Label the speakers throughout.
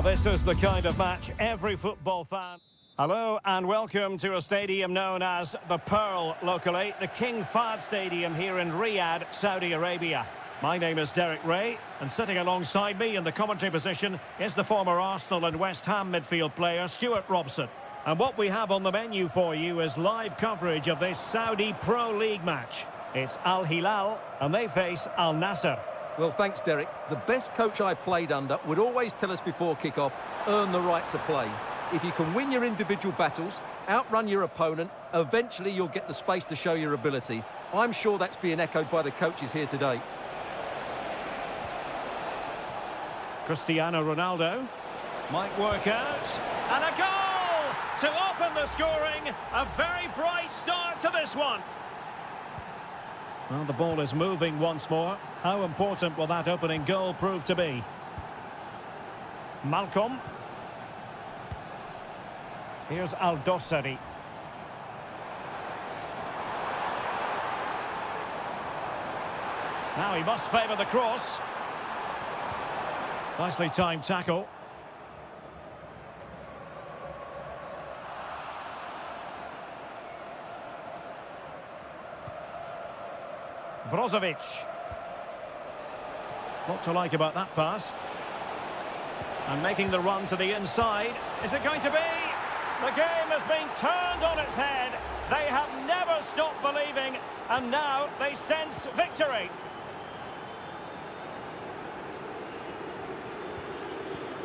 Speaker 1: Well, this is the kind of match every football fan... Hello and welcome to a stadium known as the Pearl locally, the King Fahd Stadium here in Riyadh, Saudi Arabia. My name is Derek Ray, and sitting alongside me in the commentary position is the former Arsenal and West Ham midfield player Stuart Robson. And what we have on the menu for you is live coverage of this Saudi Pro League match. It's Al Hilal, and they face Al Nassr.
Speaker 2: Well, thanks, Derek. The best coach I played under would always tell us before kick-off, earn the right to play. If you can win your individual battles, outrun your opponent, eventually you'll get the space to show your ability. I'm sure that's being echoed by the coaches here today.
Speaker 1: Cristiano Ronaldo might work out, and a goal to open the scoring. A very bright start to this one. Well, the ball is moving once more. How important will that opening goal prove to be? Malcolm. Here's Al-Dossari. Now he must favour the cross. Nicely timed tackle. Brozovic. What to like about that pass? And making the run to the inside. Is it going to be? The game has been turned on its head. They have never stopped believing, and now they sense victory.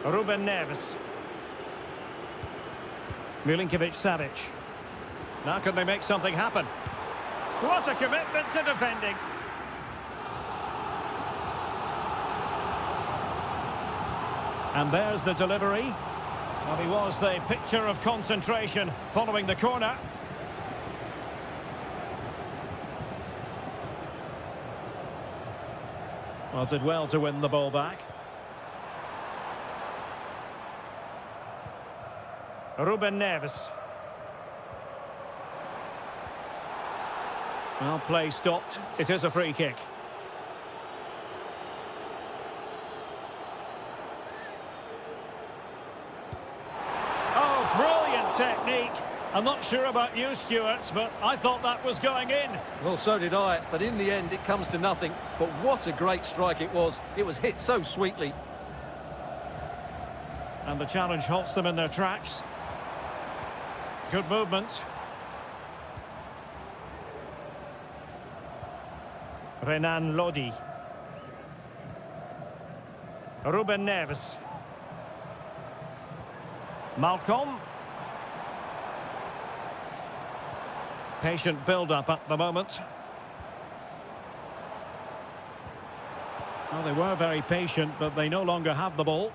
Speaker 1: Ruben Neves. Milinkovic-Savic. Now can they make something happen? What a commitment to defending. And there's the delivery. Well, he was the picture of concentration following the corner. Well, did well to win the ball back. Ruben Neves. Well, play stopped. It is a free kick. Technique. I'm not sure about you, Stuart, but I thought that was going in.
Speaker 2: Well, so did I, but in the end it comes to nothing. But what a great strike it was. It was hit so sweetly.
Speaker 1: And the challenge halts them in their tracks. Good movement. Renan Lodi. Ruben Neves. Malcolm. Patient build-up at the moment. Well, they were very patient, but they no longer have the ball.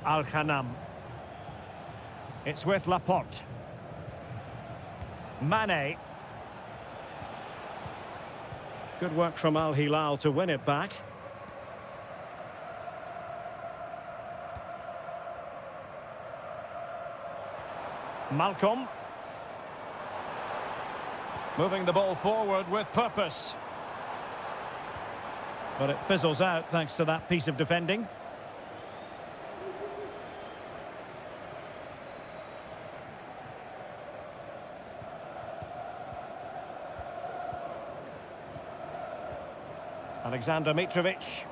Speaker 1: Al-Khanam. It's with Laporte. Mane. Good work from Al Hilal to win it back. Malcolm. Moving the ball forward with purpose. But it fizzles out thanks to that piece of defending. Alexander Mitrovic.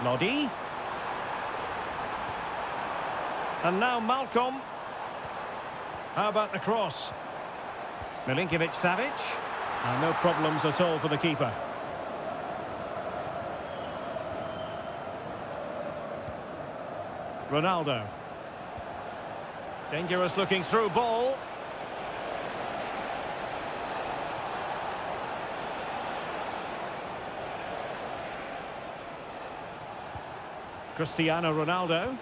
Speaker 1: Lodi. And now Malcolm. How about the cross? Milinkovic-Savic. And no problems at all for the keeper. Ronaldo. Dangerous looking through ball. Cristiano Ronaldo.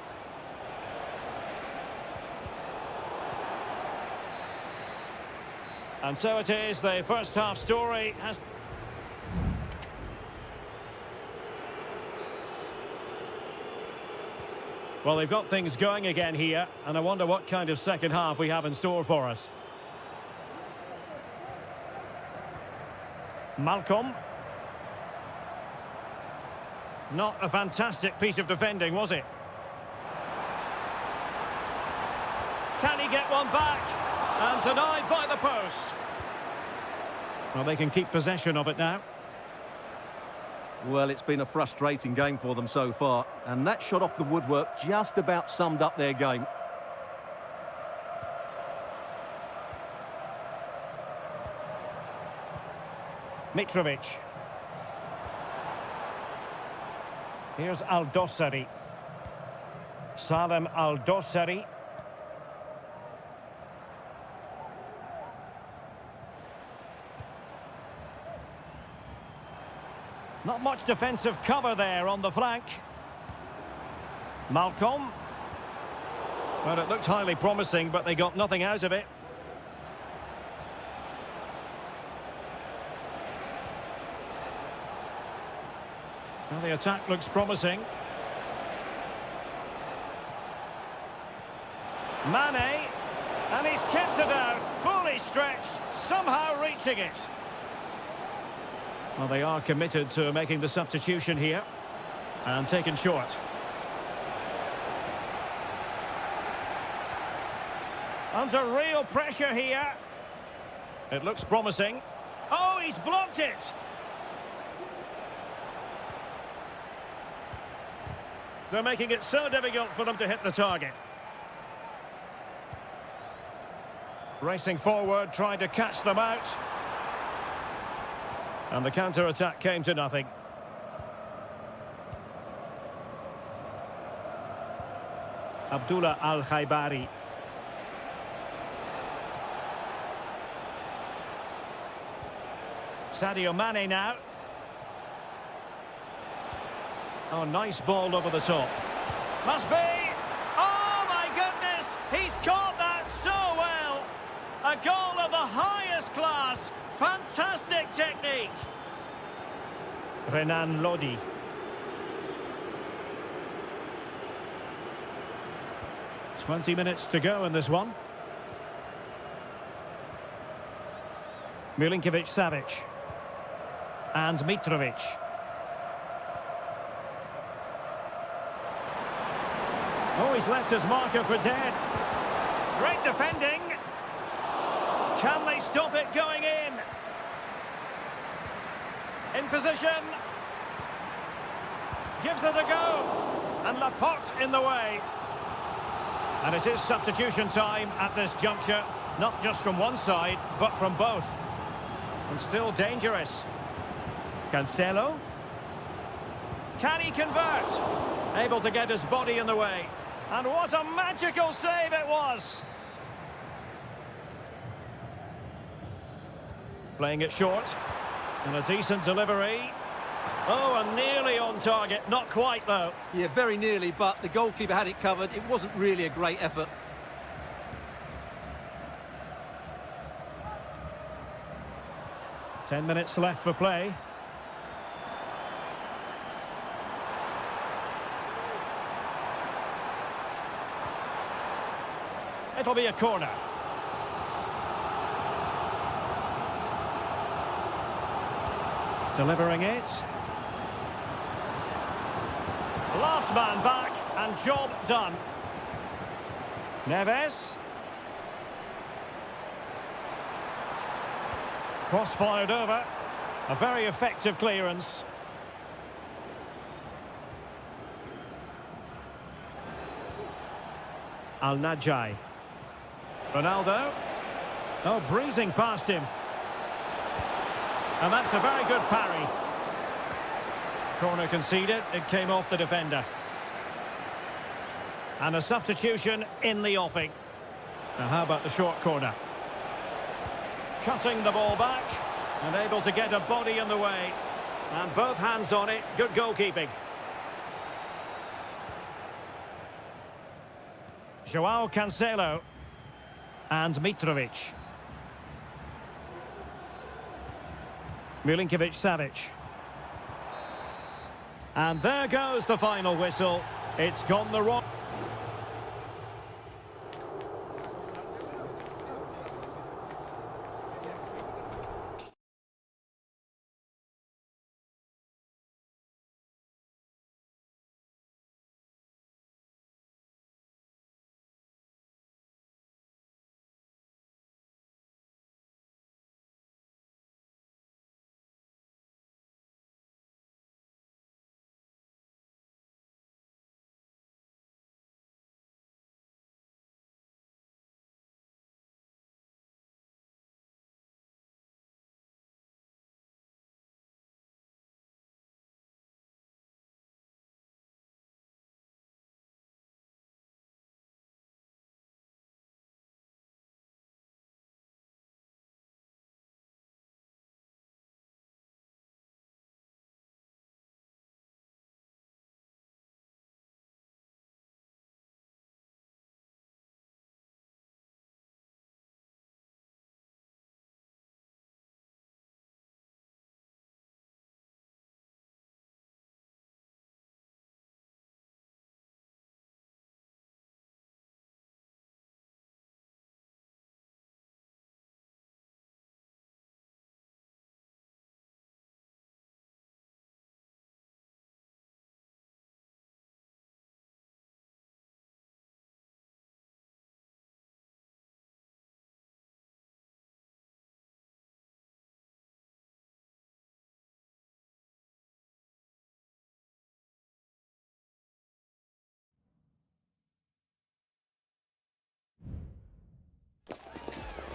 Speaker 1: And so it is, the first half story has... Well, they've got things going again here, and I wonder what kind of second half we have in store for us. Malcolm. Not a fantastic piece of defending, was it? Can he get one back? And denied by the post. Well, they can keep possession of it now.
Speaker 2: Well, it's been a frustrating game for them so far, and that shot off the woodwork just about summed up their game.
Speaker 1: Mitrovic. Here's Aldosari. Salem Aldosari. Not much defensive cover there on the flank. Malcolm. Well, it looked highly promising, but they got nothing out of it. Well, the attack looks promising. Mane, and he's kept it out, fully stretched, somehow reaching it. Well, they are committed to making the substitution here, and taken short. Under real pressure here. It looks promising. Oh, he's blocked it! They're making it so difficult for them to hit the target. Racing forward, trying to catch them out. And the counter-attack came to nothing. Abdullah Al-Khaibari. Sadio Mane now. Oh, nice ball over the top. Must be! Oh, my goodness! He's caught that so well! A goal of the highest class! Fantastic technique! Renan Lodi. "20 minutes to go in this one. Milinkovic-Savic. And Mitrovic. Oh, he's left his marker for dead. Great defending. Can they stop it going in? In position. Gives it a go. And Laporte in the way. And it is substitution time at this juncture. Not just from one side, but from both. And still dangerous. Cancelo. Can he convert? Able to get his body in the way. And what a magical save it was! Playing it short. And a decent delivery. Oh, and nearly on target. Not quite, though.
Speaker 2: Yeah, very nearly, but the goalkeeper had it covered. It wasn't really a great effort.
Speaker 1: Ten minutes left for play. It'll be a corner. Delivering it. Last man back and job done. Neves. Cross fired over. A very effective clearance. Al-Najai. Ronaldo. Oh, breezing past him. And that's a very good parry. Corner conceded. It came off the defender. And a substitution in the offing. Now, how about the short corner? Cutting the ball back. And able to get a body in the way. And both hands on it. Good goalkeeping. Joao Cancelo. And Mitrovic. Milinkovic-Savic. And there goes the final whistle. It's gone the wrong...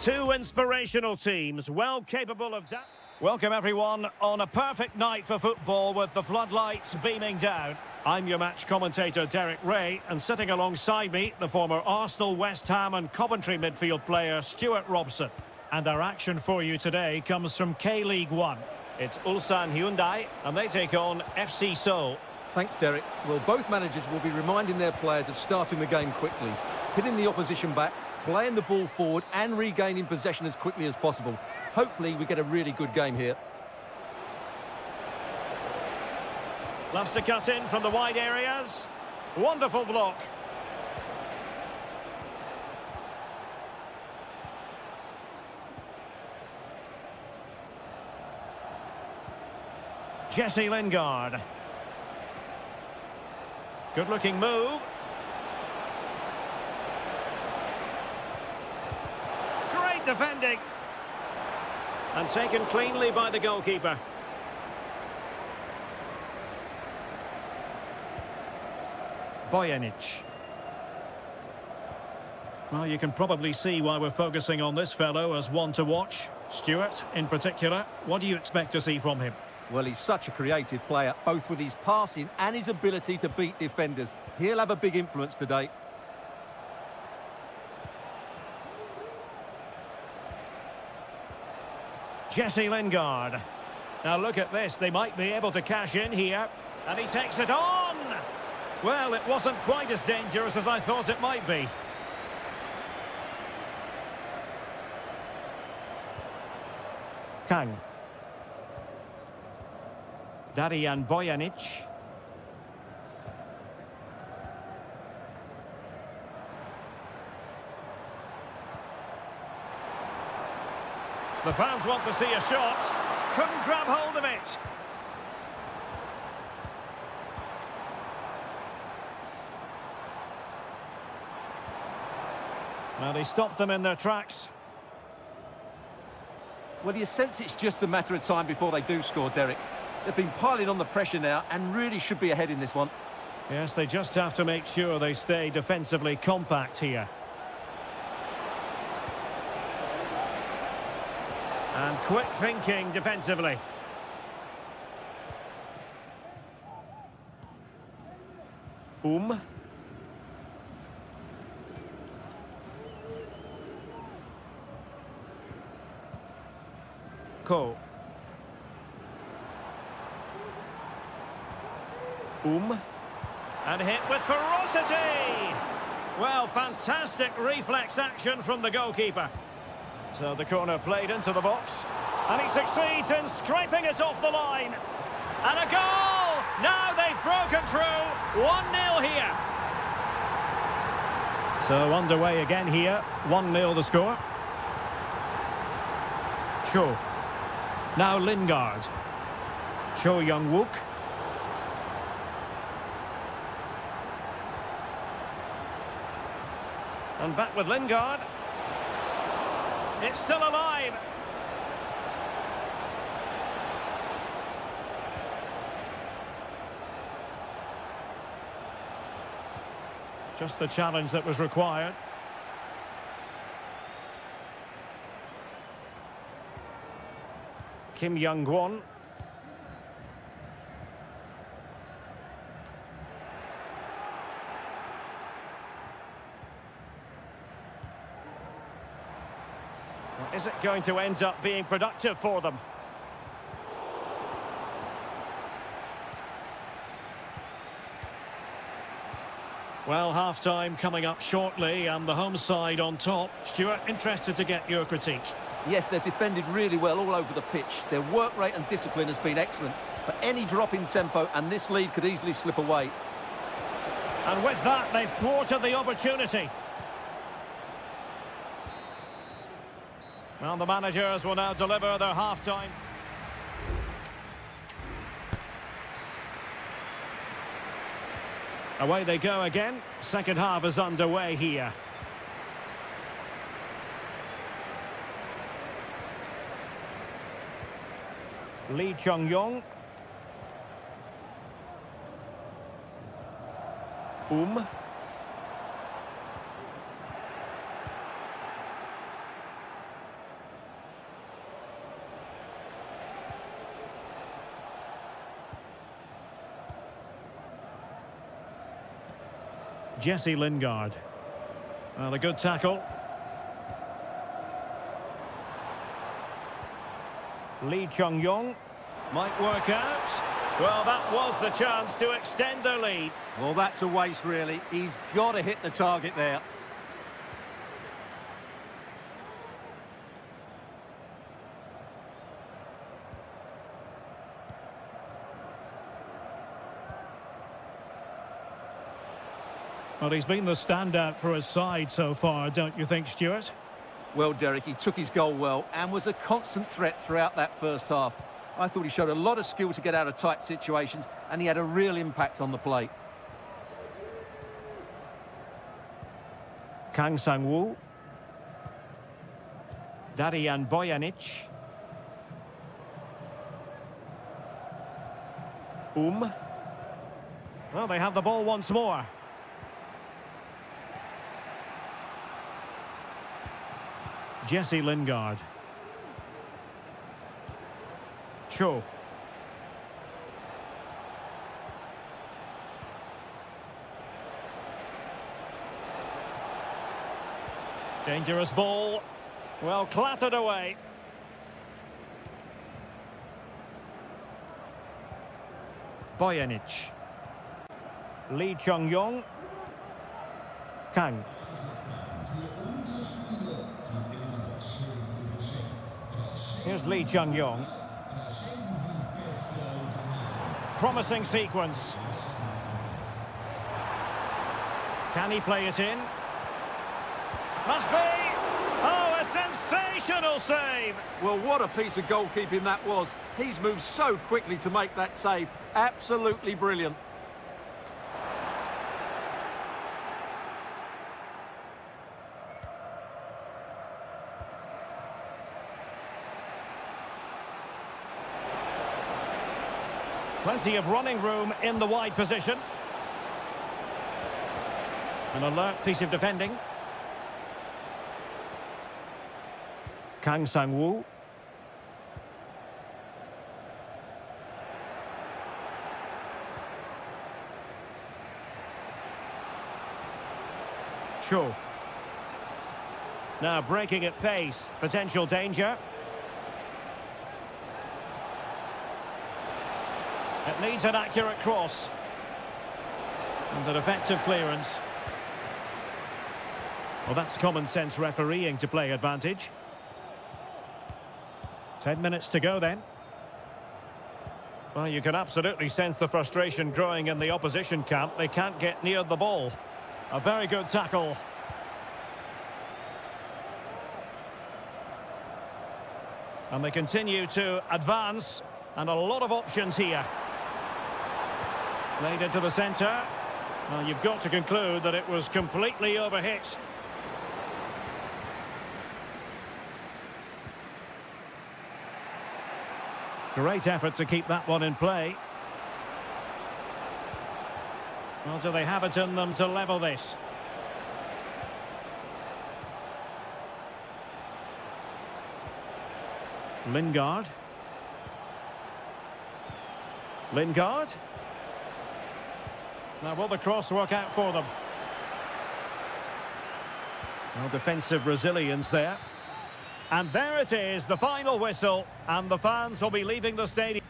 Speaker 1: Two inspirational teams, well capable of... Welcome everyone on a perfect night for football with the floodlights beaming down. I'm your match commentator Derek Ray, and sitting alongside me, the former Arsenal, West Ham and Coventry midfield player Stuart Robson. And our action for you today comes from K-League 1. It's Ulsan Hyundai, and they take on FC Seoul.
Speaker 2: Thanks, Derek. Well, both managers will be reminding their players of starting the game quickly, hitting the opposition back, playing the ball forward and regaining possession as quickly as possible. Hopefully we get a really good game here.
Speaker 1: Loves to cut in from the wide areas. Wonderful block. Jesse Lingard. Good looking move. Great defending. And taken cleanly by the goalkeeper. Bojanic. Well, you can probably see why we're focusing on this fellow as one to watch. Stuart, in particular, what do you expect to see from him?
Speaker 2: Well, he's such a creative player, both with his passing and his ability to beat defenders. He'll have a big influence today.
Speaker 1: Jesse Lingard. Now look at this, they might be able to cash in here. And he takes it on! Well, it wasn't quite as dangerous as I thought it might be. Kang. Darijan Bojanic. The fans want to see a shot. Couldn't grab hold of it. Now they stopped them in their tracks.
Speaker 2: Well, you sense it's just a matter of time before they do score, Derek. They've been piling on the pressure now and really should be ahead in this one.
Speaker 1: Yes, they just have to make sure they stay defensively compact here. And quick thinking defensively. Ko. And hit with ferocity! Well, fantastic reflex action from the goalkeeper. So the corner played into the box. And he succeeds in scraping it off the line. And a goal! Now they've broken through. 1-0 here. So underway again here. 1-0 the score. Cho. Now Lingard. Cho Young-wook. And back with Lingard. It's still alive. Just the challenge that was required. Kim Young-won. Is it going to end up being productive for them? Well, half-time coming up shortly and the home side on top. Stuart, interested to get your critique.
Speaker 2: Yes, they've defended really well all over the pitch. Their work rate and discipline has been excellent. But any drop in tempo and this lead could easily slip away.
Speaker 1: And with that, they've thwarted the opportunity. Well, the managers will now deliver their half-time. Away they go again. Second half is underway here. Lee Chung-yong. Jesse Lingard. Well, a good tackle. Lee Chung-yong might work out. Well, that was the chance to extend their lead.
Speaker 2: Well, that's a waste, really. He's got to hit the target there.
Speaker 1: Well, he's been the standout for his side so far, don't you think, Stuart?
Speaker 2: Well, Derek, he took his goal well and was a constant threat throughout that first half. I thought he showed a lot of skill to get out of tight situations, and he had a real impact on the play.
Speaker 1: Kang Sang-woo. Darian Bojanic. Well, they have the ball once more. Jesse Lingard. Cho. Dangerous ball. Well, clattered away. Bojanic. Lee Chung-yong. Kang. Here's Lee Chung-yong. Promising sequence. Can he play it in? Must be! Oh, a sensational save!
Speaker 2: Well, what a piece of goalkeeping that was. He's moved so quickly to make that save. Absolutely brilliant.
Speaker 1: Plenty of running room in the wide position. An alert piece of defending. Kang Sang-woo. Cho. Now breaking at pace. Potential danger. It needs an accurate cross. And an effective clearance. Well, that's common sense refereeing to play advantage. 10 minutes to go then. Well, you can absolutely sense the frustration growing in the opposition camp. They can't get near the ball. A very good tackle. And they continue to advance. And a lot of options here. Played into the centre. Well, you've got to conclude that it was completely overhit. Great effort to keep that one in play. Well, do they have it in them to level this? Lingard. Lingard. Now, will the cross work out for them? Well, defensive resilience there. And there it is, the final whistle, and the fans will be leaving the stadium.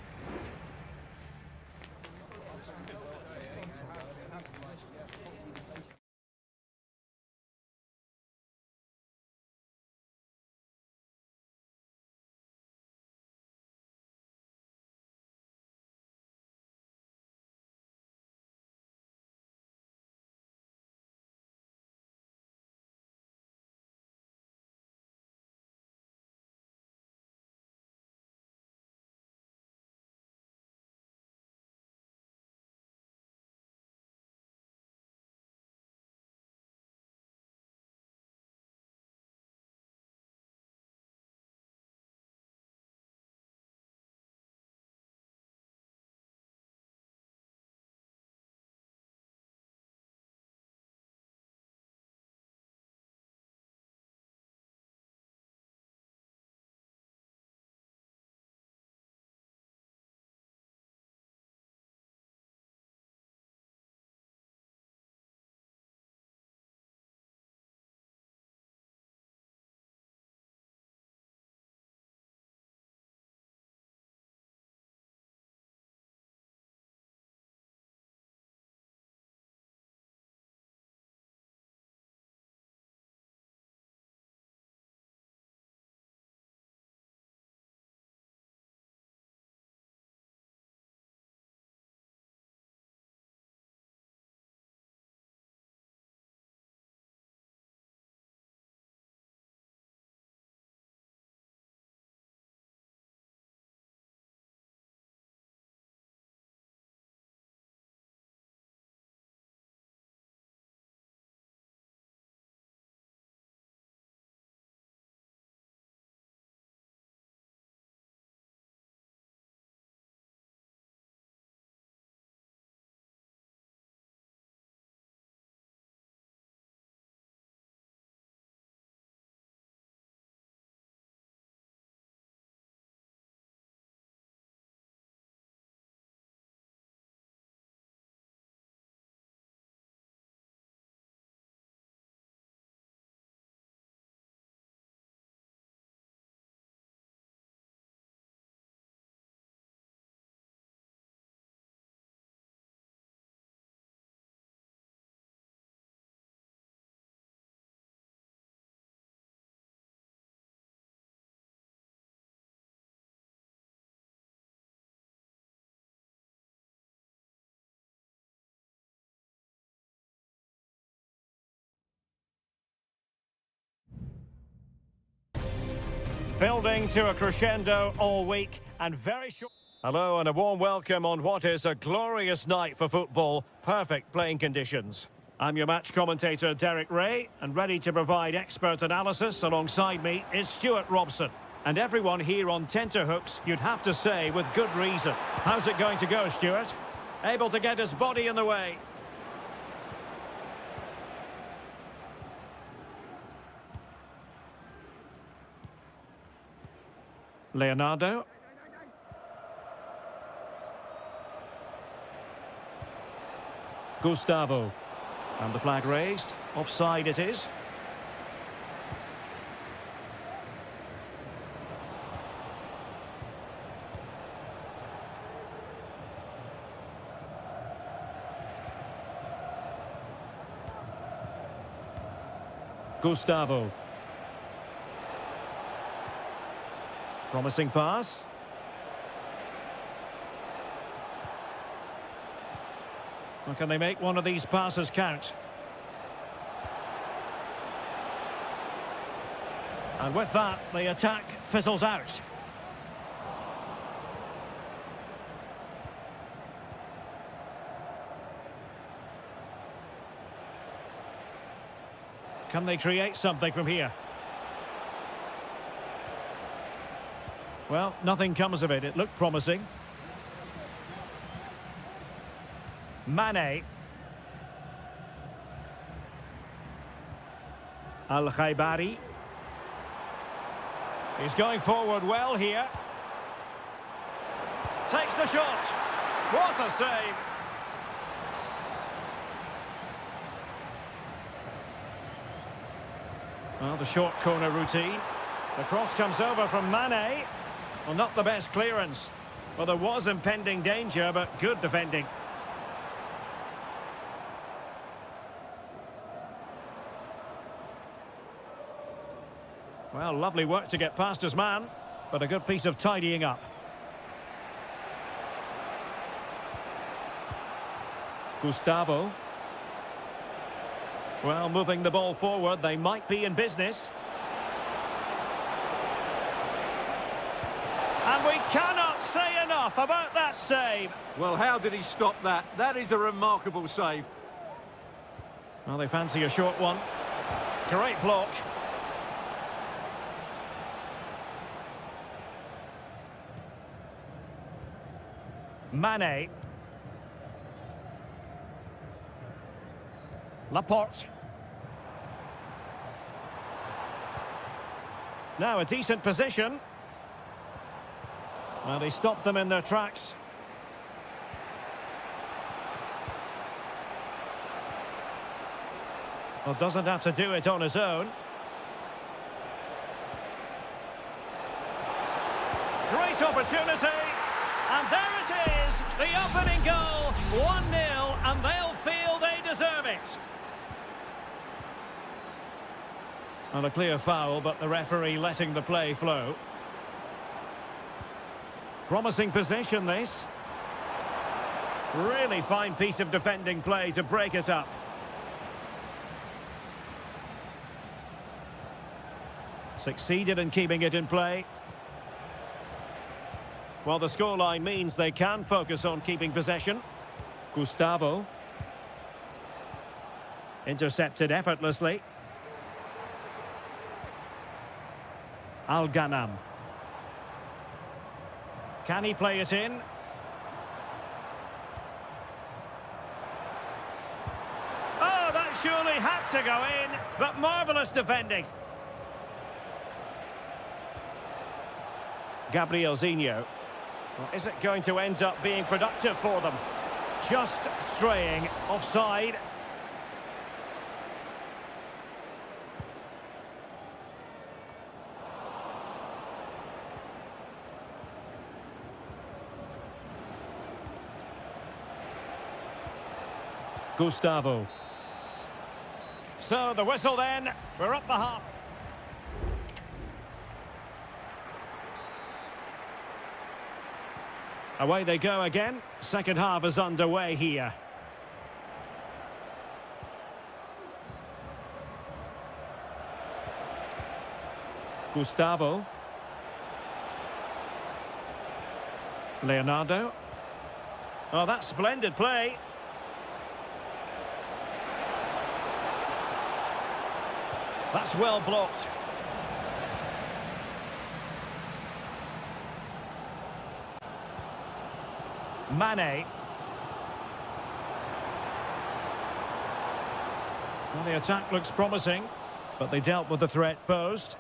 Speaker 1: Building to a crescendo all week and very short. Hello and a warm welcome on what is a glorious night for football. Perfect playing conditions. I'm your match commentator Derek Ray, and ready to provide expert analysis alongside me is Stuart Robson. And everyone here on tenterhooks, you'd have to say, with good reason. How's it going to go, Stuart? Able to get his body in the way. Leonardo. Gustavo. And the flag raised. Offside it is. Gustavo. Promising pass. Or can they make one of these passes count? And with that, the attack fizzles out. Can they create something from here? Well, nothing comes of it. It looked promising. Mane. Al-Khaibari. He's going forward well here. Takes the shot. What a save. Well, the short corner routine. The cross comes over from Mane. Well, not the best clearance. Well, there was impending danger, but good defending. Well, lovely work to get past his man, but a good piece of tidying up. Gustavo. Well, moving the ball forward, they might be in business. And we cannot say enough about that save.
Speaker 2: Well, how did he stop that? That is a remarkable save.
Speaker 1: Well, they fancy a short one. Great block. Mane. Laporte. Now a decent position. Well, he stopped them in their tracks. Well, doesn't have to do it on his own. Great opportunity. And there it is, the opening goal, 1-0, and they'll feel they deserve it. Well, a clear foul, but the referee letting the play flow. Promising possession, this. Really fine piece of defending play to break it up. Succeeded in keeping it in play. Well, the scoreline means they can focus on keeping possession. Gustavo. Intercepted effortlessly. Al-Ghanam. Can he play it in? Oh, that surely had to go in, but marvellous defending. Gabriel Zinho. Well, is it going to end up being productive for them? Just straying offside. Gustavo. So the whistle then. We're up the half. Away they go again. Second half is underway here. Gustavo. Leonardo. Oh, that's splendid play. That's well blocked. Mane. Well, the attack looks promising, but they dealt with the threat posed.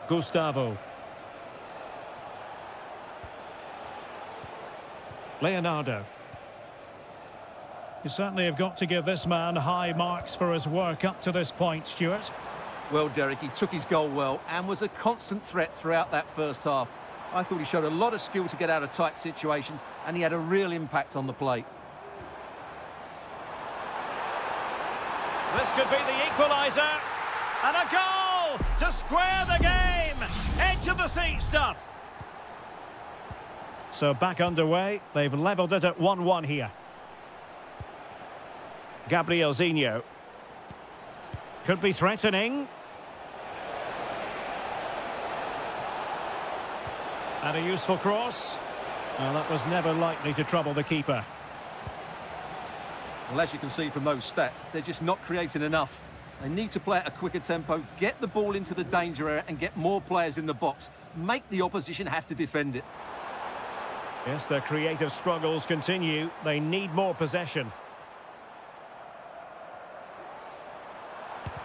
Speaker 1: Gustavo. Leonardo. You certainly have got to give this man high marks for his work up to this point, Stuart.
Speaker 2: Well, Derek, he took his goal well and was a constant threat throughout that first half. I thought he showed a lot of skill to get out of tight situations, and he had a real impact on the plate.
Speaker 1: This could be the equaliser. And a goal to square the game. Edge of the seat stuff. So back underway. They've levelled it at 1-1 here. Gabriel Zinho. Could be threatening. And a useful cross. Well, that was never likely to trouble the keeper.
Speaker 2: Well, as you can see from those stats, they're just not creating enough. They need to play at a quicker tempo, get the ball into the danger area and get more players in the box. Make the opposition have to defend it.
Speaker 1: Yes, their creative struggles continue. They need more possession.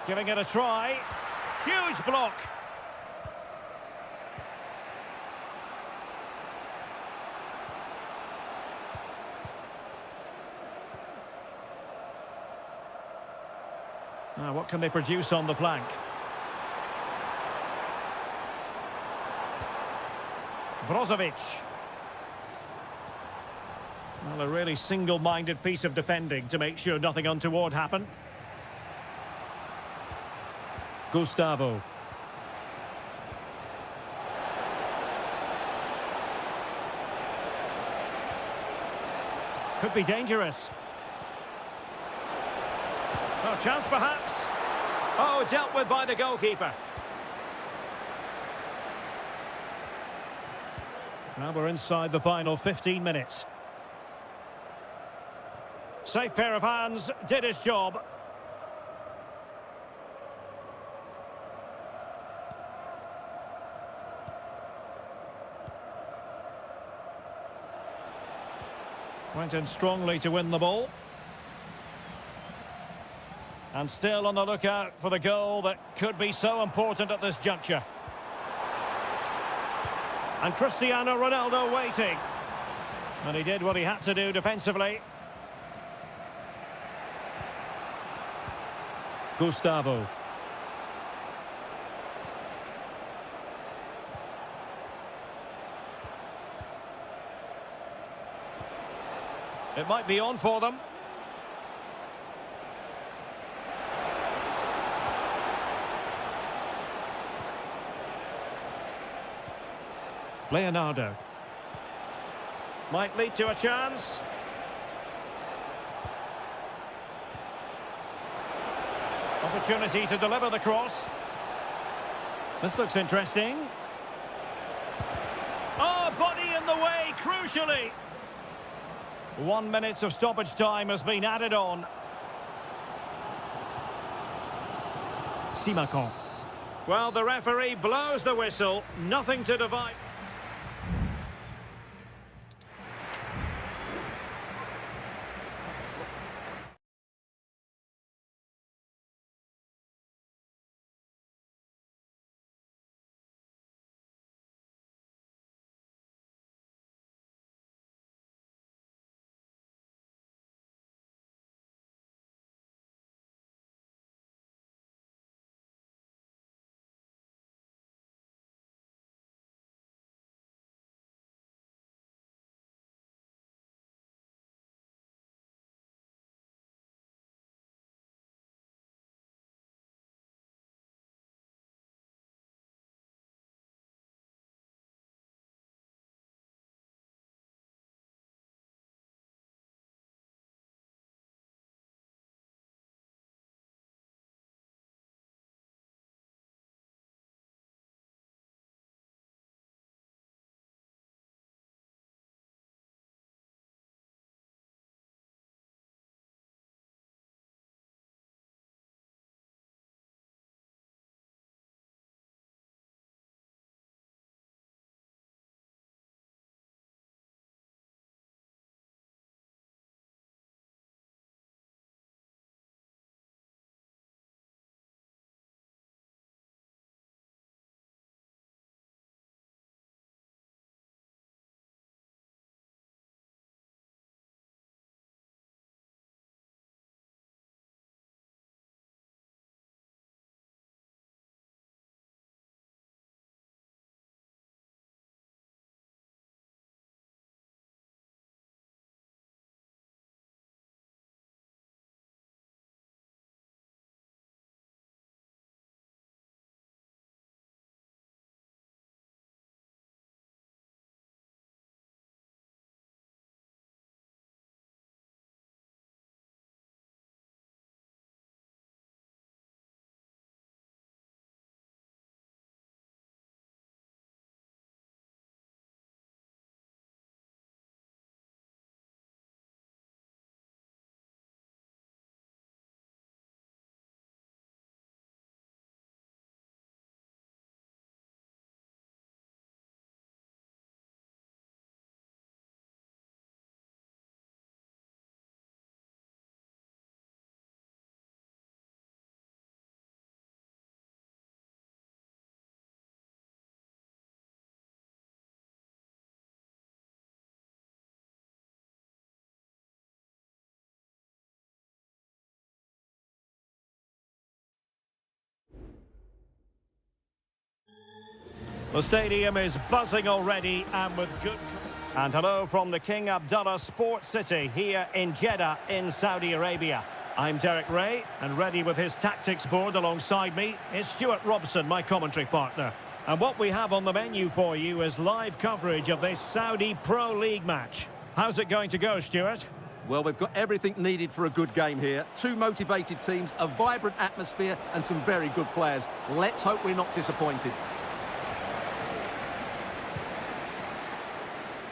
Speaker 1: Giving it a try. Huge block. Now, what can they produce on the flank? Brozovic. Well, a really single-minded piece of defending to make sure nothing untoward happened. Gustavo. Could be dangerous. Oh, chance perhaps. Oh, dealt with by the goalkeeper. Now we're inside the final 15 minutes. Safe pair of hands, did his job. Went in strongly to win the ball. And still on the lookout for the goal that could be so important at this juncture. And Cristiano Ronaldo waiting. And he did what he had to do defensively. Gustavo. It might be on for them. Leonardo. Might lead to a chance. Opportunity to deliver the cross. This looks interesting. Oh, body in the way, crucially. 1 minute of stoppage time has been added on. Simakon. Well, the referee blows the whistle. Nothing to divide. The stadium is buzzing already and with good... And hello from the King Abdullah Sports City here in Jeddah in Saudi Arabia. I'm Derek Ray, and ready with his tactics board alongside me is Stuart Robson, my commentary partner. And what we have on the menu for you is live coverage of this Saudi Pro League match. How's it going to go, Stuart?
Speaker 2: Well, we've got everything needed for a good game here. Two motivated teams, a vibrant atmosphere, and some very good players. Let's hope we're not disappointed.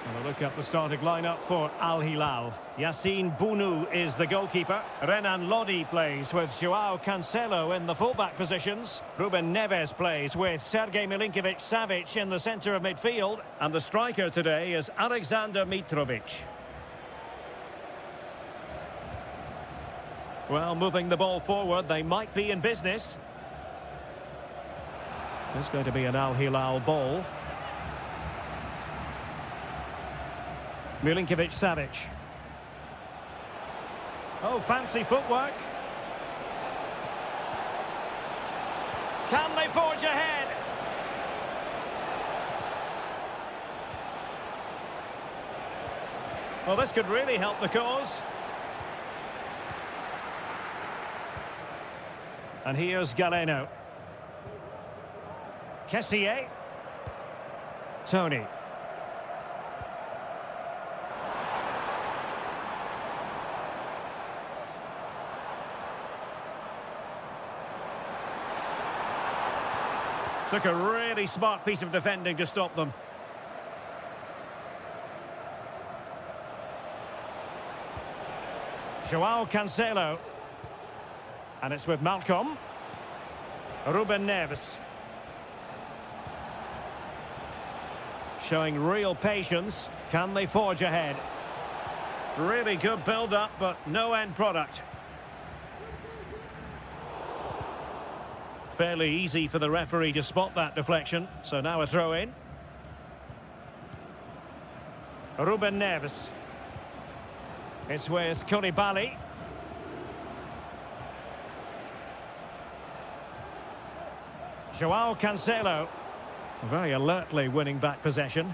Speaker 1: And a look at the starting lineup for Al Hilal. Yassine Bounou is the goalkeeper. Renan Lodi plays with Joao Cancelo in the fullback positions. Ruben Neves plays with Sergej Milinkovic-Savic in the centre of midfield. And the striker today is Alexander Mitrovic. Well, moving the ball forward, they might be in business. There's going to be an Al Hilal ball. Milinkovic-Savic. Oh, fancy footwork. Can they forge ahead? Well, this could really help the cause. And here's Galeno. Kessié. Tony. Took a really smart piece of defending to stop them. Joao Cancelo. And it's with Malcolm. Ruben Neves. Showing real patience. Can they forge ahead? Really good build-up, but no end product. Fairly easy for the referee to spot that deflection. So now a throw-in. Ruben Neves. It's with Koulibaly. Joao Cancelo, very alertly winning back possession.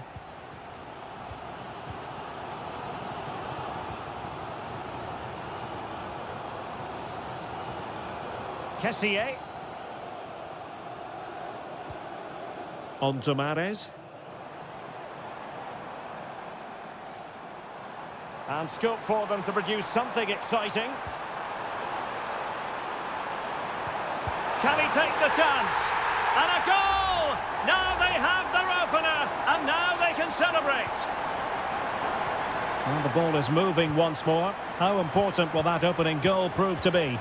Speaker 1: Kessié. On to Mahrez. And scope for them to produce something exciting. Can he take the chance? And a goal! Now they have their opener, and now they can celebrate. And the ball is moving once more. How important will that opening goal prove to be?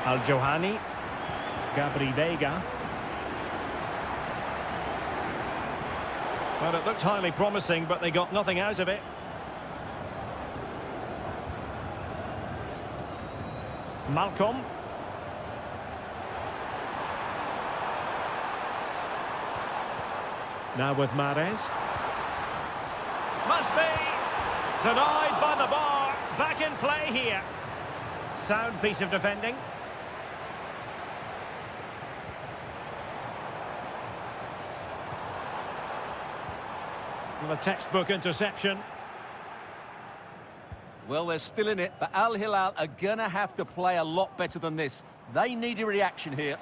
Speaker 1: Al-Johani. Gabri Vega. Well, it looked highly promising, but they got nothing out of it. Malcolm. Now with Mahrez. Must be! Denied by the bar. Back in play here. Sound piece of defending. And a textbook interception.
Speaker 2: Well, they're still in it, but Al Hilal are going to have to play a lot better than this. They need a reaction here.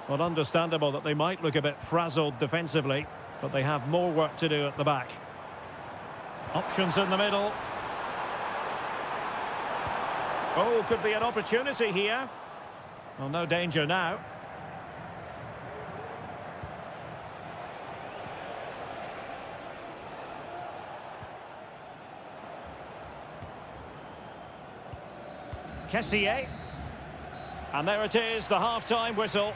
Speaker 1: Well, understandable that they might look a bit frazzled defensively, but they have more work to do at the back. Options in the middle. Oh, could be an opportunity here. Well, no danger now. Kessié. And there it is, the half-time whistle.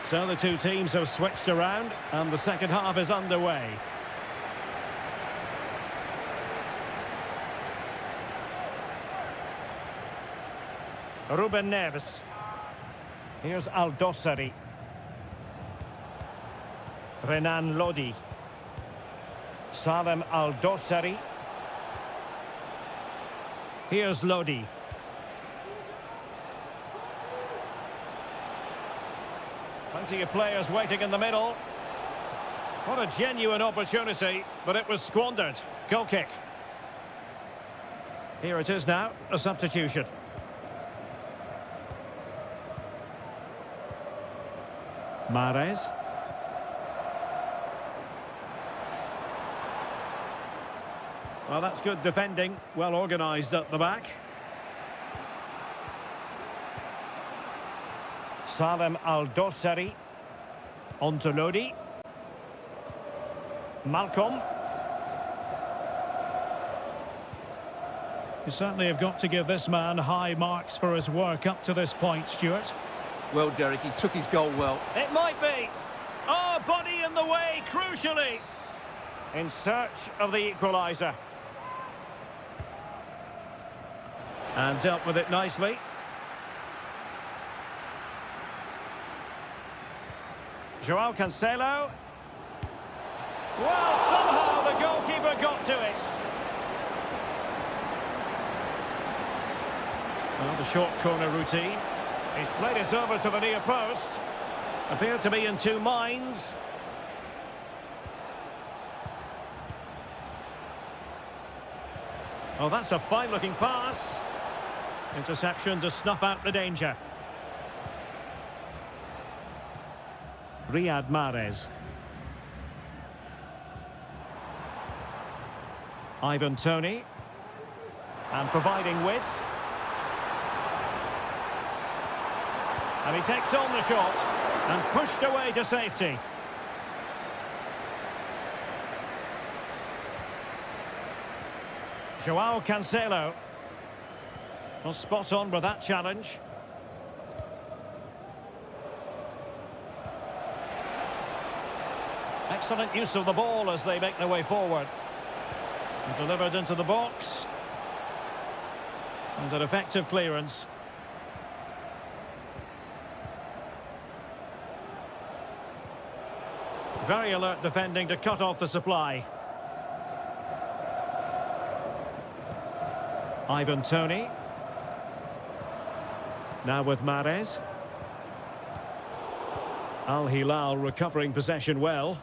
Speaker 1: So the two teams have switched around, and the second half is underway. Ruben Neves. Here's Al-Dossari. Renan Lodi. Salem Al-Dossari. Here's Lodi. Plenty of players waiting in the middle. What a genuine opportunity, but it was squandered. Goal kick. Here it is now, a substitution. Mahrez. Well, that's good defending, well organised at the back. Salem Al-Dossari. On to Lodi. Malcolm. You certainly have got to give this man high marks for his work up to this point, Stuart.
Speaker 2: Well, Derek, he took his goal well.
Speaker 1: It might be. Oh, body in the way, crucially. In search of the equaliser. And dealt with it nicely. Joao Cancelo. Well, somehow the goalkeeper got to it. Well, the short corner routine. He's played it over to the near post. Appeared to be in two minds. Oh, that's a fine-looking pass. Interception to snuff out the danger. Riyad Mahrez. Ivan Toney. And providing width. And he takes on the shot and pushed away to safety. Joao Cancelo. Well, spot on with that challenge. Excellent use of the ball as they make their way forward. And delivered into the box. And an effective clearance. Very alert defending to cut off the supply. Ivan Toney. Now with Mahrez. Al Hilal recovering possession well.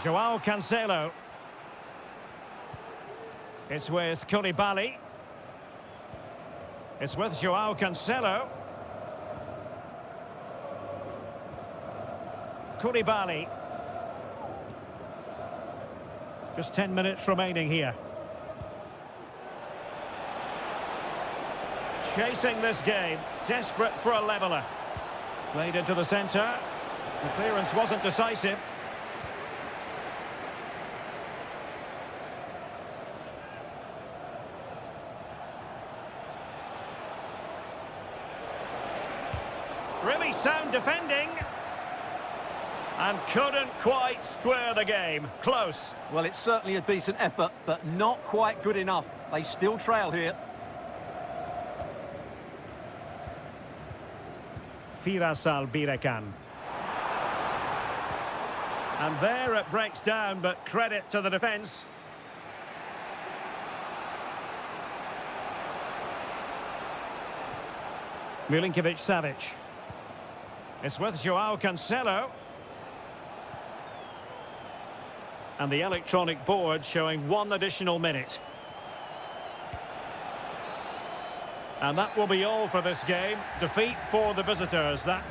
Speaker 1: Joao Cancelo. It's with Koulibaly. It's with Joao Cancelo. Koulibaly. Just 10 minutes remaining here. Chasing this game, desperate for a leveller. Played into the centre. The clearance wasn't decisive. Really sound defending. And couldn't quite square the game. Close.
Speaker 2: Well, it's certainly a decent effort, but not quite good enough. They still trail here.
Speaker 1: Firas Al-Birekan. And there it breaks down, but credit to the defence. Milinkovic-Savic. It's with Joao Cancelo. And the electronic board showing 1 additional minute. And that will be all for this game. Defeat for the visitors. That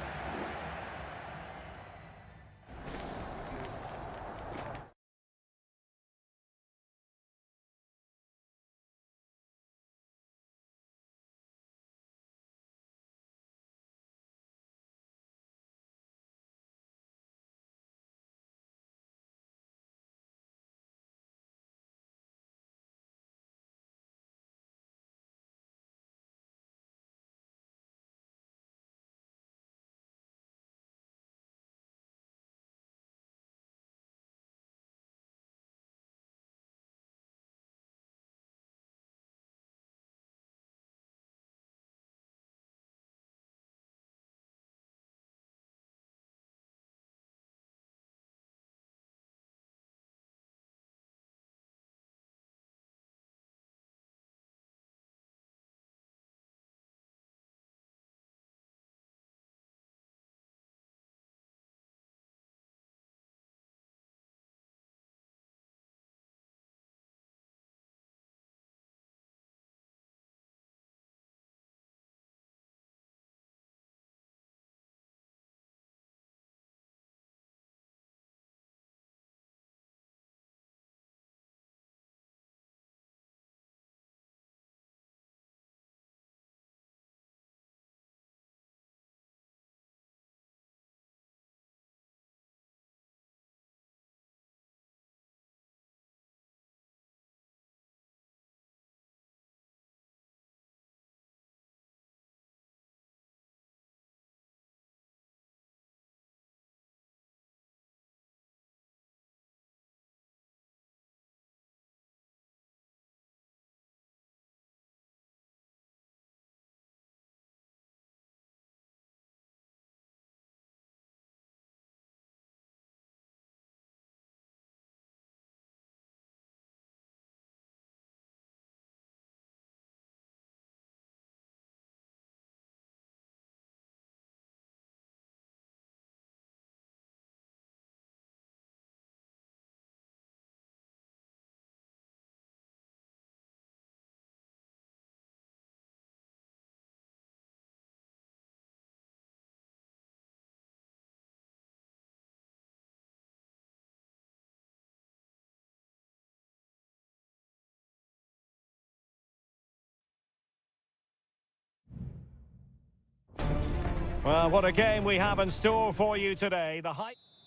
Speaker 1: Well, what a game we have in store for you today.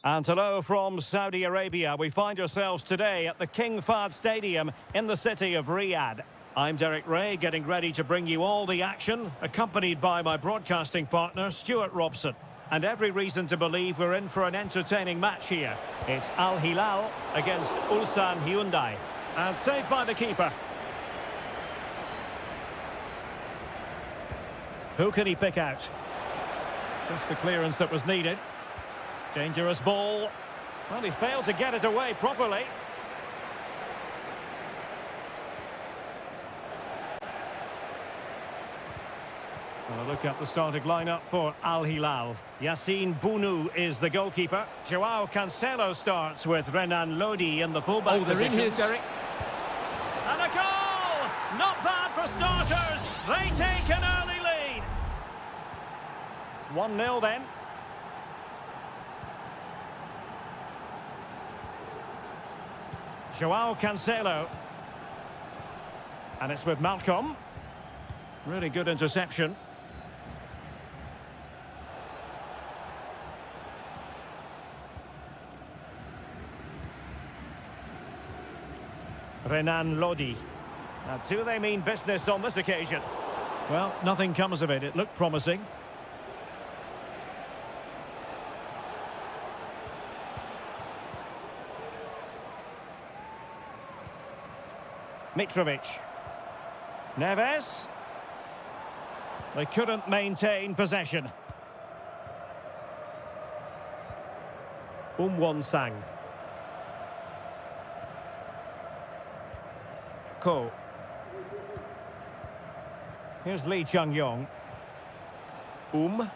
Speaker 1: And hello from Saudi Arabia. We find ourselves today at the King Fahd Stadium in the city of Riyadh. I'm Derek Ray, getting ready to bring you all the action, accompanied by my broadcasting partner, Stuart Robson. And every reason to believe we're in for an entertaining match here. It's Al Hilal against Ulsan Hyundai. And saved by the keeper. Who can he pick out? Just the clearance that was needed. Dangerous ball. Well, he failed to get it away properly. Well, a look at the starting lineup for Al Hilal. Yassine Bounou is the goalkeeper. Joao Cancelo starts with Renan Lodi in the fullback
Speaker 2: they're
Speaker 1: positions.
Speaker 2: in here, Derek.
Speaker 1: And a goal! Not bad for starters. They take an early lead. 1-0 then. Joao Cancelo. And it's with Malcolm. Really good interception. Renan Lodi. Now, do they mean business on this occasion? Well, nothing comes of it. It looked promising. Mitrovic. Neves. They couldn't maintain possession. Sang. Ko. Here's Lee Chung-yong. Well,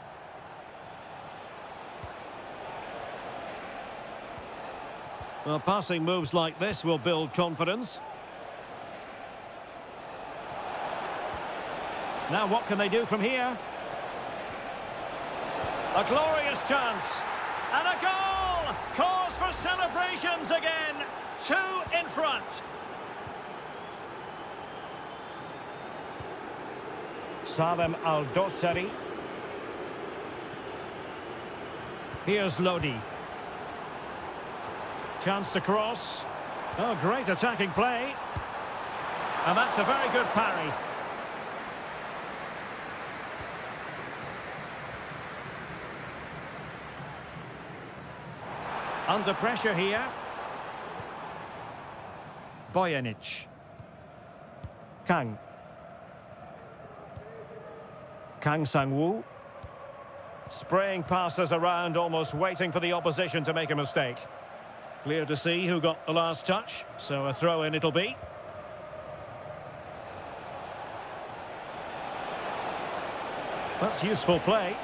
Speaker 1: passing moves like this will build confidence. Now what can they do from here? A glorious chance. And a goal! Cause for celebrations again. 2 in front. Salem Al-Dossari. Here's Lodi. Chance to cross. Oh, great attacking play. And that's a very good parry. Under pressure here. Bojanic. Kang Sang-woo. Spraying passes around, almost waiting for the opposition to make a mistake. Clear to see who got the last touch, so a throw-in it'll be. That's useful play.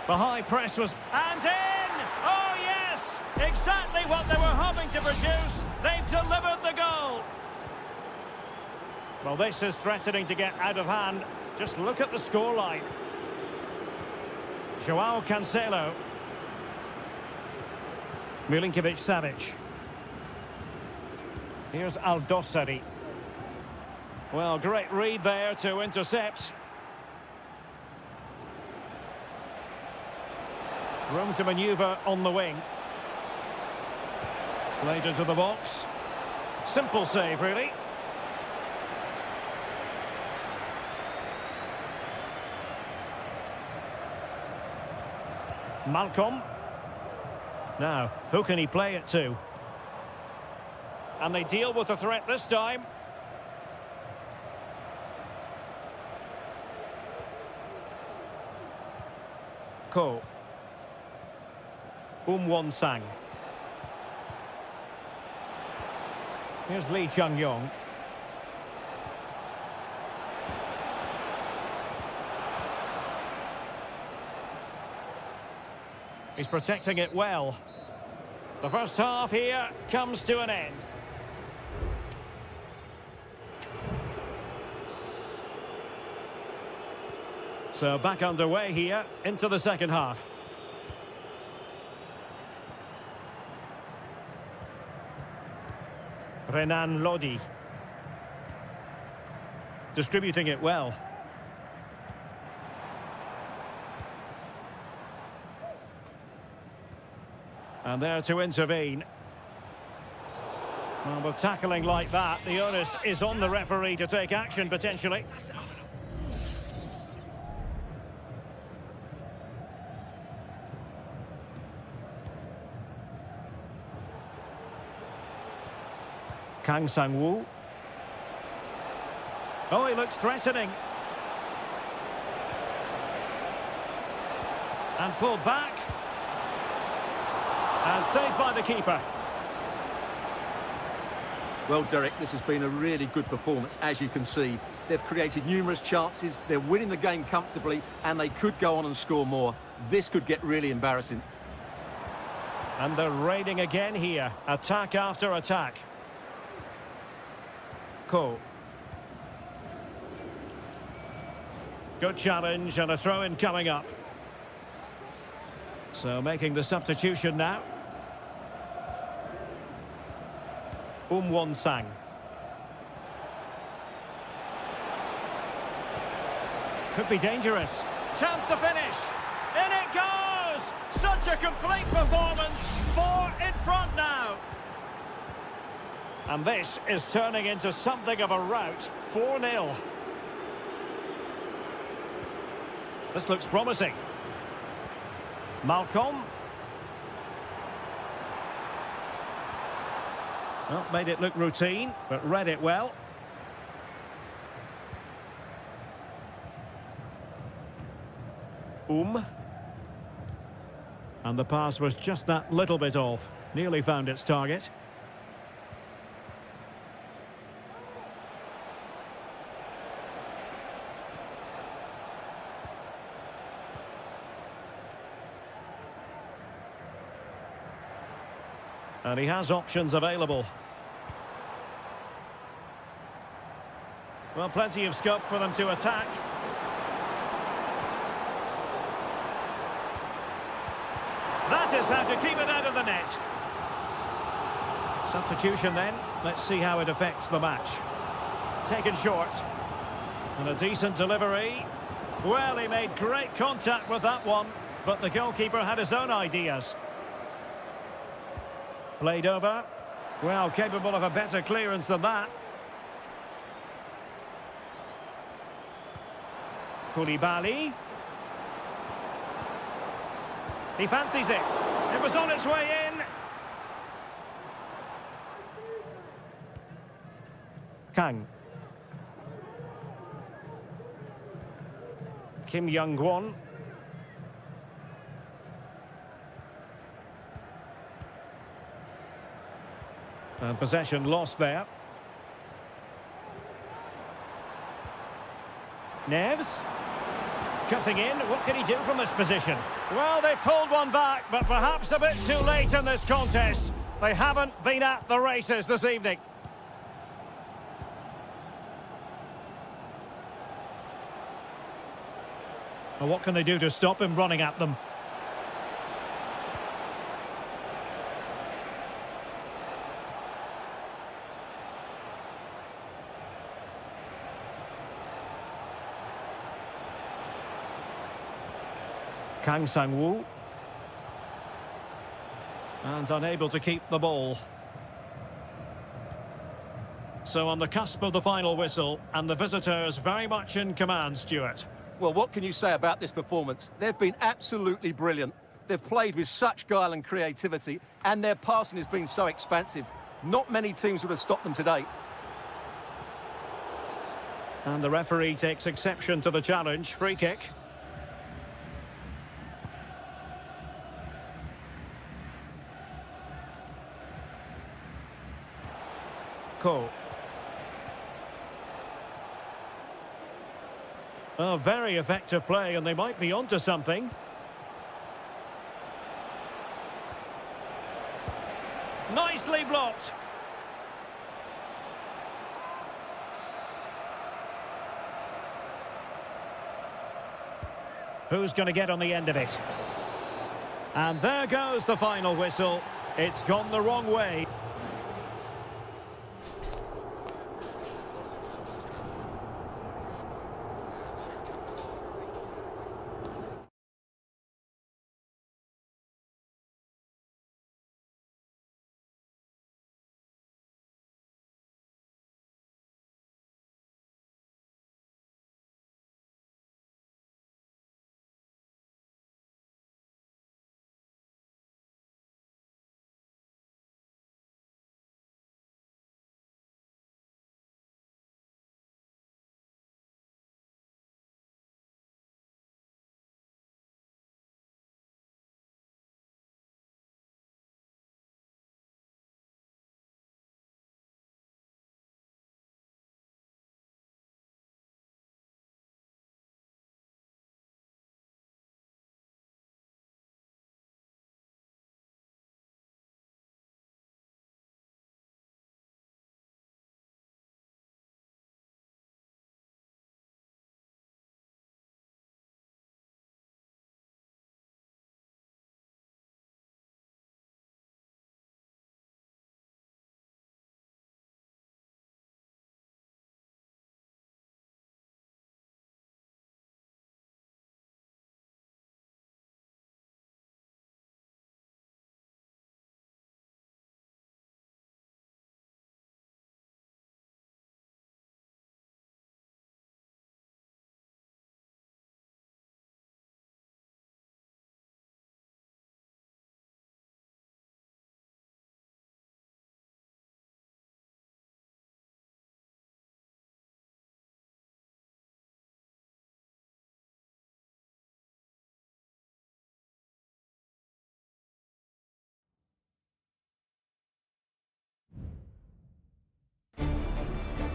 Speaker 1: The high press was... And in! Oh, yes! Exactly what they were hoping to produce. They've delivered the goal. Well, this is threatening to get out of hand. Just look at the scoreline. Joao Cancelo. Milinkovic-Savic. Here's Al-Dossari. Well, great read there to intercept. Room to manoeuvre on the wing. Played into the box. Simple save, really. Malcolm. Now, who can he play it to? And they deal with the threat this time. Ko. Sang. Here's Lee Chung-yong. He's protecting it well. The first half here comes to an end. So back underway here into the second half. Renan Lodi. Distributing it well. And there to intervene. Well, with tackling like that, the onus is on the referee to take action, potentially. Kang Sang-woo. Oh, he looks threatening. And pulled back. And saved by the keeper.
Speaker 2: Well, Derek, this has been a really good performance, as you can see. They've created numerous chances, they're winning the game comfortably, and they could go on and score more. This could get really embarrassing.
Speaker 1: And they're raiding again here. Attack after attack. Ko. Good challenge and a throw-in coming up. So making the substitution now. Won-sang. Could be dangerous. Chance to finish. In it goes! Such a complete performance. 4 in front now. And this is turning into something of a rout. 4-0. This looks promising. Malcolm. Well, made it look routine, but read it well. And the pass was just that little bit off. Nearly found its target. And he has options available. Well, plenty of scope for them to attack. That is how to keep it out of the net. Substitution then. Let's see how it affects the match. Taken short. And a decent delivery. Well, he made great contact with that one, but the goalkeeper had his own ideas. Played over. Well, capable of a better clearance than that. Koulibaly. He fancies it. It was on its way in. Kang. Kim Young-won. And possession lost there. Neves. Cutting in. What can he do from this position? Well, they pulled one back, but perhaps a bit too late in this contest. They haven't been at the races this evening. Well, what can they do to stop him running at them? Kang Sang-woo. And unable to keep the ball. So on the cusp of the final whistle, and the visitors very much in command, Stuart.
Speaker 2: Well, what can you say about this performance? They've been absolutely brilliant. They've played with such guile and creativity, and their passing has been so expansive. Not many teams would have stopped them today.
Speaker 1: And the referee takes exception to the challenge. Free kick. Ko. Oh, very effective play, and they might be onto something. Nicely blocked. Who's going to get on the end of it? And there goes the final whistle. It's gone the wrong way.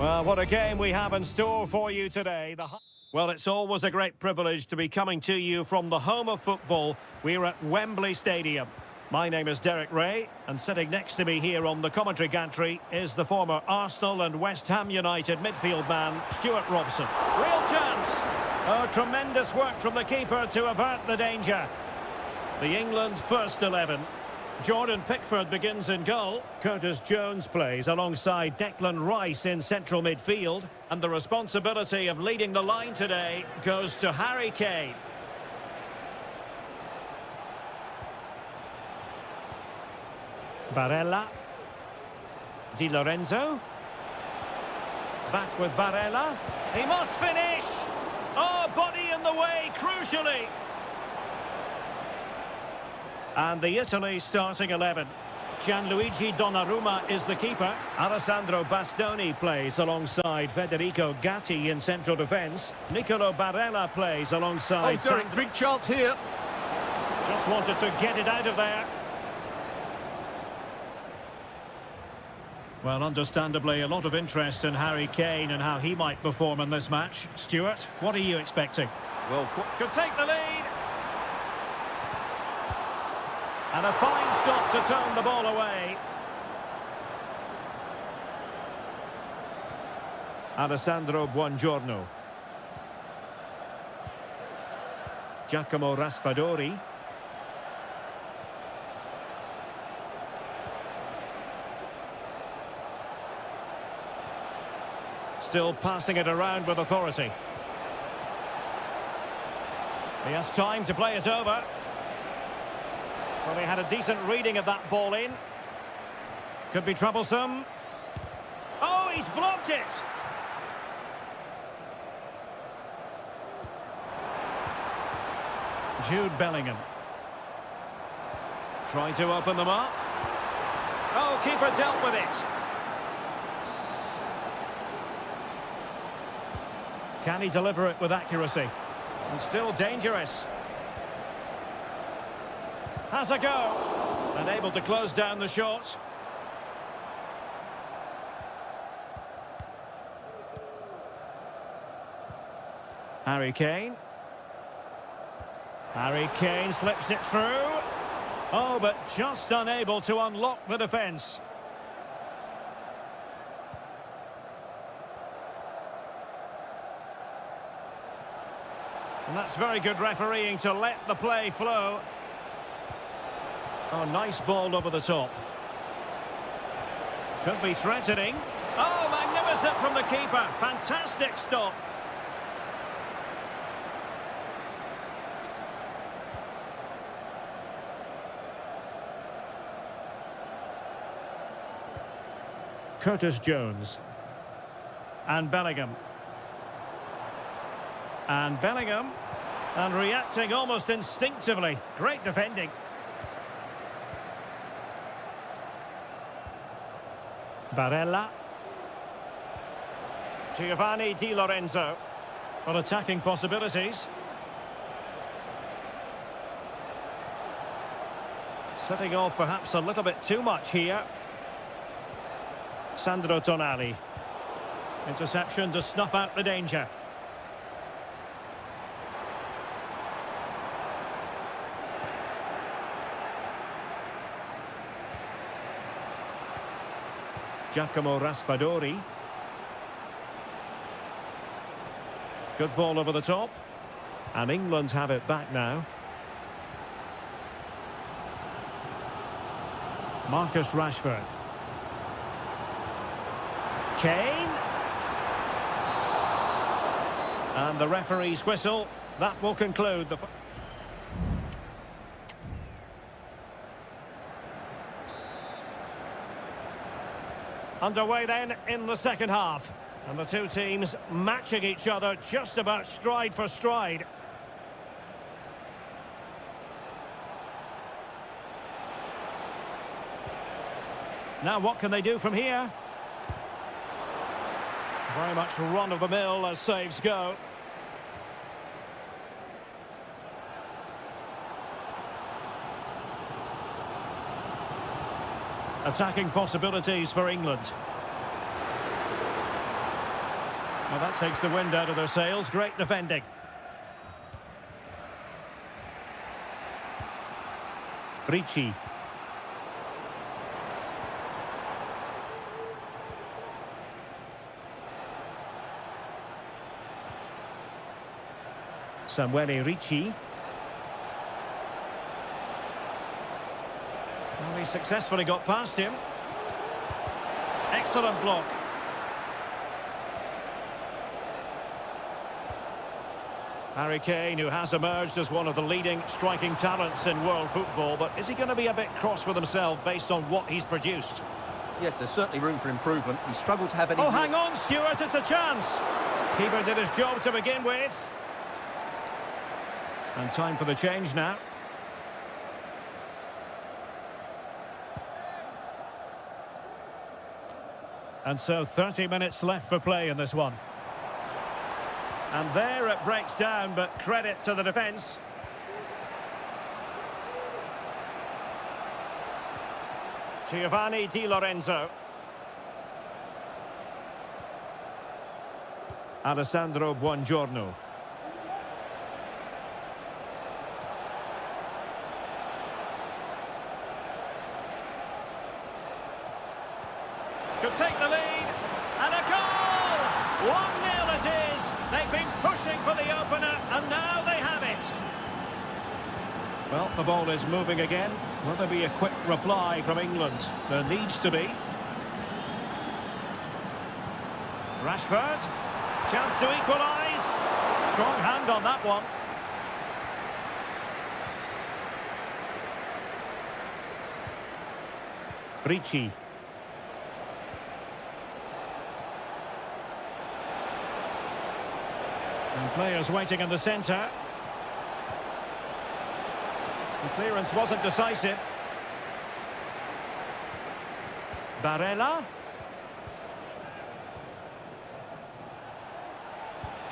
Speaker 1: Well, what a game we have in store for you today. Well, it's always a great privilege to be coming to you from the home of football. We're at Wembley Stadium. My name is Derek Ray, and sitting next to me here on the commentary gantry is the former Arsenal and West Ham United midfield man, Stuart Robson. Real chance! Oh, tremendous work from the keeper to avert the danger. The England first 11. Jordan Pickford begins in goal. Curtis Jones plays alongside Declan Rice in central midfield. And the responsibility of leading the line today goes to Harry Kane. Barella. Di Lorenzo. Back with Barella. He must finish! Oh, body in the way, crucially! And the Italy starting 11. Gianluigi Donnarumma is the keeper. Alessandro Bastoni plays alongside Federico Gatti in central defence. Nicolo Barella plays alongside...
Speaker 2: Oh, Derek, big chance here.
Speaker 1: Just wanted to get it out of there. Well, understandably, a lot of interest in Harry Kane and how he might perform in this match. Stuart, what are you expecting?
Speaker 2: Well,
Speaker 1: could take the lead. And a fine stop to turn the ball away. Alessandro Buongiorno. Giacomo Raspadori. Still passing it around with authority. He has time to play it over. Well, he had a decent reading of that ball in. Could be troublesome. Oh, he's blocked it! Jude Bellingham. Trying to open them up. Oh, keeper dealt with it. Can he deliver it with accuracy? And still dangerous. Has a go. And able to close down the shot. Harry Kane. Harry Kane slips it through. Oh, but just unable to unlock the defence. And that's very good refereeing to let the play flow. Oh, nice ball over the top. Could be threatening. Oh, magnificent from the keeper. Fantastic stop. Curtis Jones. And Bellingham. And Bellingham. And reacting almost instinctively. Great defending. Barella. Giovanni Di Lorenzo. Well, attacking possibilities. Setting off perhaps a little bit too much here. Sandro Tonali. Interception to snuff out the danger. Giacomo Raspadori. Good ball over the top. And England have it back now. Marcus Rashford. Kane. And the referee's whistle. That will conclude the... Underway then in the second half. And the two teams matching each other just about stride for stride. Now what can they do from here? Very much run-of-the-mill as saves go. Attacking possibilities for England. Well, that takes the wind out of their sails. Great defending. Ricci. Samuele Ricci. Well, he successfully got past him. Excellent block. Harry Kane, who has emerged as one of the leading striking talents in world football, but is he going to be a bit cross with himself based on what he's produced?
Speaker 2: Yes, there's certainly room for improvement. He struggled to have any...
Speaker 1: Oh, hang on, Stuart, it's a chance. Keeper did his job to begin with. And time for the change now. And so 30 minutes left for play in this one. And there it breaks down, but credit to the defence. Giovanni Di Lorenzo. Alessandro Buongiorno. Could take the lead, and a goal! 1-0 it is! They've been pushing for the opener, and now they have it! Well, the ball is moving again. Will there be a quick reply from England? There needs to be. Rashford, chance to equalise. Strong hand on that one. Ricci. And players waiting in the centre. The clearance wasn't decisive. Barella.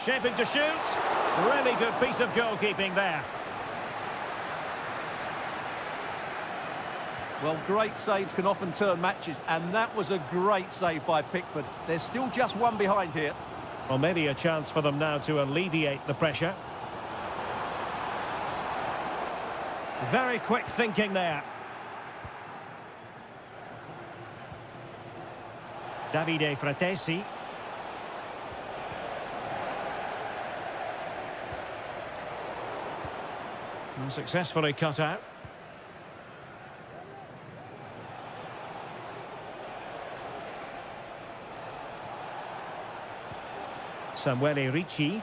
Speaker 1: Shaping to shoot. Really good piece of goalkeeping there.
Speaker 2: Well, great saves can often turn matches, and that was a great save by Pickford. There's still just one behind here.
Speaker 1: Well, maybe a chance for them now to alleviate the pressure. Very quick thinking there. Davide Fratesi. And successfully cut out. Samuele Ricci.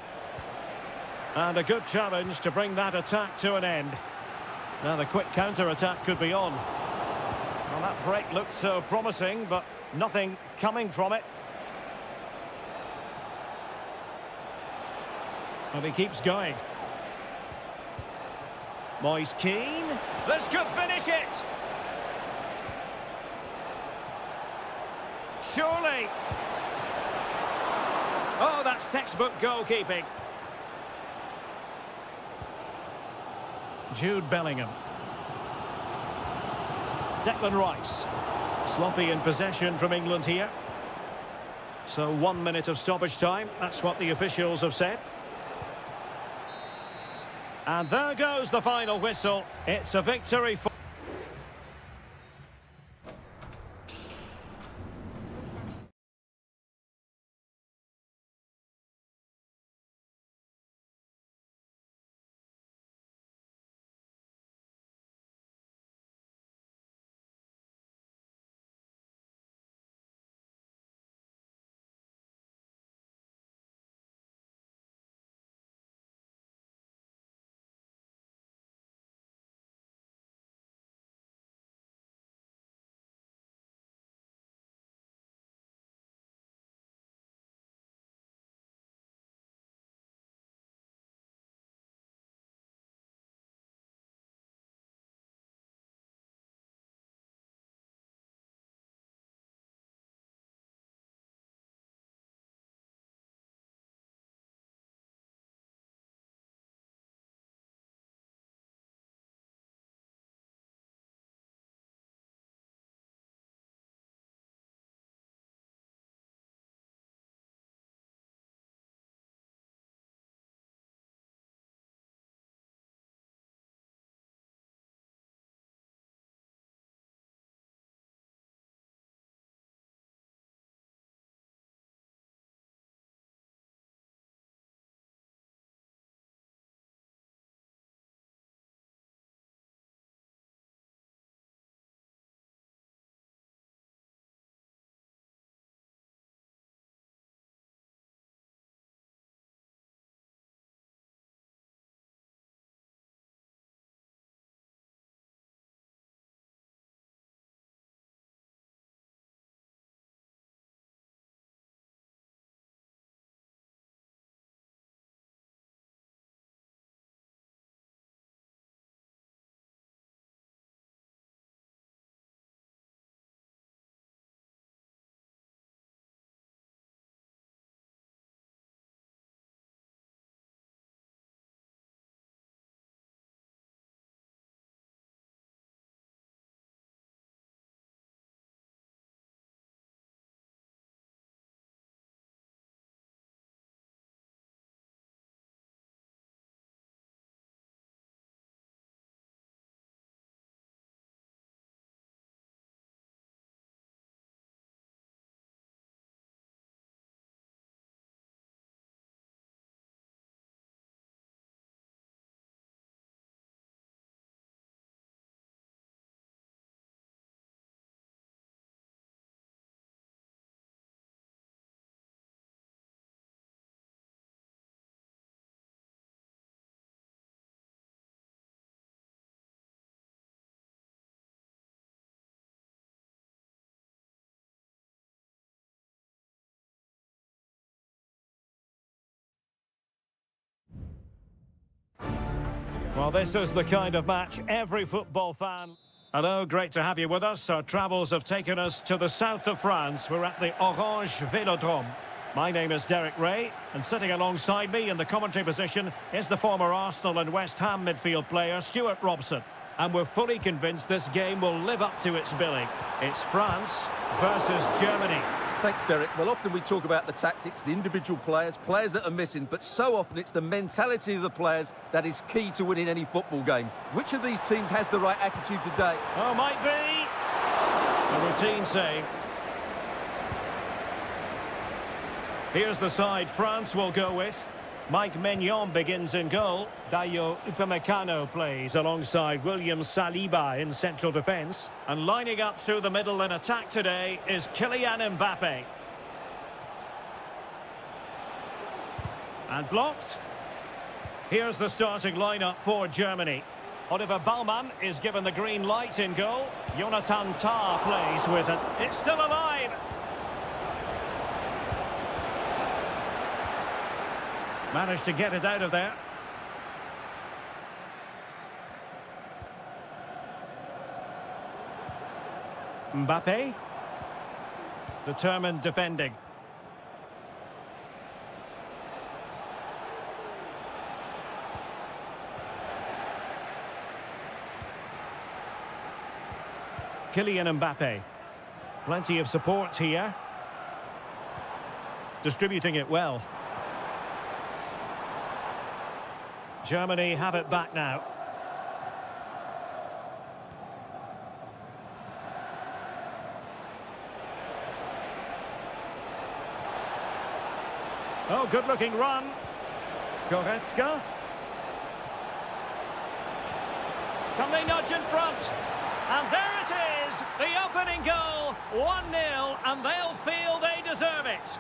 Speaker 1: And a good challenge to bring that attack to an end. Now the quick counter-attack could be on. Well, that break looked so promising, but nothing coming from it. And he keeps going. Moise Keane. This could finish it! Surely! Oh, that's textbook goalkeeping. Jude Bellingham. Declan Rice. Sloppy in possession from England here. So 1 minute of stoppage time. That's what the officials have said. And there goes the final whistle. It's a victory for... Well, this is the kind of match every football fan... Hello, great to have you with us. Our travels have taken us to the south of France. We're at the Orange Vélodrome. My name is Derek Ray, and sitting alongside me in the commentary position is the former Arsenal and West Ham midfield player, Stuart Robson. And we're fully convinced this game will live up to its billing. It's France versus Germany.
Speaker 2: Thanks, Derek. Well, often we talk about the tactics, the individual players that are missing, but so often it's the mentality of the players that is key to winning any football game. Which of these teams has the right attitude today?
Speaker 1: Oh, might be. A routine save. Here's the side France will go with. Mike Maignan begins in goal. Dayo Upamecano plays alongside William Saliba in central defence. And lining up through the middle in attack today is Kylian Mbappe. And blocked. Here's the starting lineup for Germany. Oliver Baumann is given the green light in goal. Jonathan Tah plays with it. It's still alive. Managed to get it out of there. Mbappe. Determined defending. Kylian Mbappe. Plenty of support here. Distributing it well. Germany have it back now. Oh, good-looking run. Goretzka. Can they nudge in front? And there it is, the opening goal, 1-0, and they'll feel they deserve it.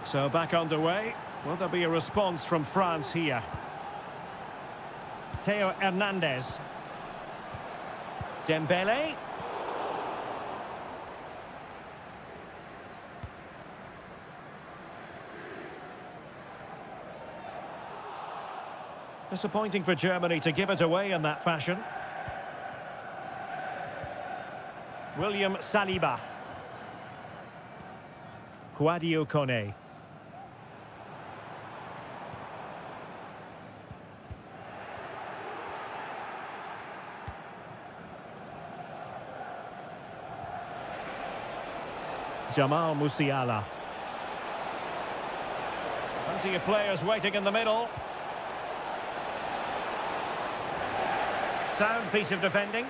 Speaker 1: So back underway. Will there be a response from France here? Theo Hernandez. Dembele. Disappointing for Germany to give it away in that fashion. William Saliba. Sadio Kone. Jamal Musiala. Plenty of players waiting in the middle. Sound piece of defending.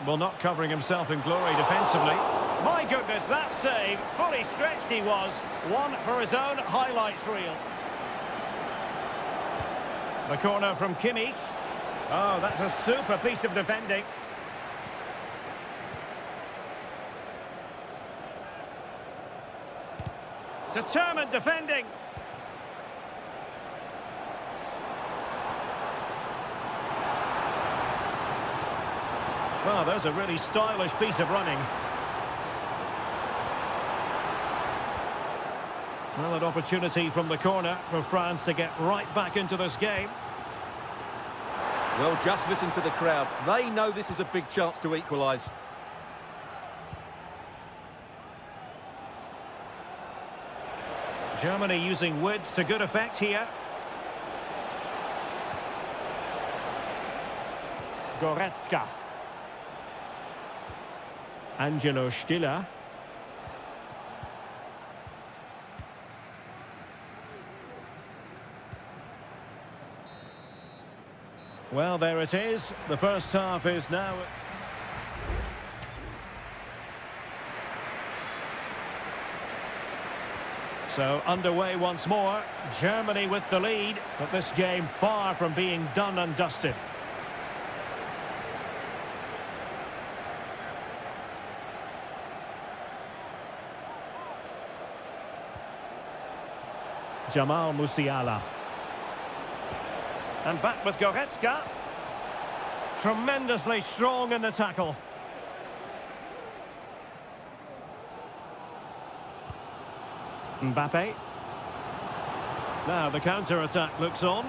Speaker 1: Well, not covering himself in glory defensively. My goodness, that save. Fully stretched he was. One for his own highlights reel. The corner from Kimmich. Oh, that's a super piece of defending. Determined defending. Well, there's a really stylish piece of running. Well, an opportunity from the corner for France to get right back into this game.
Speaker 2: Well, just listen to the crowd. They know this is a big chance to equalise.
Speaker 1: Germany using width to good effect here. Goretzka. Angelo Stiller. Well, there it is. The first half is now... So, underway once more. Germany with the lead, but this game far from being done and dusted. Jamal Musiala. And back with Goretzka. Tremendously strong in the tackle. Mbappe. Now the counter-attack looks on.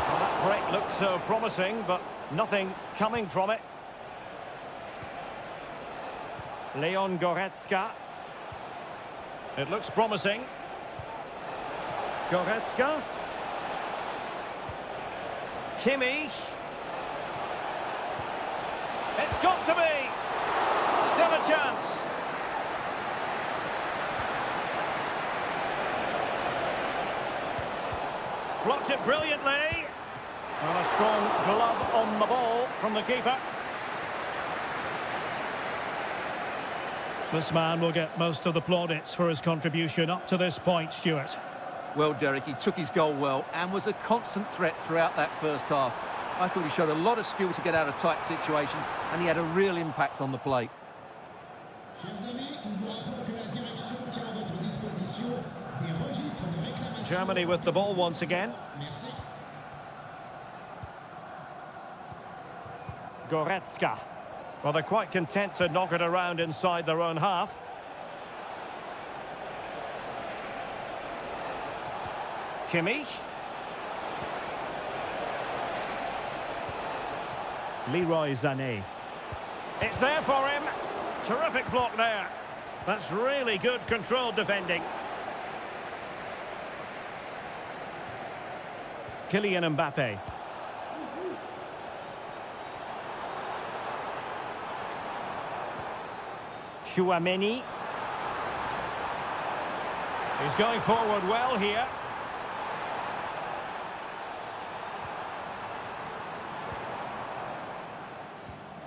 Speaker 1: Well, that break looks so promising, but nothing coming from it. Leon Goretzka. It looks promising. Goretzka. Kimmich. It's got to be. Still a chance. Blocked it brilliantly. And a strong glove on the ball from the keeper. This man will get most of the plaudits for his contribution up to this point, Stuart.
Speaker 2: Well, Derek, he took his goal well and was a constant threat throughout that first half. I thought he showed a lot of skill to get out of tight situations, and he had a real impact on the plate.
Speaker 1: Germany with the ball once again. Goretzka. Well, they're quite content to knock it around inside their own half. Kimmich. Leroy Sané. It's there for him. Terrific block there. That's really good controlled defending. Kylian Mbappe. Chouameni. He's going forward well here.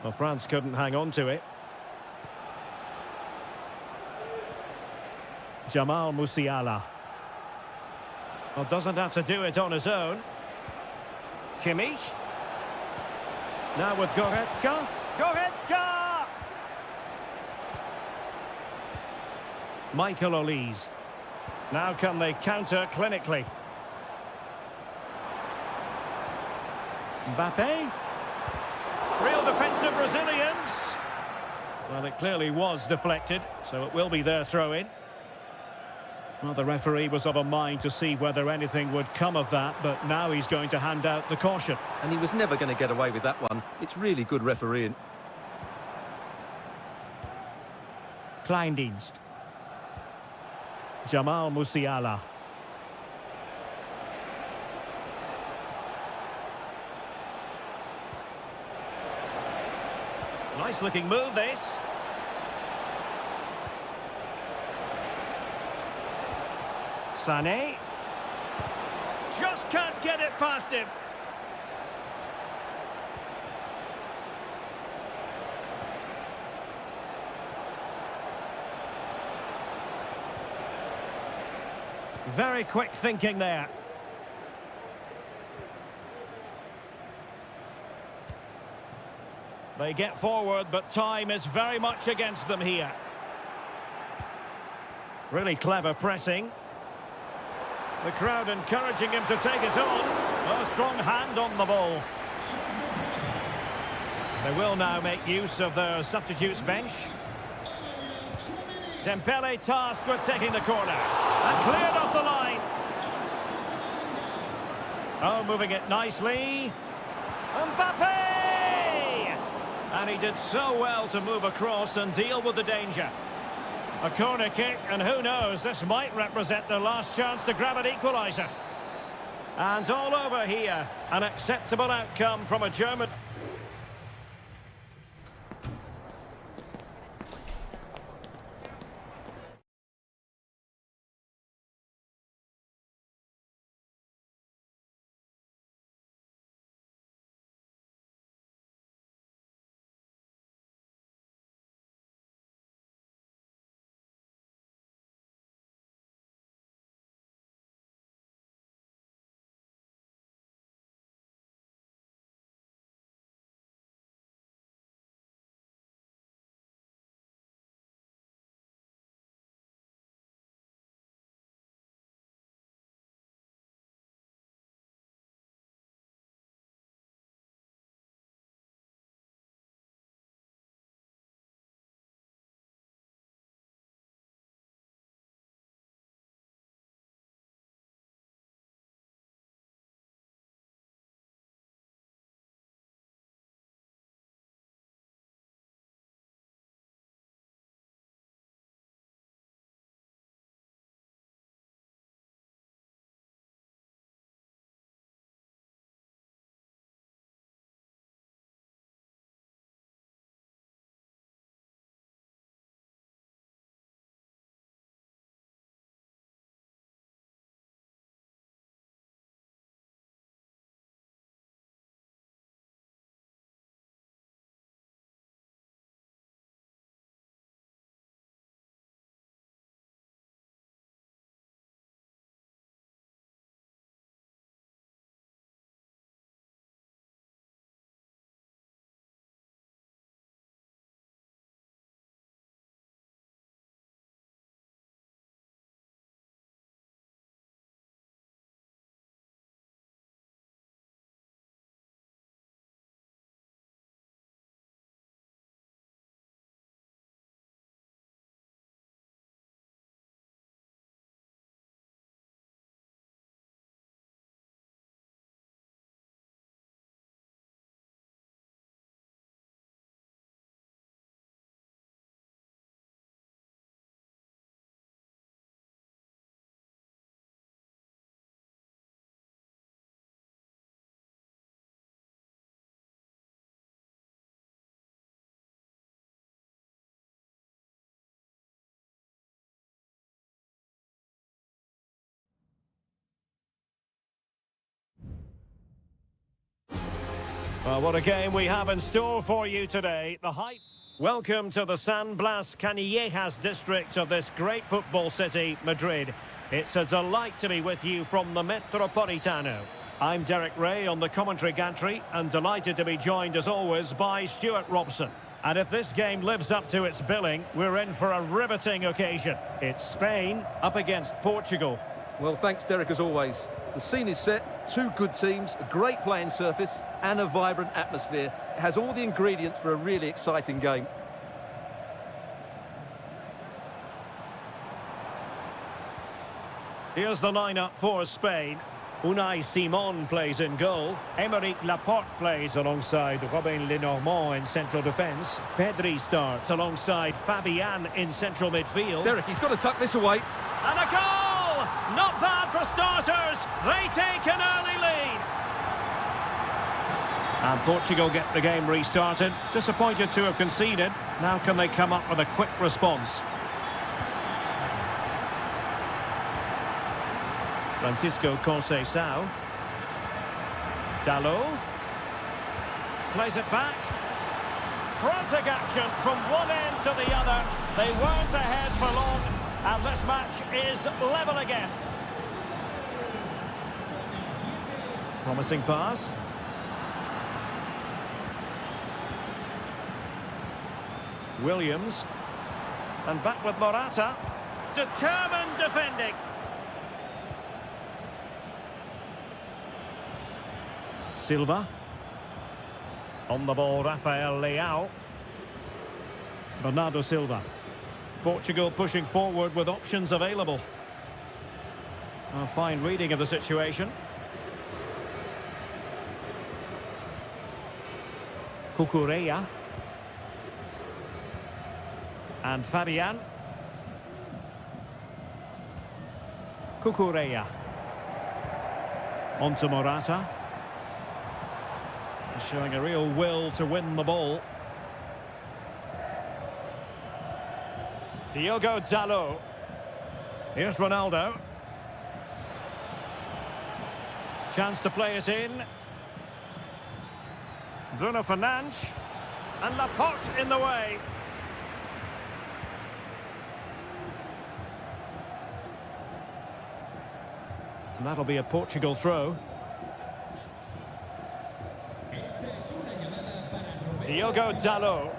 Speaker 1: Well, France couldn't hang on to it. Jamal Musiala. Well, doesn't have to do it on his own. Kimmich. Now with Goretzka. Goretzka! Michael Olise. Now can they counter clinically? Mbappe. Real defensive resilience. Well, it clearly was deflected, so it will be their throw-in. Well, the referee was of a mind to see whether anything would come of that, but now he's going to hand out the caution.
Speaker 2: And he was never going to get away with that one. It's really good refereeing.
Speaker 1: Kleindienst. Jamal Musiala. Nice looking move, this. Sané. Just can't get it past him. Very quick thinking there. They get forward, but time is very much against them here. Really clever pressing. The crowd encouraging him to take it on. A strong hand on the ball. They will now make use of their substitutes bench. Dembele tasked with taking the corner. And cleared off the line. Oh, moving it nicely. Mbappe! And he did so well to move across and deal with the danger. A corner kick, and who knows, this might represent their last chance to grab an equaliser. And all over here, an acceptable outcome from a German... What a game we have in store for you today. The hype. Welcome to the San Blas Canillejas district of this great football city, Madrid. It's a delight to be with you from the Metropolitano. I'm Derek Ray on the commentary gantry and delighted to be joined as always by Stuart Robson. And if this game lives up to its billing, we're in for a riveting occasion. It's Spain up against Portugal.
Speaker 2: Well, thanks, Derek, as always. The scene is set, two good teams, a great playing surface and a vibrant atmosphere. It has all the ingredients for a really exciting game.
Speaker 1: Here's the lineup for Spain. Unai Simon plays in goal. Aymeric Laporte plays alongside Robin Lenormand in central defence. Pedri starts alongside Fabian in central midfield.
Speaker 2: Derek, he's got to tuck this away.
Speaker 1: And a goal! Not bad for starters. They take an early lead. And Portugal get the game restarted. Disappointed to have conceded. Now can they come up with a quick response? Francisco Conceição. Dalot. Plays it back. Frantic action from one end to the other. They weren't ahead for long, and this match is level again. Promising pass. Williams. And back with Morata. Determined defending. Silva. On the ball, Rafael Leao. Bernardo Silva. Portugal pushing forward with options available. A fine reading of the situation. Cucurella. And Fabian. Cucurella. On to Morata. Showing a real will to win the ball. Diogo Dalot. Here's Ronaldo. Chance to play it in. Bruno Fernandes. And Laporte in the way. And that'll be a Portugal throw. Diogo Dalot.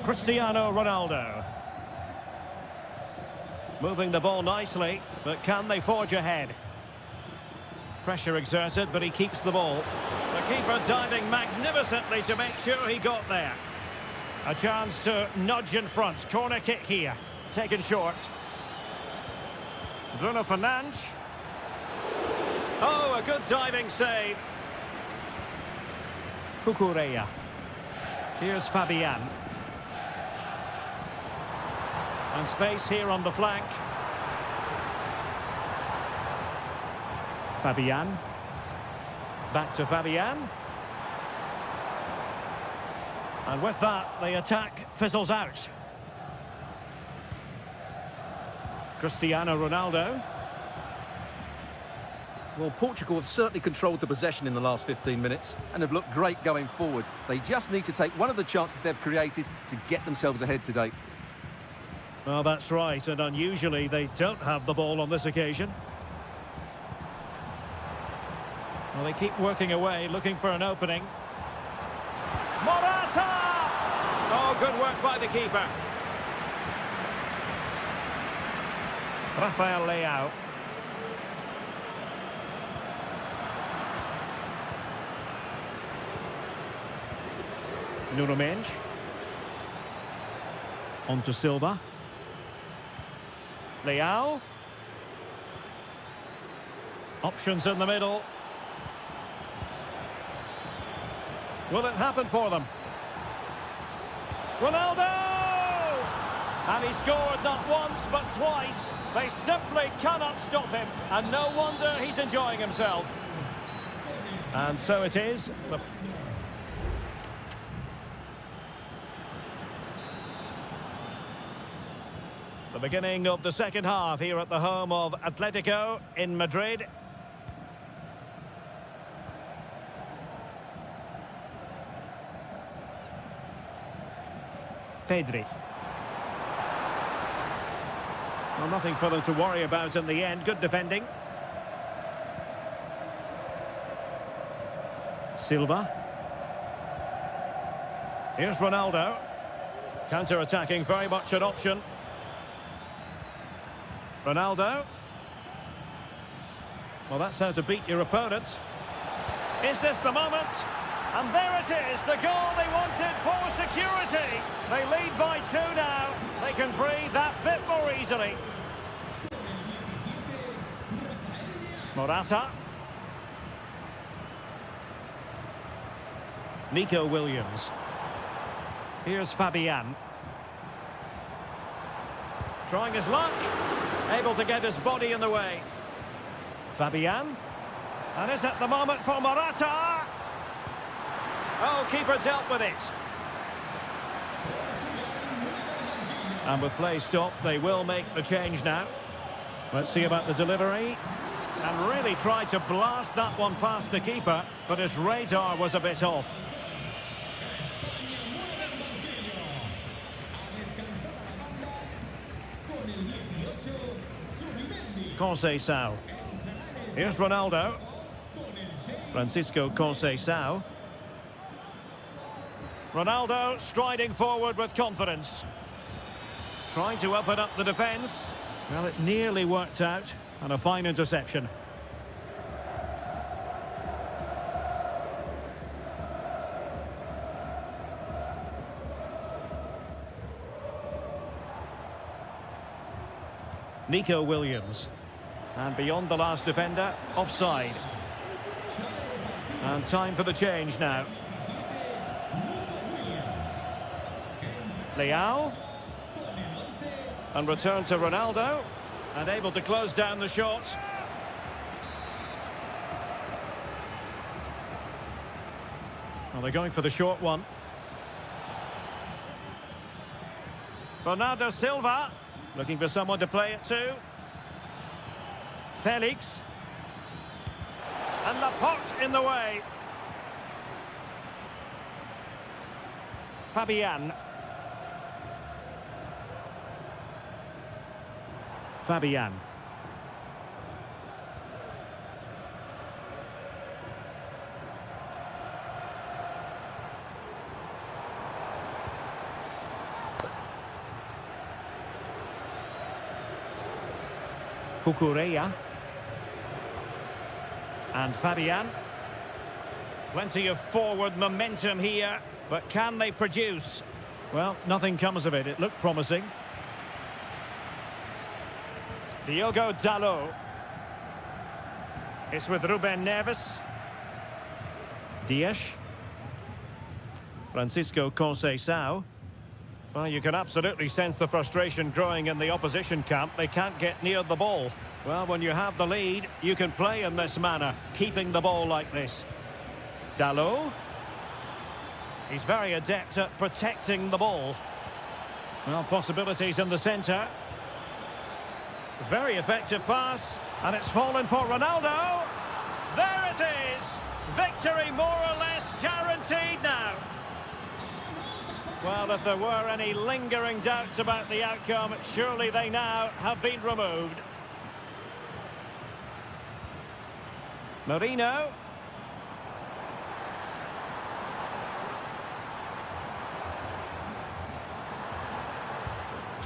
Speaker 1: Cristiano Ronaldo. Moving the ball nicely, but can they forge ahead? Pressure exerted, but he keeps the ball. The keeper diving magnificently to make sure he got there. A chance to nudge in front. Corner kick here. Taken short. Bruno Fernandes. Oh, a good diving save. Cucurella. Here's Fabian. And space here on the flank. Fabian. Back to Fabian. And with that, the attack fizzles out. Cristiano Ronaldo.
Speaker 2: Well, Portugal have certainly controlled the possession in the last 15 minutes and have looked great going forward. They just need to take one of the chances they've created to get themselves ahead today.
Speaker 1: Well, that's right, and unusually they don't have the ball on this occasion. Well, they keep working away, looking for an opening. Morata! Oh, good work by the keeper. Rafael Leao. Nuno Mendes. On to Silva. Leao. Options in the middle. Will it happen for them? Ronaldo! And he scored not once but twice. They simply cannot stop him. And no wonder he's enjoying himself. And so it is. The beginning of the second half here at the home of Atletico in Madrid. Pedri. Well, nothing for them to worry about in the end. Good defending. Silva. Here's Ronaldo. Counter-attacking, very much an option. Ronaldo. Well, that's how to beat your opponent. Is this the moment? And there it is, the goal they wanted for security. They lead by 2 now. They can breathe that bit more easily. Morata. Nico Williams. Here's Fabian. Trying his luck. Able to get his body in the way. Fabian. And is it the moment for Morata? Oh, keeper dealt with it. And with play stopped, they will make the change now. Let's see about the delivery. And really tried to blast that one past the keeper, but his radar was a bit off. Conceição. Here's Ronaldo. Francisco Conceição. Ronaldo striding forward with confidence. Trying to open up the defence. Well, it nearly worked out. And a fine interception. Nico Williams. And beyond the last defender, offside. And time for the change now. Leao. And return to Ronaldo. And able to close down the shot. Well, they're going for the short one. Bernardo Silva. Looking for someone to play it to. Felix. And Laporte in the way. Fabian. Fabian. Cucurella. And Fabian. Plenty of forward momentum here, but can they produce? Well, nothing comes of it. It looked promising. Diogo Dalot. It's with Ruben Neves. Dias. Francisco Conceição. Well, you can absolutely sense the frustration growing in the opposition camp. They can't get near the ball. Well, when you have the lead, you can play in this manner, keeping the ball like this. Dalot. He's very adept at protecting the ball. Well, possibilities in the centre. Very effective pass, and it's fallen for Ronaldo. There it is! Victory more or less guaranteed now. Well, if there were any lingering doubts about the outcome, surely they now have been removed. Marino.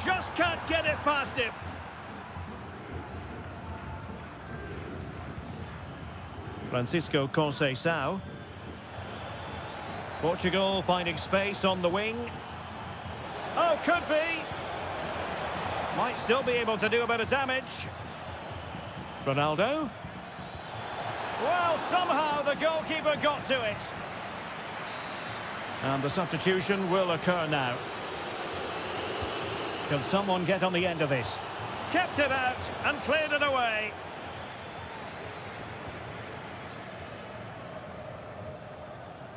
Speaker 1: Just can't get it past him. Francisco Conceição. Portugal finding space on the wing. Oh, could be. Might still be able to do a bit of damage. Ronaldo. Well, somehow the goalkeeper got to it. And the substitution will occur now. Can someone get on the end of this? Kept it out and cleared it away.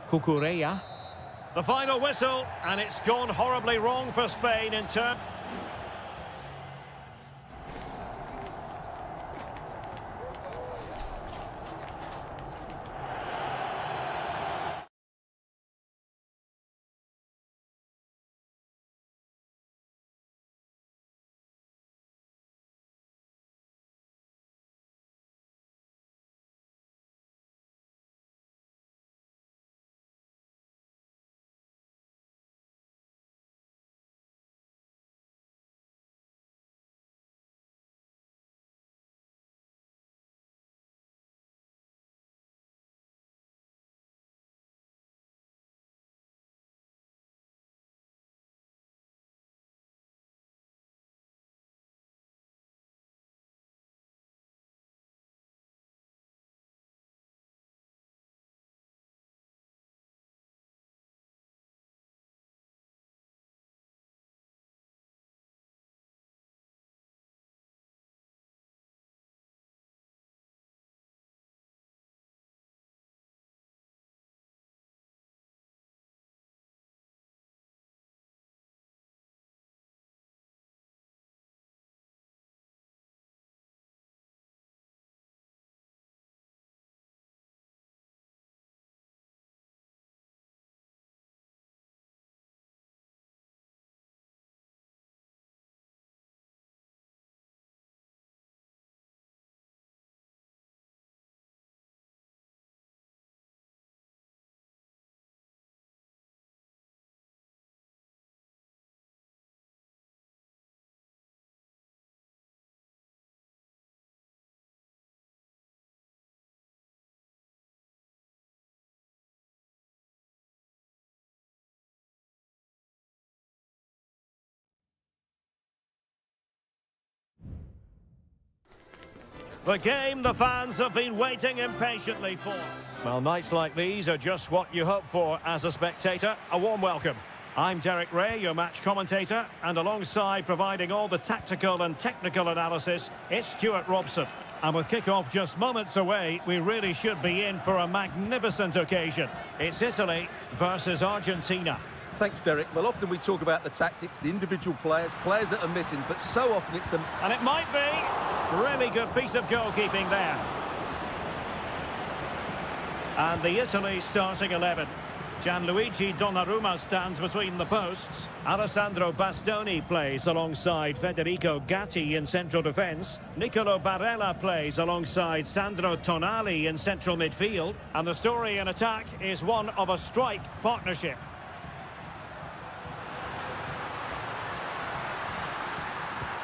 Speaker 1: Cucurella. The final whistle, and it's gone horribly wrong for Spain in turn. The game the fans have been waiting impatiently for. Well, nights like these are just what you hope for as a spectator. A warm welcome. I'm Derek Ray, your match commentator, and alongside providing all the tactical and technical analysis, it's Stuart Robson. And with kick-off just moments away, we really should be in for a magnificent occasion. It's Italy versus Argentina.
Speaker 2: Thanks, Derek. Well, often we talk about the tactics, the individual players that are missing, but so often it's them.
Speaker 1: And it might be. Really good piece of goalkeeping there. And the Italy starting 11. Gianluigi Donnarumma stands between the posts. Alessandro Bastoni plays alongside Federico Gatti in central defence. Nicolo Barella plays alongside Sandro Tonali in central midfield. And the story in attack is one of a strike partnership.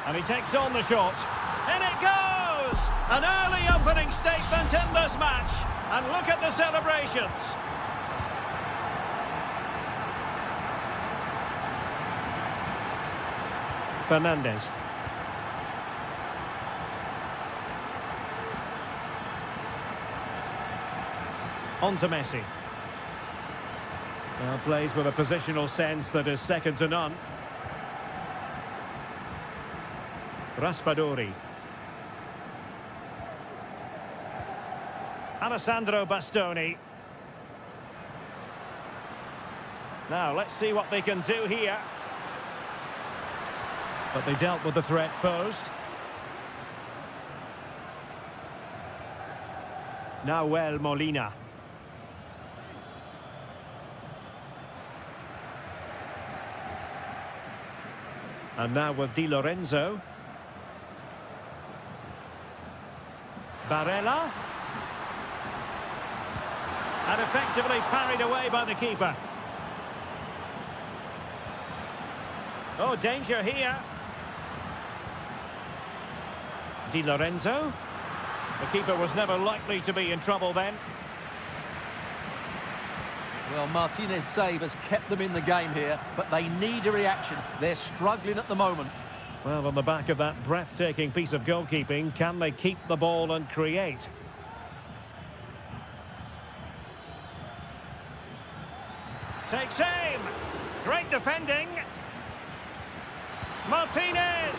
Speaker 1: And he takes on the shot. In it goes! An early opening statement in this match. And look at the celebrations. Fernandez. On to Messi. Now plays with a positional sense that is second to none. Raspadori. Alessandro Bastoni. Now let's see what they can do here. But they dealt with the threat posed. Nahuel Molina. And now with Di Lorenzo. Barella. And effectively parried away by the keeper. Oh, danger here. Di Lorenzo. The keeper was never likely to be in trouble then.
Speaker 2: Well, Martinez's save has kept them in the game here, but they need a reaction. They're struggling at the moment.
Speaker 1: Well, on the back of that breathtaking piece of goalkeeping, can they keep the ball and create? Takes aim. Great defending. Martinez.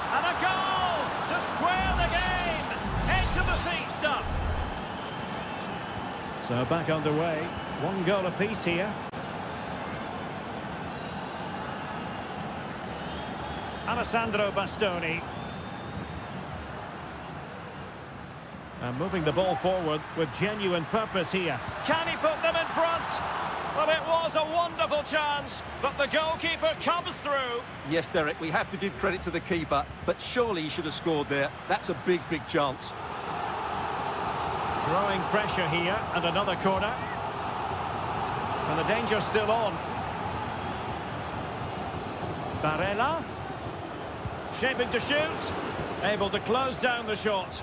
Speaker 1: And a goal to square the game. Edge of the seat stuff. So back underway. One goal apiece here. Alessandro Bastoni. And moving the ball forward with genuine purpose here. Can he put them in front? Well, it was a wonderful chance, but the goalkeeper comes through.
Speaker 2: Yes, Derek, we have to give credit to the keeper, but surely he should have scored there. That's a big, big chance.
Speaker 1: Growing pressure here, and another corner. And the danger's still on. Barella. Shaping to shoot. Able to close down the shot.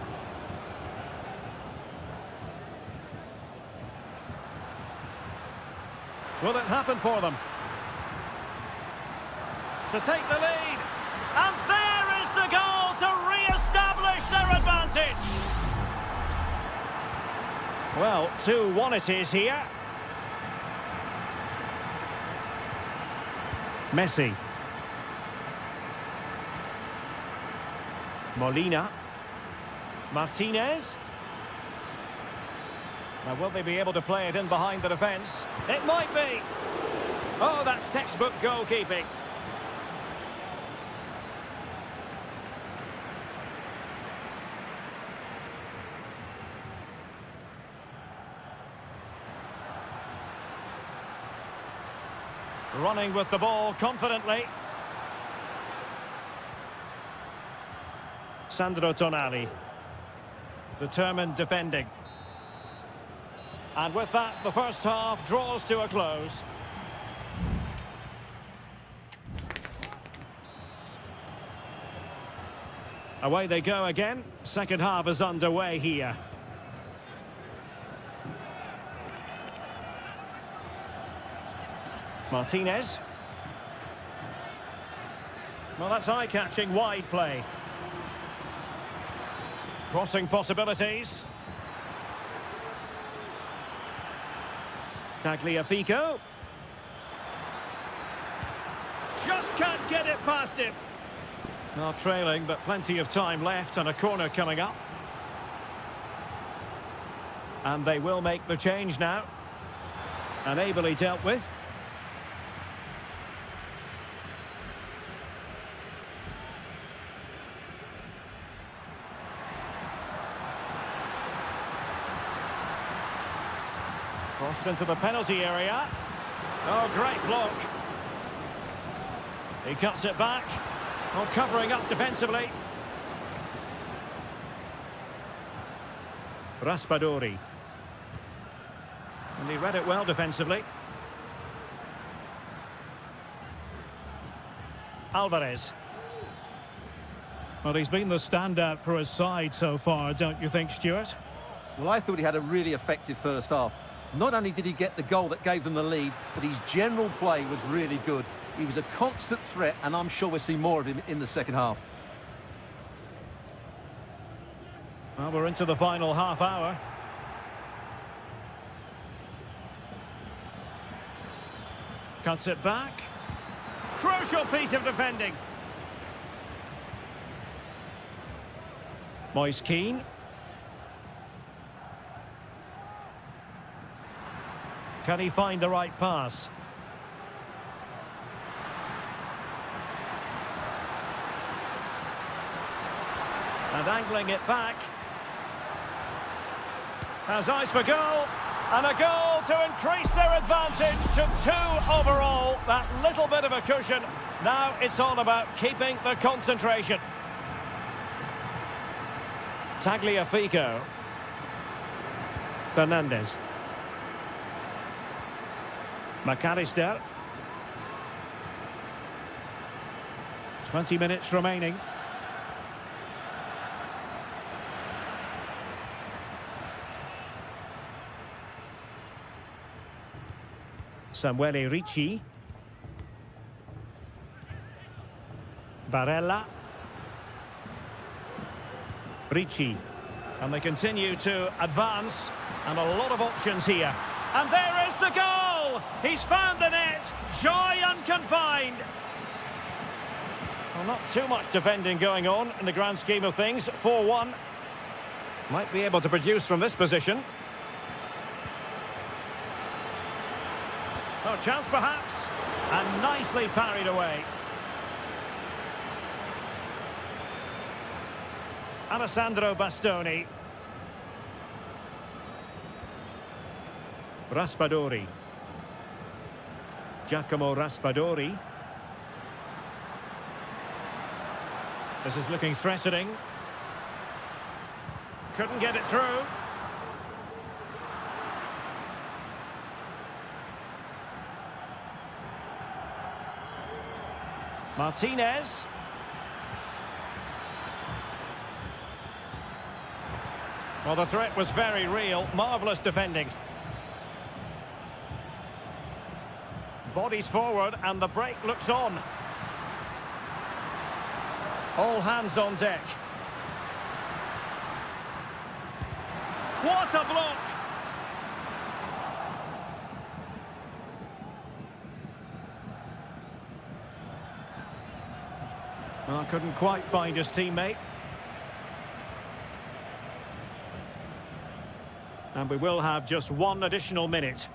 Speaker 1: Will it happen for them? To take the lead. And there is the goal to re-establish their advantage. Well, 2-1 it is here. Messi. Molina. Martinez. Now, will they be able to play it in behind the defence? It might be. Oh, that's textbook goalkeeping. Running with the ball confidently. Sandro Tonali. Determined defending. And with that, the first half draws to a close. Away they go again. Second half is underway here. Martinez. Well, that's eye-catching wide play. Crossing possibilities. Tagliafico. Just can't get it past him. Not trailing, but plenty of time left and a corner coming up. And they will make the change now. And ably dealt with. Crossed into the penalty area. Oh, great block. He cuts it back. Oh, covering up defensively. Raspadori. And he read it well defensively. Alvarez. Well, he's been the standout for his side so far, don't you think, Stuart?
Speaker 2: Well, I thought he had a really effective first half. Not only did he get the goal that gave them the lead, but his general play was really good. He was a constant threat, and I'm sure we'll see more of him in the second half.
Speaker 1: Well, we're into the final half hour. Cuts it back. Crucial piece of defending. Moise Keane. Can he find the right pass? And angling it back. Has eyes for goal. And a goal to increase their advantage to 2 overall. That little bit of a cushion. Now it's all about keeping the concentration. Tagliafico. Fernandez. McAllister. 20 minutes remaining. Samuele Ricci. Barella. Ricci. And they continue to advance. And a lot of options here. And there is the goal! He's found the net. Joy unconfined. Well, not too much defending going on in the grand scheme of things. 4-1. Might be able to produce from this position. Oh, chance perhaps. And nicely parried away. Alessandro Bastoni. Raspadori. Giacomo Raspadori. This is looking threatening. Couldn't get it through. Martinez. Well, the threat was very real. Marvellous defending. Bodies forward and the break looks on. All hands on deck. What a block! Well, couldn't quite find his teammate. And we will have just 1 additional minute.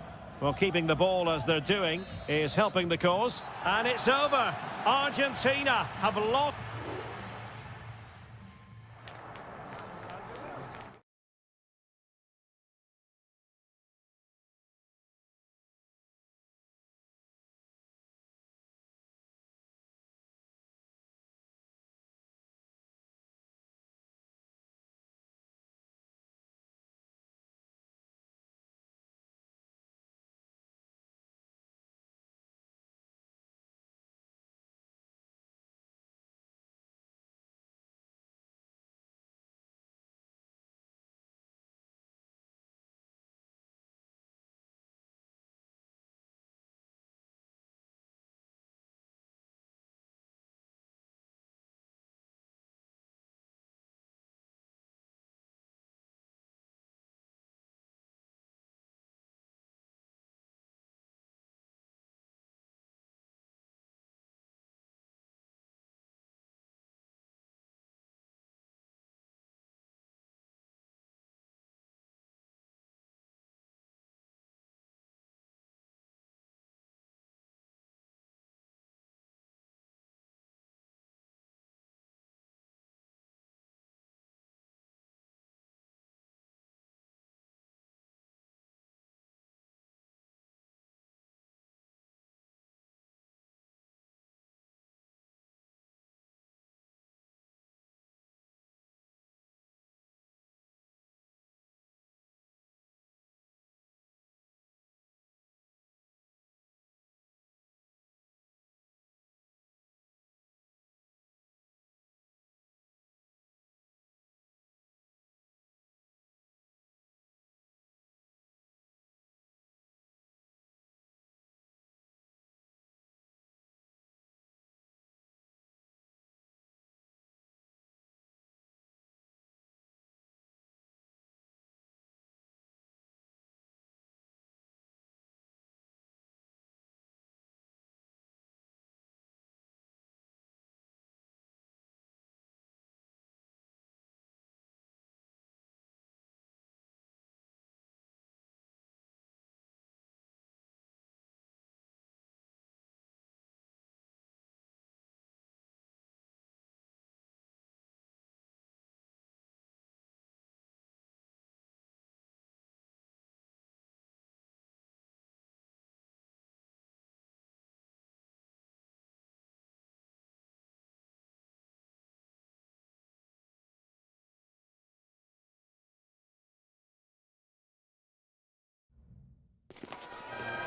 Speaker 1: Well, keeping the ball as they're doing is helping the cause. And it's over. Argentina have lost.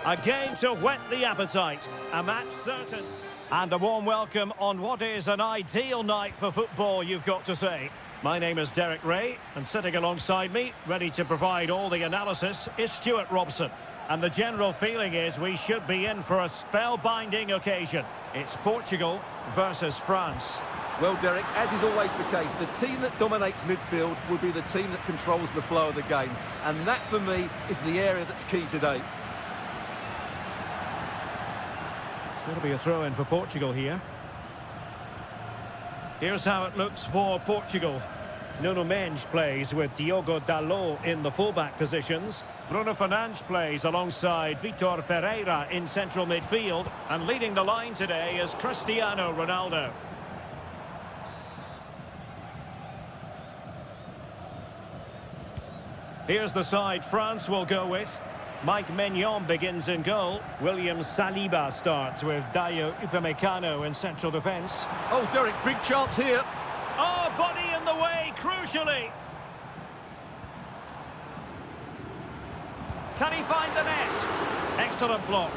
Speaker 1: A game to whet the appetite. A match certain. And a warm welcome on what is an ideal night for football, you've got to say. My name is Derek Ray, and sitting alongside me, ready to provide all the analysis, is Stuart Robson. And the general feeling is we should be in for a spellbinding occasion. It's Portugal versus France.
Speaker 2: Well, Derek, as is always the case, the team that dominates midfield will be the team that controls the flow of the game. And that, for me, is the area that's key today.
Speaker 1: It's going to be a throw-in for Portugal here. Here's how it looks for Portugal. Nuno Mendes plays with Diogo Dalot in the fullback positions. Bruno Fernandes plays alongside Vitor Ferreira in central midfield. And leading the line today is Cristiano Ronaldo. Here's the side France will go with. Mike Maignan begins in goal. William Saliba starts with Dayo Upamecano in central defence.
Speaker 2: Oh, Derek, big chance here.
Speaker 1: Oh, body in the way, crucially. Can he find the net? Excellent block.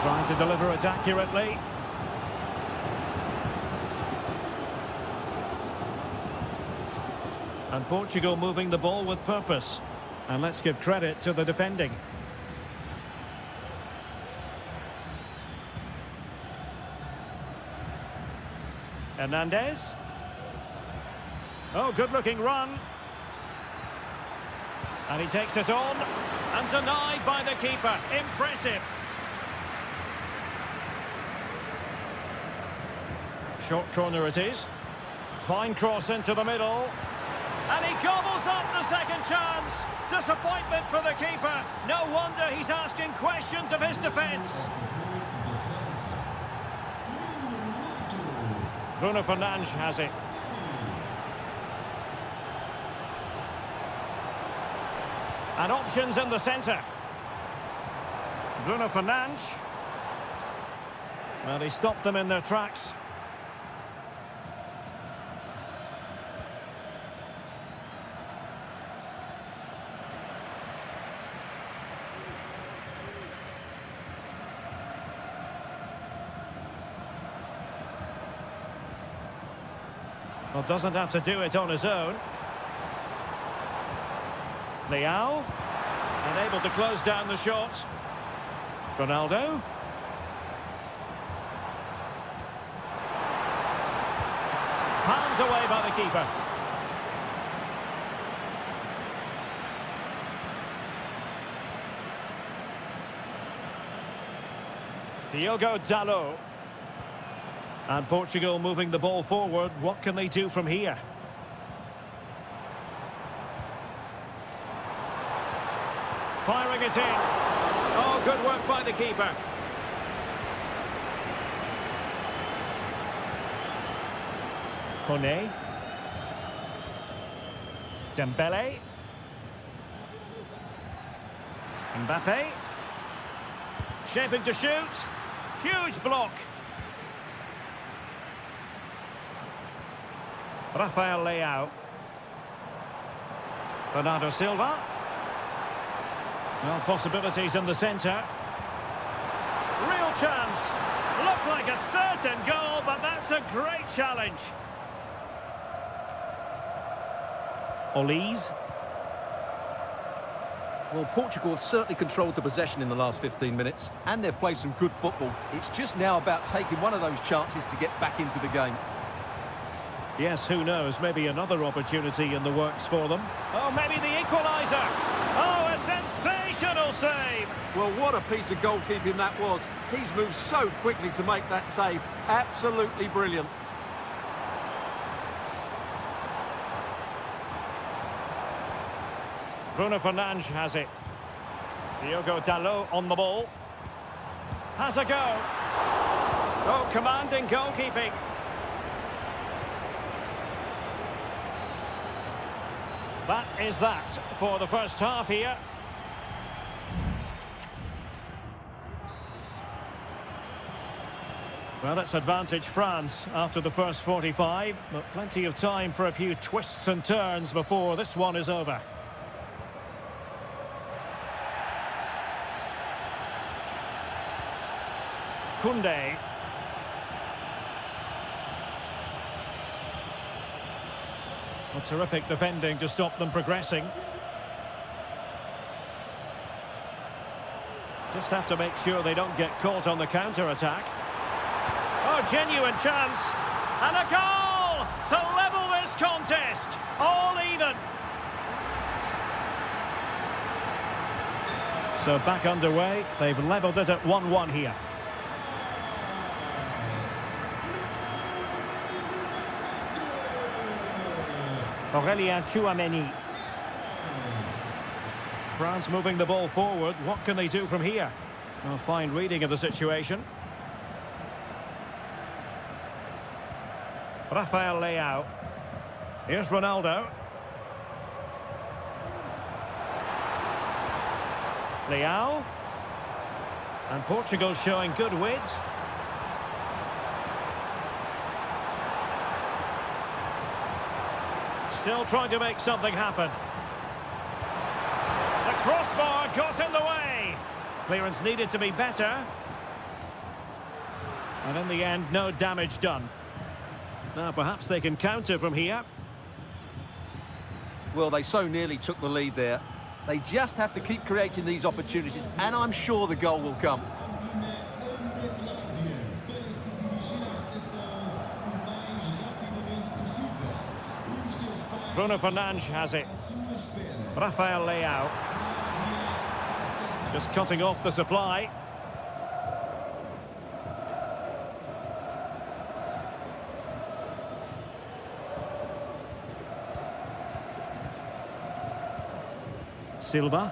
Speaker 1: Trying to deliver it accurately. And Portugal moving the ball with purpose. And let's give credit to the defending. Hernandez. Oh, good-looking run. And he takes it on. And denied by the keeper. Impressive. Short corner it is. Fine cross into the middle. And he gobbles up the second chance. Disappointment for the keeper. No wonder he's asking questions of his defence. Bruno Fernandes has it. And options in the centre. Bruno Fernandes. Well, he stopped them in their tracks. Well, doesn't have to do it on his own. Leao. And able to close down the shot. Ronaldo. Palmed away by the keeper. Diogo Dalot. And Portugal moving the ball forward. What can they do from here? Firing it in. Oh, good work by the keeper. Kone. Dembele. Mbappe. Shaping to shoot. Huge block. Rafael Leao. Bernardo Silva. Well, possibilities in the centre. Real chance. Looked like a certain goal, but that's a great challenge. Olise.
Speaker 2: Well, Portugal have certainly controlled the possession in the last 15 minutes, and they've played some good football. It's just now about taking one of those chances to get back into the game.
Speaker 1: Yes, who knows? Maybe another opportunity in the works for them. Oh, maybe the equaliser. Oh, a sensational save.
Speaker 2: Well, what a piece of goalkeeping that was. He's moved so quickly to make that save. Absolutely brilliant.
Speaker 1: Bruno Fernandes has it. Diogo Dalot on the ball. Has a go. Oh, commanding goalkeeping. That is that for the first half here. Well, it's advantage France after the first 45, but plenty of time for a few twists and turns before this one is over. Koundé. Well, terrific defending to stop them progressing. Just have to make sure they don't get caught on the counter-attack. Oh, genuine chance. And a goal to level this contest. All even. So back underway. They've levelled it at 1-1 here. Aurélien Tchouameni. France moving the ball forward. What can they do from here? A fine reading of the situation. Rafael Leao. Here's Ronaldo. Leao. And Portugal showing good width. Still trying to make something happen. The crossbar got in the way. Clearance needed to be better. And in the end, no damage done. Now, perhaps they can counter from here.
Speaker 2: Well, they so nearly took the lead there. They just have to keep creating these opportunities, and I'm sure the goal will come.
Speaker 1: Bruno Fernandes has it. Rafael Leao. Just cutting off the supply. Silva.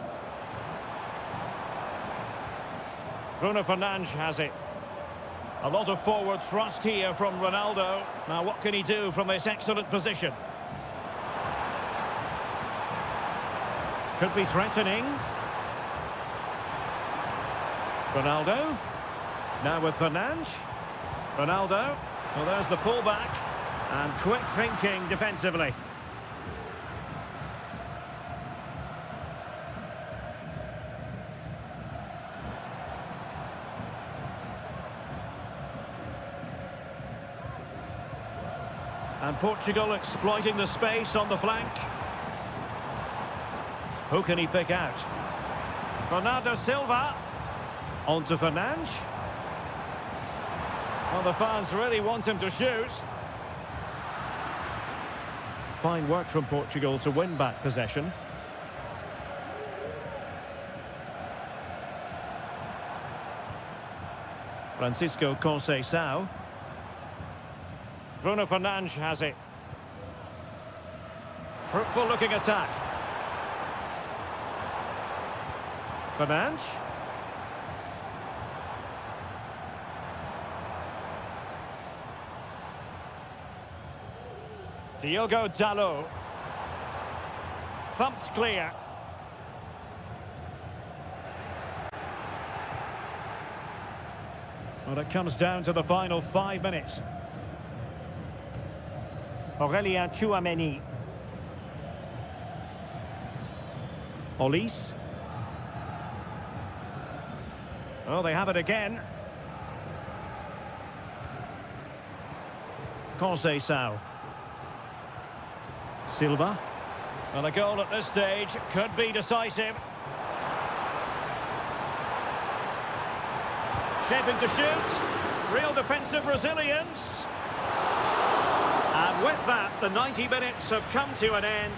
Speaker 1: Bruno Fernandes has it. A lot of forward thrust here from Ronaldo. Now what can he do from this excellent position? Could be threatening. Ronaldo. Now with Fernandes. Ronaldo. Well, there's the pullback. And quick thinking defensively. And Portugal exploiting the space on the flank. Who can he pick out? Bernardo Silva. On to Fernandes. Well, the fans really want him to shoot. Fine work from Portugal to win back possession. Francisco Conceição. Bruno Fernandes has it. Fruitful looking attack. Fernandes. Diogo Dalot. Thumped clear. Well, it comes down to the final 5 minutes. Aurélien Tchouameni. Olise. Oh, they have it again. Conceição. Silva. Well, a goal at this stage could be decisive. Shaping to shoot. Real defensive resilience. And with that, the 90 minutes have come to an end.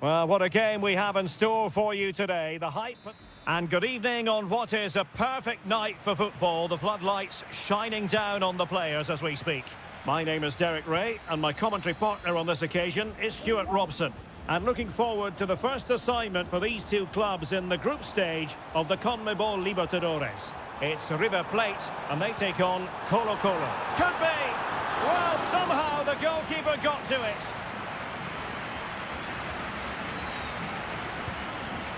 Speaker 1: Well, what a game we have in store for you today. The hype... And good evening on what is a perfect night for football. The floodlights shining down on the players as we speak. My name is Derek Ray, and my commentary partner on this occasion is Stuart Robson. And looking forward to the first assignment for these two clubs in the group stage of the CONMEBOL Libertadores. It's River Plate, and they take on Colo-Colo. Could be! Well, somehow the goalkeeper got to it.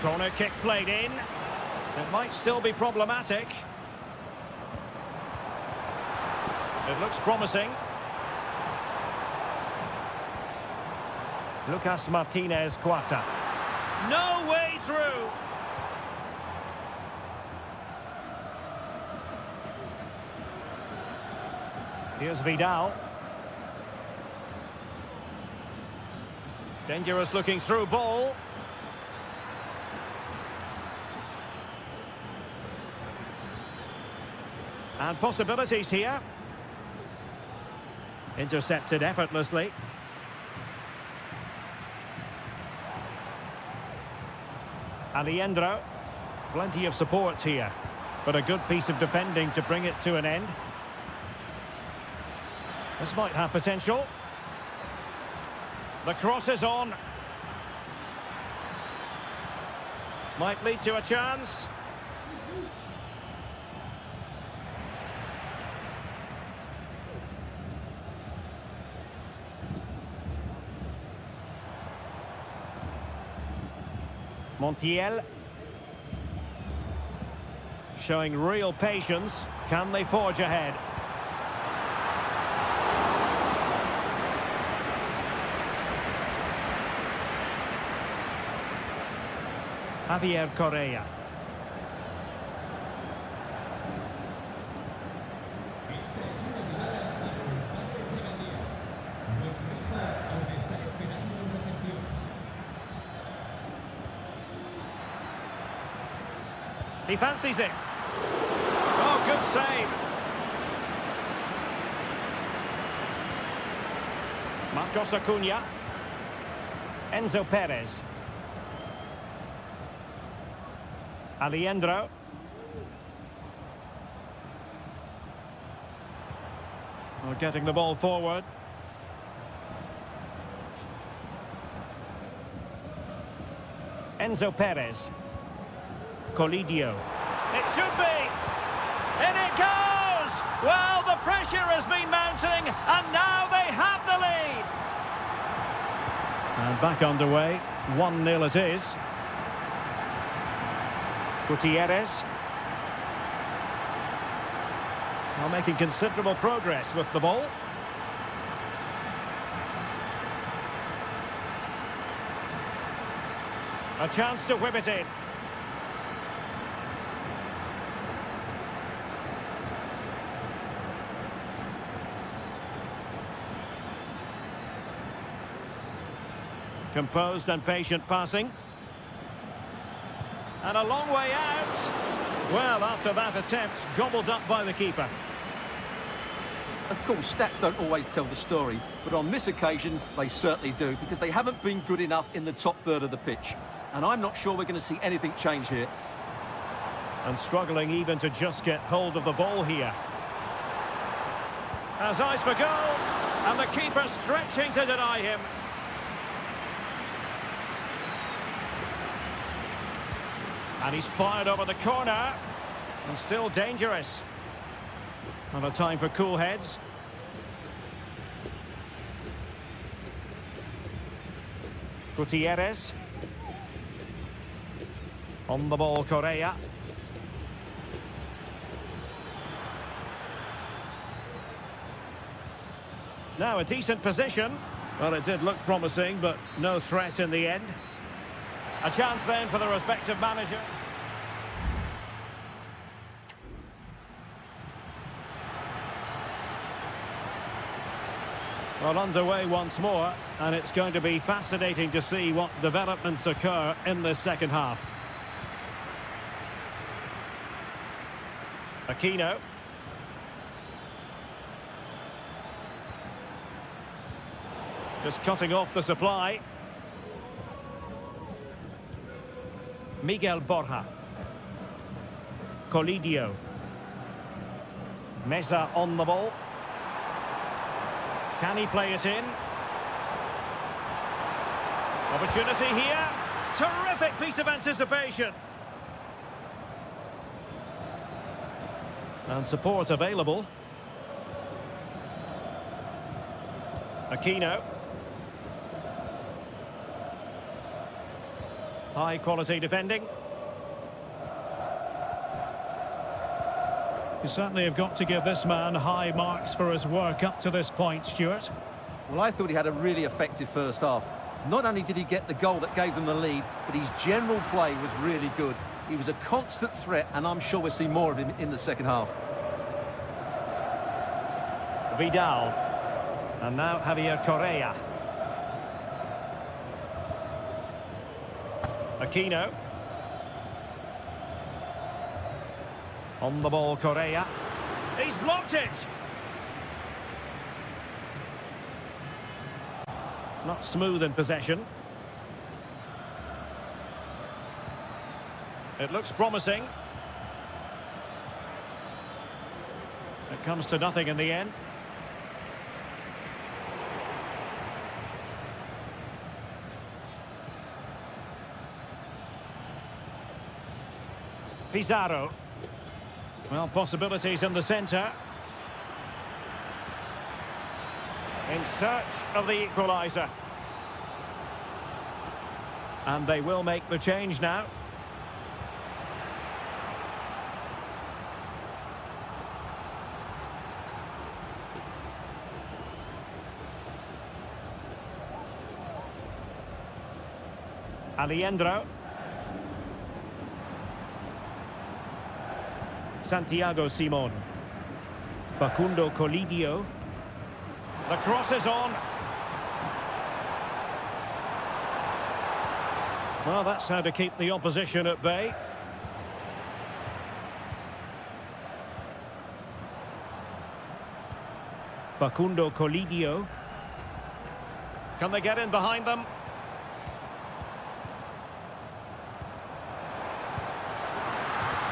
Speaker 1: Corner kick played in. It might still be problematic. It looks promising. Lucas Martinez Cuarta. No way through. Here's Vidal. Dangerous looking through ball. And possibilities here. Intercepted effortlessly. Alejandro. Plenty of support here. But a good piece of defending to bring it to an end. This might have potential. The cross is on. Might lead to a chance. Montiel. Showing real patience. Can they forge ahead? Javier Correa. He fancies it. Oh, good save. Marcos Acuna. Enzo Perez. Alejandro. We're getting the ball forward. Enzo Perez. Colidio. It should be! In it goes! Well, the pressure has been mounting, and now they have the lead! And back underway, 1-0 it is. Gutierrez. Now making considerable progress with the ball. A chance to whip it in. Composed and patient passing. And a long way out. Well, after that attempt, gobbled up by the keeper.
Speaker 2: Of course, stats don't always tell the story, but on this occasion, they certainly do, because they haven't been good enough in the top third of the pitch. And I'm not sure we're going to see anything change here.
Speaker 1: And struggling even to just get hold of the ball here. Has eyes for goal, and the keeper stretching to deny him. And he's fired over the corner, and still dangerous. Not a time for cool heads. Gutierrez. On the ball, Correa. Now a decent position. Well, it did look promising, but no threat in the end. A chance then for the respective manager. Well, underway once more, and it's going to be fascinating to see what developments occur in this second half. Aquino. Just cutting off the supply. Miguel Borja. Colidio. Mesa on the ball. Can he play it in? Opportunity here. Terrific piece of anticipation. And support available. Aquino. High quality defending. You certainly have got to give this man high marks for his work up to this point, Stuart.
Speaker 2: Well, I thought he had a really effective first half. Not only did he get the goal that gave them the lead, but his general play was really good. He was a constant threat, and I'm sure we'll see more of him in the second half.
Speaker 1: Vidal. And now Javier Correa. Aquino. On the ball, Correa. He's blocked it! Not smooth in possession. It looks promising. It comes to nothing in the end. Pizarro. Well, possibilities in the centre. In search of the equaliser. And they will make the change now. Aliendro. Santiago Simon. Facundo Colidio. The cross is on. Well, that's how to keep the opposition at bay. Facundo Colidio. Can they get in behind them?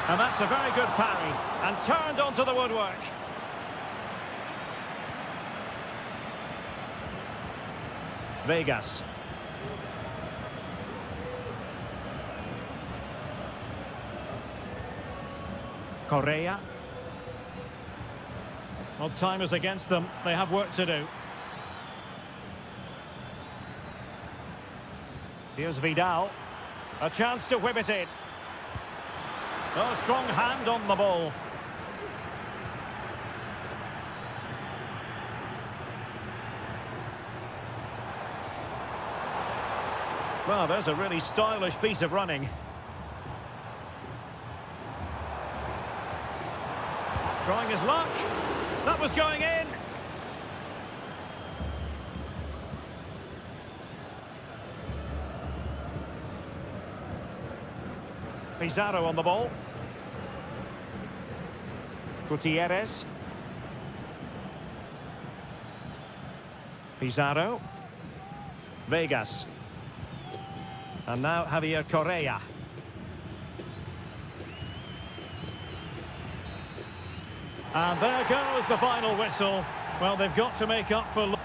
Speaker 1: And that's a very good parry, and turned onto the woodwork. Vegas. Correa. Well, time is against them. They have work to do. Here's Vidal. A chance to whip it in. Oh, strong hand on the ball. Well, there's a really stylish piece of running. Trying his luck. That was going in. Pizarro on the ball. Gutierrez. Pizarro. Vegas. And now Javier Correa. And there goes the final whistle. Well, they've got to make up for...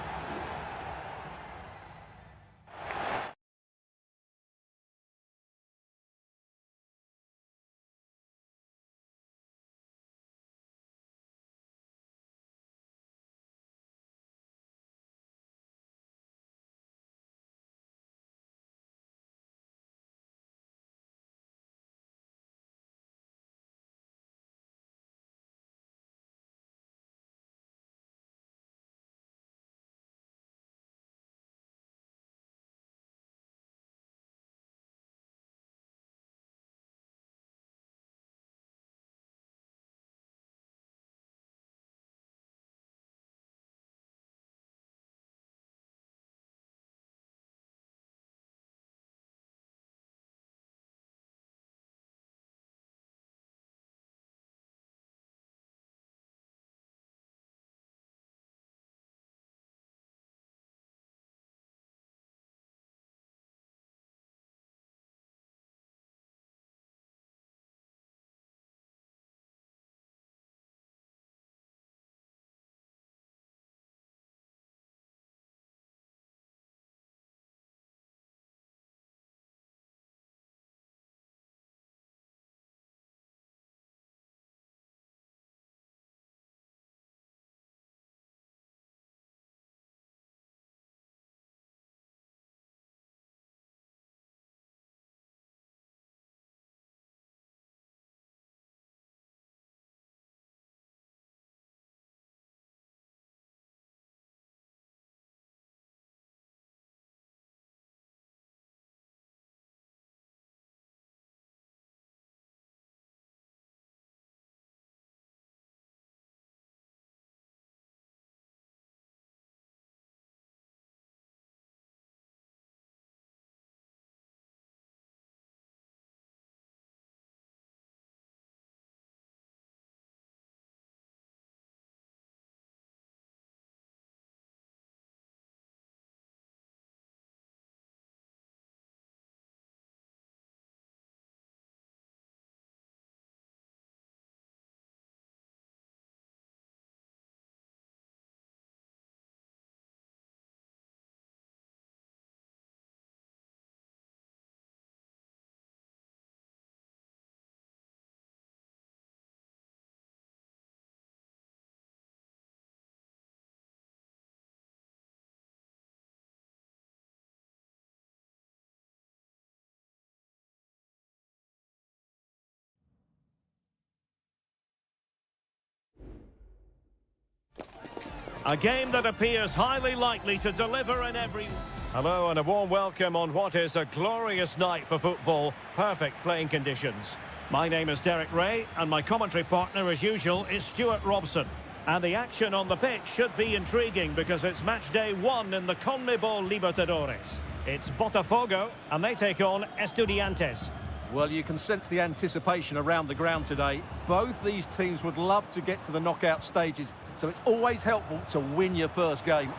Speaker 1: A game that appears highly likely to deliver in every... Hello and a warm welcome on what is a glorious night for football. Perfect playing conditions. My name is Derek Ray and my commentary partner as usual is Stuart Robson. And the action on the pitch should be intriguing because it's match day 1 in the CONMEBOL Libertadores. It's Botafogo and they take on Estudiantes.
Speaker 2: Well, you can sense the anticipation around the ground today. Both these teams would love to get to the knockout stages, so it's always helpful to win your first game.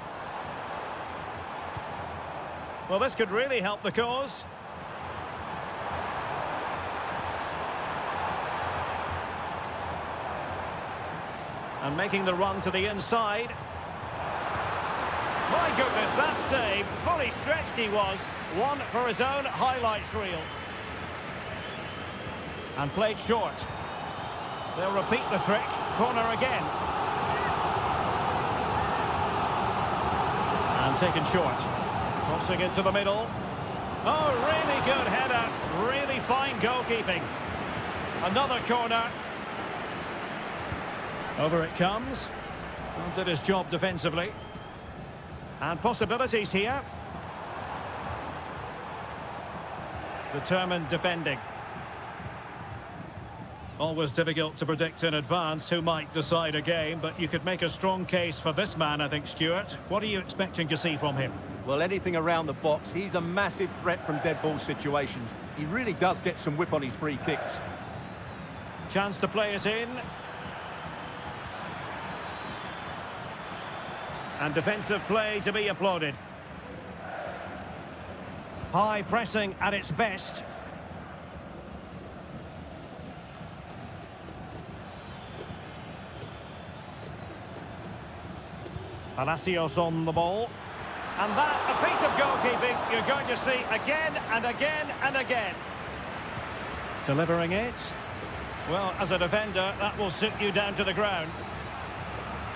Speaker 1: Well, this could really help the cause. And making the run to the inside. My goodness, that save. Fully stretched he was. One for his own highlights reel. And played short. They'll repeat the trick. Corner again. And taken short. Crossing into the middle. Oh, really good header. Really fine goalkeeping. Another corner. Over it comes. Well, did his job defensively. And possibilities here. Determined defending. Always difficult to predict in advance who might decide a game, but you could make a strong case for this man, I think, Stuart. What are you expecting to see from him?
Speaker 2: Well, anything around the box. He's a massive threat from dead ball situations. He really does get some whip on his free kicks.
Speaker 1: Chance to play it in. And defensive play to be applauded. High pressing at its best. Palacios on the ball. And that, a piece of goalkeeping you're going to see again and again and again. Delivering it. Well, as a defender, that will sit you down to the ground.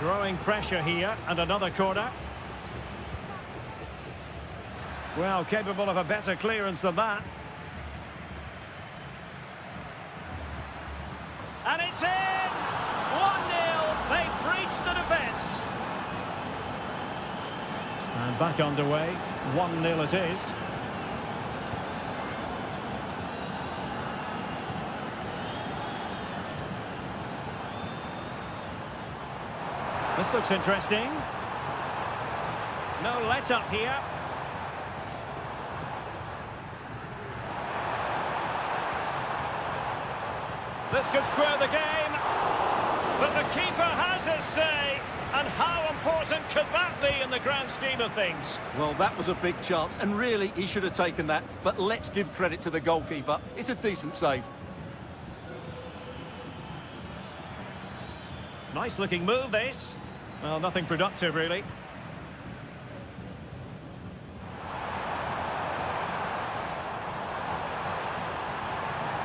Speaker 1: Growing pressure here, and another corner. Well, capable of a better clearance than that. And it's in! 1-0, they've breached the defence. And back underway, 1-0 it is. This looks interesting. No let-up here. This could square the game. But the keeper has his say. And how important could that be in the grand scheme of things?
Speaker 2: Well, that was a big chance, and really, he should have taken that. But let's give credit to the goalkeeper. It's a decent save.
Speaker 1: Nice-looking move, this. Well, nothing productive, really.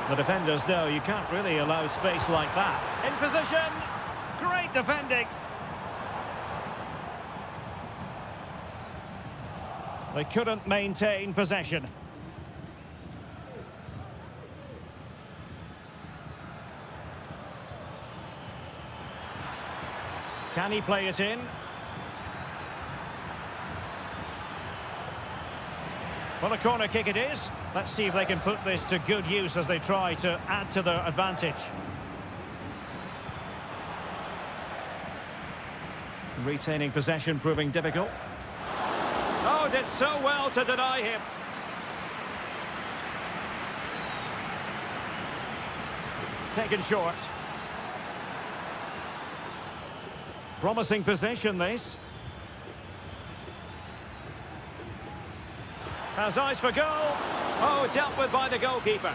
Speaker 1: The defenders know you can't really allow space like that. In position. Great defending. They couldn't maintain possession. Can he play it in? Well, a corner kick it is. Let's see if they can put this to good use as they try to add to their advantage. Retaining possession proving difficult. Oh, did so well to deny him. Taken short. Promising possession, this. Has eyes for goal. Oh, dealt with by the goalkeeper.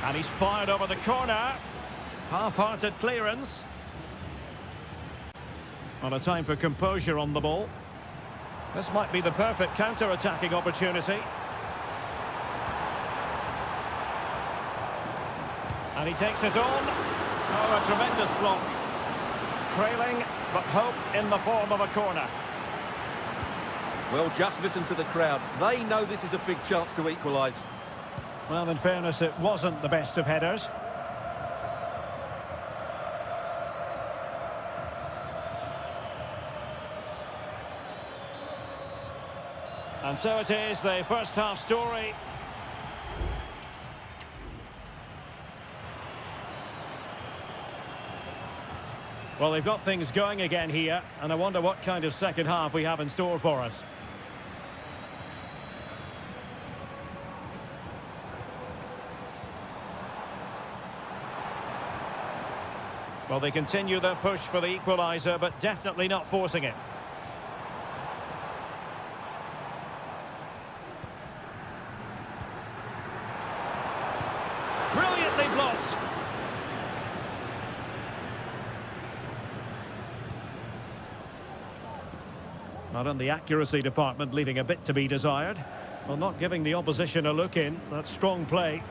Speaker 1: And he's fired over the corner. Half-hearted clearance. On a time for composure on the ball. This might be the perfect counter-attacking opportunity. And he takes it on. Oh, a tremendous block. Trailing, but hope in the form of a corner.
Speaker 2: Well, just listen to the crowd. They know this is a big chance to equalise.
Speaker 1: Well, in fairness, it wasn't the best of headers. And so it is, the first half story. Well, they've got things going again here, and I wonder what kind of second half we have in store for us. Well, they continue their push for the equaliser, but definitely not forcing it. Brilliantly blocked. Not in the accuracy department, leaving a bit to be desired. Well, not giving the opposition a look in. That's strong play.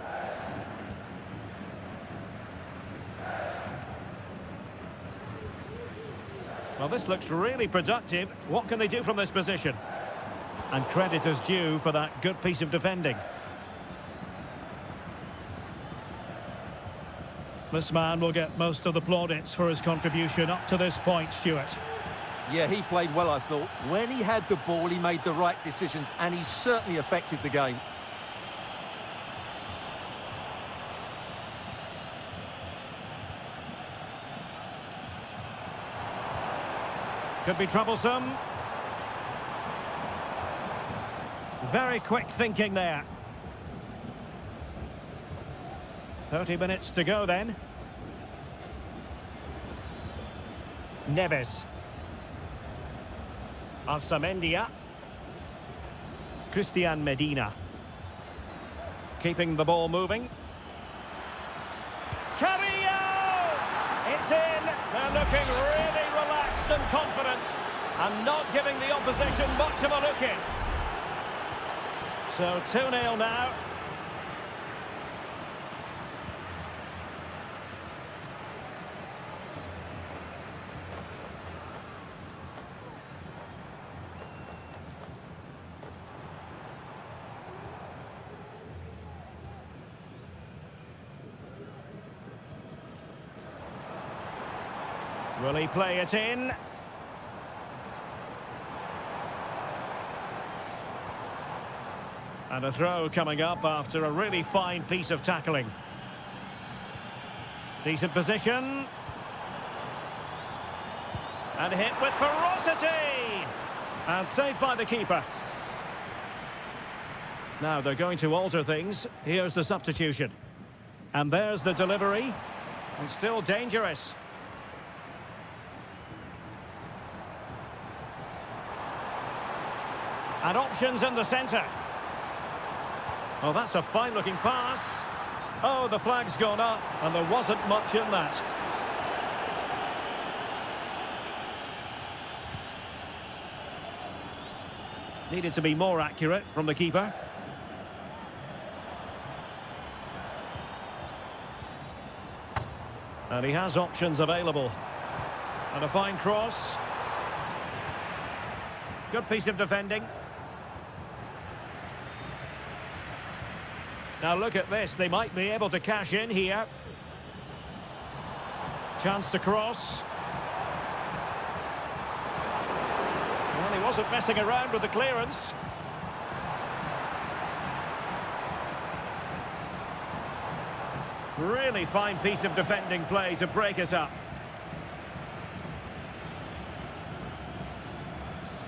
Speaker 1: Well, this looks really productive. What can they do from this position? And credit is due for that good piece of defending. This man will get most of the plaudits for his contribution up to this point, Stuart.
Speaker 2: Yeah, he played well, I thought. When he had the ball, he made the right decisions, and he certainly affected the game.
Speaker 1: Could be troublesome. Very quick thinking there. 30 minutes to go then. Neves. Arsamendia. Christian Medina. Keeping the ball moving. Carrillo! It's in. They're looking really relaxed and confident and not giving the opposition much of a look in. So 2-0 now. Will he play it in? And a throw coming up after a really fine piece of tackling. Decent position. And hit with ferocity. And saved by the keeper. Now they're going to alter things. Here's the substitution. And there's the delivery. And still dangerous. And options in the centre. Oh, that's a fine-looking pass. Oh, the flag's gone up, and there wasn't much in that. Needed to be more accurate from the keeper. And he has options available. And a fine cross. Good piece of defending. Now look at this, they might be able to cash in here. Chance to cross. Well, he wasn't messing around with the clearance. Really fine piece of defending play to break it up.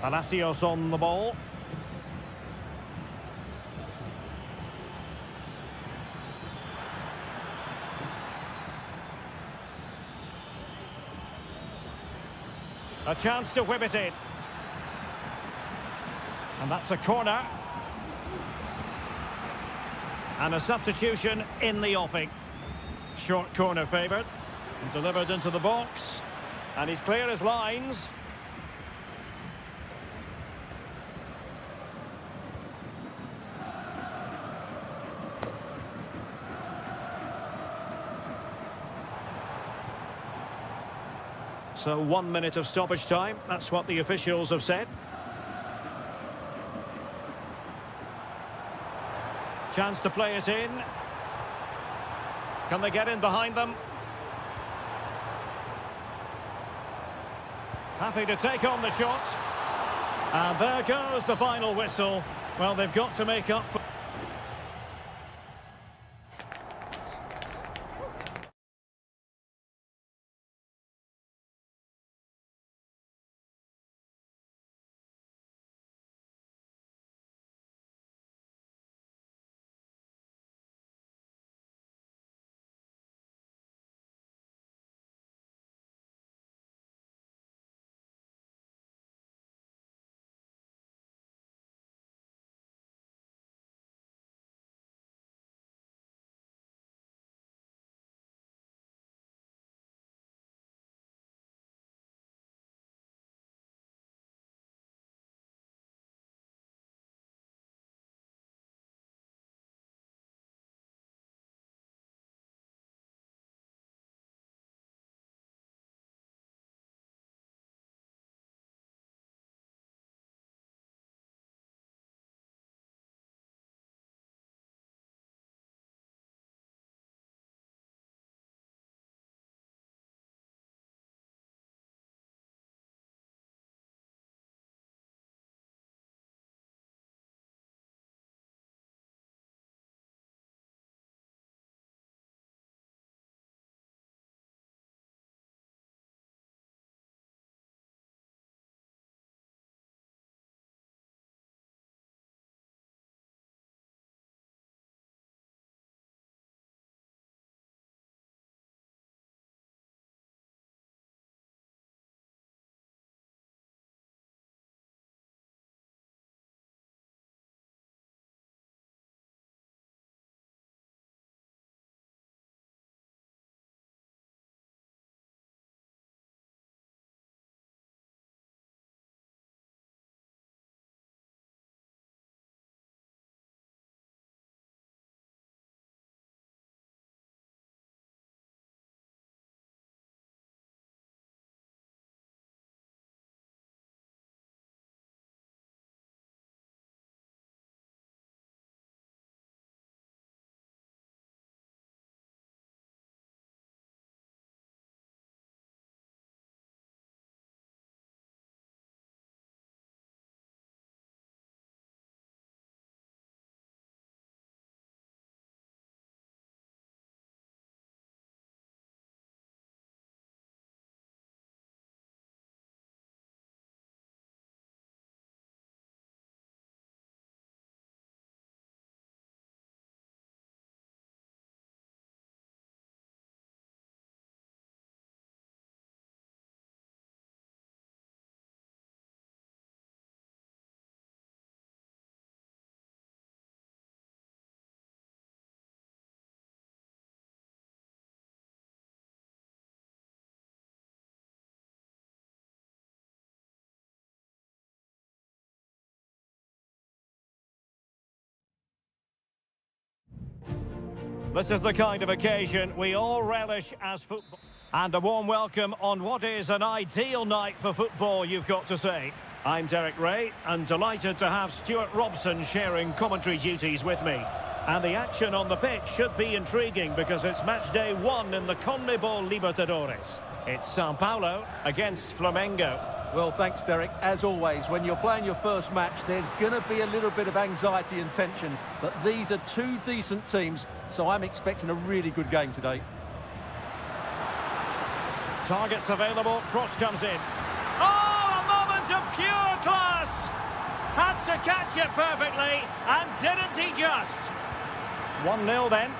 Speaker 1: Palacios on the ball. A chance to whip it in. And that's a corner. And a substitution in the offing. Short corner favoured. And delivered into the box. And he's clear as lines. So 1 minute of stoppage time, that's what the officials have said. Chance to play it in. Can they get in behind them? Happy to take on the shot. And there goes the final whistle. Well, they've got to make up for... This is the kind of occasion we all relish as football. And a warm welcome on what is an ideal night for football, you've got to say. I'm Derek Ray, and delighted to have Stuart Robson sharing commentary duties with me. And the action on the pitch should be intriguing because it's match day 1 in the CONMEBOL Libertadores. It's Sao Paulo against Flamengo.
Speaker 2: Well, thanks, Derek. As always, when you're playing your first match, there's going to be a little bit of anxiety and tension. But these are two decent teams, so I'm expecting a really good game today.
Speaker 1: Targets available, cross comes in. Oh, a moment of pure class! Had to catch it perfectly, and didn't he just? 1-0 then.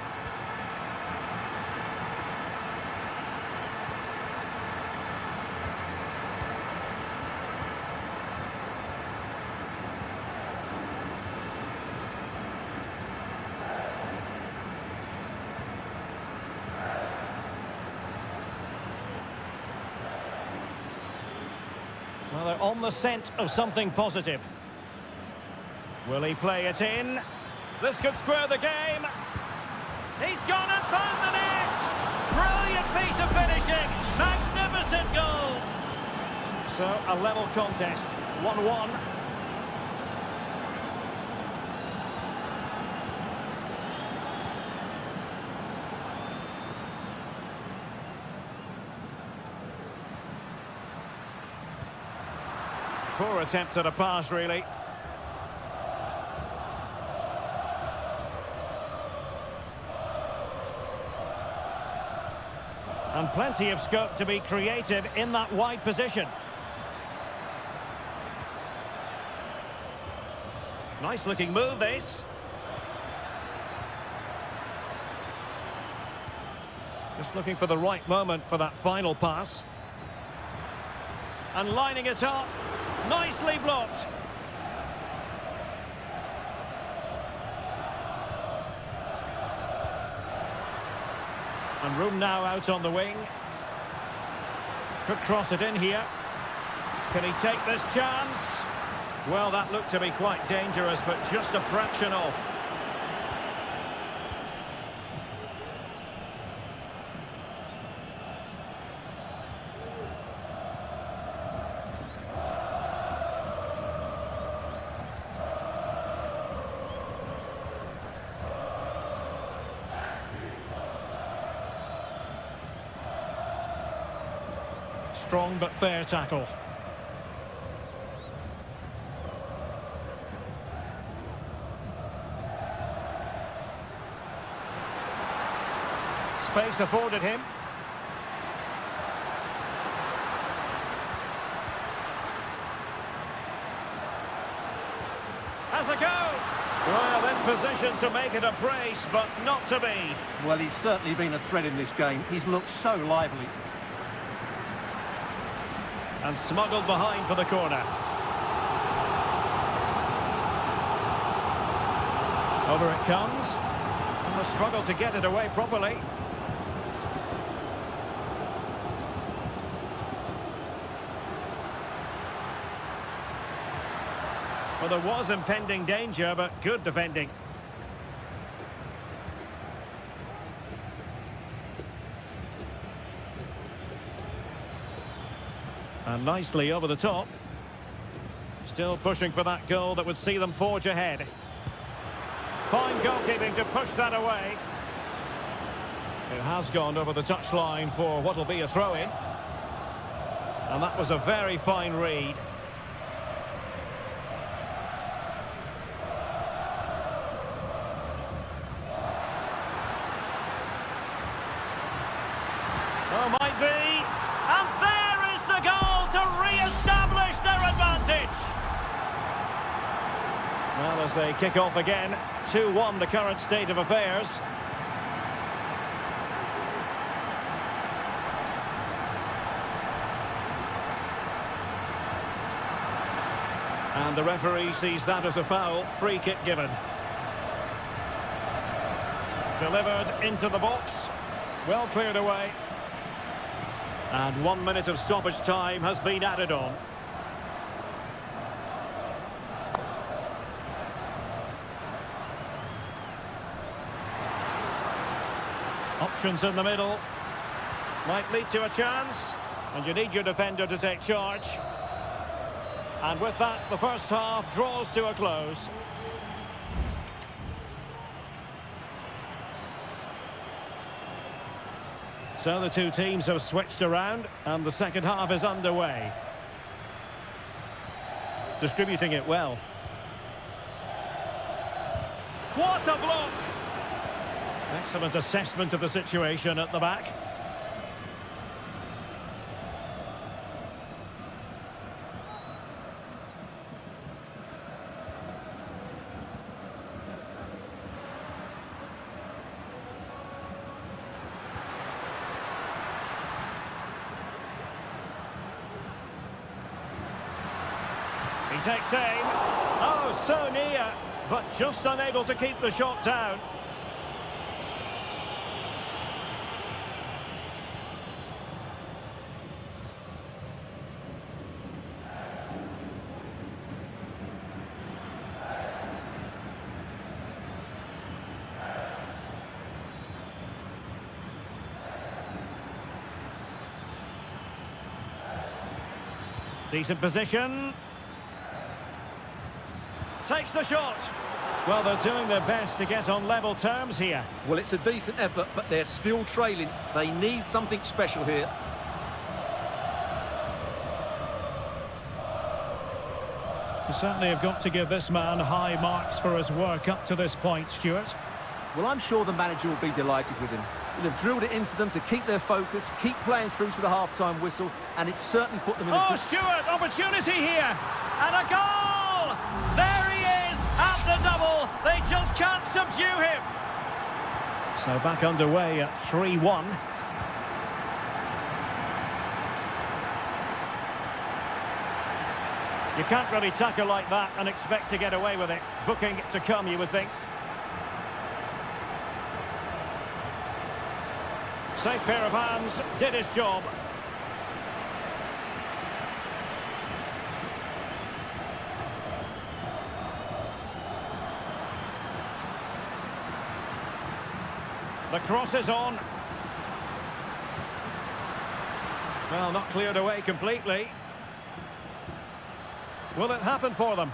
Speaker 1: Well, they're on the scent of something positive. Will he play it in? This could square the game. He's gone and found the net! Brilliant piece of finishing! Magnificent goal! So, a level contest. 1-1. Poor attempt at a pass, really. And plenty of scope to be creative in that wide position. Nice looking move, this. Just looking for the right moment for that final pass. And lining it up. Nicely blocked. And room now out on the wing. Could cross it in here. Can he take this chance? Well, that looked to be quite dangerous, but just a fraction off. Strong but fair tackle. Space afforded him. Has a go! Well, in position to make it a brace, but not to be.
Speaker 2: Well, he's certainly been a threat in this game. He's looked so lively.
Speaker 1: And smuggled behind for the corner. Over it comes. And the struggle to get it away properly. Well, there was impending danger, but good defending. And nicely over the top. Still pushing for that goal that would see them forge ahead. Fine goalkeeping to push that away. It has gone over the touchline for what will be a throw-in. And that was a very fine read. Oh, might be. And there is the goal to re-establish their advantage. Well, as they kick off again, 2-1 the current state of affairs. And the referee sees that as a foul. Free kick given. Delivered into the box. Well cleared away. And 1 minute of stoppage time has been added on. Options in the middle. Might lead to a chance. And you need your defender to take charge. And with that, the first half draws to a close. So the two teams have switched around, and the second half is underway. Distributing it well. What a block! Excellent assessment of the situation at the back. He takes aim. Oh, so near, but just unable to keep the shot down. Decent position. Takes the shot. Well, they're doing their best to get on level terms here.
Speaker 2: Well, it's a decent effort, but they're still trailing. They need something special here.
Speaker 1: You certainly have got to give this man high marks for his work up to this point, Stuart.
Speaker 2: Well, I'm sure the manager will be delighted with him. He'll have drilled it into them to keep their focus, keep playing through to the half-time whistle, and it's certainly put them in a good...
Speaker 1: Stuart, opportunity here! And a goal! There he is at the double! They just can't subdue him! So back underway at 3-1. You can't really tackle like that and expect to get away with it. Booking to come, you would think. Safe pair of hands, did his job. The cross is on. Well, not cleared away completely. Will it happen for them?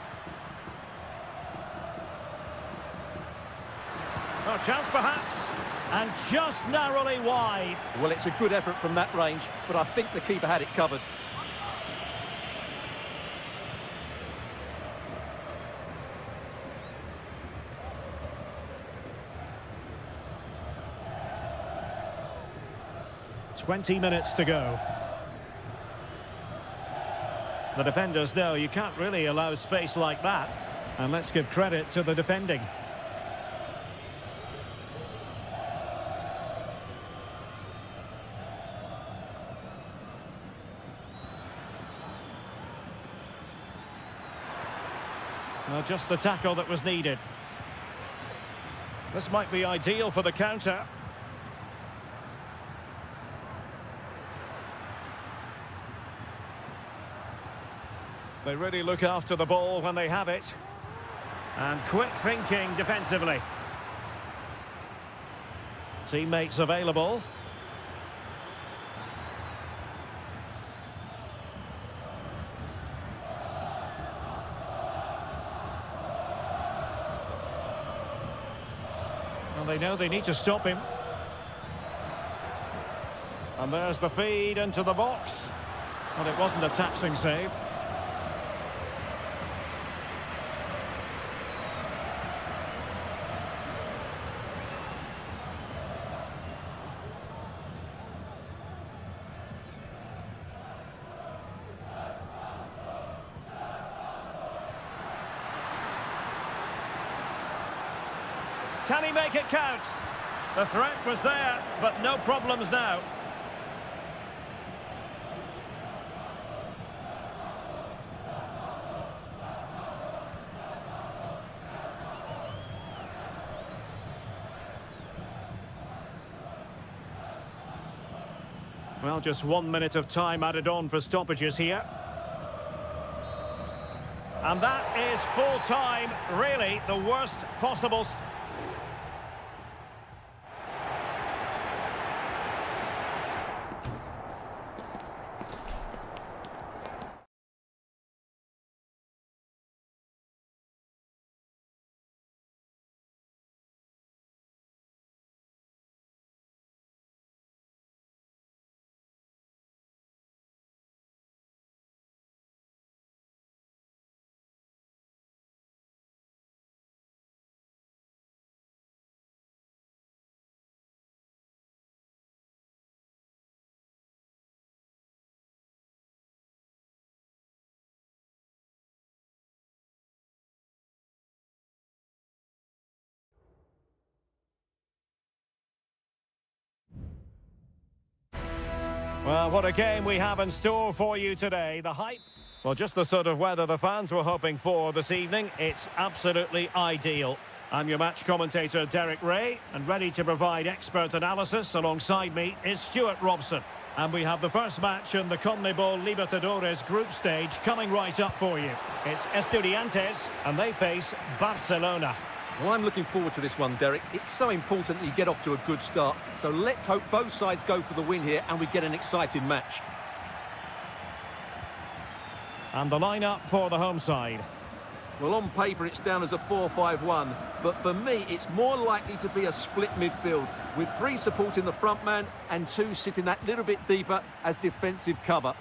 Speaker 1: Oh, chance perhaps. And just narrowly wide.
Speaker 2: Well, it's a good effort from that range, but I think the keeper had it covered.
Speaker 1: "20 minutes to go." The defenders know you can't really allow space like that. And let's give credit to the defending. Well, just the tackle that was needed. This might be ideal for the counter. They really look after the ball when they have it. And quick thinking defensively. Teammates available. Well, they know they need to stop him. And there's the feed into the box. But it wasn't a taxing save. Can he make it count? The threat was there, but no problems now. Well, just 1 minute of time added on for stoppages here. And that is full time, really the worst possible... Well, what a game we have in store for you today. The hype... Well, just the sort of weather the fans were hoping for this evening. It's absolutely ideal. I'm your match commentator, Derek Ray, and ready to provide expert analysis alongside me is Stuart Robson. And we have the first match in the CONMEBOL Libertadores group stage coming right up for you. It's Estudiantes, and they face Barcelona.
Speaker 2: Well, I'm looking forward to this one, Derek. It's so important that you get off to a good start. So let's hope both sides go for the win here and we get an exciting match.
Speaker 1: And the lineup for the home side.
Speaker 2: Well, on paper, it's down as a 4-5-1. But for me, it's more likely to be a split midfield, with 3 supporting the front man and 2 sitting that little bit deeper as defensive cover.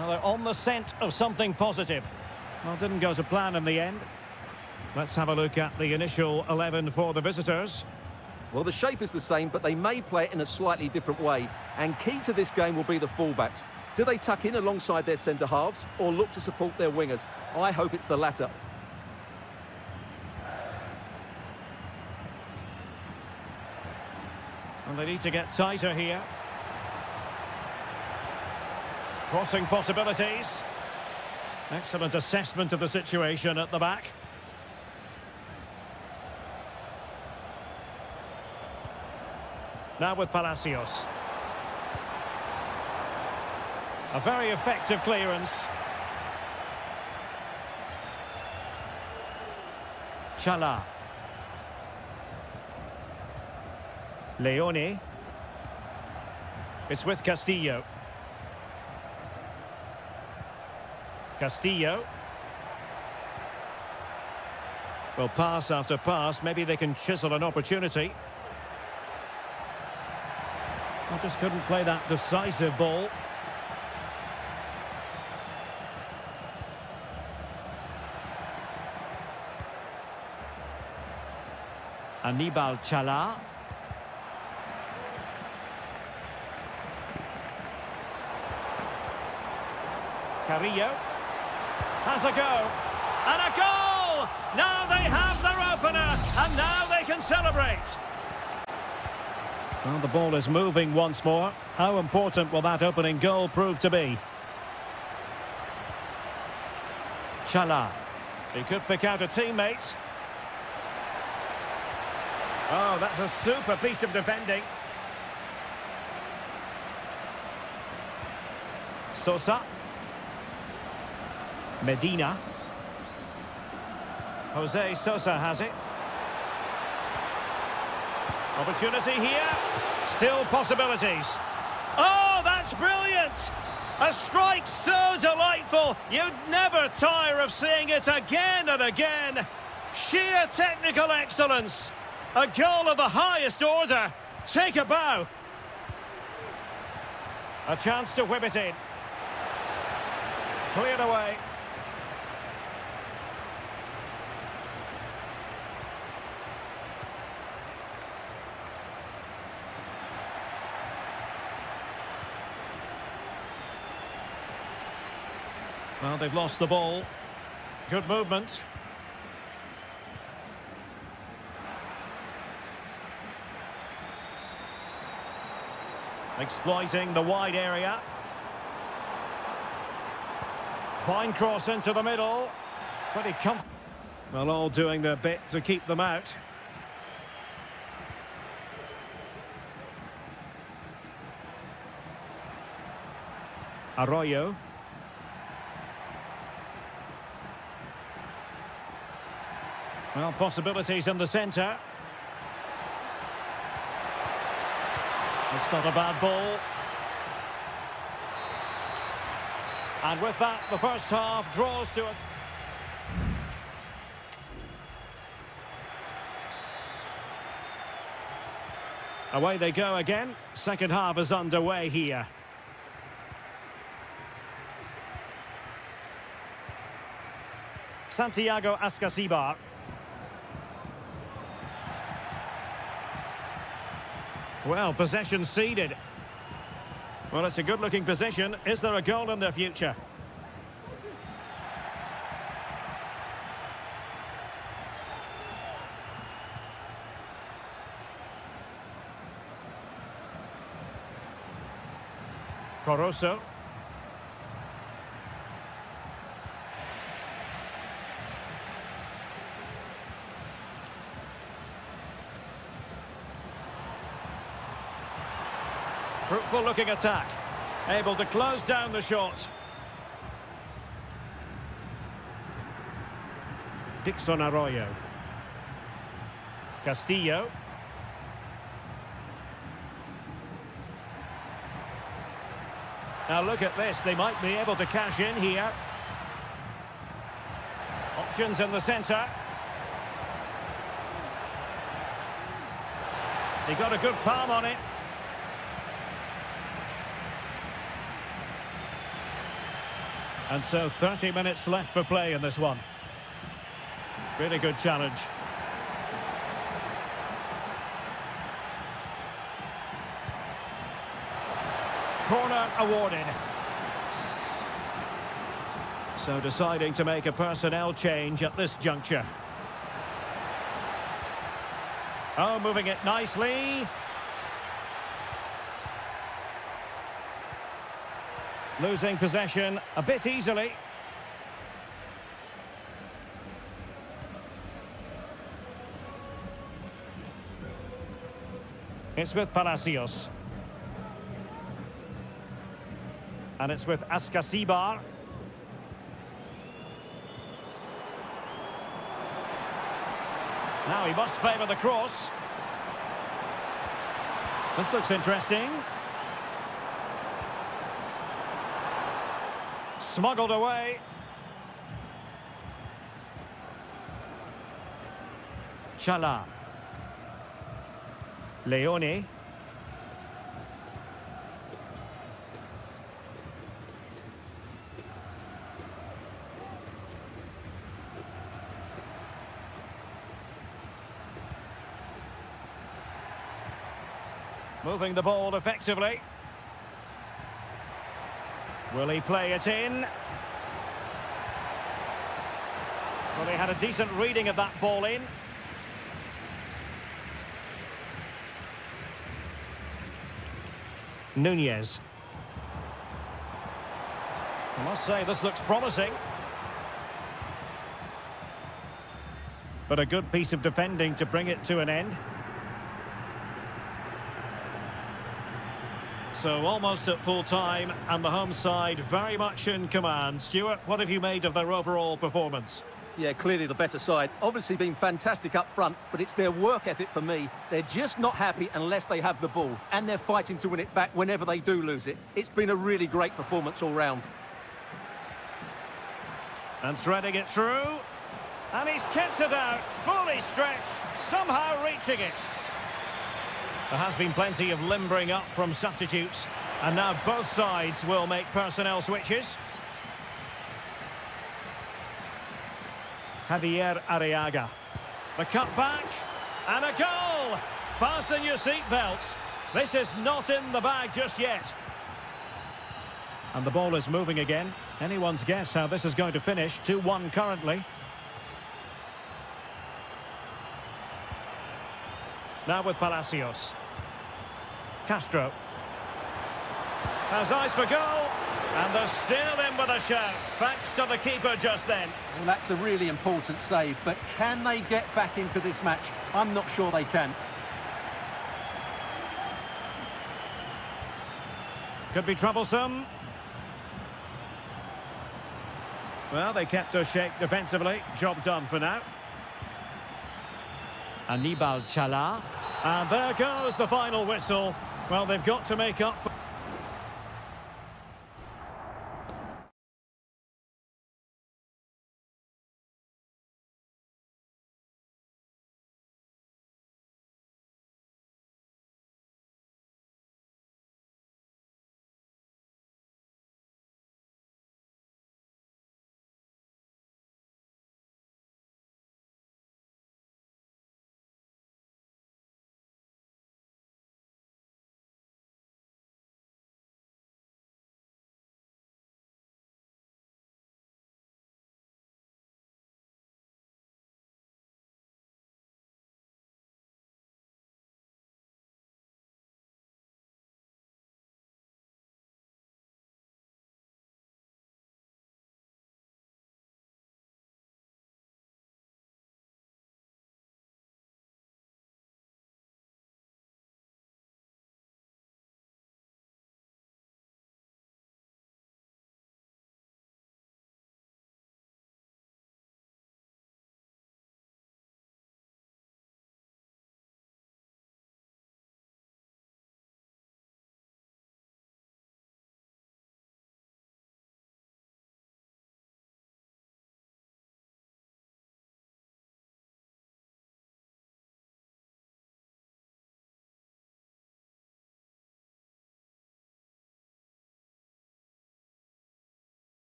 Speaker 1: Well, they're on the scent of something positive. Well, didn't go to plan in the end. Let's have a look at the initial 11 for the visitors.
Speaker 2: Well, the shape is the same, but they may play it in a slightly different way. And key to this game will be the fullbacks. Do they tuck in alongside their centre-halves or look to support their wingers? I hope it's the latter.
Speaker 1: And they need to get tighter here. Crossing possibilities. Excellent assessment of the situation at the back. Now with Palacios. A very effective clearance. Chala. Leone. It's with Castillo. Castillo. Well, pass after pass. Maybe they can chisel an opportunity. I just couldn't play that decisive ball. Aníbal Chala. Carrillo. Has a go. And a goal! Now they have their opener, and now they can celebrate. Well, the ball is moving once more. How important will that opening goal prove to be? Chala. He could pick out a teammate. Oh, that's a super piece of defending. Sosa. Medina. Jose Sosa has it. Opportunity here. Still possibilities. Oh, that's brilliant! A strike so delightful. You'd never tire of seeing it again and again. Sheer technical excellence. A goal of the highest order. Take a bow. A chance to whip it in. Cleared away. Well, they've lost the ball. Good movement. Exploiting the wide area. Fine cross into the middle. Pretty comfortable. Well, all doing their bit to keep them out. Arroyo. Well, possibilities in the centre. It's not a bad ball. And with that, the first half draws to a... Away they go again. Second half is underway here. Santiago Ascasibar. Well, possession ceded. Well, it's a good-looking position. Is there a goal in their future? Coroso. Fruitful looking attack. Able to close down the shot. Dixon Arroyo. Castillo. Now look at this. They might be able to cash in here. Options in the centre. He got a good palm on it. And so 30 minutes left for play in this one. Really good challenge. Corner awarded. So deciding to make a personnel change at this juncture. Oh, moving it nicely. Losing possession a bit easily. It's with Palacios. And it's with Askasibar. Now he must favour the cross. This looks interesting. Smuggled away. Chala. Leone. Moving the ball effectively. Will he play it in? Well, he had a decent reading of that ball in. Nunez. I must say, this looks promising. But a good piece of defending to bring it to an end. So almost at full time, and the home side very much in command. Stuart, what have you made of their overall performance?
Speaker 2: Yeah, clearly the better side. Obviously been fantastic up front, but it's their work ethic for me. They're just not happy unless they have the ball, and they're fighting to win it back whenever they do lose it. It's been a really great performance all round.
Speaker 1: And threading it through. And he's kept it out, fully stretched, somehow reaching it. There has been plenty of limbering up from substitutes, and now both sides will make personnel switches. Javier Arriaga. The cut back, and a goal! Fasten your seatbelts. This is not in the bag just yet. And the ball is moving again. Anyone's guess how this is going to finish. 2-1 currently. Now with Palacios. Castro. Has eyes for goal. And they're still in with a shout, thanks to the keeper just then.
Speaker 2: Well, that's a really important save, but can they get back into this match? I'm not sure they can.
Speaker 1: Could be troublesome. Well, they kept us shape defensively. Job done for now. Anibal Chala. And there goes the final whistle. Well, they've got to make up for...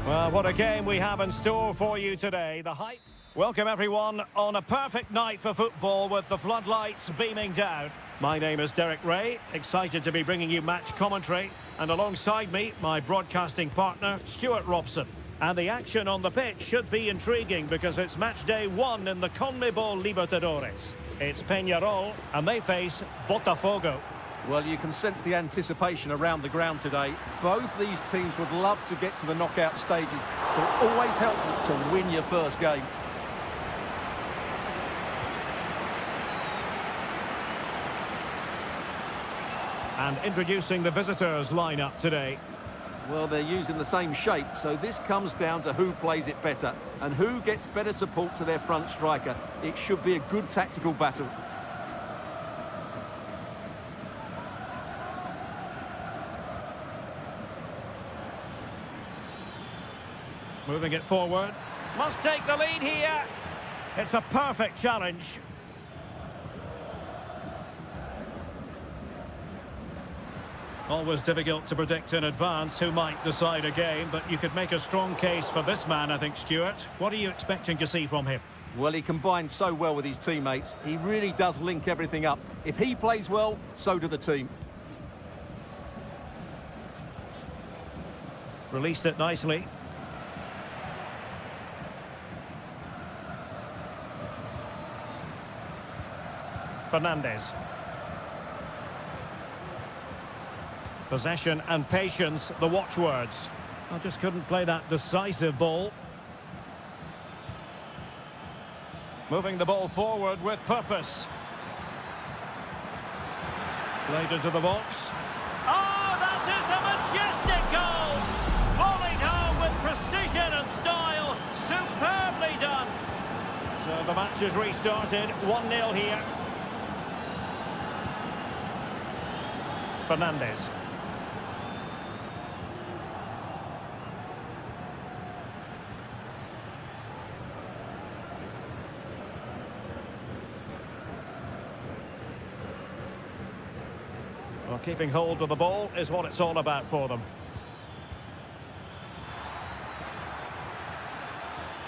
Speaker 1: Well, what a game we have in store for you today. The hype. Welcome everyone on a perfect night for football with the floodlights beaming down. My name is Derek Ray, excited to be bringing you match commentary. And alongside me, my broadcasting partner, Stuart Robson. And the action on the pitch should be intriguing because it's match day 1 in the CONMEBOL Libertadores. It's Peñarol and they face Botafogo.
Speaker 2: Well, you can sense the anticipation around the ground today. Both these teams would love to get to the knockout stages, so it's always helpful to win your first game.
Speaker 1: And introducing the visitors lineup today.
Speaker 2: Well, they're using the same shape, so this comes down to who plays it better and who gets better support to their front striker. It should be a good tactical battle.
Speaker 1: Moving it forward. Must take the lead here. It's a perfect challenge. Always difficult to predict in advance who might decide a game, but you could make a strong case for this man, I think, Stuart. What are you expecting to see from him?
Speaker 2: Well, he combines so well with his teammates. He really does link everything up. If he plays well, so do the team.
Speaker 1: Released it nicely. Fernandez. Possession and patience, the watchwords. I just couldn't play that decisive ball. Moving the ball forward with purpose. Played into the box. Oh, that is a majestic goal! Volleyed home with precision and style. Superbly done. So the match is restarted. 1-0 here. Fernandez. Well, keeping hold of the ball is what it's all about for them.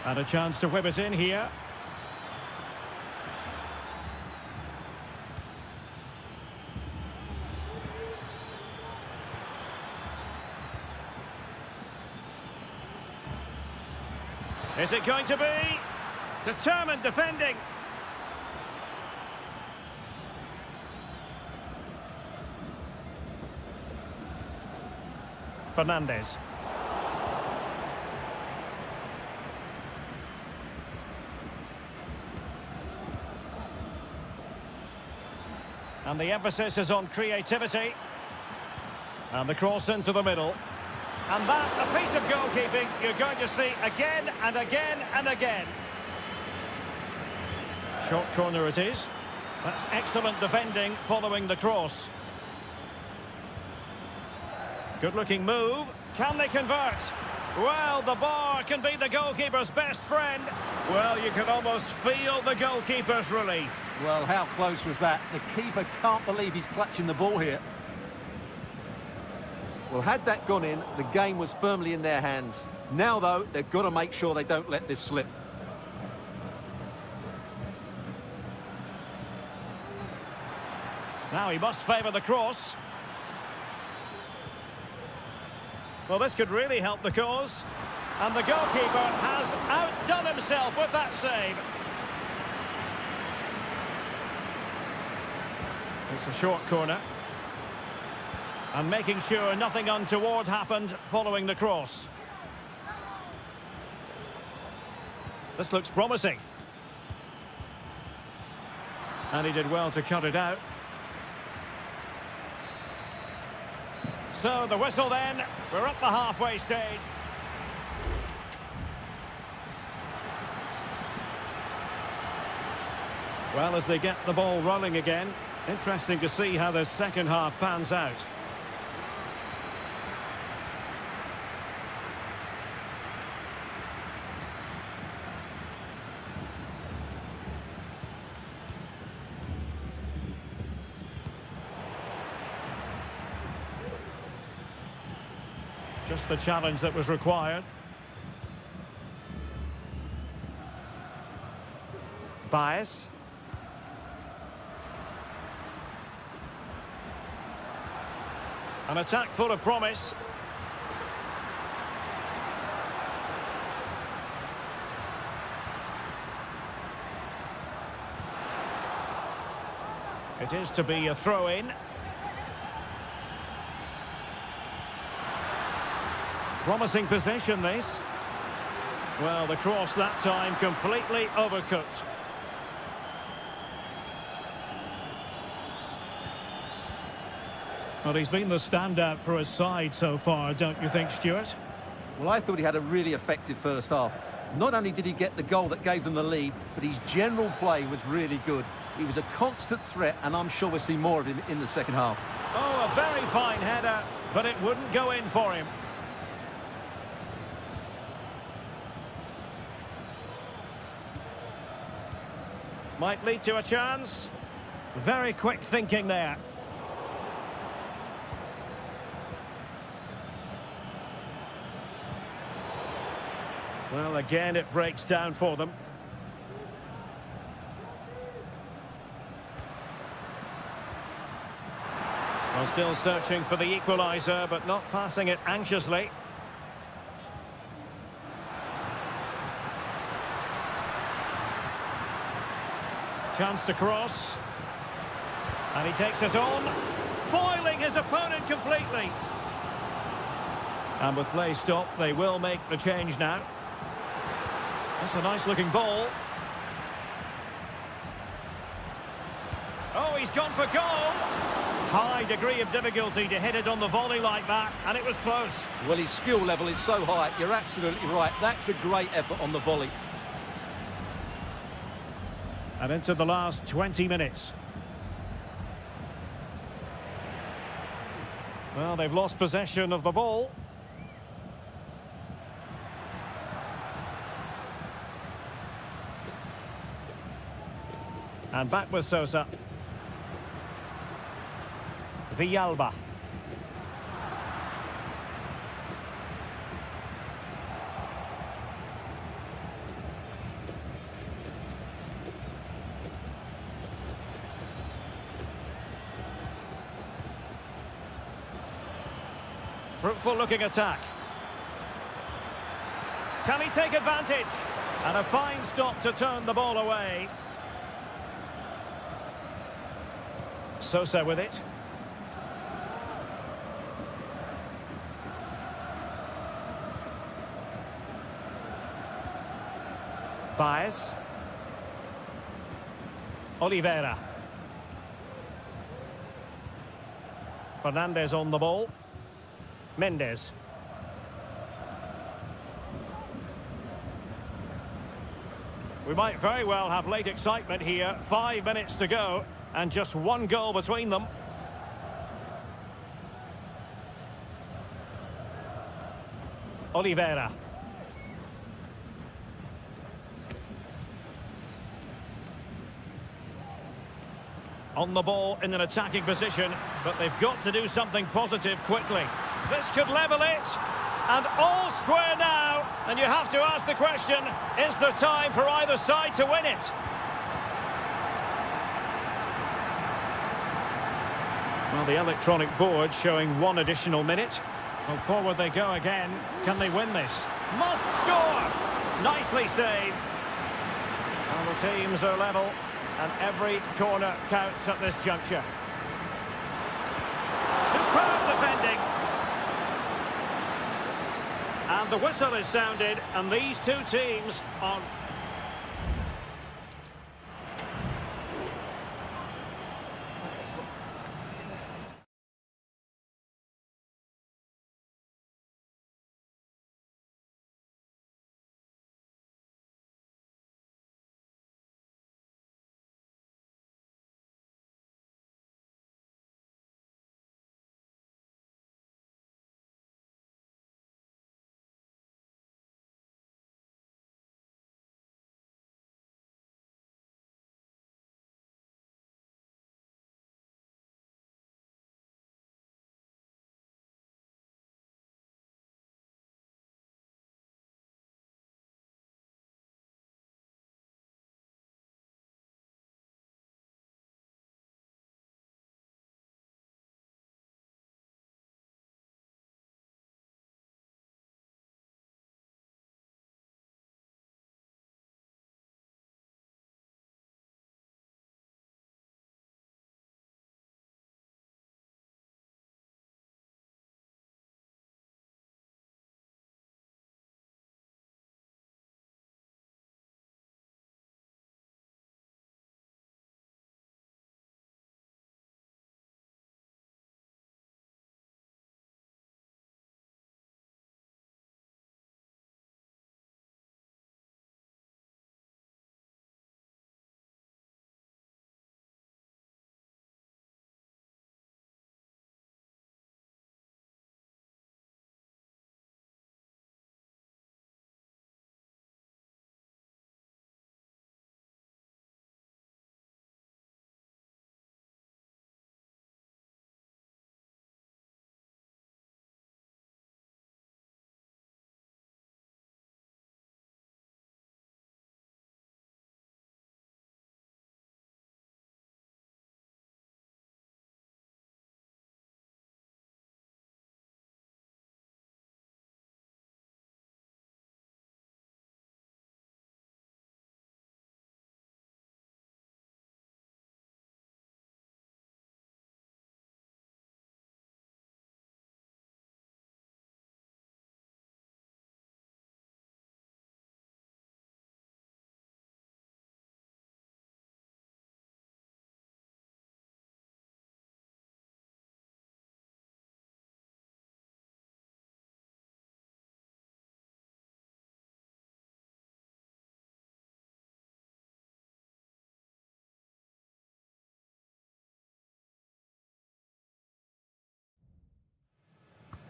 Speaker 1: And a chance to whip it in here. Is it going to be? Determined defending. Fernandez. And the emphasis is on creativity. And the cross into the middle. And that, a piece of goalkeeping you're going to see again and again and again. Short corner it is. That's excellent defending following the cross. Good-looking move. Can they convert? Well, the bar can be the goalkeeper's best friend. Well, you can almost feel the goalkeeper's relief.
Speaker 2: Well, how close was that? The keeper can't believe he's clutching the ball here. Well, had that gone in, the game was firmly in their hands. Now, though, they've got to make sure they don't let this slip.
Speaker 1: Now he must favour the cross. Well, this could really help the cause. And the goalkeeper has outdone himself with that save. It's a short corner. And making sure nothing untoward happened following the cross. This looks promising. And he did well to cut it out. So the whistle then, we're up the halfway stage. Well, as they get the ball rolling again, interesting to see how the second half pans out. Just the challenge that was required. Bias. An attack full of promise. It is to be a throw-in. Promising possession, this. Well, the cross that time completely overcooked. Well, he's been the standout for his side so far, don't you think, Stuart?
Speaker 2: Well, I thought he had a really effective first half. Not only did he get the goal that gave them the lead, but his general play was really good. He was a constant threat, and I'm sure we'll see more of him in the second half.
Speaker 1: Oh, a very fine header, but it wouldn't go in for him. Might lead to a chance. Very quick thinking there. Well, again, it breaks down for them. Well, still searching for the equaliser, but not passing it anxiously. Chance to cross. And he takes it on, foiling his opponent completely. And with play stopped, they will make the change now. That's a nice-looking ball. Oh, he's gone for goal. High degree of difficulty to hit it on the volley like that, and it was close.
Speaker 2: Well, his skill level is so high. You're absolutely right. That's a great effort on the volley.
Speaker 1: And into the last 20 minutes. Well, they've lost possession of the ball. And back with Sosa. Villalba. Fruitful looking attack. Can he take advantage? And a fine stop to turn the ball away. Sosa with it. Baez. Oliveira. Fernandez on the ball. Mendes. We might very well have late excitement here. 5 minutes to go and just one goal between them. Oliveira. On the ball in an attacking position, but they've got to do something positive quickly. This could level it, and all square now, and you have to ask the question, is there time for either side to win it? Well, the electronic board showing one additional minute. Well, forward they go again. Can they win this? Must score! Nicely saved. And the teams are level, and every corner counts at this juncture. Superb defending. And the whistle is sounded, and these two teams are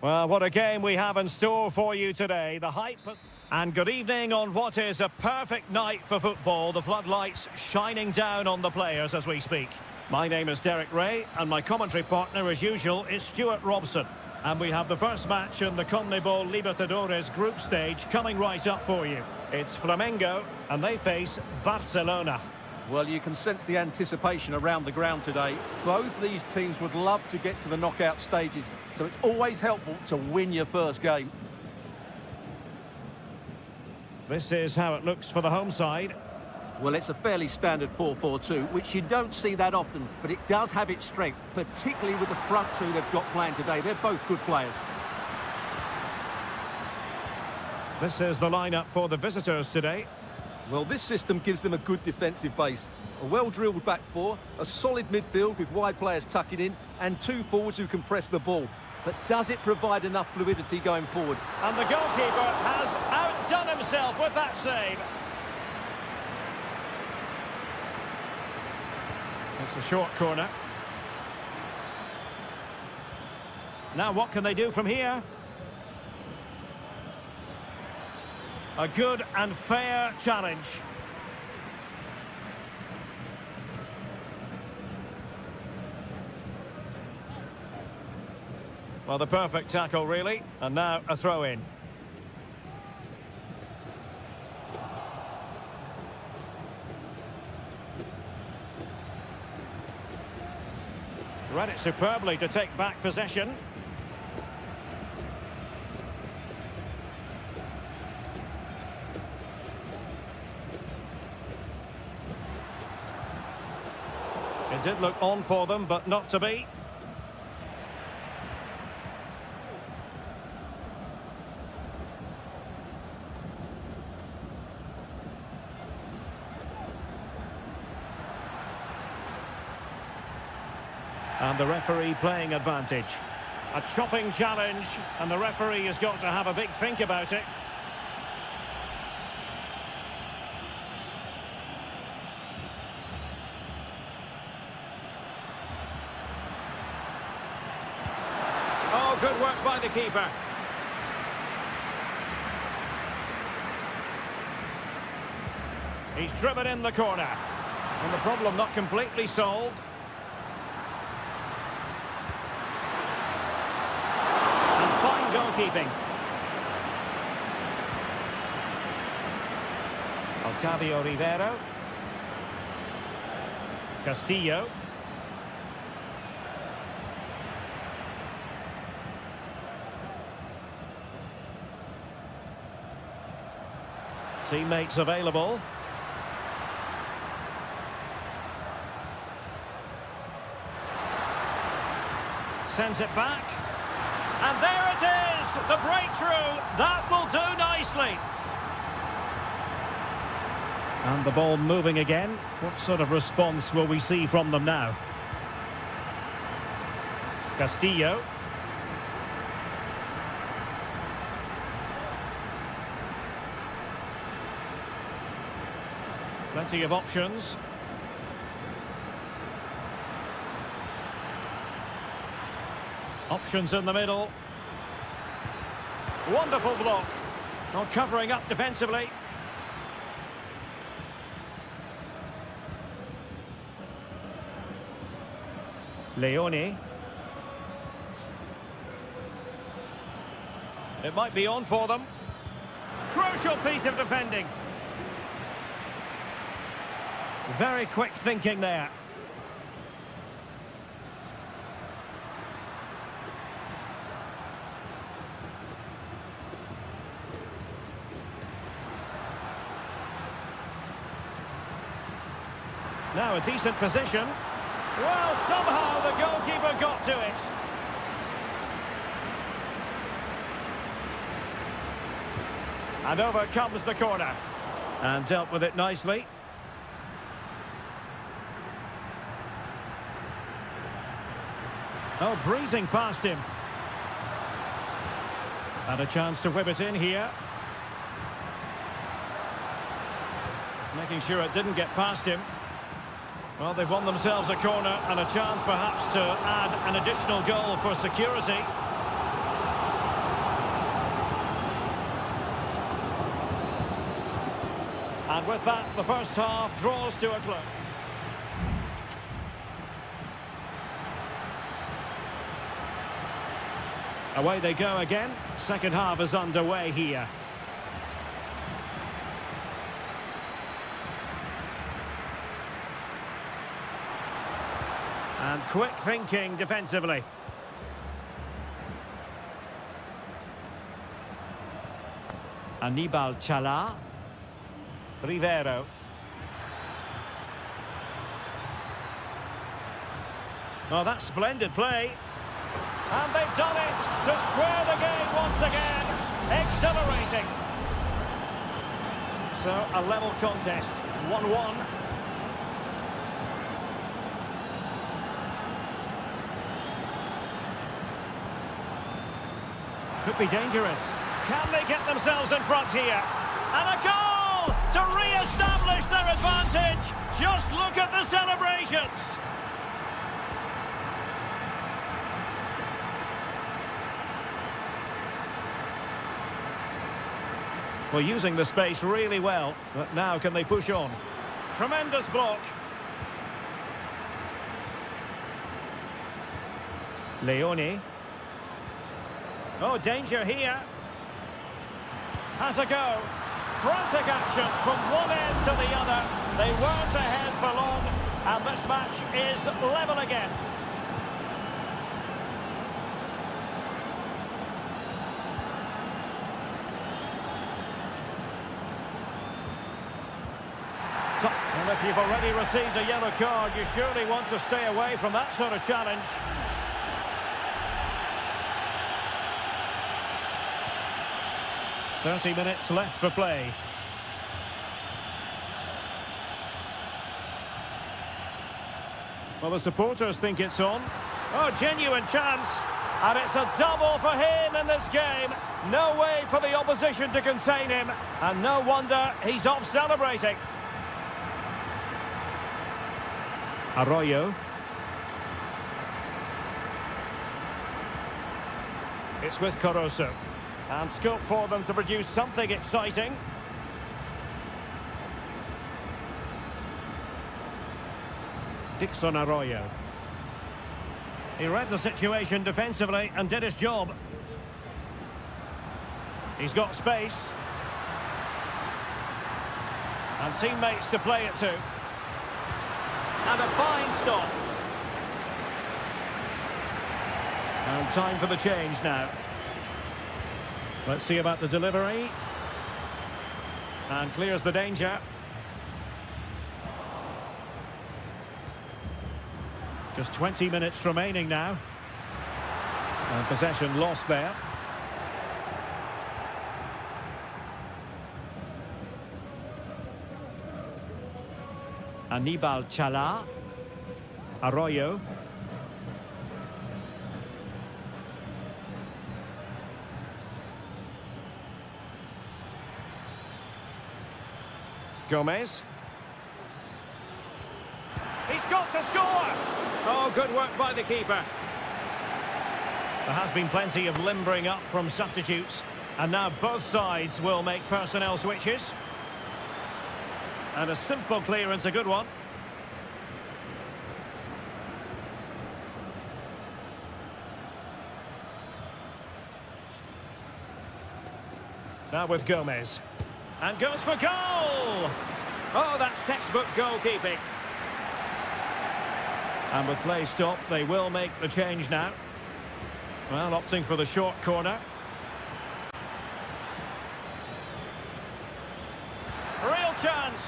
Speaker 1: Well, what a game we have in store for you today. The hype... And good evening on what is a perfect night for football. The floodlights shining down on the players as we speak. My name is Derek Ray, and my commentary partner, as usual, is Stuart Robson. And we have the first match in the CONMEBOL Libertadores group stage coming right up for you. It's Flamengo, and they face Barcelona.
Speaker 2: Well, you can sense the anticipation around the ground today. Both these teams would love to get to the knockout stages, so it's always helpful to win your first game.
Speaker 1: This is how it looks for the home side.
Speaker 2: Well, it's a fairly standard 4-4-2, which you don't see that often, but it does have its strength, particularly with the front two they've got playing today. They're both good players.
Speaker 1: This is the lineup for the visitors today.
Speaker 2: Well, this system gives them a good defensive base. A well-drilled back four, a solid midfield with wide players tucking in, and two forwards who can press the ball. But does it provide enough fluidity going forward?
Speaker 1: And the goalkeeper has outdone himself with that save. It's a short corner. Now what can they do from here? A good and fair challenge. Well, the perfect tackle, really. And now a throw-in. Read it superbly to take back possession. It did look on for them, but not to be. And the referee playing advantage. A chopping challenge, and the referee has got to have a big think about it. Oh, good work by the keeper. He's driven in the corner. And the problem not completely solved. Goalkeeping. Otavio Rivero. Castillo. Teammates available. Sends it back. And there it is, the breakthrough. That will do nicely. And the ball moving again. What sort of response will we see from them now? Castillo. Plenty of options. Options in the middle. Wonderful block. Not covering up defensively. Leone. It might be on for them. Crucial piece of defending. Very quick thinking there. Now a decent position. Well, somehow the goalkeeper got to it. And over comes the corner. And dealt with it nicely. Oh, breezing past him. And a chance to whip it in here. Making sure it didn't get past him. Well, they've won themselves a corner and a chance perhaps to add an additional goal for security. And with that, the first half draws to a close. Away they go again. Second half is underway here. And quick thinking defensively. Aníbal Chala. Rivero. Oh, that's splendid play. And they've done it to square the game once again. Exhilarating. So, a level contest. 1-1. Could be dangerous. Can they get themselves in front here? And a goal to re-establish their advantage. Just look at the celebrations. Well, using the space really well, but now can they push on? Tremendous block. Leone. Oh, danger here. Has a go. Frantic action from one end to the other. They weren't ahead for long, and this match is level again. And if you've already received a yellow card, you surely want to stay away from that sort of challenge. "30 minutes left for play. Well, the supporters think it's on. Oh, genuine chance. And it's a double for him in this game. No way for the opposition to contain him. And no wonder he's off celebrating. Arroyo. It's with Caruso. And scope for them to produce something exciting. Dixon Arroyo. He read the situation defensively and did his job. He's got space. And teammates to play it to. And a fine stop. And time for the change now. Let's see about the delivery. And clears the danger. Just 20 minutes remaining now. And possession lost there. Aníbal Chala. Arroyo. Gomez. He's got to score! Oh, good work by the keeper. There has been plenty of limbering up from substitutes. And now both sides will make personnel switches. And a simple clearance, a good one. Now with Gomez. And goes for goal! Oh, that's textbook goalkeeping. And with play stopped, they will make the change now. Well, opting for the short corner. Real chance!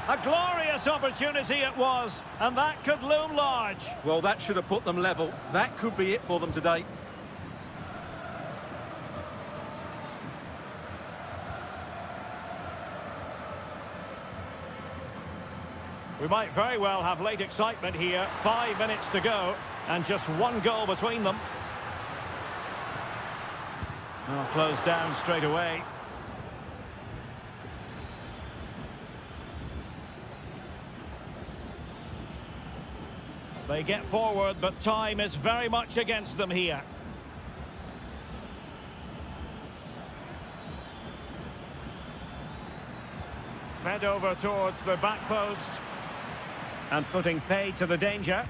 Speaker 1: A glorious opportunity it was, and that could loom large.
Speaker 2: Well, that should have put them level. That could be it for them today.
Speaker 1: We might very well have late excitement here. 5 minutes to go, and just one goal between them. Oh, closed down straight away. They get forward, but time is very much against them here. Fed over towards the back post. And putting paid to the danger.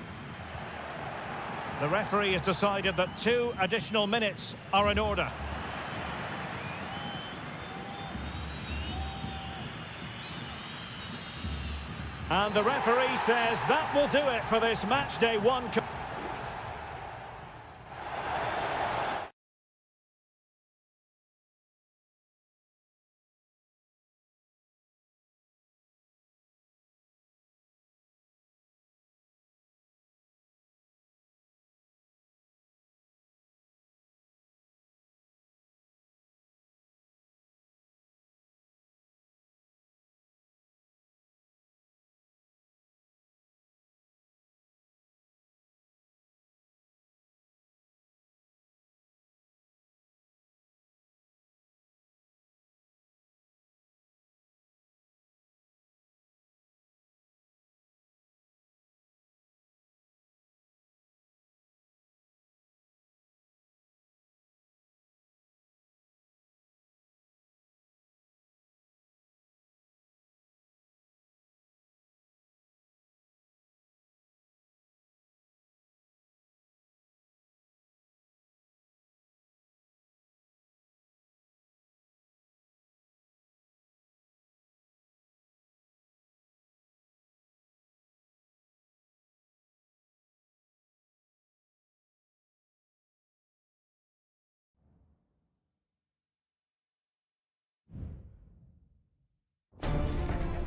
Speaker 1: The referee has decided that 2 additional minutes are in order. And the referee says that will do it for this match day 1.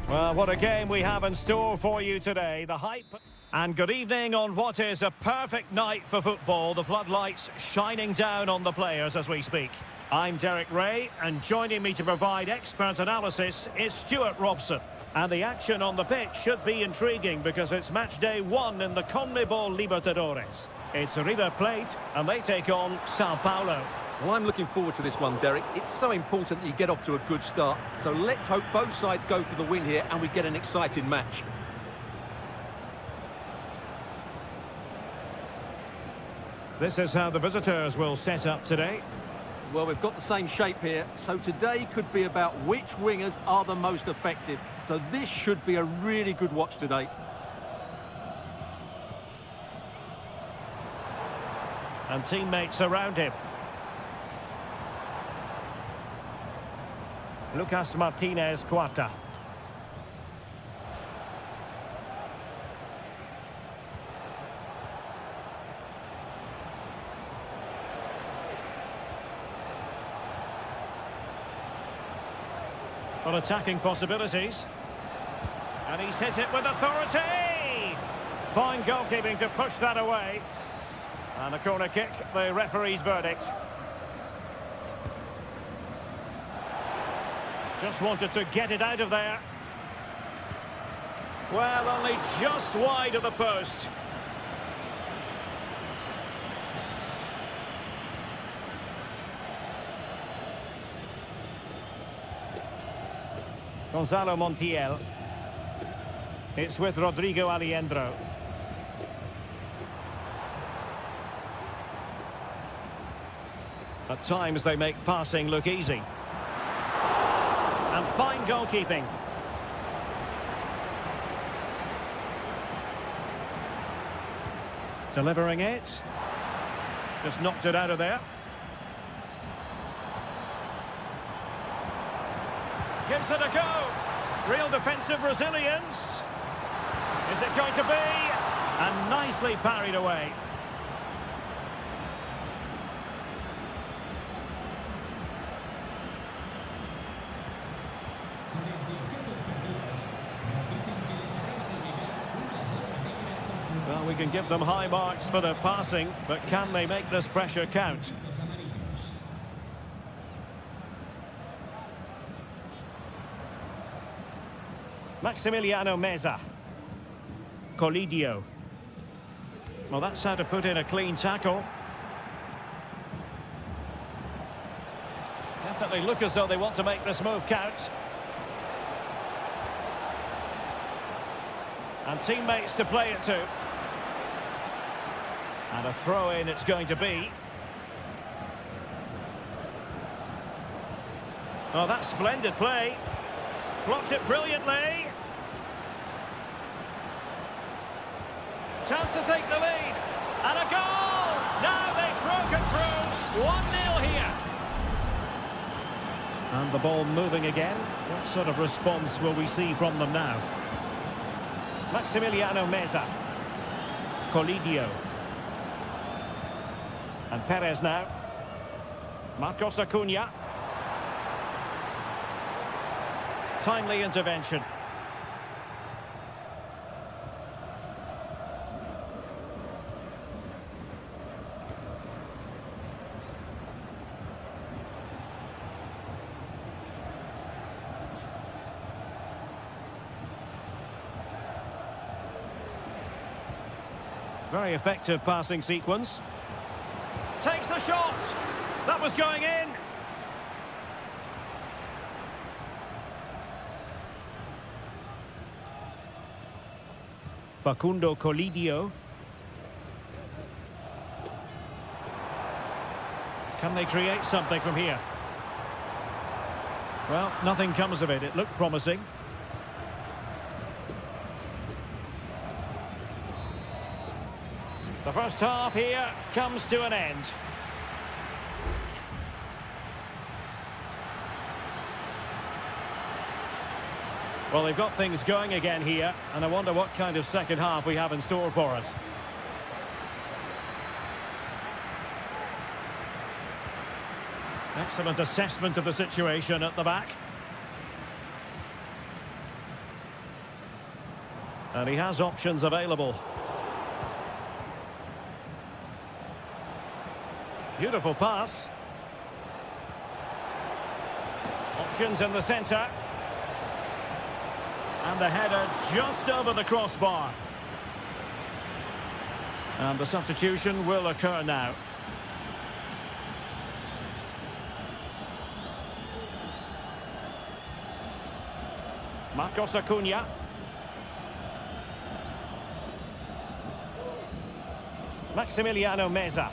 Speaker 1: Well, what a game we have in store for you today. The hype. And good evening on what is a perfect night for football. The floodlights shining down on the players as we speak. I'm Derek Ray, and joining me to provide expert analysis is Stuart Robson. And the action on the pitch should be intriguing because it's match day 1 in the CONMEBOL Libertadores. It's River Plate, and they take on Sao Paulo.
Speaker 2: Well, I'm looking forward to this one, Derek. It's so important that you get off to a good start. So let's hope both sides go for the win here and we get an exciting match.
Speaker 1: This is how the visitors will set up today.
Speaker 2: Well, we've got the same shape here. So today could be about which wingers are the most effective. So this should be a really good watch today.
Speaker 1: And teammates around him. Lucas Martinez Cuarta. On attacking possibilities. And he's hit it with authority! Fine goalkeeping to push that away. And a corner kick, the referee's verdict. Just wanted to get it out of there. Well, only just wide of the post. Gonzalo Montiel. It's with Rodrigo Aliendro. At times they make passing look easy. And fine goalkeeping. Delivering it. Just knocked it out of there. Gives it a go. Real defensive resilience. Is it going to be? And nicely parried away. Well, we can give them high marks for their passing, but can they make this pressure count? Maximiliano Meza. Colidio. Well, that's how to put in a clean tackle. Definitely look as though they want to make this move count. And teammates to play it to. And a throw-in it's going to be. Oh, that's splendid play. Blocked it brilliantly. Chance to take the lead. And a goal! Now they've broken through. 1-0 here. And the ball moving again. What sort of response will we see from them now? Maximiliano Meza. Colidio. And Perez now. Marcos Acuna. Timely intervention. Very effective passing sequence. Takes the shot. That was going in. Facundo Colidio. Can they create something from here? Well, nothing comes of it. It looked promising. The first half here comes to an end. Well, they've got things going again here, and I wonder what kind of second half we have in store for us. Excellent assessment of the situation at the back. And he has options available. Beautiful pass. Options in the centre. And the header just over the crossbar. And the substitution will occur now. Marcos Acuna. Maximiliano Meza.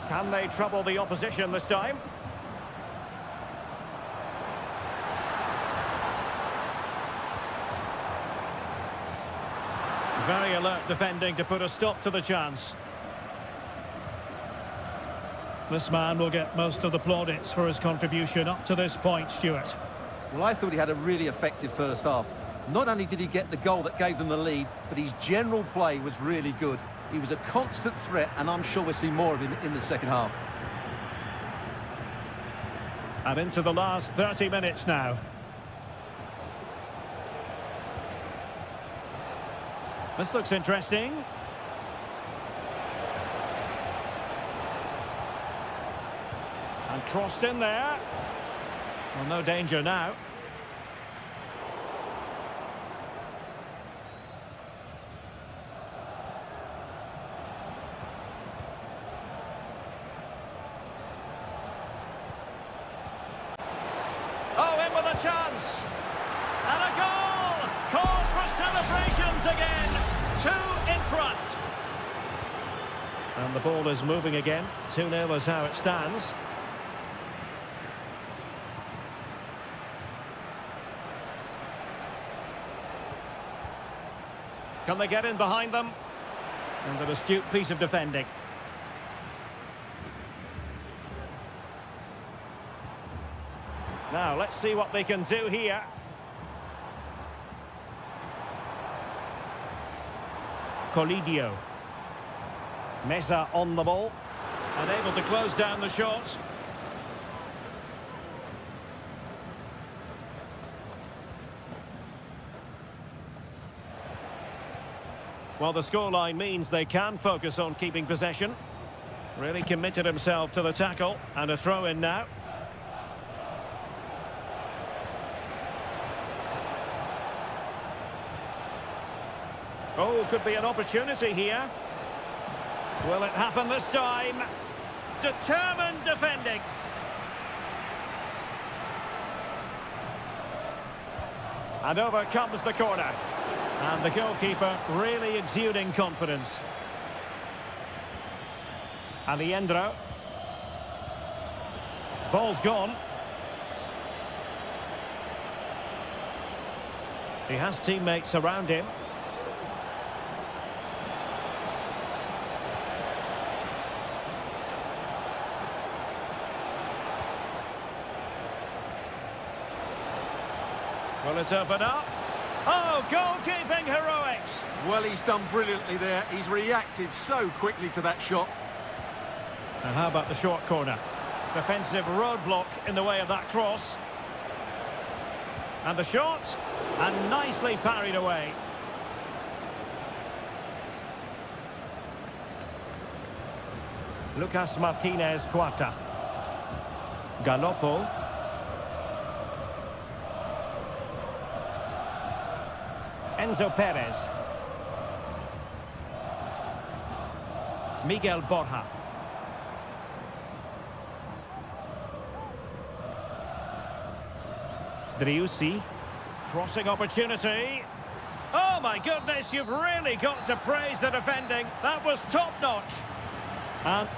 Speaker 1: Can they trouble the opposition this time? Very alert defending to put a stop to the chance. This man will get most of the plaudits for his contribution up to this point, Stuart.
Speaker 2: Well, I thought he had a really effective first half. Not only did he get the goal that gave them the lead, but his general play was really good. He was a constant threat, and I'm sure we'll see more of him in the second half.
Speaker 1: And into the last 30 minutes now. This looks interesting. And crossed in there. Well, no danger now. Oh, in with a chance. And a goal! Cause for celebrations again. 2 in front. And the ball is moving again. 2-0 is how it stands. Can they get in behind them? And an astute piece of defending. Now, let's see what they can do here. Colidio. Meza on the ball. And able to close down the shot. Well, the scoreline means they can focus on keeping possession. Really committed himself to the tackle. And a throw-in now. Oh, could be an opportunity here. Will it happen this time? Determined defending. And over comes the corner. And the goalkeeper really exuding confidence. Alejandro. Ball's gone. He has teammates around him. Well, it's open up. Oh, goalkeeping heroics.
Speaker 2: Well, he's done brilliantly there. He's reacted so quickly to that shot.
Speaker 1: And how about the short corner? Defensive roadblock in the way of that cross. And the shot, and nicely parried away. Lucas Martinez Cuarta. Galoppo. Enzo Perez. Miguel Borja. Driussi. Crossing opportunity. Oh my goodness, you've really got to praise the defending. That was top-notch. And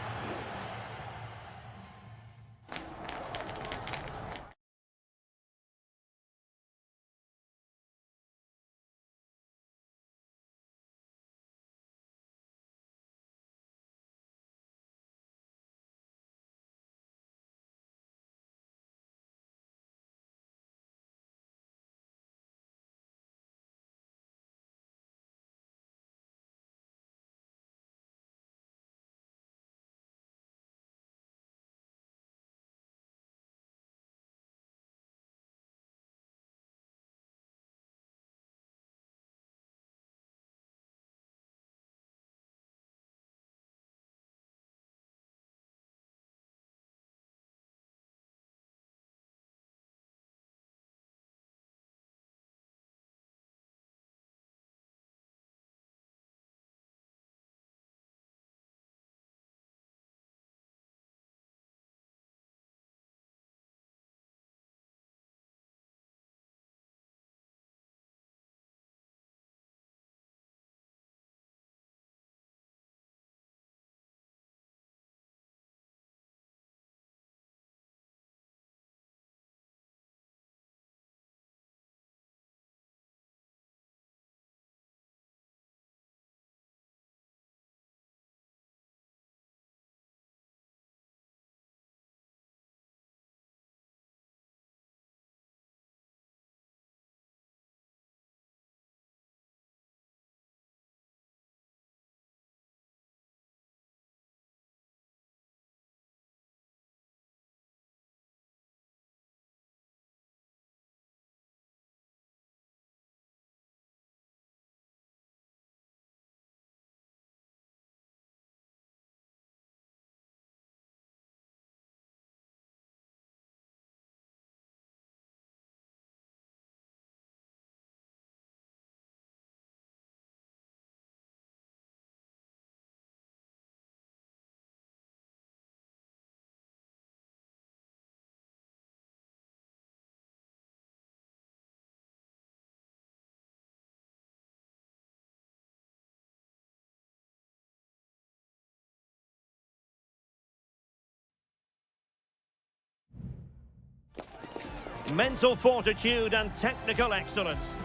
Speaker 1: mental fortitude and technical excellence.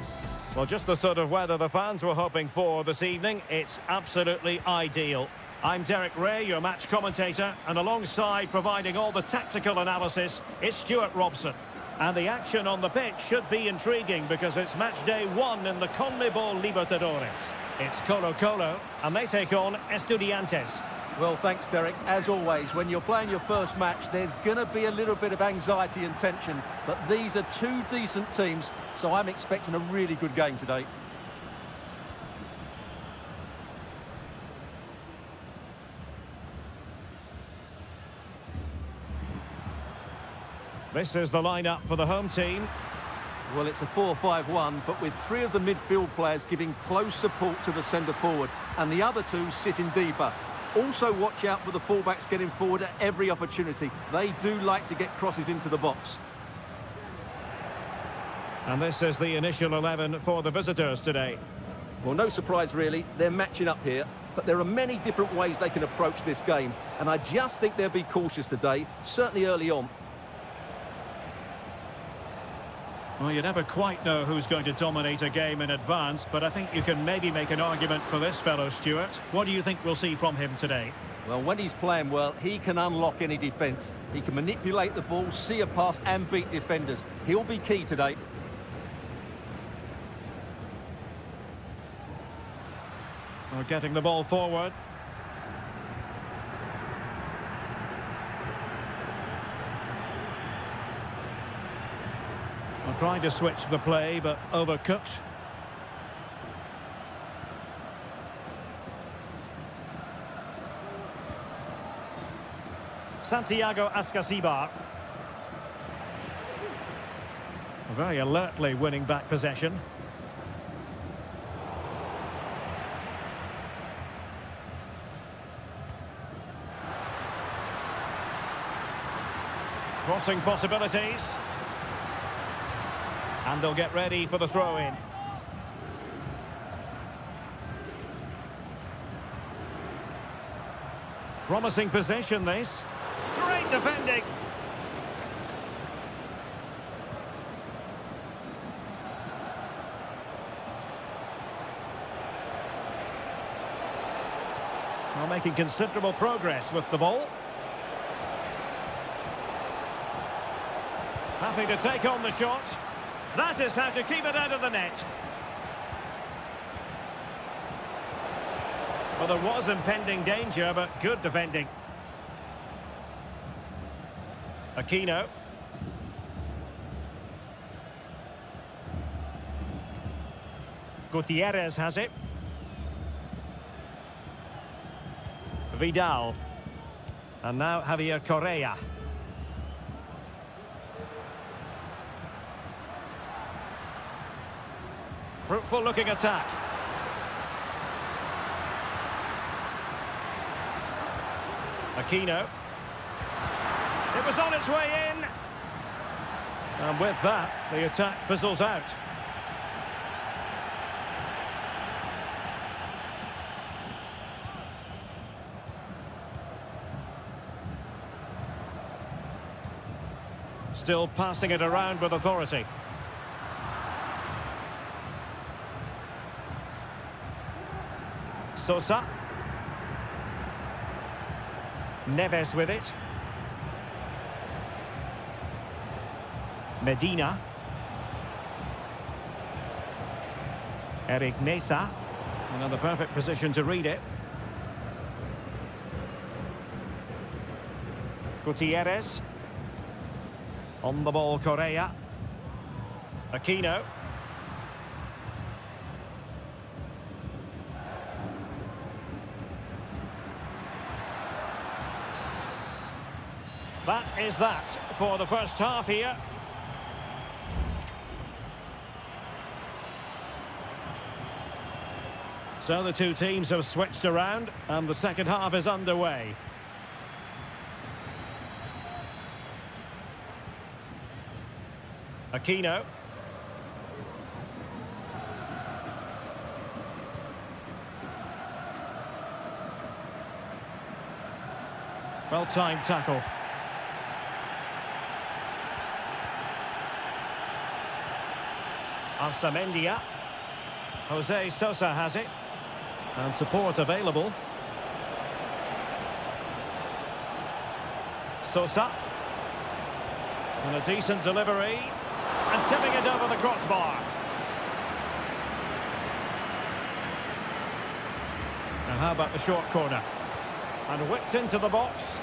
Speaker 1: Well, just the sort of weather the fans were hoping for this evening. It's absolutely ideal. I'm Derek Ray, your match commentator, and alongside providing all the tactical analysis is Stuart Robson. And the action on the pitch should be intriguing because it's match day 1 in the CONMEBOL Libertadores. It's Colo-Colo, and they take on Estudiantes.
Speaker 2: Well, thanks, Derek. As always, when you're playing your first match, there's going to be a little bit of anxiety and tension. But these are two decent teams, so I'm expecting a really good game today.
Speaker 1: This is the lineup for the home team.
Speaker 2: Well, it's a 4-5-1, but with 3 of the midfield players giving close support to the centre forward, and the other 2 sitting deeper. Also watch out for the fullbacks getting forward at every opportunity. They do like to get crosses into the box.
Speaker 1: And this is the initial 11 for the visitors today.
Speaker 2: Well, no surprise really, they're matching up here, but there are many different ways they can approach this game, and I just think they'll be cautious today, certainly early on.
Speaker 1: Well, you never quite know who's going to dominate a game in advance, but I think you can maybe make an argument for this fellow, Stuart. What do you think we'll see from him today?
Speaker 2: Well, when he's playing well, he can unlock any defence. He can manipulate the ball, see a pass and beat defenders. He'll be key today.
Speaker 1: Well, getting the ball forward. Well, trying to switch the play, but overcooked. Santiago Ascasibar. Very alertly winning back possession. Crossing possibilities. And they'll get ready for the throw-in. Promising position, this. Great defending. Well, making considerable progress with the ball. Happy to take on the shot. That is how to keep it out of the net. Well, there was impending danger, but good defending. Aquino. Gutierrez has it. Vidal. And now Javier Correa. Fruitful looking attack. Aquino. It was on its way in. And with that, the attack fizzles out. Still passing it around with authority. Sosa. Neves with it. Medina. Eric Mesa. Another perfect position to read it. Gutierrez. On the ball, Correa. Aquino. That is that for the first half here. So the two teams have switched around and the second half is underway. Aquino. Well-timed tackle. Arsamendia. Jose Sosa has it. And support available. Sosa. And a decent delivery. And tipping it over the crossbar. Now how about the short corner? And whipped into the box.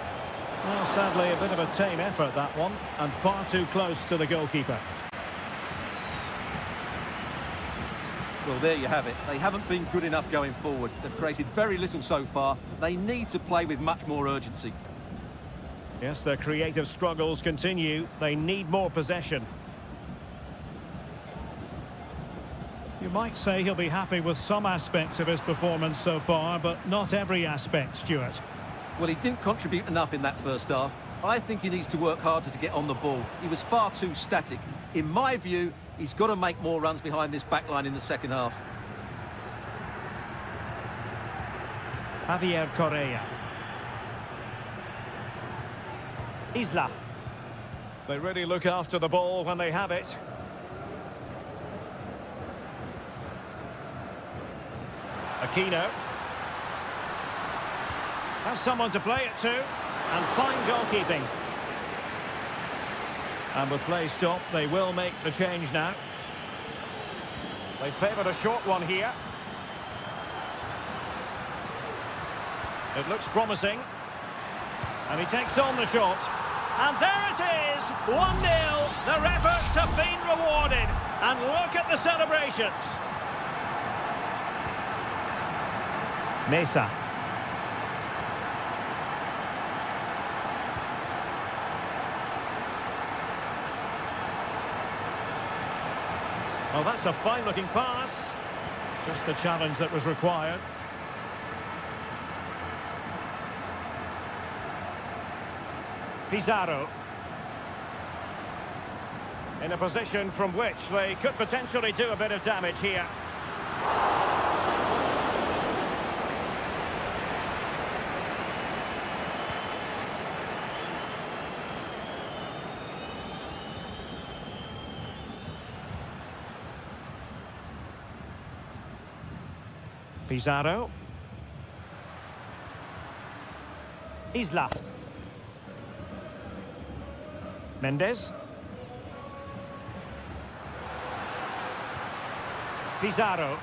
Speaker 1: Well, sadly, a bit of a tame effort, that one. And far too close to the goalkeeper.
Speaker 2: Well, there you have it. They haven't been good enough going forward. They've created very little so far. They need to play with much more urgency.
Speaker 1: Yes, their creative struggles continue. They need more possession. You might say he'll be happy with some aspects of his performance so far, but not every aspect, Stuart.
Speaker 2: Well, he didn't contribute enough in that first half. I think he needs to work harder to get on the ball. He was far too static. In my view, he's got to make more runs behind this back line in the second half.
Speaker 1: Javier Correa. Isla. They really look after the ball when they have it. Aquino. Has someone to play it to. And fine goalkeeping. And with play stopped, they will make the change now. They favoured a short one here. It looks promising. And he takes on the shot. And there it is! 1-0. Their efforts have been rewarded. And look at the celebrations. Mesa. Oh, that's a fine-looking pass. Just the challenge that was required. Pizarro. In a position from which they could potentially do a bit of damage here. Pizarro. Isla. Mendes. Pizarro.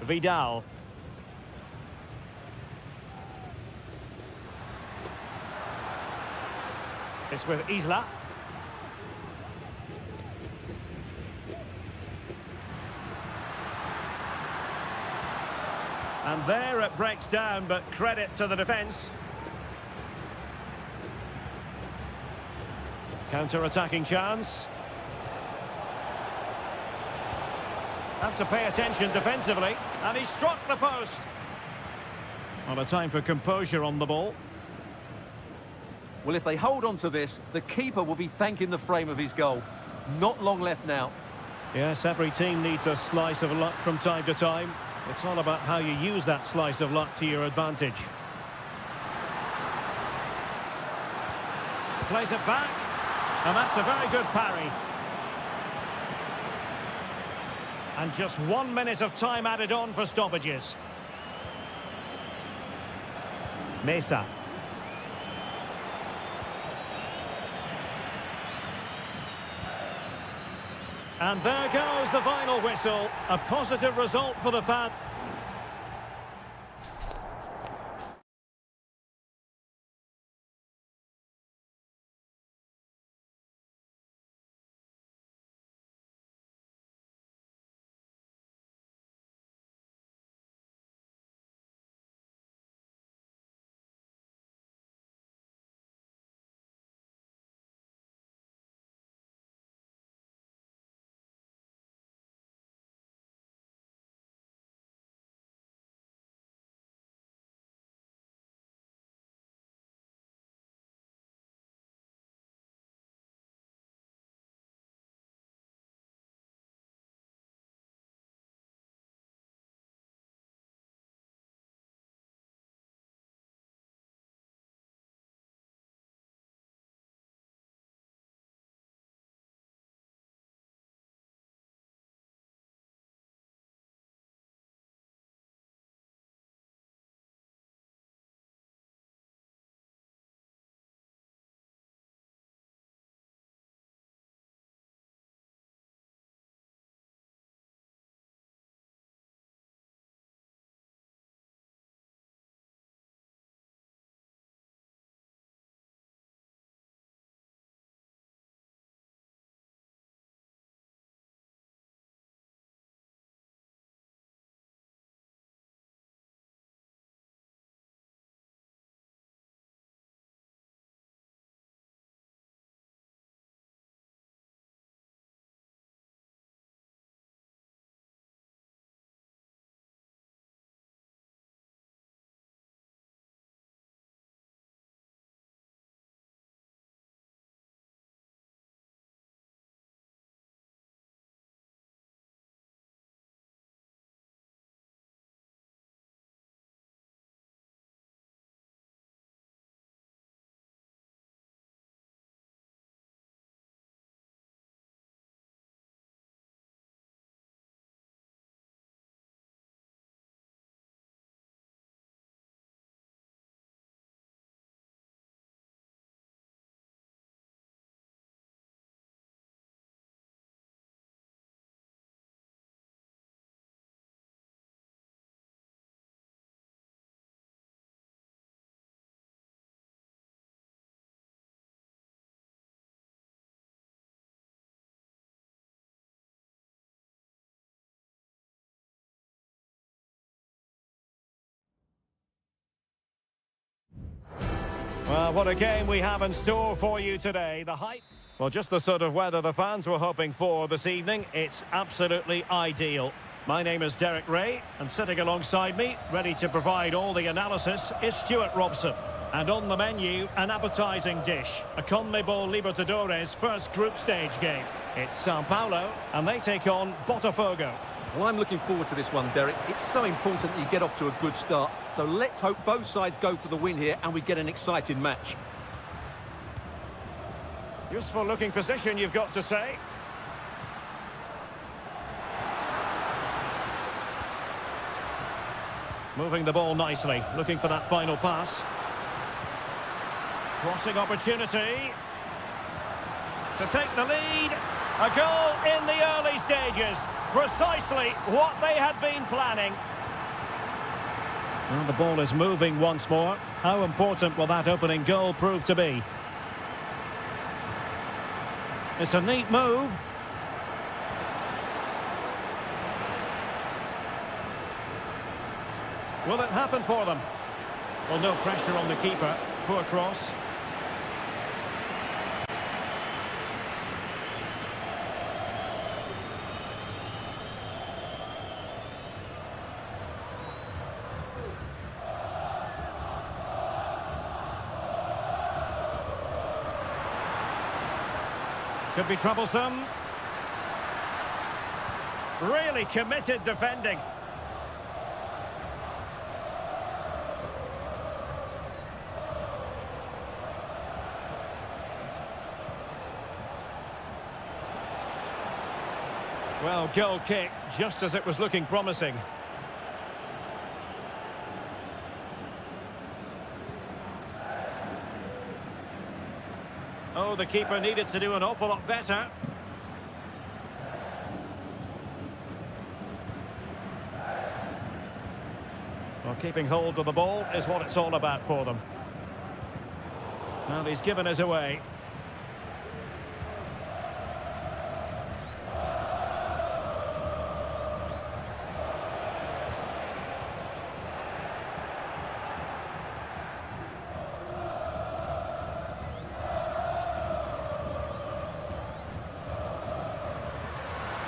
Speaker 1: Vidal. It's with Isla. And there it breaks down, but credit to the defence. Counter-attacking chance. Have to pay attention defensively. And he struck the post. On a time for composure on the ball.
Speaker 2: Well, if they hold on to this, the keeper will be thanking the frame of his goal. Not long left now.
Speaker 1: Yes, every team needs a slice of luck from time to time. It's all about how you use that slice of luck to your advantage. Plays it back. And that's a very good parry. And just 1 minute of time added on for stoppages. Mesa. And there goes the final whistle. A positive result for the fans. What a game we have in store for you today. The hype. Well, just the sort of weather the fans were hoping for this evening. It's absolutely ideal. My name is Derek Ray, and sitting alongside me, ready to provide all the analysis, is Stuart Robson. And on the menu, an appetising dish, a CONMEBOL Libertadores first group stage game. It's Sao Paulo, and they take on Botafogo.
Speaker 2: Well, I'm looking forward to this one, Derek. It's so important that you get off to a good start. So let's hope both sides go for the win here and we get an exciting match.
Speaker 1: Useful looking position, you've got to say. Moving the ball nicely, looking for that final pass. Crossing opportunity to take the lead. A goal in the early stages. Precisely what they had been planning. Well, the ball is moving once more. How important will that opening goal prove to be? It's a neat move. Will it happen for them? Well, no pressure on the keeper. Poor cross. Could be troublesome. Really committed defending. Well, goal kick, just as it was looking promising. Oh, the keeper needed to do an awful lot better. Well, keeping hold of the ball is what it's all about for them. Well, he's given us away.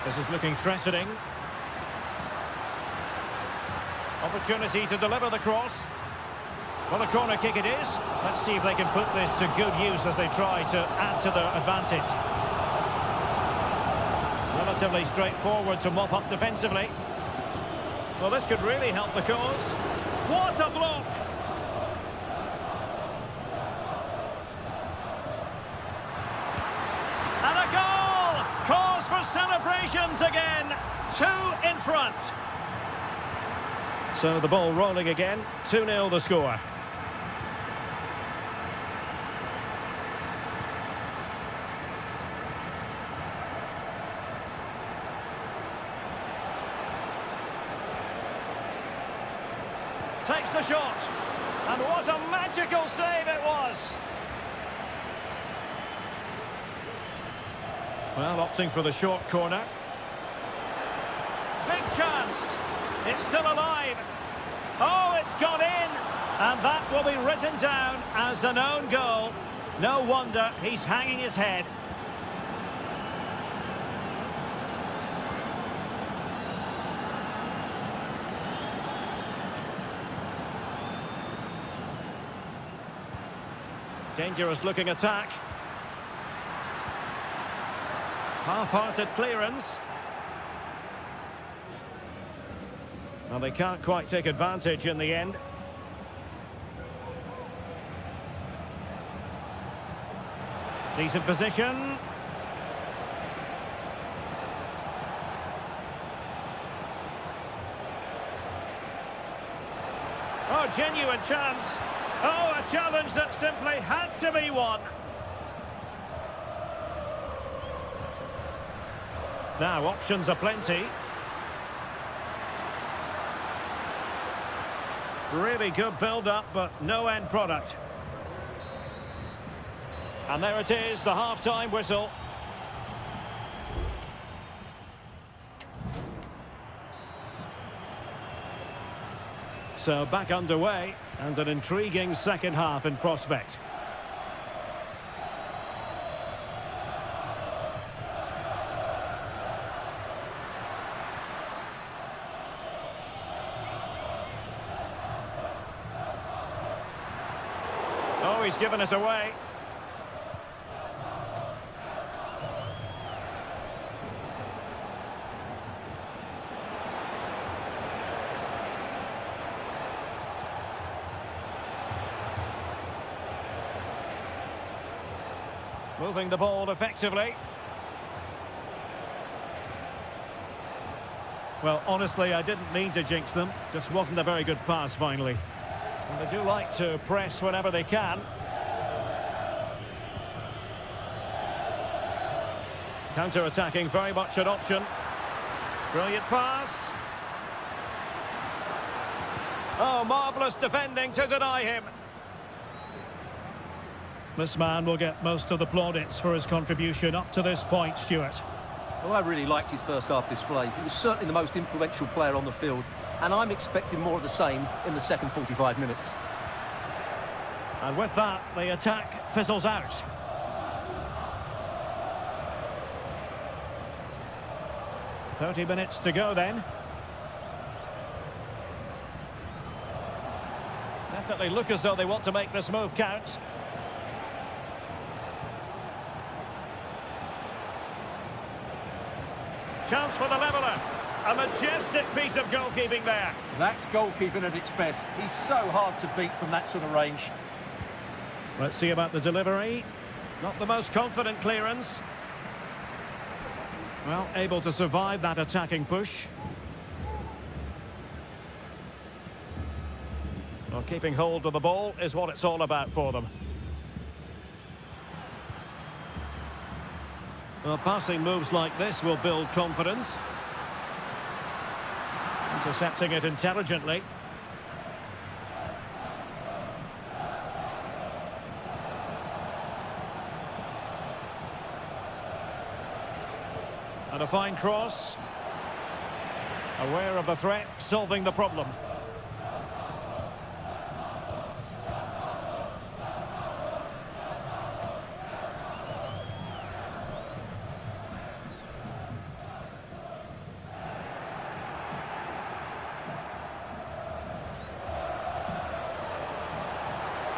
Speaker 1: This is looking threatening. Opportunity to deliver the cross. Well, a corner kick it is. Let's see if they can put this to good use as they try to add to their advantage. Relatively straightforward to mop up defensively. Well, this could really help the cause. What a block! And a goal! Cause for celebrations again. 2 in front. So the ball rolling again. 2-0 the score. Takes the shot. And what a magical save it was. Well, opting for the short corner. Big chance. It's still alive. Oh, it's gone in. And that will be written down as an own goal. No wonder he's hanging his head. Dangerous looking attack. Half-hearted clearance. Well, they can't quite take advantage in the end. Decent position. Oh, genuine chance. Oh, a challenge that simply had to be won. Now, options are plenty. Really good build-up, but no end product. And there it is, the half-time whistle. So back underway, and an intriguing second half in prospect. Oh, he's given us away. Moving the ball effectively. Well, honestly, I didn't mean to jinx them. Just wasn't a very good pass, finally. And they do like to press whenever they can. Counter-attacking, very much an option. Brilliant pass. Oh, marvellous defending to deny him. This man will get most of the plaudits for his contribution up to this point, Stuart.
Speaker 2: Well, I really liked his first half display. He was certainly the most influential player on the field, and I'm expecting more of the same in the second 45 minutes.
Speaker 1: And with that, the attack fizzles out. "30 minutes to go then. Definitely look as though they want to make this move count. Chance for the leveller. A majestic piece of goalkeeping there.
Speaker 2: That's goalkeeping at its best. He's so hard to beat from that sort of range.
Speaker 1: Let's see about the delivery. Not the most confident clearance. Well, able to survive that attacking push. Well, keeping hold of the ball is what it's all about for them. Well, passing moves like this will build confidence. Intercepting it intelligently. And a fine cross. Aware of the threat, solving the problem.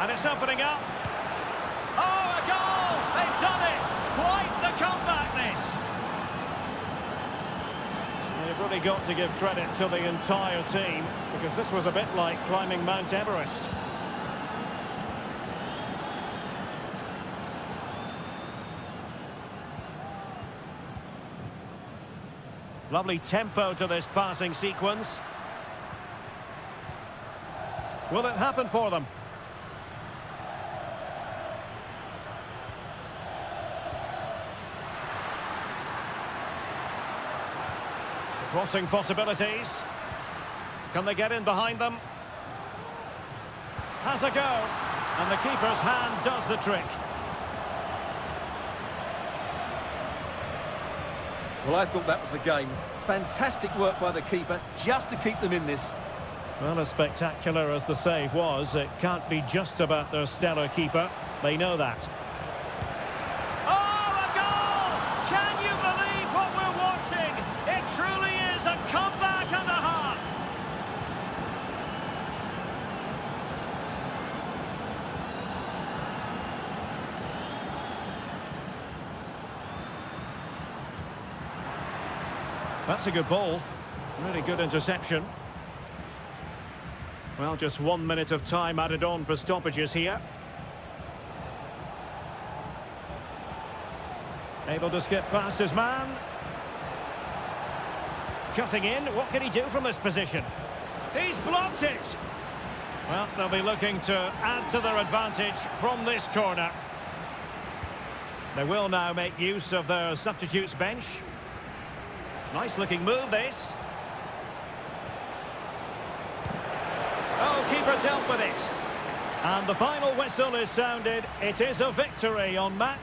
Speaker 1: And it's opening up. Oh, a goal! They've done it! Quite the comeback, this! They've really got to give credit to the entire team, because this was a bit like climbing Mount Everest. Lovely tempo to this passing sequence. Will it happen for them? Crossing possibilities. Can they get in behind them? Has a go. And the keeper's hand does the trick.
Speaker 2: Well, I thought that was the game. Fantastic work by the keeper just to keep them in this.
Speaker 1: Well, as spectacular as the save was, it can't be just about their stellar keeper. They know that. Oh, a goal! Can you believe what we're watching? It truly is a comeback and a half. That's a good ball. Really good interception. Well, just 1 minute of time added on for stoppages here. Able to skip past his man. Cutting in, what can he do from this position? He's blocked it! Well, they'll be looking to add to their advantage from this corner. They will now make use of their substitutes bench. Nice looking move, this. Oh, keeper dealt with it. And the final whistle is sounded. It is a victory on match.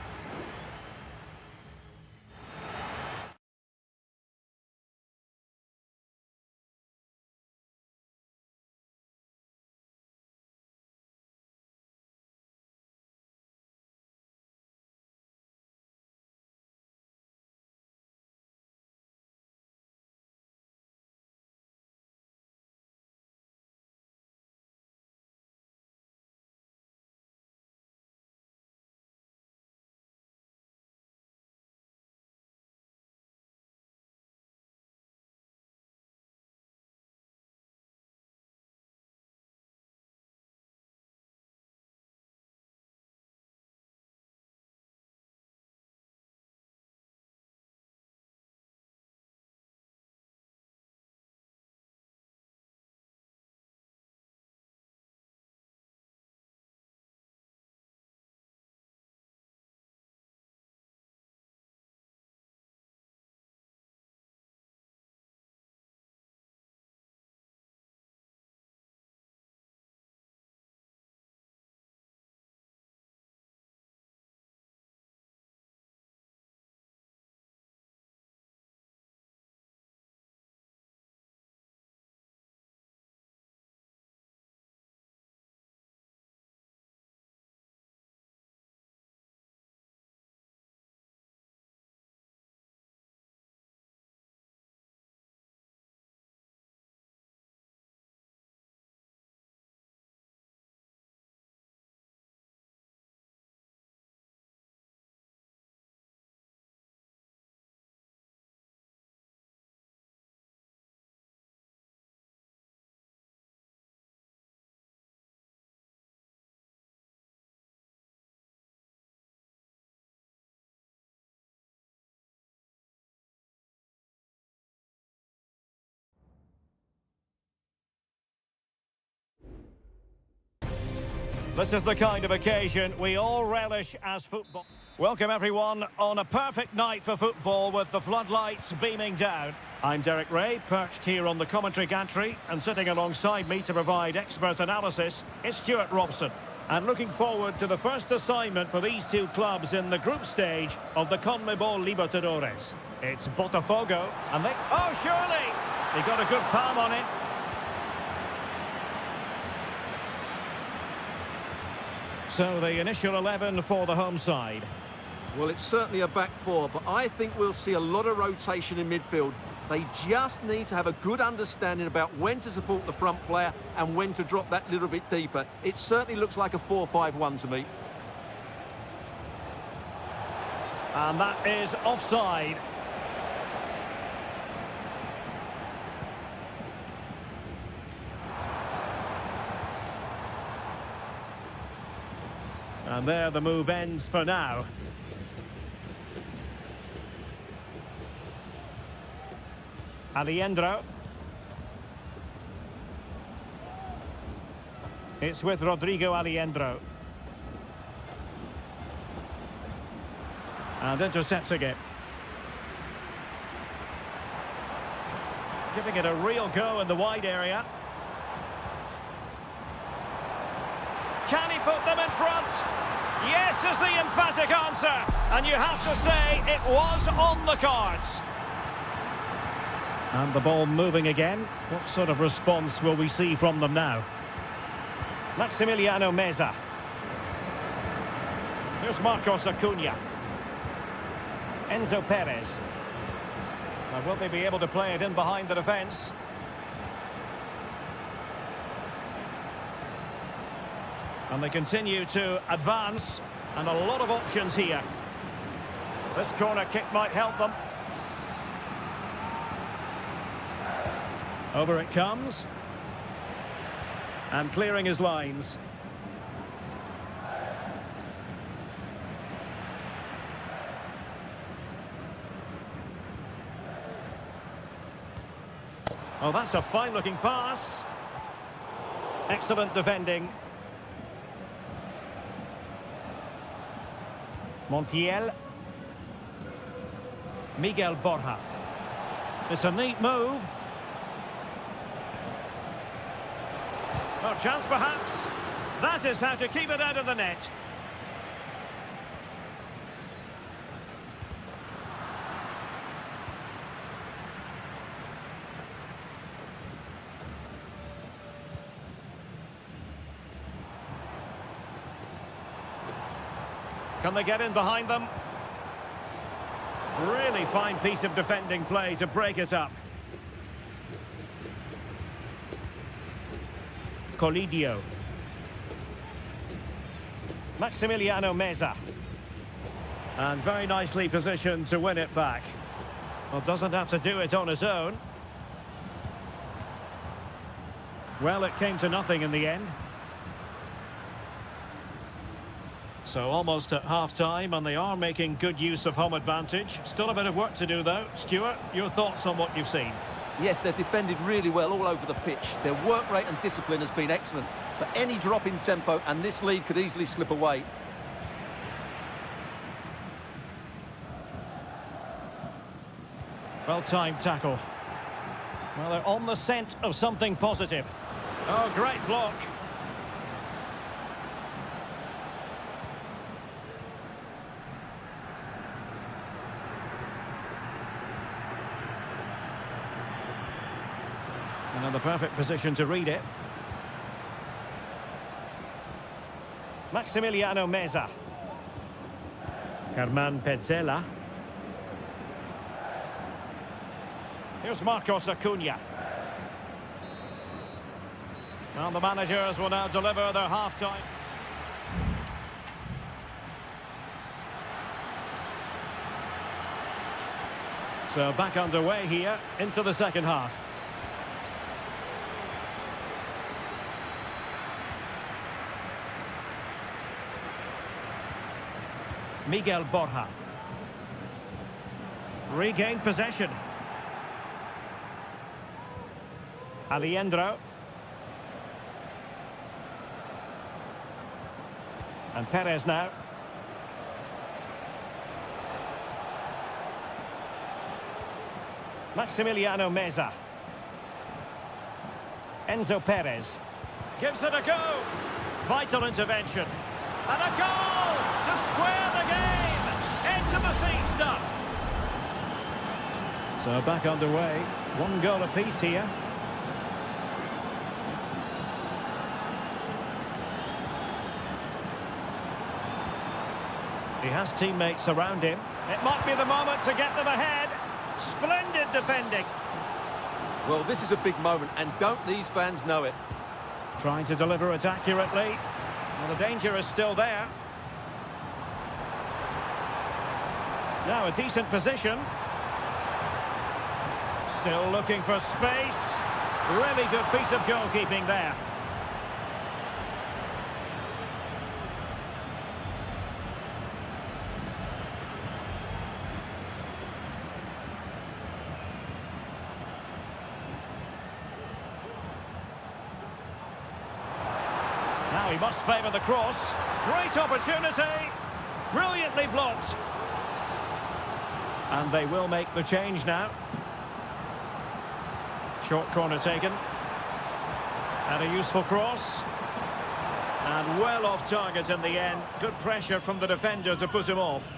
Speaker 1: This is the kind of occasion we all relish as football. Welcome everyone on a perfect night for football with the floodlights beaming down. I'm Derek Ray, perched here on the commentary gantry, and sitting alongside me to provide expert analysis is Stuart Robson. And looking forward to the first assignment for these two clubs in the group stage of the CONMEBOL Libertadores. It's Botafogo, and they... Oh, surely! He got a good palm on it. So the initial 11 for the home side.
Speaker 2: Well, it's certainly a back four, but I think we'll see a lot of rotation in midfield. They just need to have a good understanding about when to support the front player and when to drop that little bit deeper. It certainly looks like a 4-5-1 to me.
Speaker 1: And that is offside. And there the move ends for now. Alejandro. It's with Rodrigo Alejandro. And intercepting it. Giving it a real go in the wide area. Can he put them in front? Yes is the emphatic answer. And you have to say it was on the cards. And the ball moving again. What sort of response will we see from them now? Maximiliano Meza. Here's Marcos Acuna. Enzo Perez. Now, will they be able to play it in behind the defence? And they continue to advance. And a lot of options here. This corner kick might help them. Over it comes. And clearing his lines. Oh, that's a fine-looking pass. Excellent defending. Montiel. Miguel Borja. It's a neat move. Oh, chance perhaps. That is how to keep it out of the net. Can they get in behind them? Really fine piece of defending play to break it up. Colidio. Maximiliano Meza. And very nicely positioned to win it back. Well, doesn't have to do it on his own. Well, it came to nothing in the end. So almost at half-time, and they are making good use of home advantage. Still a bit of work to do, though. Stuart, your thoughts on what you've seen?
Speaker 2: Yes, they've defended really well all over the pitch. Their work rate and discipline has been excellent. But any drop in tempo, and this lead could easily slip away.
Speaker 1: Well-timed tackle. Well, they're on the scent of something positive. Oh, great block. And in the perfect position to read it. Maximiliano Meza. Germán Petzela. Here's Marcos Acuna. Well, the managers will now deliver their half-time. So back underway here into the second half. Miguel Borja. Regained possession. Alejandro. And Perez now. Maximiliano Meza. Enzo Perez. Gives it a go. Vital intervention. And a goal to square the game. Into the seat stuff. So back underway. 1 goal apiece here. He has teammates around him. It might be the moment to get them ahead. Splendid defending.
Speaker 2: Well, this is a big moment, and don't these fans know it?
Speaker 1: Trying to deliver it accurately. Well, the danger is still there. Now a decent position. Still looking for space. Really good piece of goalkeeping there. Now he must favour the cross. Great opportunity. Brilliantly blocked. And they will make the change now. Short corner taken. And a useful cross. And well off target in the end. Good pressure from the defender to put him off.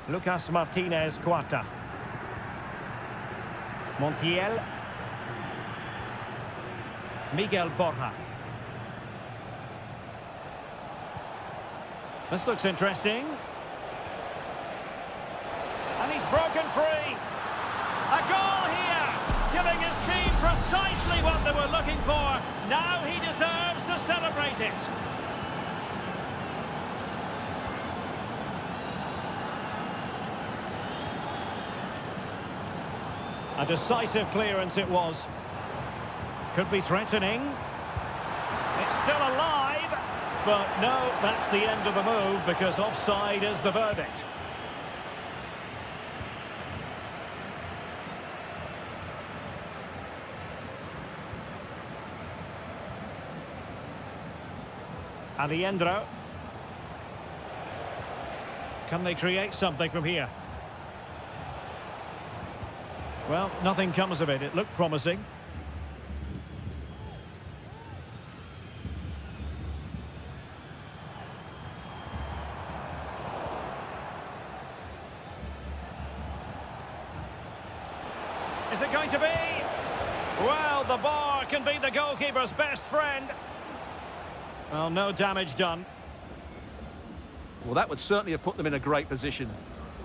Speaker 1: Lucas Martinez Cuarta. Montiel. Miguel Borja. This looks interesting. And he's broken free. A goal here, giving his team precisely what they were looking for. Now he deserves to celebrate it. A decisive clearance it was. Could be threatening. It's still alive. But no, that's the end of the move because offside is the verdict. Aliendro. Can they create something from here? Well, nothing comes of it. It looked promising. Is it going to be? Well, the bar can be the goalkeeper's best friend. Well, no damage done.
Speaker 2: Well, that would certainly have put them in a great position.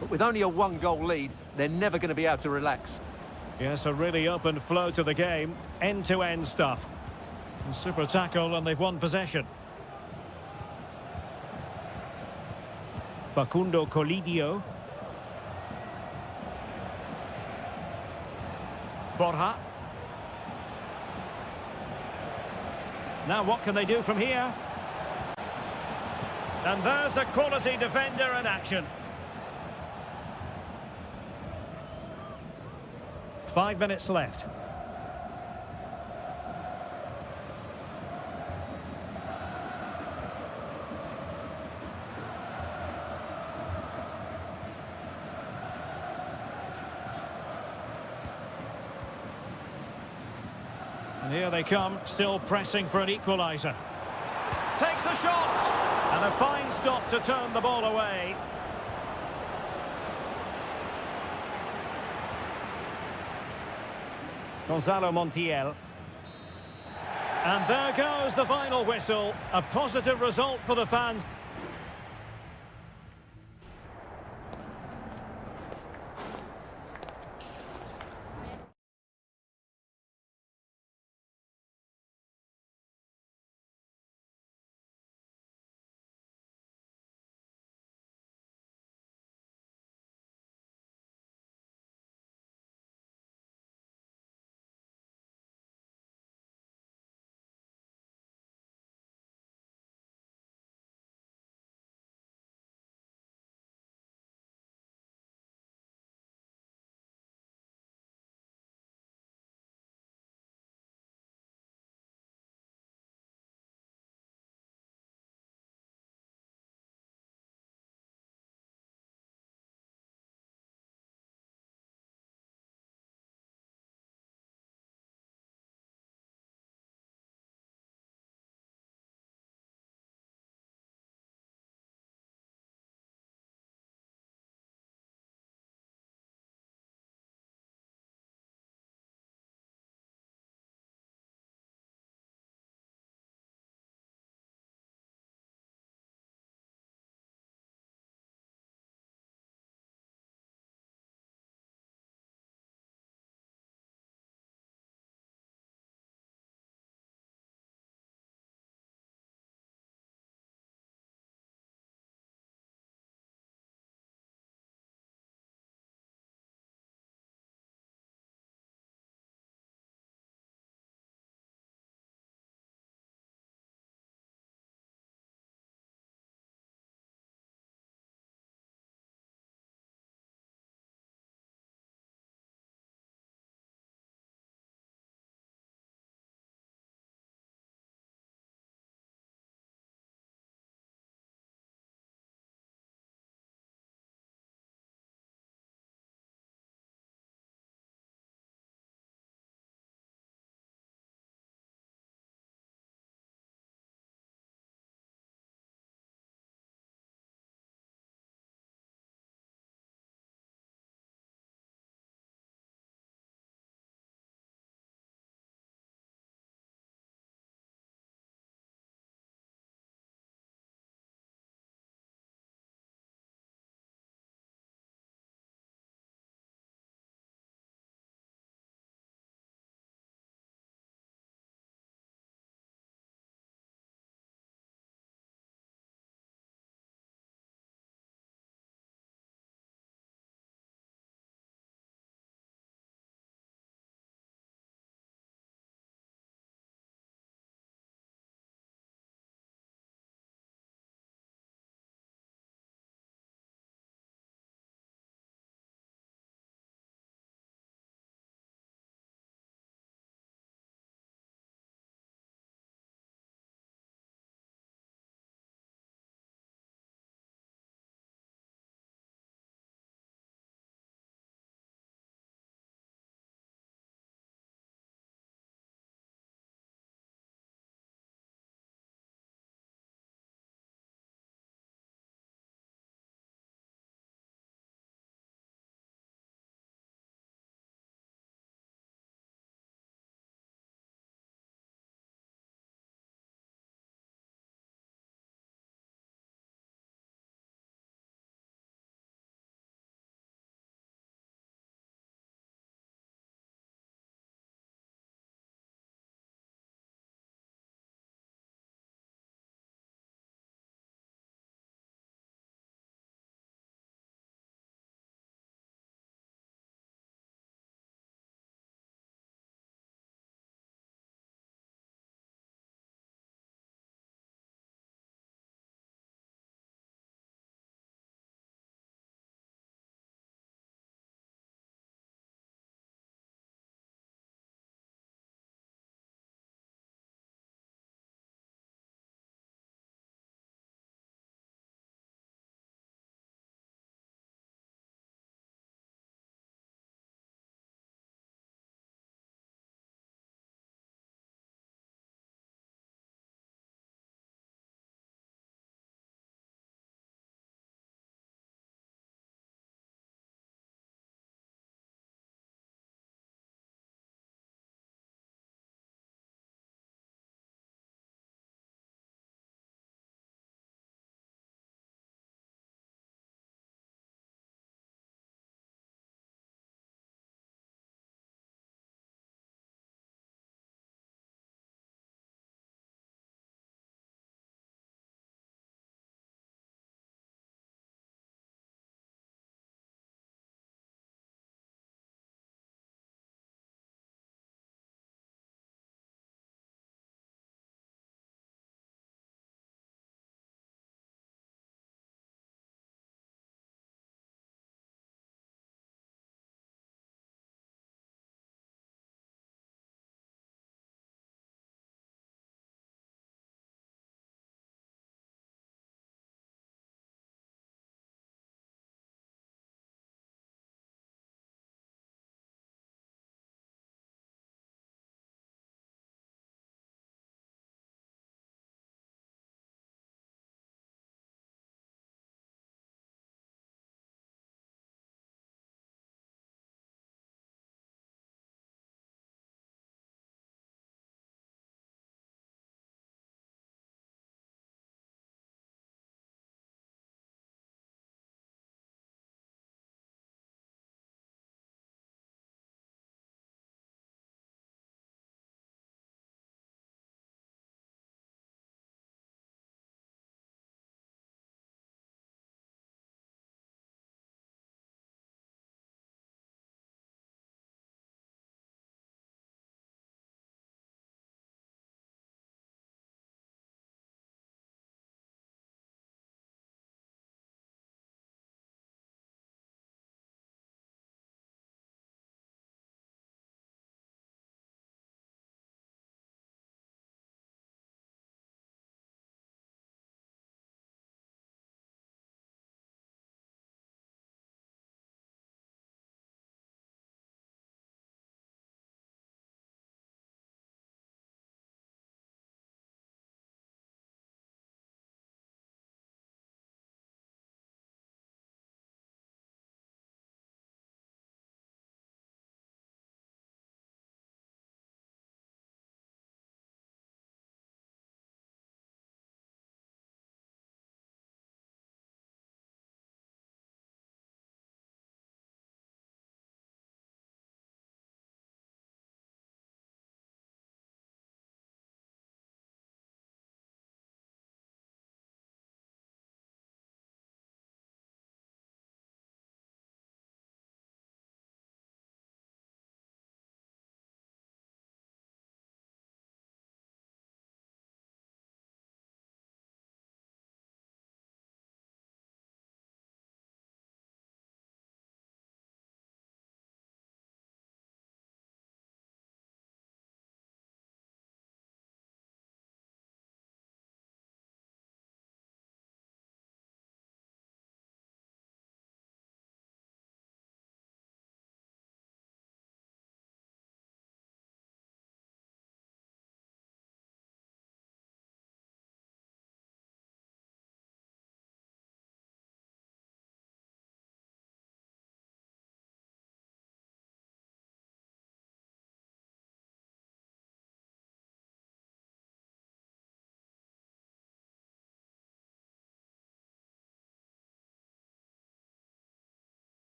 Speaker 2: But with only a 1-goal lead, they're never going to be able to relax.
Speaker 1: Yes, a really open flow to the game. End-to-end stuff. And super tackle, and they've won possession. Facundo Colidio. Borja. Now what can they do from here? And there's a quality defender in action. 5 minutes left. And here they come, still pressing for an equaliser. Takes the shot! And a fine stop to turn the ball away. Gonzalo Montiel. And there goes the final whistle. A positive result for the fans.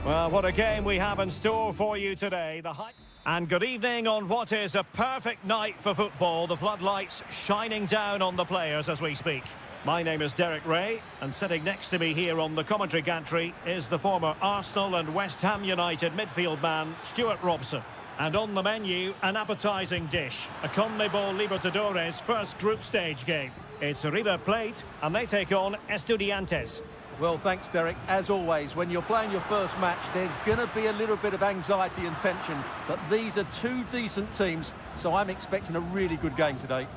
Speaker 1: Well, what a game we have in store for you today. And good evening on what is a perfect night for football. The floodlights shining down on the players as we speak. My name is Derek Ray, and sitting next to me here on the commentary gantry is the former Arsenal and West Ham United midfield man, Stuart Robson. And on the menu, an appetising dish, a CONMEBOL Libertadores first group stage game. It's River Plate, and they take on Estudiantes.
Speaker 2: Well, thanks, Derek. As always, when you're playing your first match, there's going to be a little bit of anxiety and tension. But these are two decent teams, so I'm expecting a really good game today.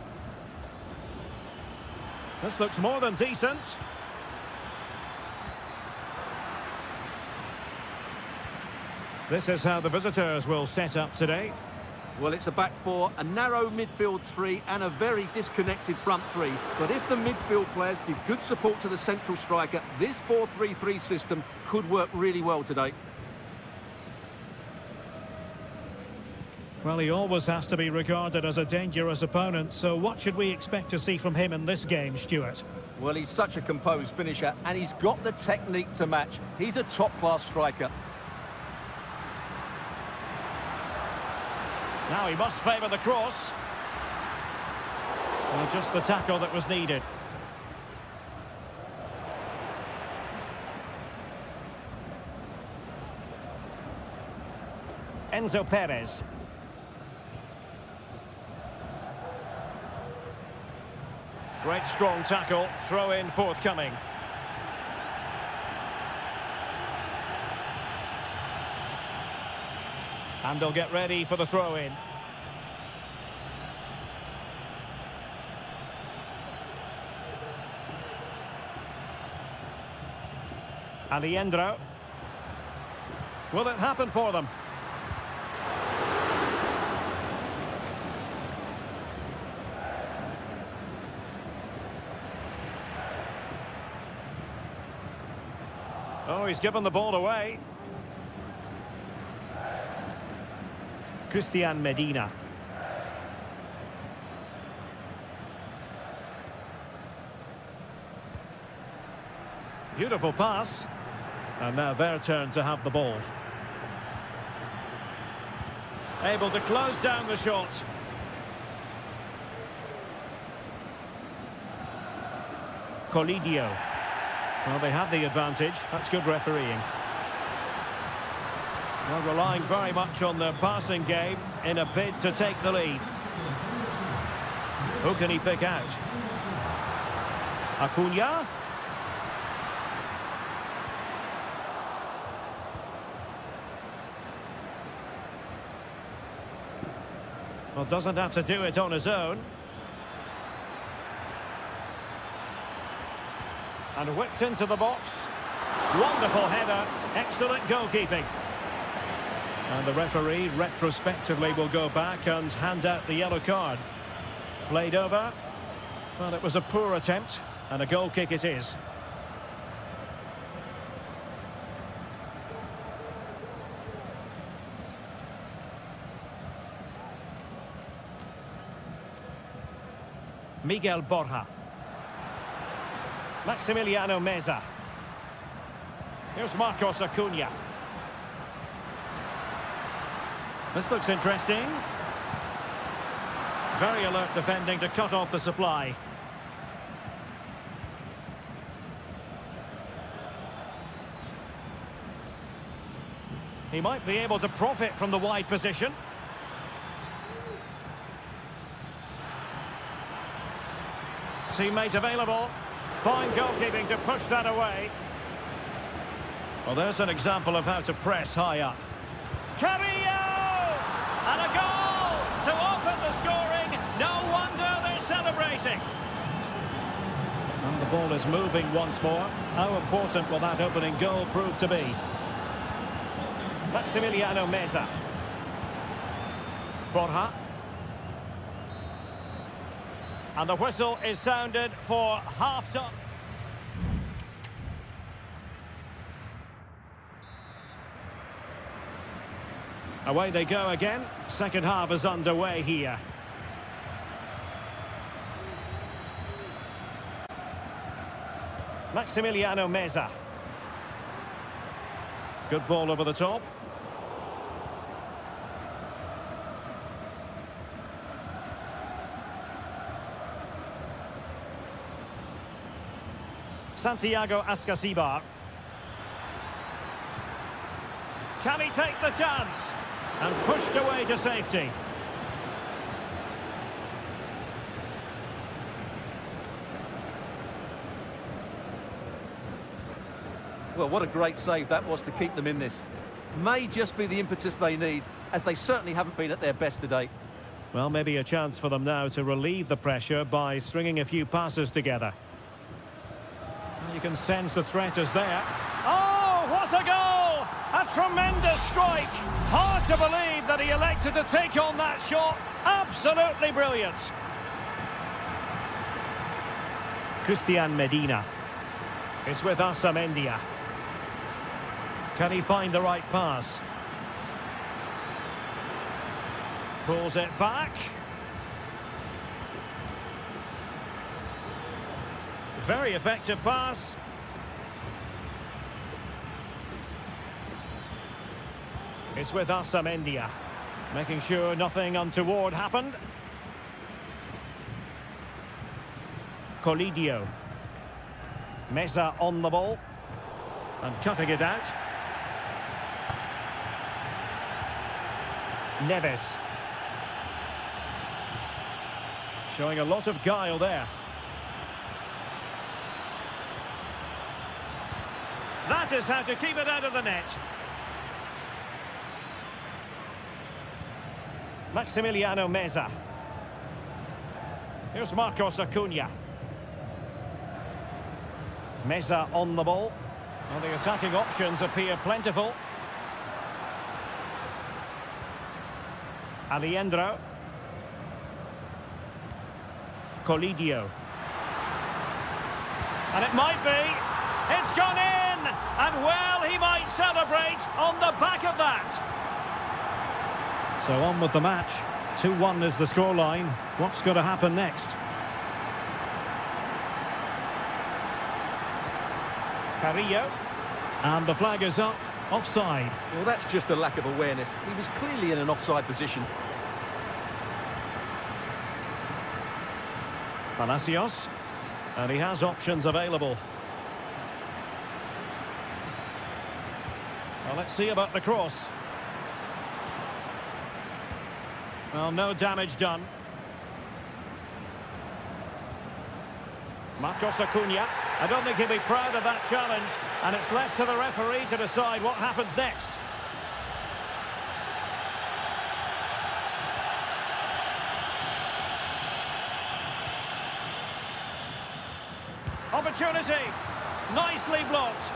Speaker 1: This looks more than decent. This is how the visitors will set up today.
Speaker 2: Well, it's a back four, a narrow midfield three and a very disconnected front three. But if the midfield players give good support to the central striker, this 4-3-3 system could work really well today.
Speaker 1: Well, he always has to be regarded as a dangerous opponent, so what should we expect to see from him in this game, Stuart?
Speaker 2: Well, he's such a composed finisher and he's got the technique to match. He's a top-class striker.
Speaker 1: Now he must favour the cross. Well, just the tackle that was needed. Enzo Perez. Great strong tackle, throw in forthcoming. And they'll get ready for the throw-in. Alejandro. Will it happen for them? Oh, he's given the ball away. Christian Medina. Beautiful pass. And now their turn to have the ball. Able to close down the shot. Colidio. Well, they have the advantage. That's good refereeing. Well, relying very much on their passing game in a bid to take the lead. Who can he pick out? Acuna? Well, doesn't have to do it on his own. And whipped into the box. Wonderful header. Excellent goalkeeping. And the referee retrospectively will go back and hand out the yellow card. Played over. Well, it was a poor attempt, and a goal kick it is. Miguel Borja. Maximiliano Meza. Here's Marcos Acuna. This looks interesting. Very alert defending to cut off the supply. He might be able to profit from the wide position. Teammate available. Fine goalkeeping to push that away. Well, there's an example of how to press high up. Carrillo! And a goal to open the scoring. No wonder they're celebrating. And the ball is moving once more. How important will that opening goal prove to be? Maximiliano Meza. Borja. And the whistle is sounded for half-time. Away they go again. Second half is underway here. Maximiliano Meza. Good ball over the top. Santiago Ascasibar. Can he take the chance? And pushed away to safety.
Speaker 2: Well, what a great save that was to keep them in this. May just be the impetus they need, as they certainly haven't been at their best today.
Speaker 1: Well, maybe a chance for them now to relieve the pressure by stringing a few passes together. You can sense the threat is there. Oh, what a goal! A tremendous strike. Hard to believe that he elected to take on that shot. Absolutely brilliant. Christian Medina. It's with Asamendia. Can he find the right pass? Pulls it back. Very effective pass. It's with Asamendia, making sure nothing untoward happened. Colidio. Mesa on the ball and cutting it out. Neves. Showing a lot of guile there. That is how to keep it out of the net. Maximiliano Meza. Here's Marcos Acuna. Meza on the ball. Well, the attacking options appear plentiful. Aliendro. Colidio. And it might be. It's gone in! And well, he might celebrate on the back of that. So on with the match. 2-1 is the scoreline. What's going to happen next? Carrillo. And the flag is up. Offside.
Speaker 2: Well, that's just a lack of awareness. He was clearly in an offside position.
Speaker 1: Palacios. And he has options available. Well, let's see about the cross. Well, no damage done. Marcos Acuna. I don't think he'll be proud of that challenge. And it's left to the referee to decide what happens next. Opportunity. Nicely blocked.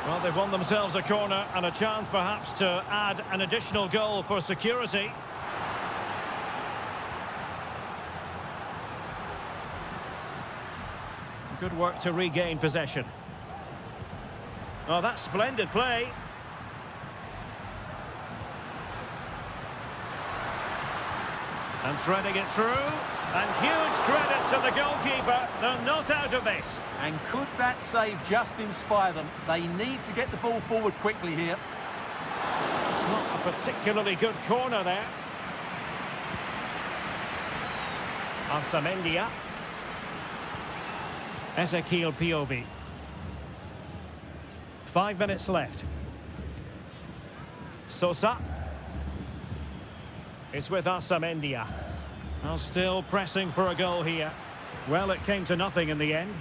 Speaker 1: Well, they've won themselves a corner and a chance perhaps to add an additional goal for security. Good work to regain possession. Oh, that's splendid play. And threading it through. And huge credit to the goalkeeper. They're not out of this.
Speaker 2: And could that save just inspire them? They need to get the ball forward quickly here.
Speaker 1: It's not a particularly good corner there. Ansamendia. Ezequiel Piovi. 5 minutes left. Sosa. It's with Ansamendia. Well, still pressing for a goal here. Well, it came to nothing in the end.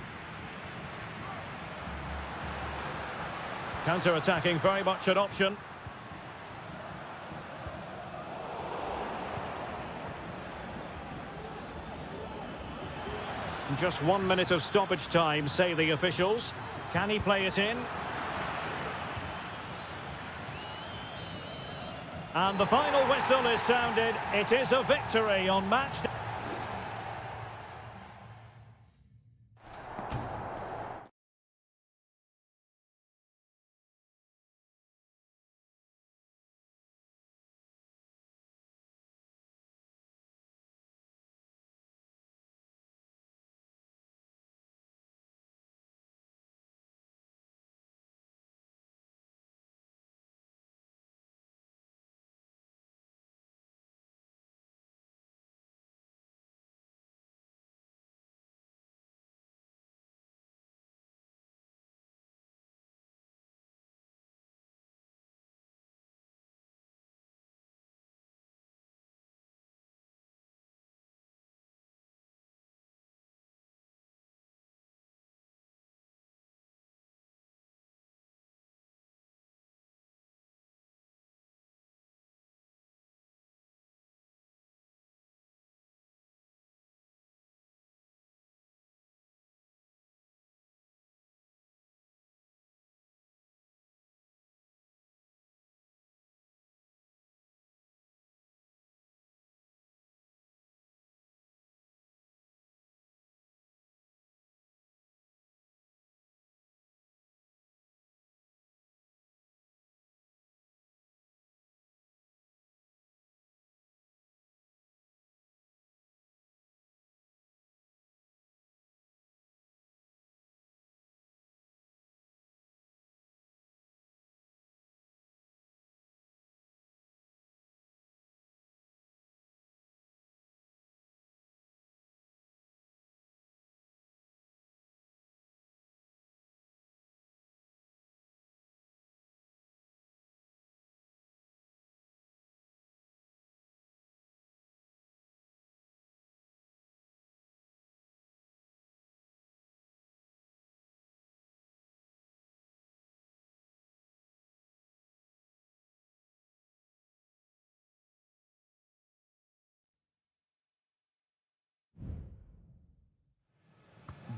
Speaker 1: Counter-attacking, very much an option. Just 1 minute of stoppage time, say the officials. Can he play it in? And the final whistle is sounded. It is a victory on match day.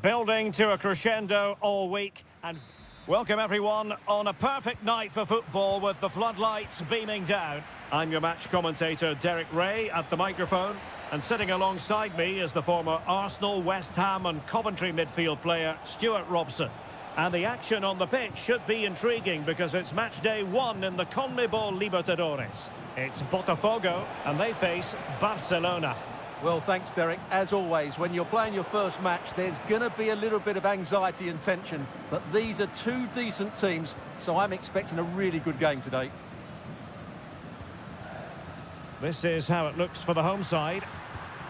Speaker 1: Building to a crescendo all week, and welcome everyone on a perfect night for football with the floodlights beaming down. I'm your match commentator Derek Ray at the microphone, and sitting alongside me is the former Arsenal, West Ham and Coventry midfield player Stuart Robson. And the action on the pitch should be intriguing because it's match day 1 in the CONMEBOL Libertadores. It's Botafogo and they face Barcelona.
Speaker 2: Well, thanks, Derek. As always, when you're playing your first match, there's going to be a little bit of anxiety and tension. But these are two decent teams, so I'm expecting a really good game today.
Speaker 1: This is how it looks for the home side.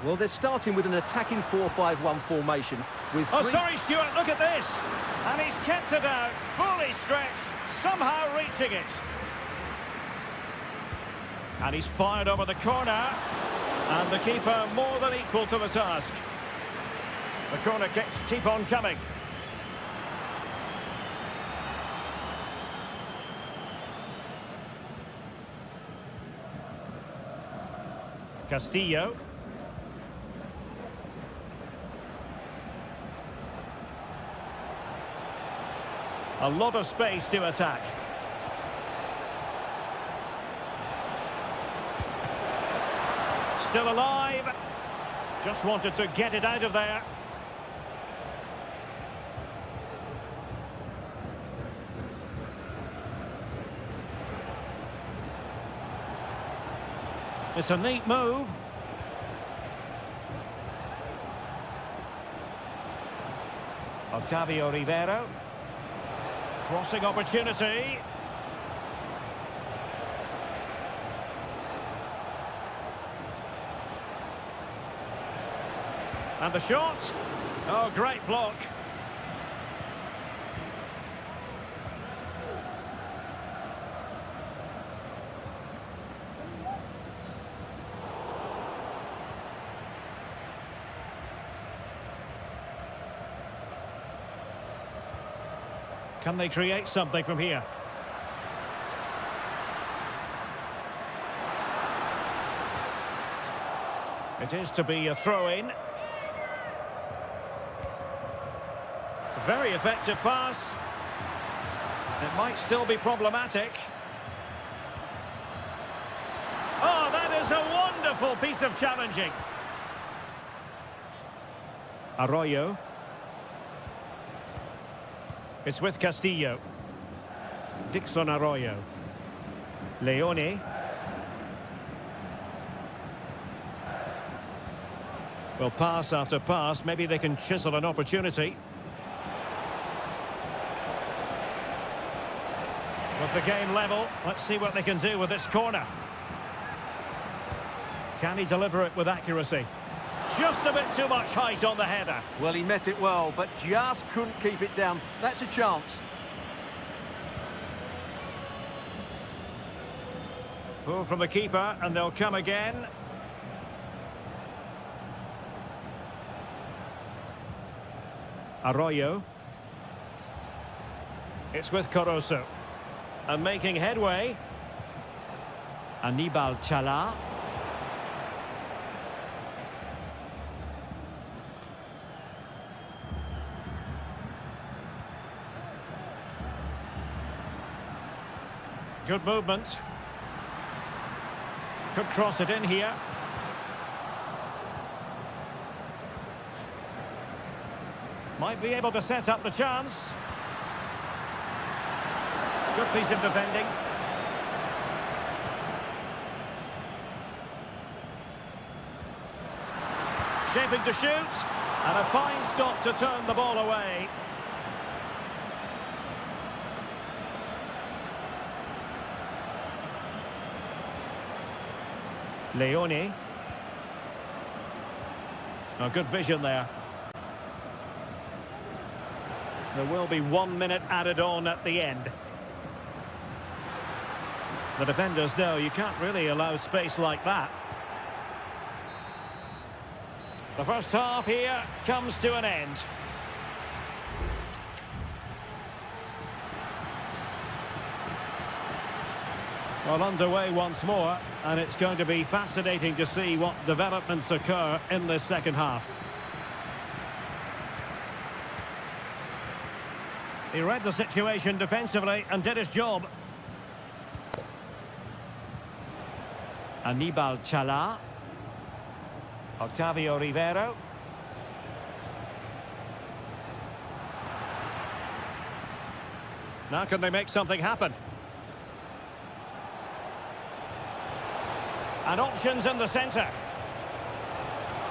Speaker 2: Well, they're starting with an attacking 4-5-1 formation. With
Speaker 1: Oh, sorry, Stuart, look at this. And he's kept it out, fully stretched, somehow reaching it. And he's fired over the corner. And the keeper more than equal to the task. The corner kicks keep on coming. Castillo. A lot of space to attack. Still alive. Just wanted to get it out of there. It's a neat move. Octavio Rivero. Crossing opportunity. And the shot. Oh, great block. Can they create something from here? It is to be a throw-in. Very effective pass. It might still be problematic. Oh, that is a wonderful piece of challenging. Arroyo. It's with Castillo. Dixon Arroyo. Leone. Well, pass after pass, maybe they can chisel an opportunity. With the game level, let's see what they can do with this corner. Can he deliver it with accuracy? Just a bit too much height on the header.
Speaker 2: Well, he met it well, but just couldn't keep it down. That's a chance.
Speaker 1: Pull from the keeper, and they'll come again. Arroyo. It's with Corozo. And making headway. Anibal Chala. Good movement. Could cross it in here. Might be able to set up the chance. Good piece of defending. Shaping to shoot. And a fine stop to turn the ball away. Leone. Oh, good vision there. There will be 1 minute added on at the end. The defenders know you can't really allow space like that. The first half here comes to an end. Well, underway once more, and it's going to be fascinating to see what developments occur in this second half. He read the situation defensively and did his job. Aníbal Chalá. Octavio Rivero. Now can they make something happen? And options in the centre.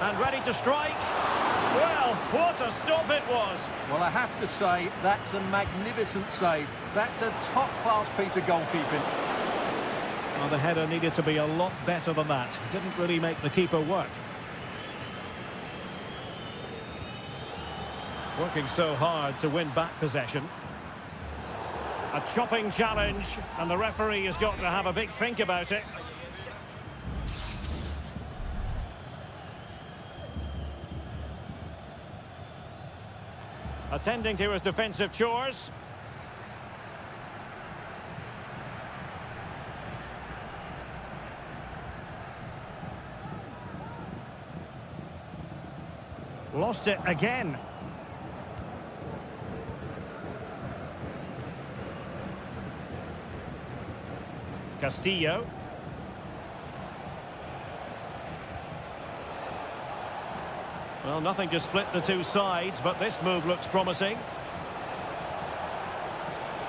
Speaker 1: And ready to strike. Well, what a stop it was.
Speaker 2: Well, I have to say, that's a magnificent save. That's a top-class piece of goalkeeping.
Speaker 1: Well, the header needed to be a lot better than that. Didn't really make the keeper work. Working so hard to win back possession. A chopping challenge, and the referee has got to have a big think about it. Attending to his defensive chores. Lost it again. Castillo. Well, nothing to split the two sides, but this move looks promising.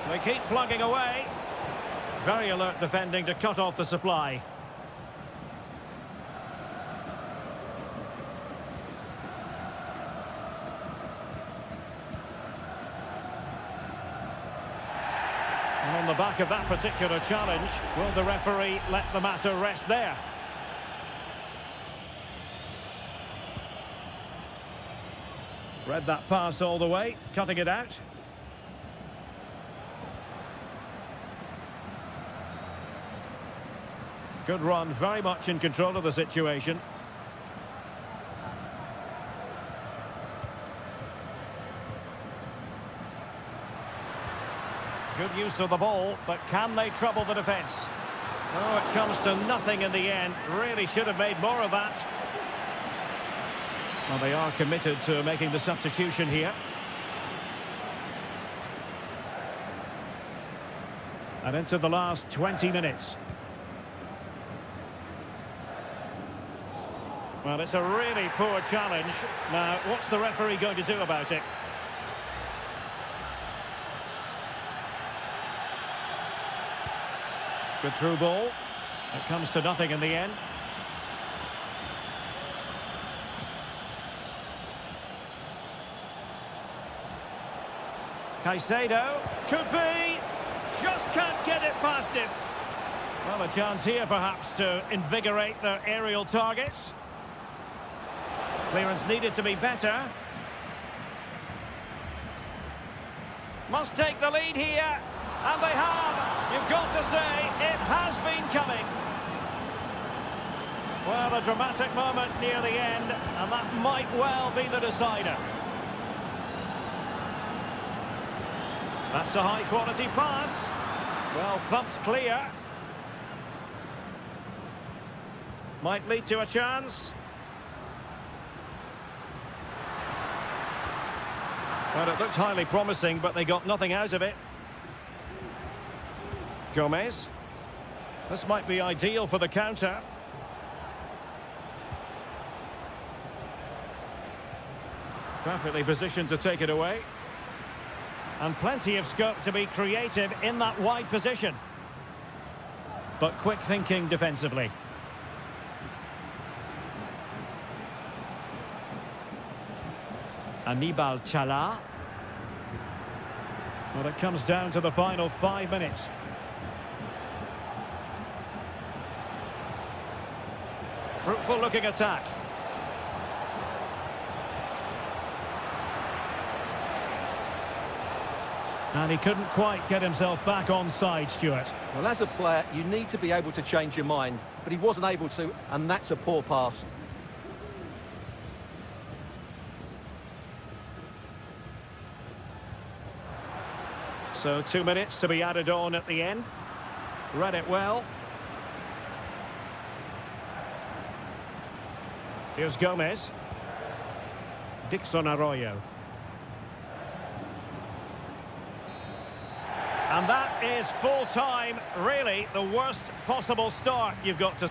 Speaker 1: They keep plugging away. Very alert defending to cut off the supply. And on the back of that particular challenge, will the referee let the matter rest there? Read that pass all the way, cutting it out. Good run, very much in control of the situation. Good use of the ball, but can they trouble the defence? Oh, it comes to nothing in the end. Really should have made more of that. Well, they are committed to making the substitution here. And into the last 20 minutes. Well, it's a really poor challenge. Now, what's the referee going to do about it? Good through ball. It comes to nothing in the end. Caicedo, could be, just can't get it past him. Well, a chance here perhaps to invigorate their aerial targets. Clearance needed to be better. Must take the lead here, and they have. You've got to say, it has been coming. Well, a dramatic moment near the end, and that might well be the decider. That's a high-quality pass. Well, thumped clear. Might lead to a chance. Well, it looked highly promising, but they got nothing out of it. Gomez. This might be ideal for the counter. Perfectly positioned to take it away. And plenty of scope to be creative in that wide position. But quick thinking defensively. Aníbal Chalá. Well, it comes down to the final 5 minutes. Fruitful looking attack. And he couldn't quite get himself back on side, Stuart.
Speaker 2: Well, as a player, you need to be able to change your mind, but he wasn't able to, and that's a poor pass.
Speaker 1: So 2 minutes to be added on at the end. Read it well. Here's Gomez. Dixon Arroyo. And that is full time. Really, the worst possible start you've got to...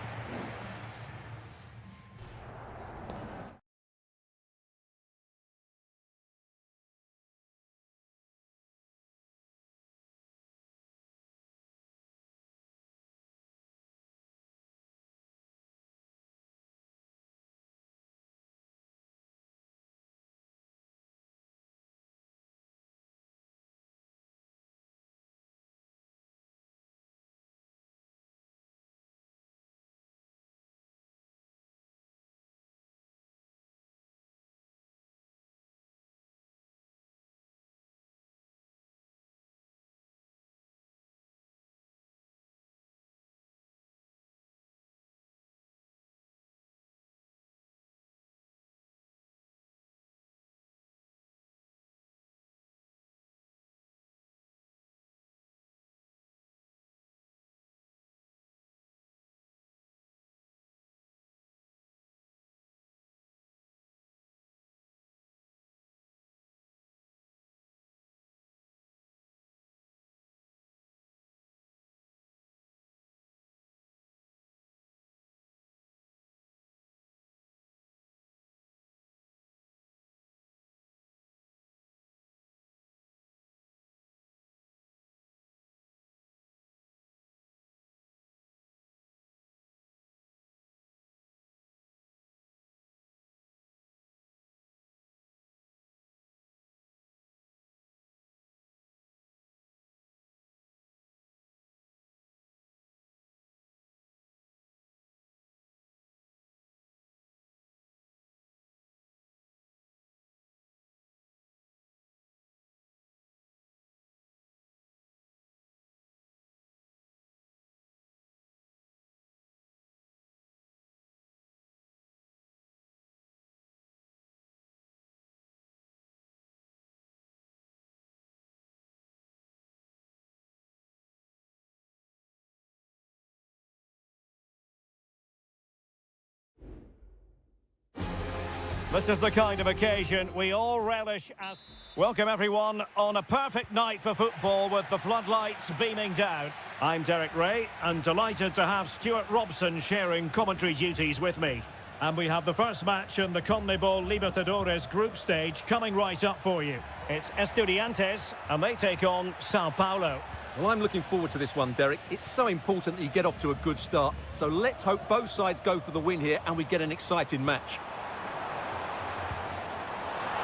Speaker 1: This is the kind of occasion we all relish as... Welcome everyone on a perfect night for football with the floodlights beaming down. I'm Derek Ray and delighted to have Stuart Robson sharing commentary duties with me. And we have the first match in the CONMEBOL Libertadores group stage coming right up for you. It's Estudiantes and they take on Sao Paulo.
Speaker 2: Well, I'm looking forward to this one, Derek. It's so important that you get off to a good start. So let's hope both sides go for the win here and we get an exciting match.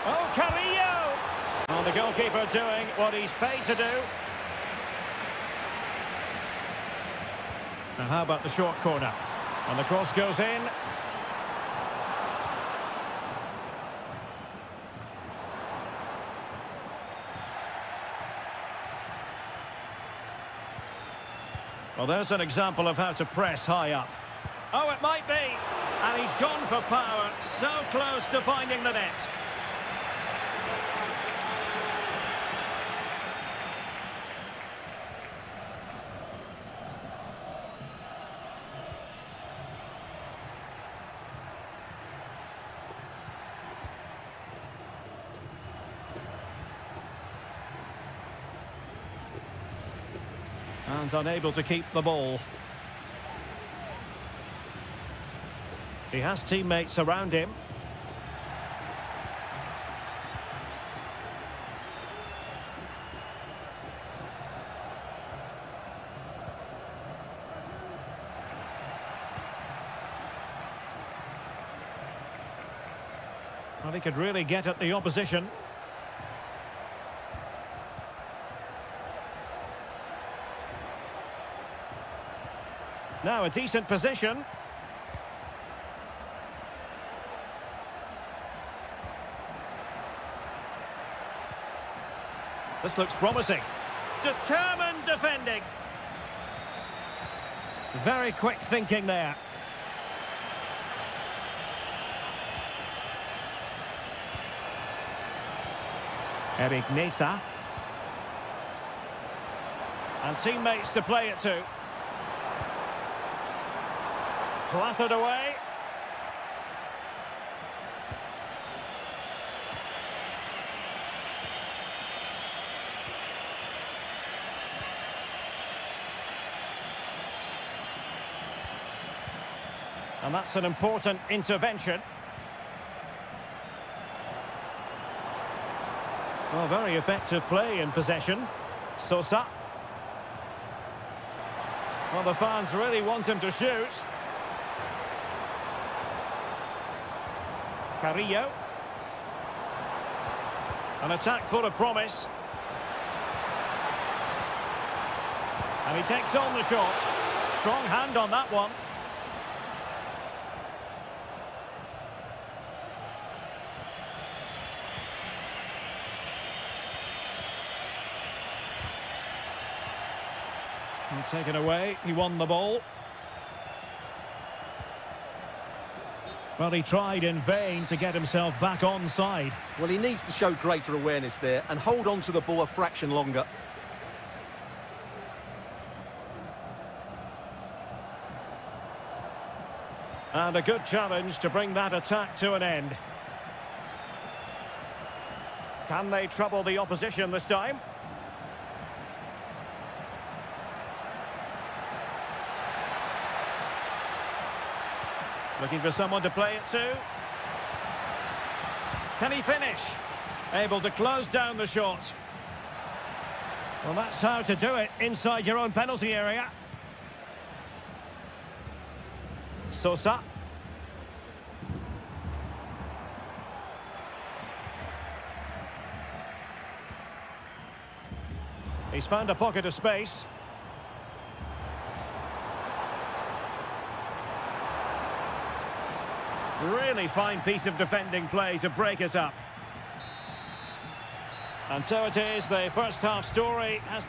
Speaker 1: Oh, Carrillo! Well, the goalkeeper doing what he's paid to do. Now, how about the short corner? And the cross goes in. Well, there's an example of how to press high up. Oh, it might be. And he's gone for power. So close to finding the net. And unable to keep the ball. He has teammates around him. Well, he could really get at the opposition. Now a decent position. This looks promising. Determined defending. Very quick thinking there. Eric Nesa. And teammates to play it to. Clattered away. And that's an important intervention. Well, very effective play in possession. Sosa. Well, the fans really want him to shoot. Carrillo. An attack full of promise. And he takes on the shot. Strong hand on that one. And taken away, he won the ball. Well, he tried in vain to get himself back onside.
Speaker 2: Well, he needs to show greater awareness there and hold on to the ball a fraction longer.
Speaker 1: And a good challenge to bring that attack to an end. Can they trouble the opposition this time? Looking for someone to play it to. Can he finish? Able to close down the shot. Well, that's how to do it inside your own penalty area. Sosa. He's found a pocket of space. Really fine piece of defending play to break us up. And so it is, the first half story has...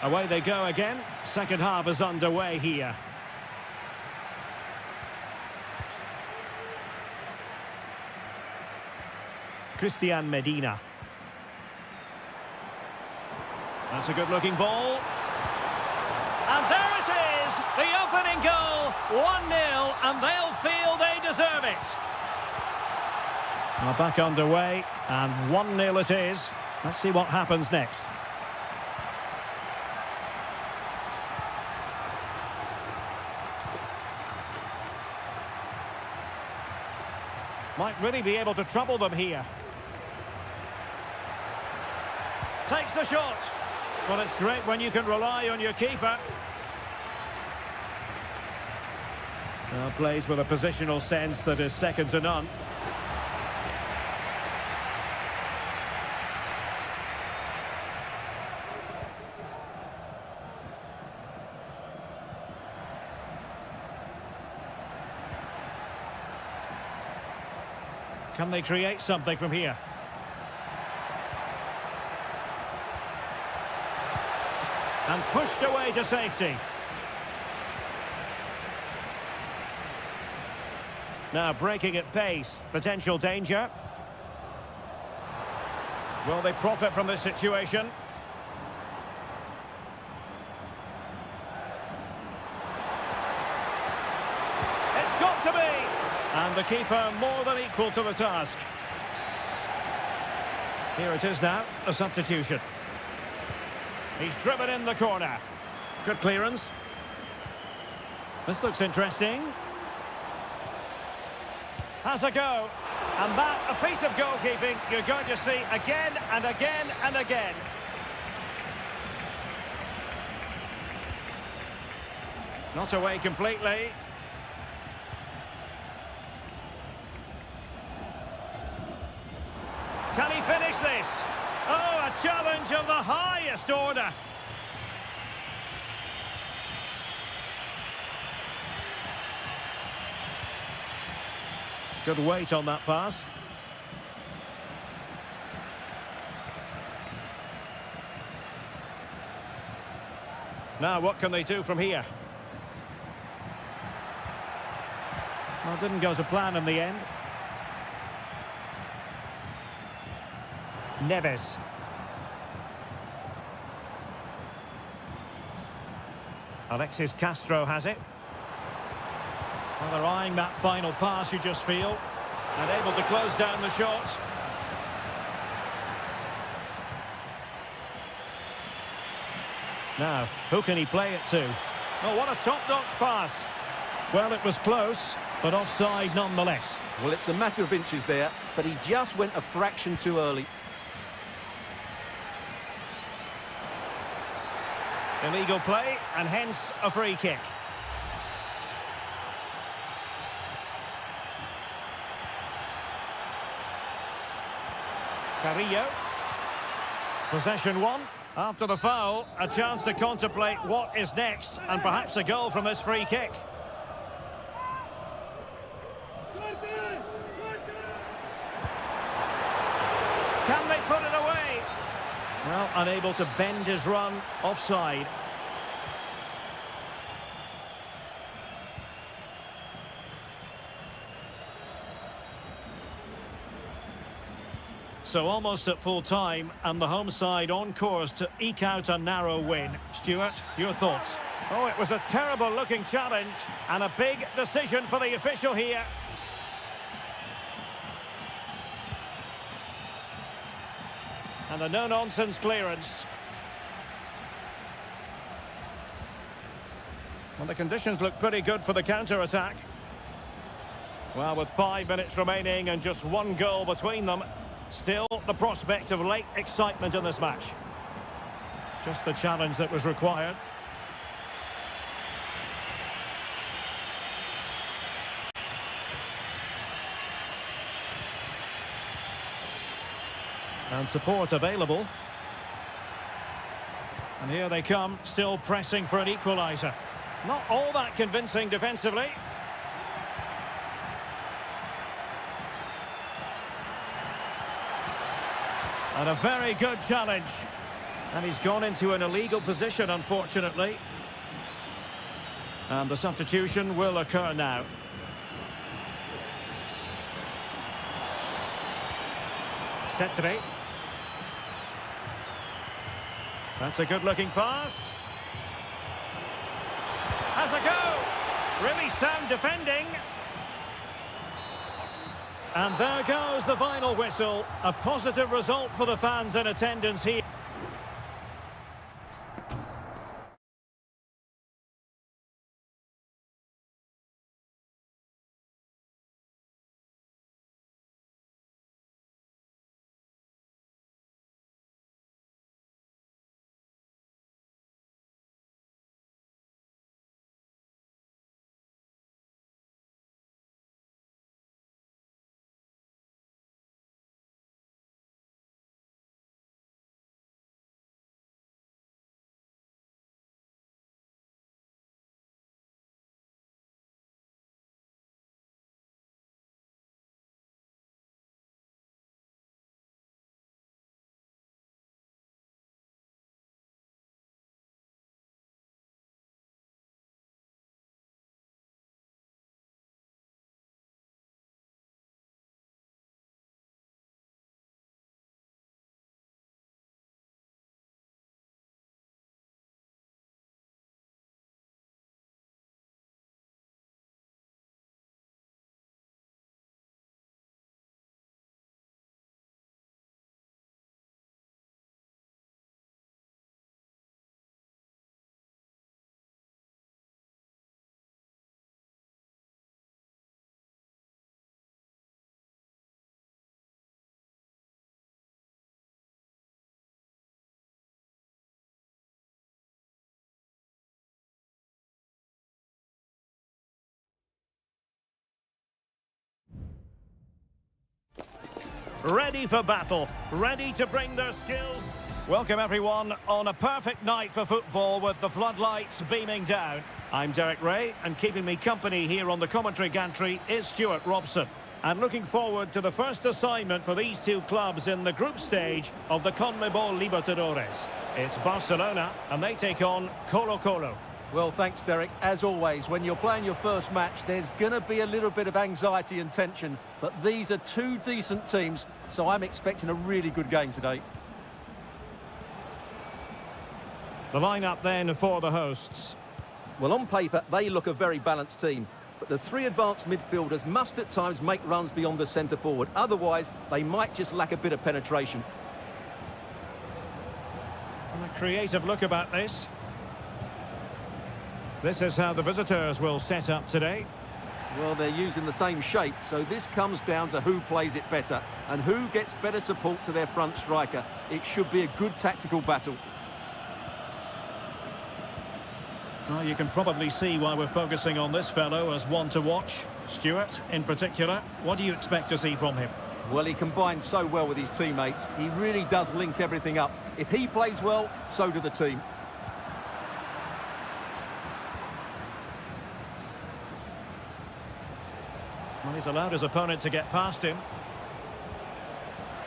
Speaker 1: Away they go again. Second half is underway here. Christian Medina. That's a good-looking ball. And there it is, the opening goal, 1-0, and they'll feel they deserve it. Well, back underway, and 1-0 it is. Let's see what happens next. Might really be able to trouble them here. Takes the shot. Well, it's great when you can rely on your keeper. Well, plays with a positional sense that is second to none. Can they create something from here? And pushed away to safety. Now breaking at pace, potential danger. Will they profit from this situation? It's got to be! And the keeper more than equal to the task. Here it is now, a substitution. He's driven in the corner. Good clearance. This looks interesting. Has a go. And that, a piece of goalkeeping you're going to see again and again and again. Not away completely. Can he finish this? Oh, a challenge of the highest order. Good weight on that pass. Now, what can they do from here? Well, it didn't go to plan in the end. Neves. Alexis Castro has it. Well, they're eyeing that final pass, you just feel. And able to close down the shot. Now, who can he play it to? Oh, what a top-notch pass. Well, it was close, but offside nonetheless.
Speaker 2: Well, it's a matter of inches there, but he just went a fraction too early.
Speaker 1: Illegal play, and hence a free kick. Carrillo. Possession one. After the foul, a chance to contemplate what is next, and perhaps a goal from this free kick. Can they put it away? Well, unable to bend his run, offside. So almost at full time, and the home side on course to eke out a narrow win. Stuart, your thoughts? Oh, it was a terrible looking challenge, and a big decision for the official here. And a no-nonsense clearance. Well, the conditions look pretty good for the counter-attack. Well, with 5 minutes remaining and just one goal between them, still the prospect of late excitement in this match. Just the challenge that was required. And support available. And here they come, still pressing for an equaliser. Not all that convincing defensively. And a very good challenge. And he's gone into an illegal position, unfortunately. And the substitution will occur now. Cetre. That's a good-looking pass. Has a go. Really sound defending. And there goes the final whistle. A positive result for the fans in attendance here. Ready for battle, ready to bring their skills. Welcome everyone on a perfect night for football with the floodlights beaming down. I'm Derek Ray, and keeping me company here on the commentary gantry is Stuart Robson. And looking forward to the first assignment for these two clubs in the group stage of the CONMEBOL Libertadores. It's Barcelona, and they take on Colo-Colo.
Speaker 2: Well, thanks, Derek. As always, when you're playing your first match, there's going to be a little bit of anxiety and tension. But these are two decent teams, so I'm expecting a really good game today.
Speaker 1: The lineup then for the hosts.
Speaker 2: Well, on paper, they look a very balanced team. But the three advanced midfielders must at times make runs beyond the centre forward. Otherwise, they might just lack a bit of penetration.
Speaker 1: And a creative look about this. This is how the visitors will set up today.
Speaker 2: Well, they're using the same shape, so this comes down to who plays it better and who gets better support to their front striker. It should be a good tactical battle.
Speaker 1: Well, you can probably see why we're focusing on this fellow as one to watch. Stuart, in particular, what do you expect to see from him?
Speaker 2: Well, he combines so well with his teammates. He really does link everything up. If he plays well, so do the team.
Speaker 1: Well, he's allowed his opponent to get past him.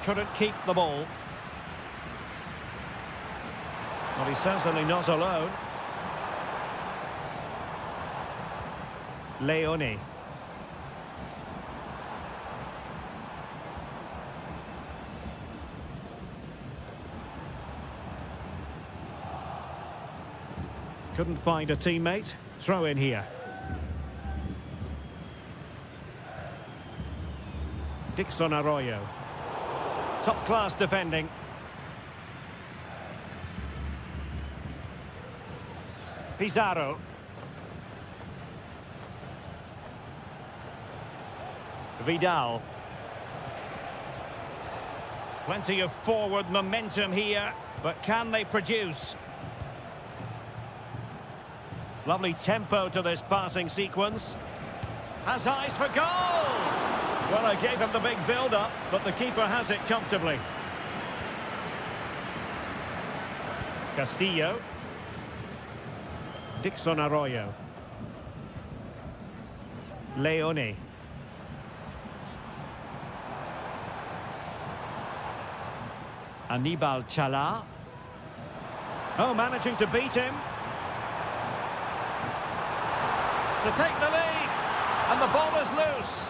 Speaker 1: Couldn't keep the ball. Well, he's certainly not alone. Leone. Couldn't find a teammate. Throw in here. Dixon Arroyo. Top-class defending. Pizarro. Vidal. Plenty of forward momentum here, but can they produce? Lovely tempo to this passing sequence. Has eyes for goal! Well, I gave him the big build-up, but the keeper has it comfortably. Castillo. Dixon Arroyo. Leone. Anibal Chala. Oh, managing to beat him. To take the lead. And the ball is loose.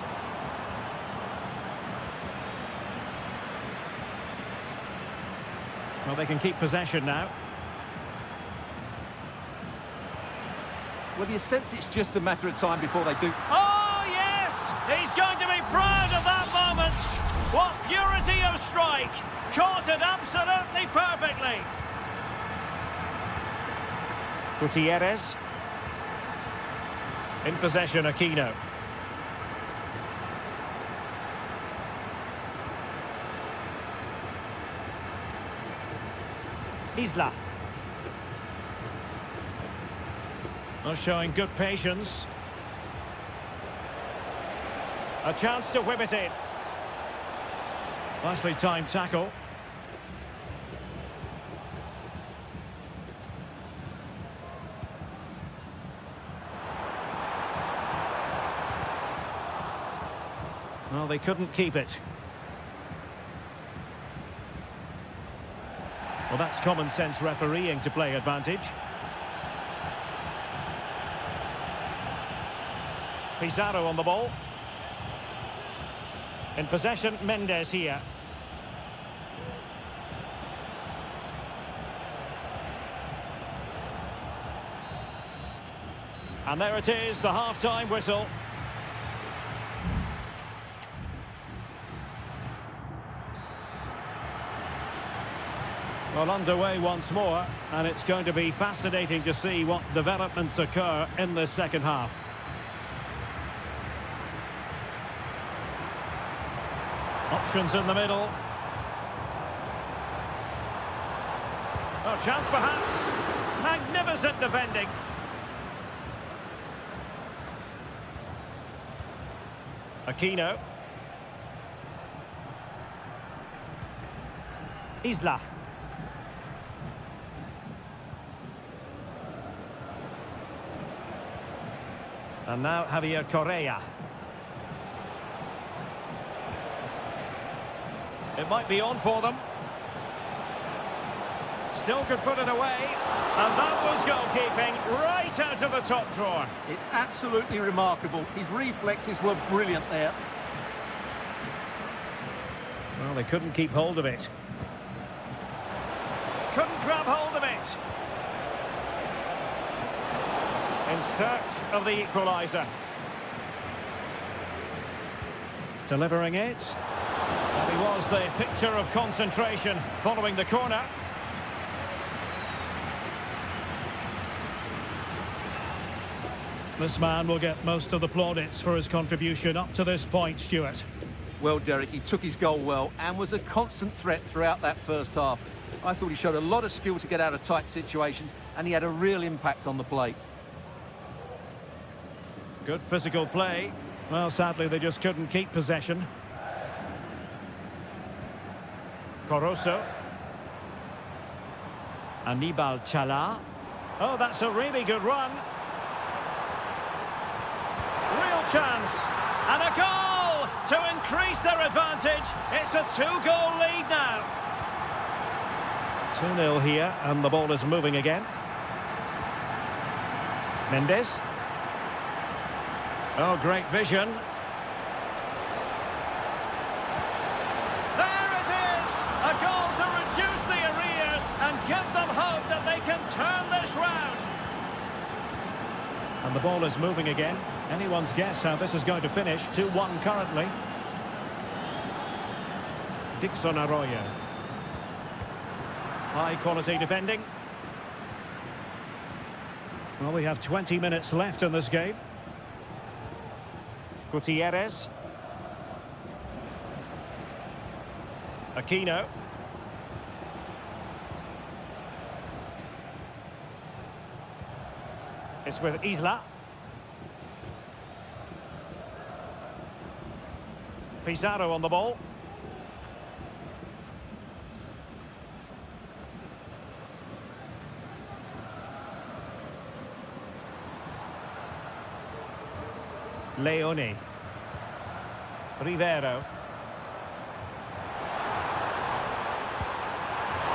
Speaker 1: Well, they can keep possession now.
Speaker 2: Well, you sense it's just a matter of time before they do.
Speaker 1: Oh, yes! He's going to be proud of that moment. What purity of strike. Caught it absolutely perfectly. Gutierrez. In possession, Aquino. Isla. Well, showing good patience. A chance to whip it in. Nicely timed tackle. Well, they couldn't keep it. Well, that's common sense refereeing to play advantage. Pizarro on the ball. In possession, Mendes here. And there it is, the half-time whistle. Well, underway once more, and it's going to be fascinating to see what developments occur in this second half. Options in the middle. Oh, chance perhaps. Magnificent defending. Aquino. Isla. And now Javier Correa. It might be on for them. Still could put it away. And that was goalkeeping right out of the top drawer.
Speaker 2: It's absolutely remarkable. His reflexes were brilliant there.
Speaker 1: Well, they couldn't keep hold of it. Couldn't grab hold of it. In search of the equaliser. Delivering it. And he was the picture of concentration following the corner. This man will get most of the plaudits for his contribution up to this point, Stuart.
Speaker 2: Well, Derek, he took his goal well and was a constant threat throughout that first half. I thought he showed a lot of skill to get out of tight situations, and he had a real impact on the plate.
Speaker 1: Good physical play. Well, sadly, they just couldn't keep possession. Coroso. Anibal Chala. Oh, that's a really good run. Real chance. And a goal to increase their advantage. It's a two-goal lead now. 2-0 here, and the ball is moving again. Mendes. Oh, great vision. There it is! A goal to reduce the arrears and give them hope that they can turn this round. And the ball is moving again. Anyone's guess how this is going to finish. 2-1 currently. Dixon Arroyo. High quality defending. Well, we have 20 minutes left in this game. Gutierrez. Aquino. It's with Isla. Pizarro on the ball. Leone. Rivero.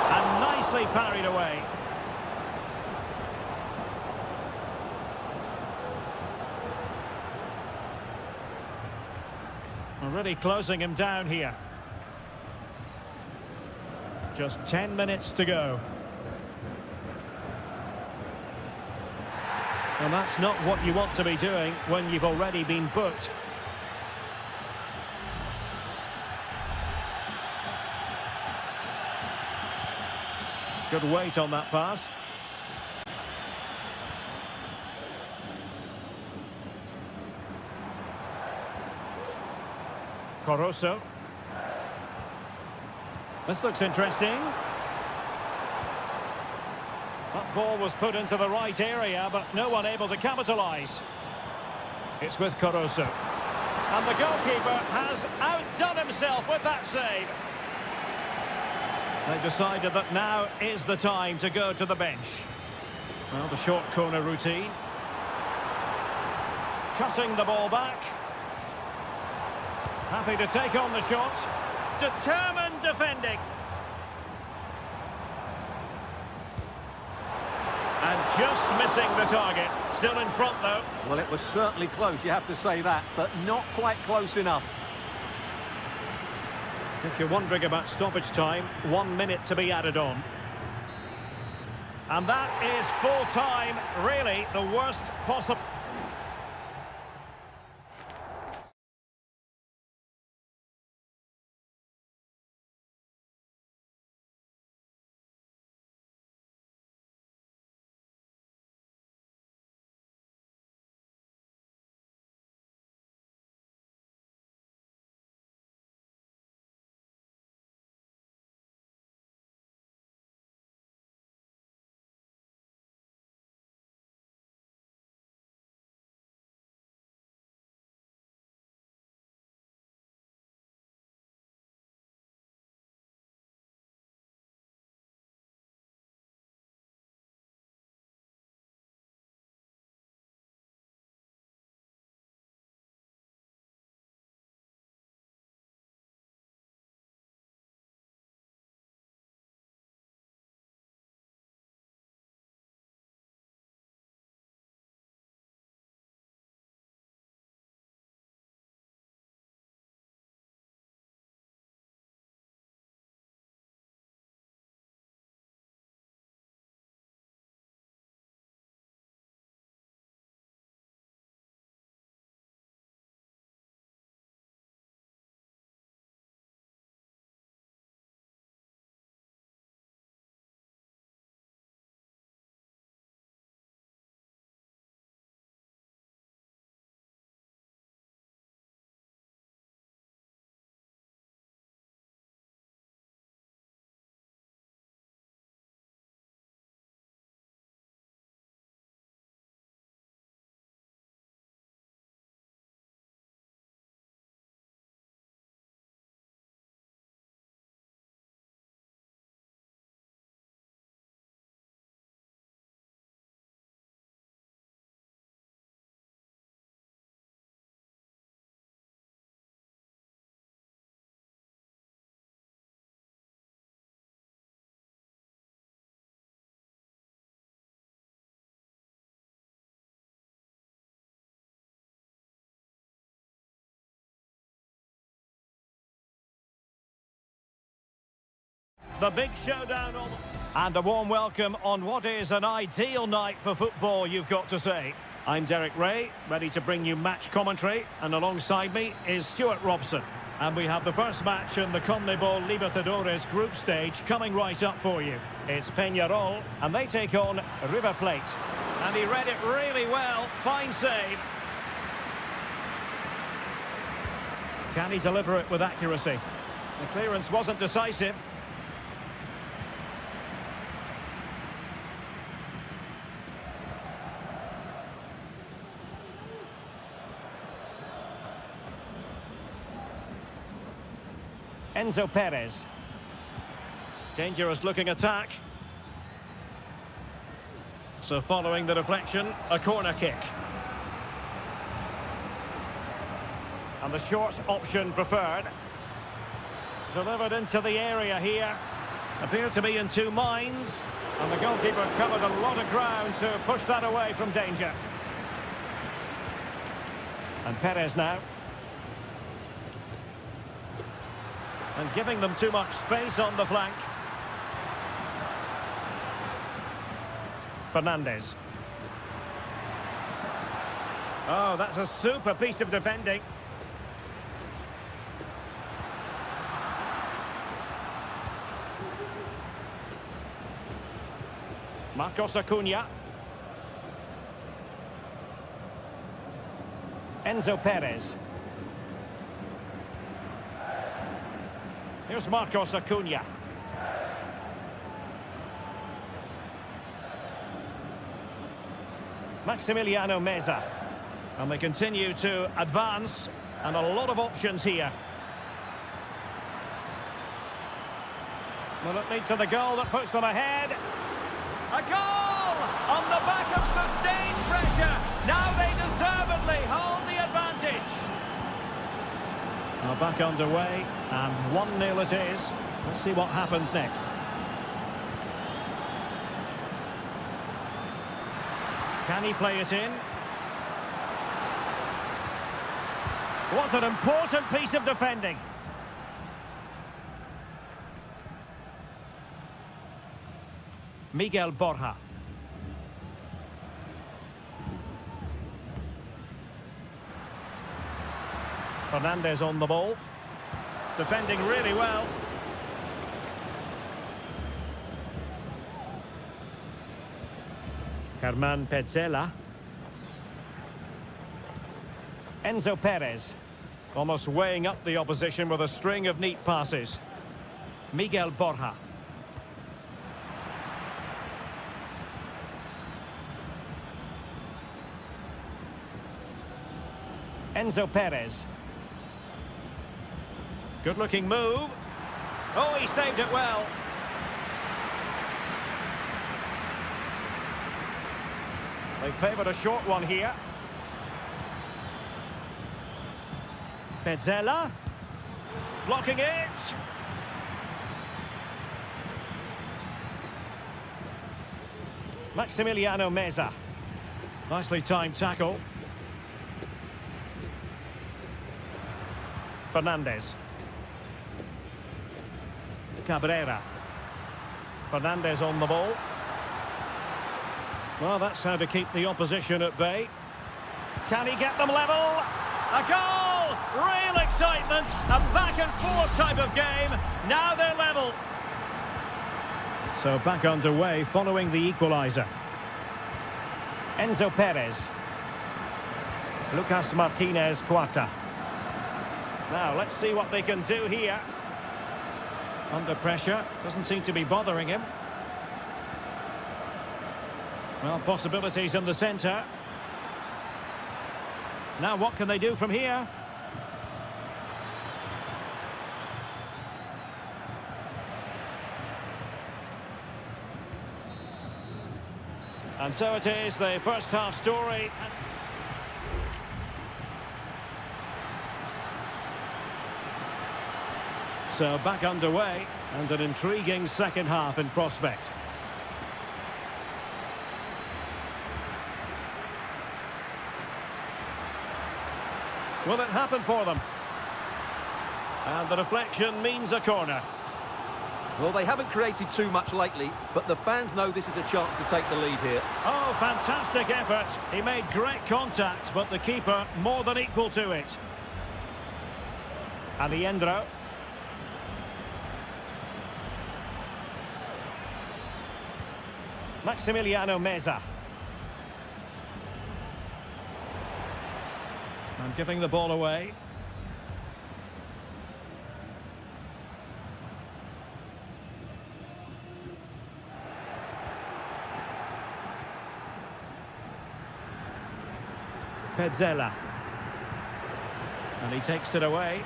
Speaker 1: And nicely parried away. Really closing him down here. Just 10 minutes to go. And that's not what you want to be doing when you've already been booked. Good weight on that pass. Coroso. This looks interesting. That ball was put into the right area, but no one able to capitalise. It's with Coroso. And the goalkeeper has outdone himself with that save. They've decided that now is the time to go to the bench. Well, the short corner routine. Cutting the ball back. Happy to take on the shot. Determined defending. And just missing the target. Still in front, though.
Speaker 2: Well, it was certainly close, you have to say that, but not quite close enough.
Speaker 1: If you're wondering about stoppage time, 1 minute to be added on. And that is full time, really the worst possible. the big showdown and a warm welcome on what is an ideal night for football, you've got to say. I'm Derek Ray, ready to bring you match commentary, and alongside me is Stuart Robson. And we have the first match in the CONMEBOL Libertadores group stage coming right up for you. It's Peñarol, and they take on River Plate. And he read it really well. Fine save. Can he deliver it with accuracy? The clearance wasn't decisive. Enzo Perez. Dangerous looking attack. So following the deflection, a corner kick. And the short option preferred. Delivered into the area here. Appeared to be in two minds. And the goalkeeper covered a lot of ground to push that away from danger. And Perez now. And giving them too much space on the flank. Fernandez. Oh, that's a super piece of defending. Marcos Acuna. Enzo Perez. Here's Marcos Acuna. Maximiliano Meza. And they continue to advance, and a lot of options here. Will it lead to the goal that puts them ahead? A goal! On the back of sustained pressure. Now they deservedly hold the advantage. Now back underway, and 1-0 it is. Let's see what happens next. Can he play it in? What an important piece of defending. Miguel Borja. Fernandez on the ball. Defending really well. Germán Petzela. Enzo Perez. Almost weighing up the opposition with a string of neat passes. Miguel Borja. Enzo Perez. Good-looking move. Oh, he saved it well. They favoured a short one here. Petzela. Blocking it. Maximiliano Meza. Nicely timed tackle. Fernandez. Cabrera. Fernandez on the ball. Well, that's how to keep the opposition at bay. Can he get them level? A goal! Real excitement! A back-and-forth type of game. Now they're level. So back underway following the equaliser. Enzo Perez. Lucas Martinez Cuarta. Now, let's see what they can do here. Under pressure. Doesn't seem to be bothering him. Well, possibilities in the centre. Now, what can they do from here? And so it is, the first half story. So back underway, and an intriguing second half in prospect. Will it happen for them? And the deflection means a corner.
Speaker 2: Well, they haven't created too much lately, but the fans know this is a chance to take the lead here.
Speaker 1: Oh, fantastic effort. He made great contact, but the keeper more than equal to it. Aliendro. Maximiliano Meza. And giving the ball away. Petzela. And he takes it away.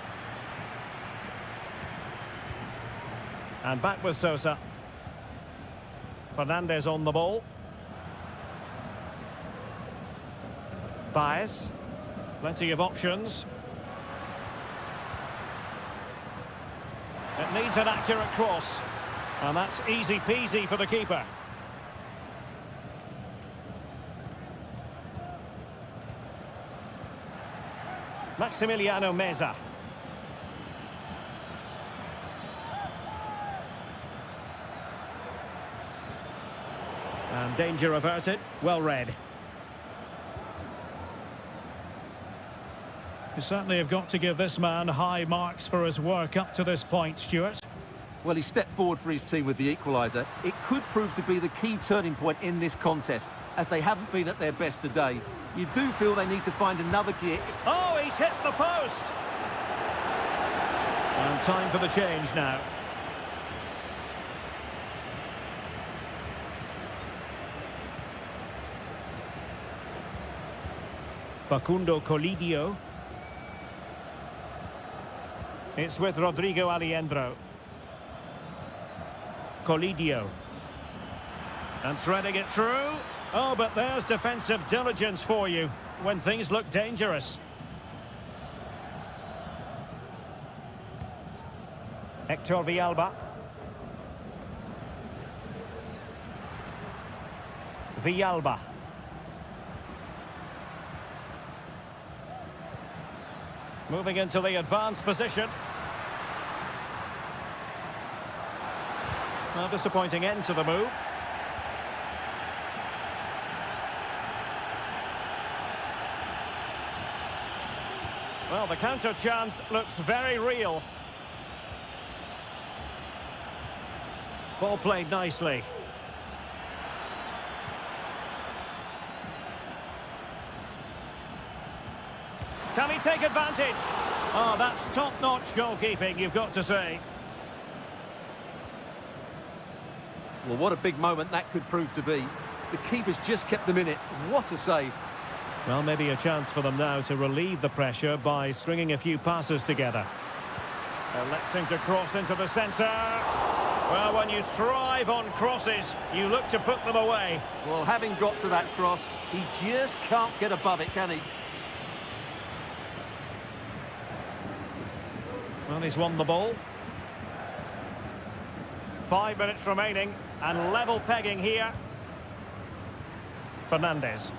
Speaker 1: And back with Sosa. Fernandez on the ball. Baez. Plenty of options. It needs an accurate cross. And that's easy peasy for the keeper. Maximiliano Meza. And danger averted. Well read. You certainly have got to give this man high marks for his work up to this point, Stuart.
Speaker 2: Well, he stepped forward for his team with the equaliser. It could prove to be the key turning point in this contest, as they haven't been at their best today. You do feel they need to find another gear.
Speaker 1: Oh, he's hit the post! And time for the change now. Facundo Colidio. It's with Rodrigo Aliendro. Colidio. And threading it through. Oh, but there's defensive diligence for you when things look dangerous. Hector Villalba. Villalba. Moving into the advanced position. Well, disappointing end to the move. Well, the counter chance looks very real. Ball played nicely. Can he take advantage? Oh, that's top-notch goalkeeping, you've got to say.
Speaker 2: Well, what a big moment that could prove to be. The keeper's just kept them in it. What a save.
Speaker 1: Well, maybe a chance for them now to relieve the pressure by stringing a few passes together. Electing to cross into the centre. Well, when you thrive on crosses, you look to put them away.
Speaker 2: Well, having got to that cross, he just can't get above it, can he?
Speaker 1: Well, he's won the ball. 5 minutes remaining, and level pegging here. Fernandez.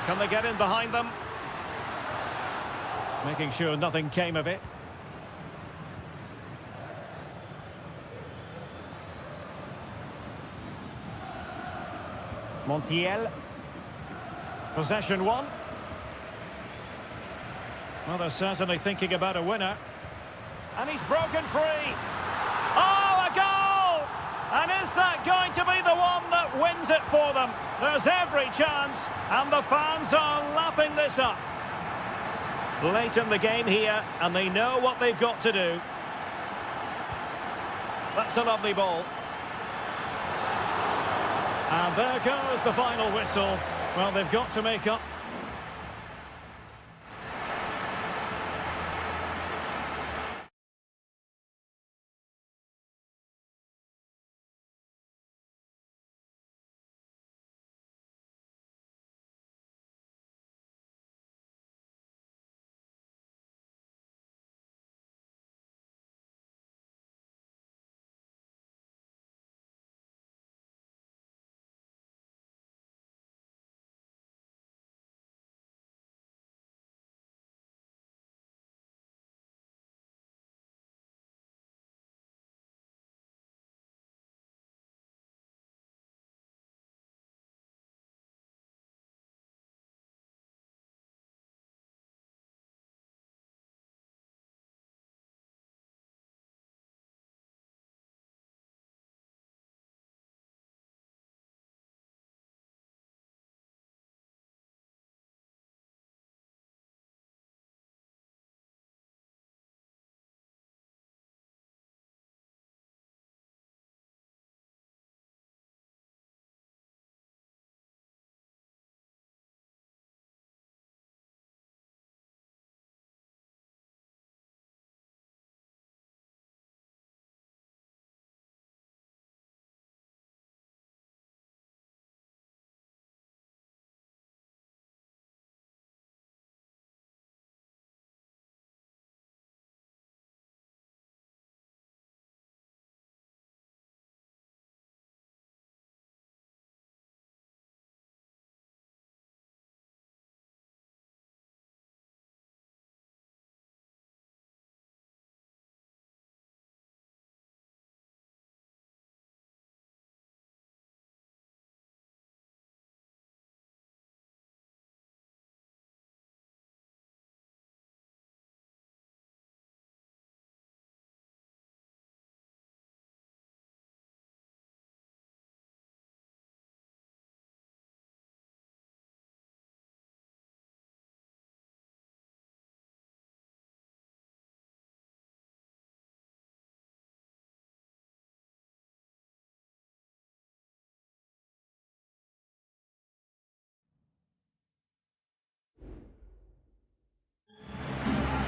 Speaker 1: Can they get in behind them? Making sure nothing came of it. Montiel. Possession one. Well, they're certainly thinking about a winner. And he's broken free. Oh, a goal! And is that going to be the one that wins it for them? There's every chance, and the fans are lapping this up. Late in the game here, and they know what they've got to do. That's a lovely ball. And there goes the final whistle. Well, they've got to make up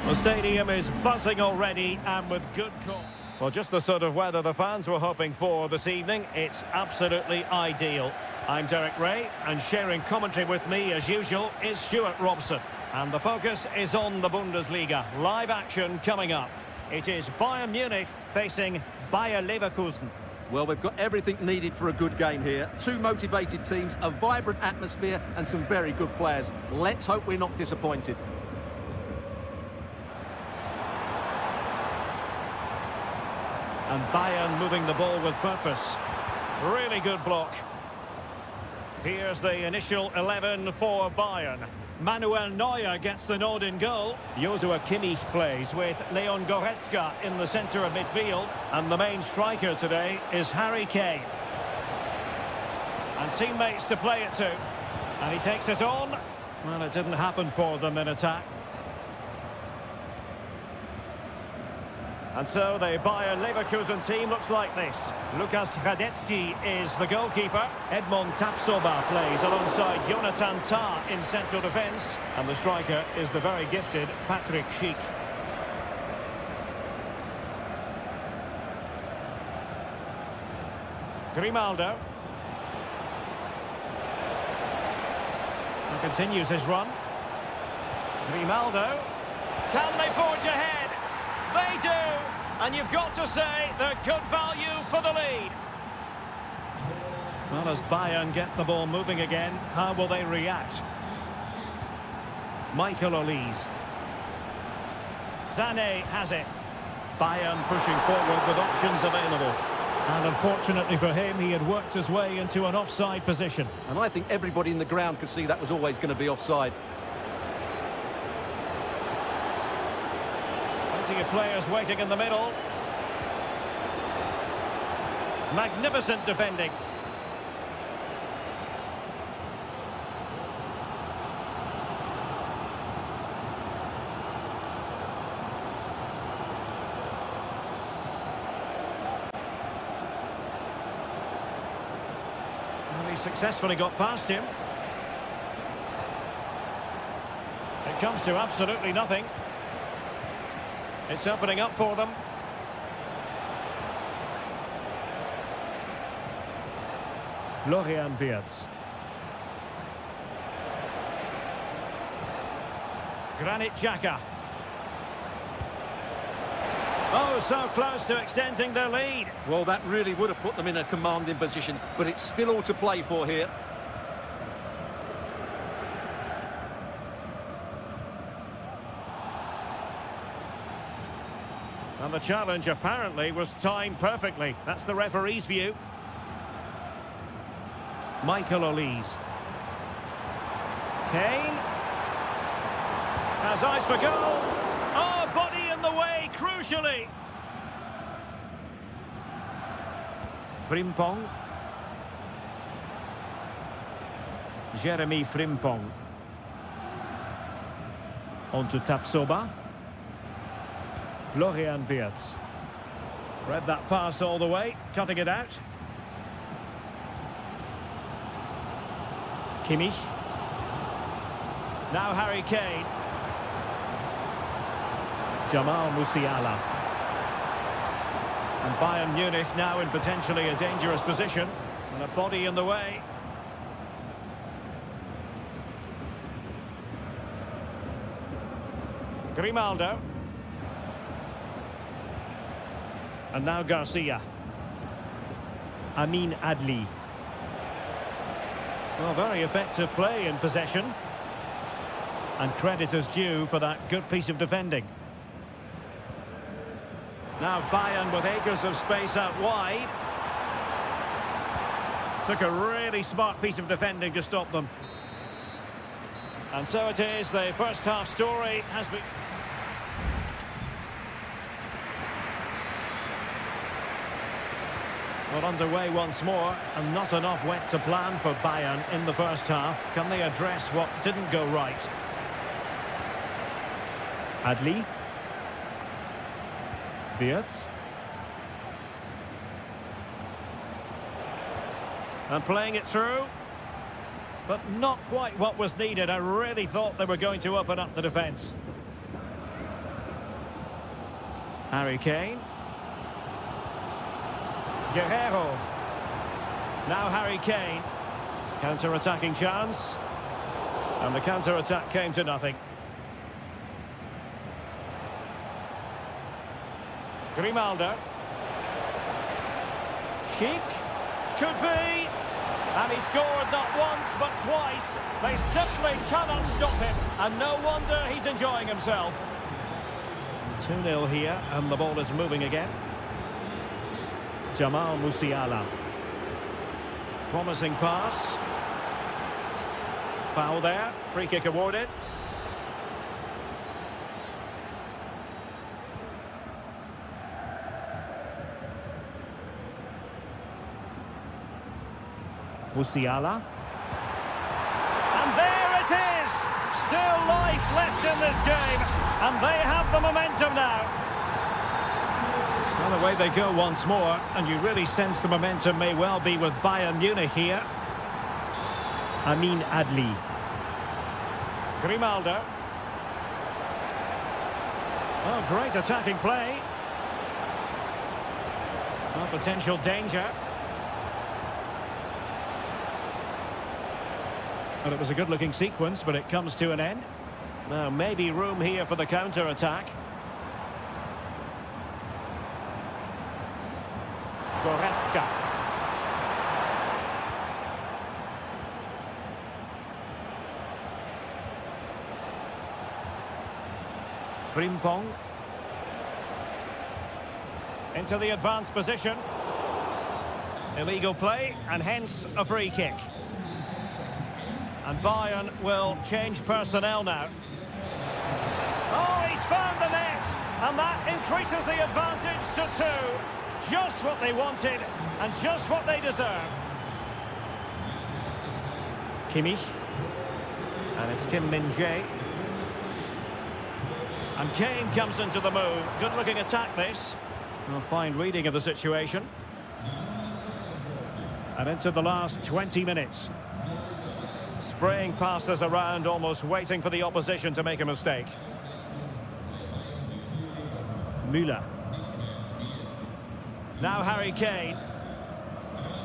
Speaker 1: The stadium is buzzing already and with good call. Well, just the sort of weather the fans were hoping for this evening. It's absolutely ideal. I'm Derek Ray, and sharing commentary with me, as usual, is Stuart Robson. And the focus is on the Bundesliga. Live action coming up. It is Bayern Munich facing Bayer Leverkusen.
Speaker 2: Well, we've got everything needed for a good game here. Two motivated teams, a vibrant atmosphere, and some very good players. Let's hope we're not disappointed.
Speaker 1: And Bayern moving the ball with purpose. Really good block. Here's the initial 11 for Bayern. Manuel Neuer gets the nod in goal. Joshua Kimmich plays with Leon Goretzka in the centre of midfield. And the main striker today is Harry Kane. And teammates to play it to. And he takes it on. Well, it didn't happen for them in attack. And so the Bayer Leverkusen team looks like this. Lukas Radetzky is the goalkeeper. Edmond Tapsoba plays alongside Jonathan Tah in central defence. And the striker is the very gifted Patrick Schick. Grimaldo. He continues his run. Grimaldo. Can they forge ahead? They do, and you've got to say they're good value for the lead. Well, as Bayern get the ball moving again, how will they react? Michael Olise. Sané has it. Bayern pushing forward with options available. And unfortunately for him, he had worked his way into an offside position.
Speaker 2: And I think everybody in the ground could see that was always going to be offside. Plenty of players waiting in the middle. Magnificent defending. And he successfully got past him. It comes to absolutely nothing. It's opening up for them. Florian Wirtz. Granit Xhaka. Oh, so close to extending their lead. Well, that really would have put them in a commanding position, but it's still all to play for here.
Speaker 1: And the challenge apparently was timed perfectly. That's the referee's view. Michael Olise. Kane. Has eyes for goal. Oh, body in the way, crucially. Frimpong. Jeremy Frimpong. On to Tapsoba. Florian Wirtz. Read that pass all the way, cutting it out. Kimmich. Now Harry Kane. Jamal Musiala. And Bayern Munich now in potentially a dangerous position. And a body in the way. Grimaldo. And now Garcia. Amin Adli. Well, very effective play in possession. And credit is due for that good piece of defending. Now Bayern with acres of space out wide. Took a really smart piece of defending to stop them. And so it is, the first half story has been... Well, underway once more, and not enough went to plan for Bayern in the first half. Can they address what didn't go right? Adli. Wirtz. And playing it through. But not quite what was needed. I really thought they were going to open up the defence. Harry Kane. Guerrero. Now Harry Kane. Counter-attacking chance. And the counter-attack came to nothing. Grimaldo. Sheik. Could be. And he scored not once but twice. They simply cannot stop him. And no wonder he's enjoying himself. 2-0 here, and the ball is moving again. Jamal Musiala. Promising pass. Foul there. Free kick awarded. Musiala. And there it is! Still life left in this game. And they have the momentum now. Well, away they go once more. And you really sense the momentum may well be with Bayern Munich here. Amin Adli. Grimaldo. Oh, great attacking play. Oh, potential danger. Well, it was a good-looking sequence, but it comes to an end. Now, maybe room here for the counter-attack. Goretzka. Frimpong. Into the advanced position. Illegal play, and hence a free kick. And Bayern will change personnel now. Oh, he's found the net! And that increases the advantage to 2. Just what they wanted, and just what they deserve. Kimmich. And it's Kim Min-jae. And Kane comes into the move. Good-looking attack, this. A fine reading of the situation. And into the last 20 minutes. Spraying passes around, almost waiting for the opposition to make a mistake. Müller. Now Harry Kane.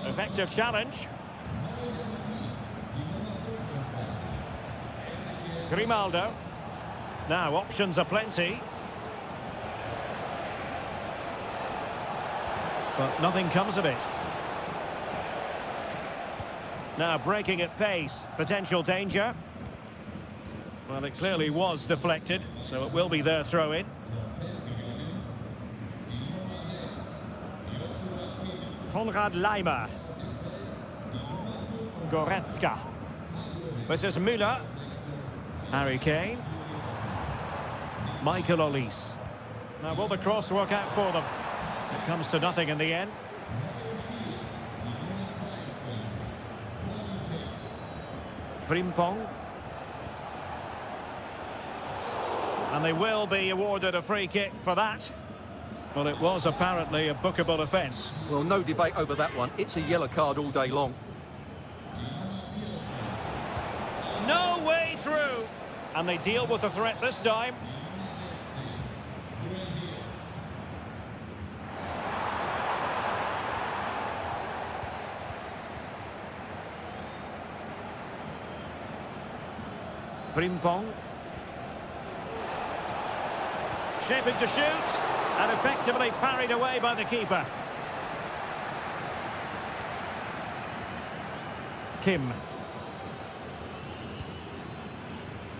Speaker 1: Effective challenge. Grimaldo. Now options are plenty. But nothing comes of it. Now breaking at pace, potential danger. Well, it clearly was deflected, so it will be their throw-in. Konrad Laimer. Goretzka. This is Müller. Harry Kane. Michael Olise. Now will the cross work out for them? It comes to nothing in the end. Frimpong. And they will be awarded a free kick for that. Well, it was apparently a bookable offence.
Speaker 2: Well, no debate over that one. It's a yellow card all day long.
Speaker 1: No way through. And they deal with the threat this time. Frimpong. Shaping to shoot. And effectively parried away by the keeper. Kim.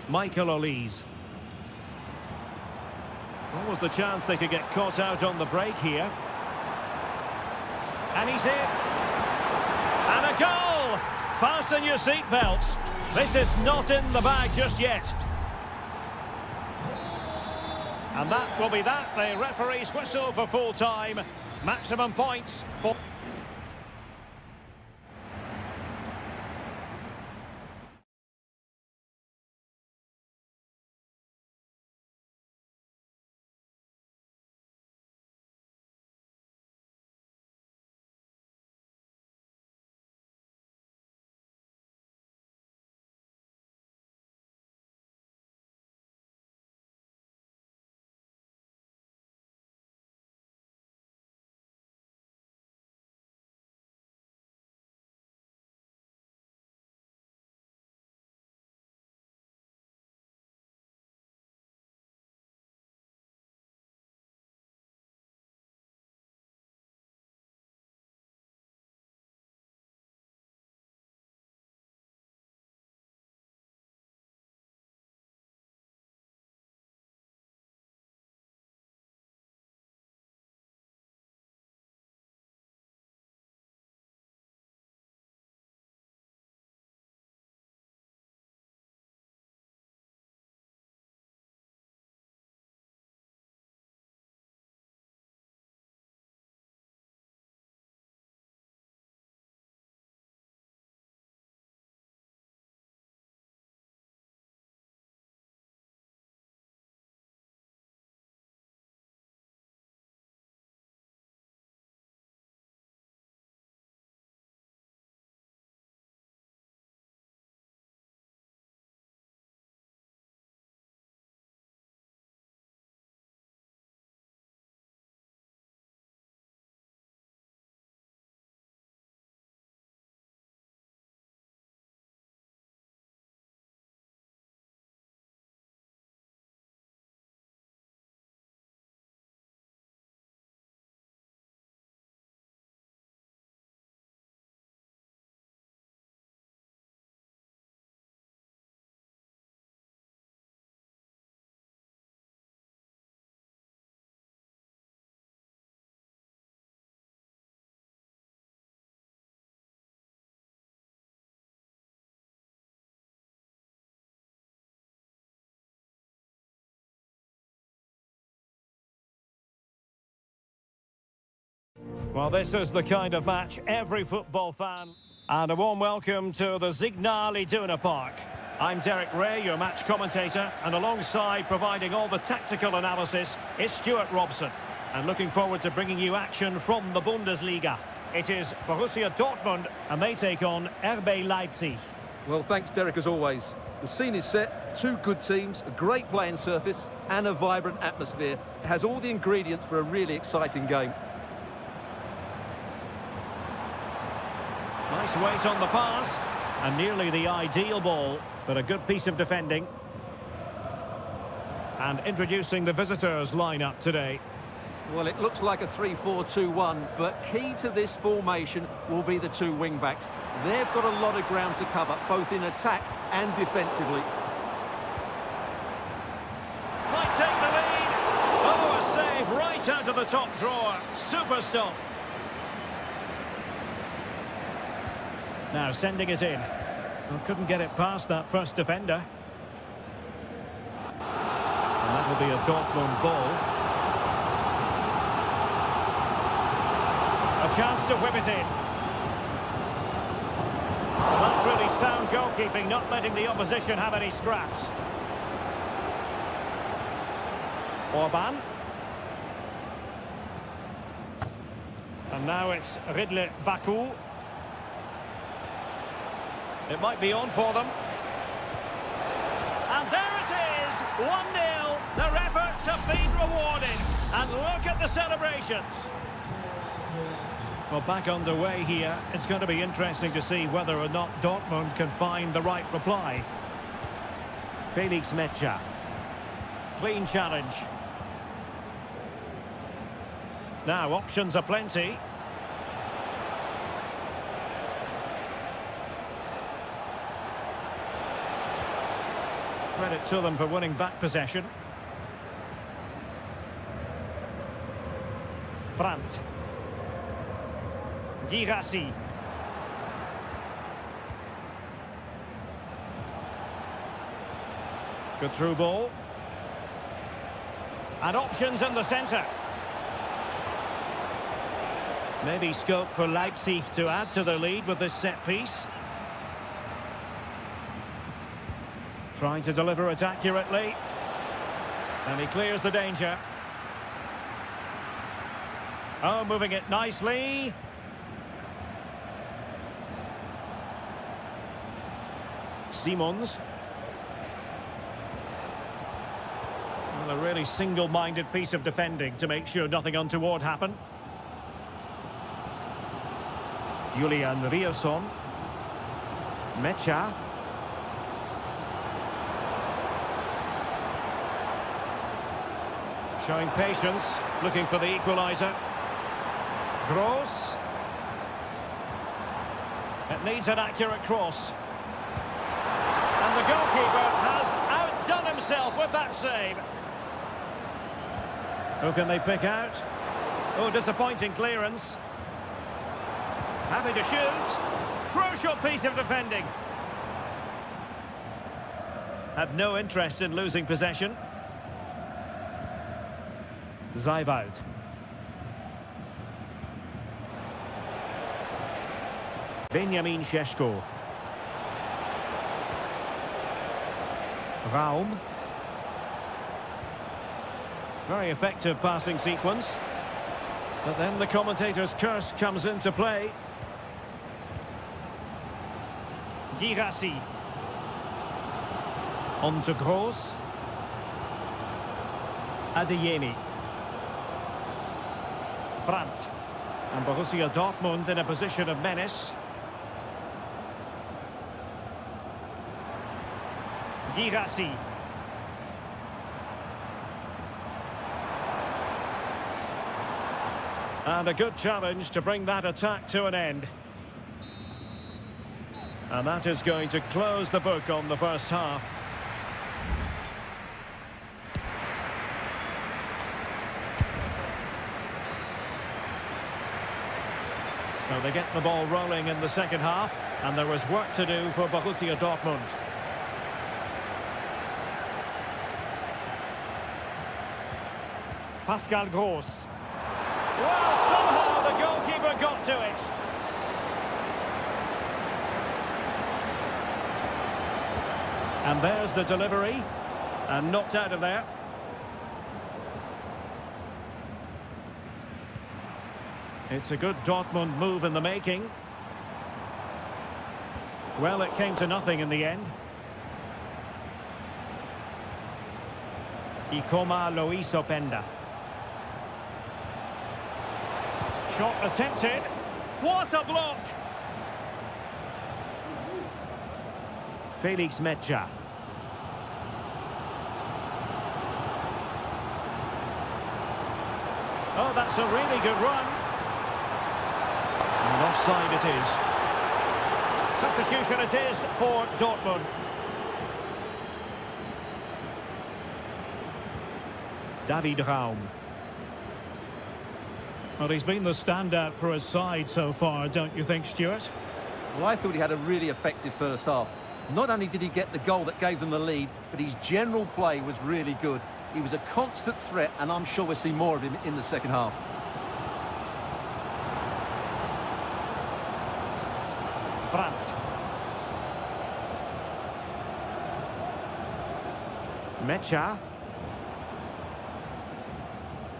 Speaker 1: Michael Olise. What was the chance they could get caught out on the break here? And he's in. And a goal! Fasten your seatbelts. This is not in the bag just yet. And that will be that. The referee's whistle for full time. Maximum points for... Well, this is the kind of match every football fan... And a warm welcome to the Signal Iduna Park. I'm Derek Ray, your match commentator, and alongside providing all the tactical analysis is Stuart Robson. And looking forward to bringing you action from the Bundesliga. It is Borussia Dortmund, and they take on RB Leipzig.
Speaker 2: Well, thanks, Derek, as always. The scene is set, two good teams, a great playing surface, and a vibrant atmosphere. It has all the ingredients for a really exciting game.
Speaker 1: Nice weight on the pass, and nearly the ideal ball, but a good piece of defending. And introducing the visitors' lineup today.
Speaker 2: Well, it looks like a 3-4-2-1, but key to this formation will be the two wing-backs. They've got a lot of ground to cover, both in attack and defensively.
Speaker 1: Might take the lead. Oh, a save right out of the top drawer. Super stop. Now sending it in. Well, couldn't get it past that first defender. And that will be a Dortmund ball. A chance to whip it in. Well, that's really sound goalkeeping, not letting the opposition have any scraps. Orban. And now it's Ridley Baku. It might be on for them. And there it is, 1-0. Their efforts have been rewarded. And look at the celebrations. Well, back underway here. It's going to be interesting to see whether or not Dortmund can find the right reply. Felix Mecha. Clean challenge. Now, options are plenty. Credit to them for winning back possession. Brandt. Girassi. Good through ball. And options in the centre. Maybe scope for Leipzig to add to the lead with this set piece. Trying to deliver it accurately. And he clears the danger. Oh, moving it nicely. Simons. Well, a really single-minded piece of defending to make sure nothing untoward happened. Julian Rierson. Mecha. Showing patience, looking for the equaliser. Gross. It needs an accurate cross. And the goalkeeper has outdone himself with that save. Who can they pick out? Oh, disappointing clearance. Happy to shoot. Crucial piece of defending. Had no interest in losing possession. Zijwoud. Benjamin Šeško. Raum. Very effective passing sequence. But then the commentator's curse comes into play. Girassi. On to Gross. Adeyemi. Brandt. And Borussia Dortmund in a position of menace. Girassi. And a good challenge to bring that attack to an end. And that is going to close the book on the first half. So they get the ball rolling in the second half, and there is work to do for Borussia Dortmund. Pascal Gross. Well, somehow the goalkeeper never got to it. And there's the delivery. And knocked out of there. It's a good Dortmund move in the making. Well, it came to nothing in the end. Ikoma Luis Openda. Shot attempted. What a block! Felix Mecha. Oh, that's a really good run. And offside it is. Substitution it is for Dortmund. David Raum.
Speaker 3: Well, he's been the standout for his side so far, don't you think, Stuart?
Speaker 2: Well, I thought he had a really effective first half. Not only did he get the goal that gave them the lead, but his general play was really good. He was a constant threat, and I'm sure we'll see more of him in the second half.
Speaker 1: Brandt. Mecha.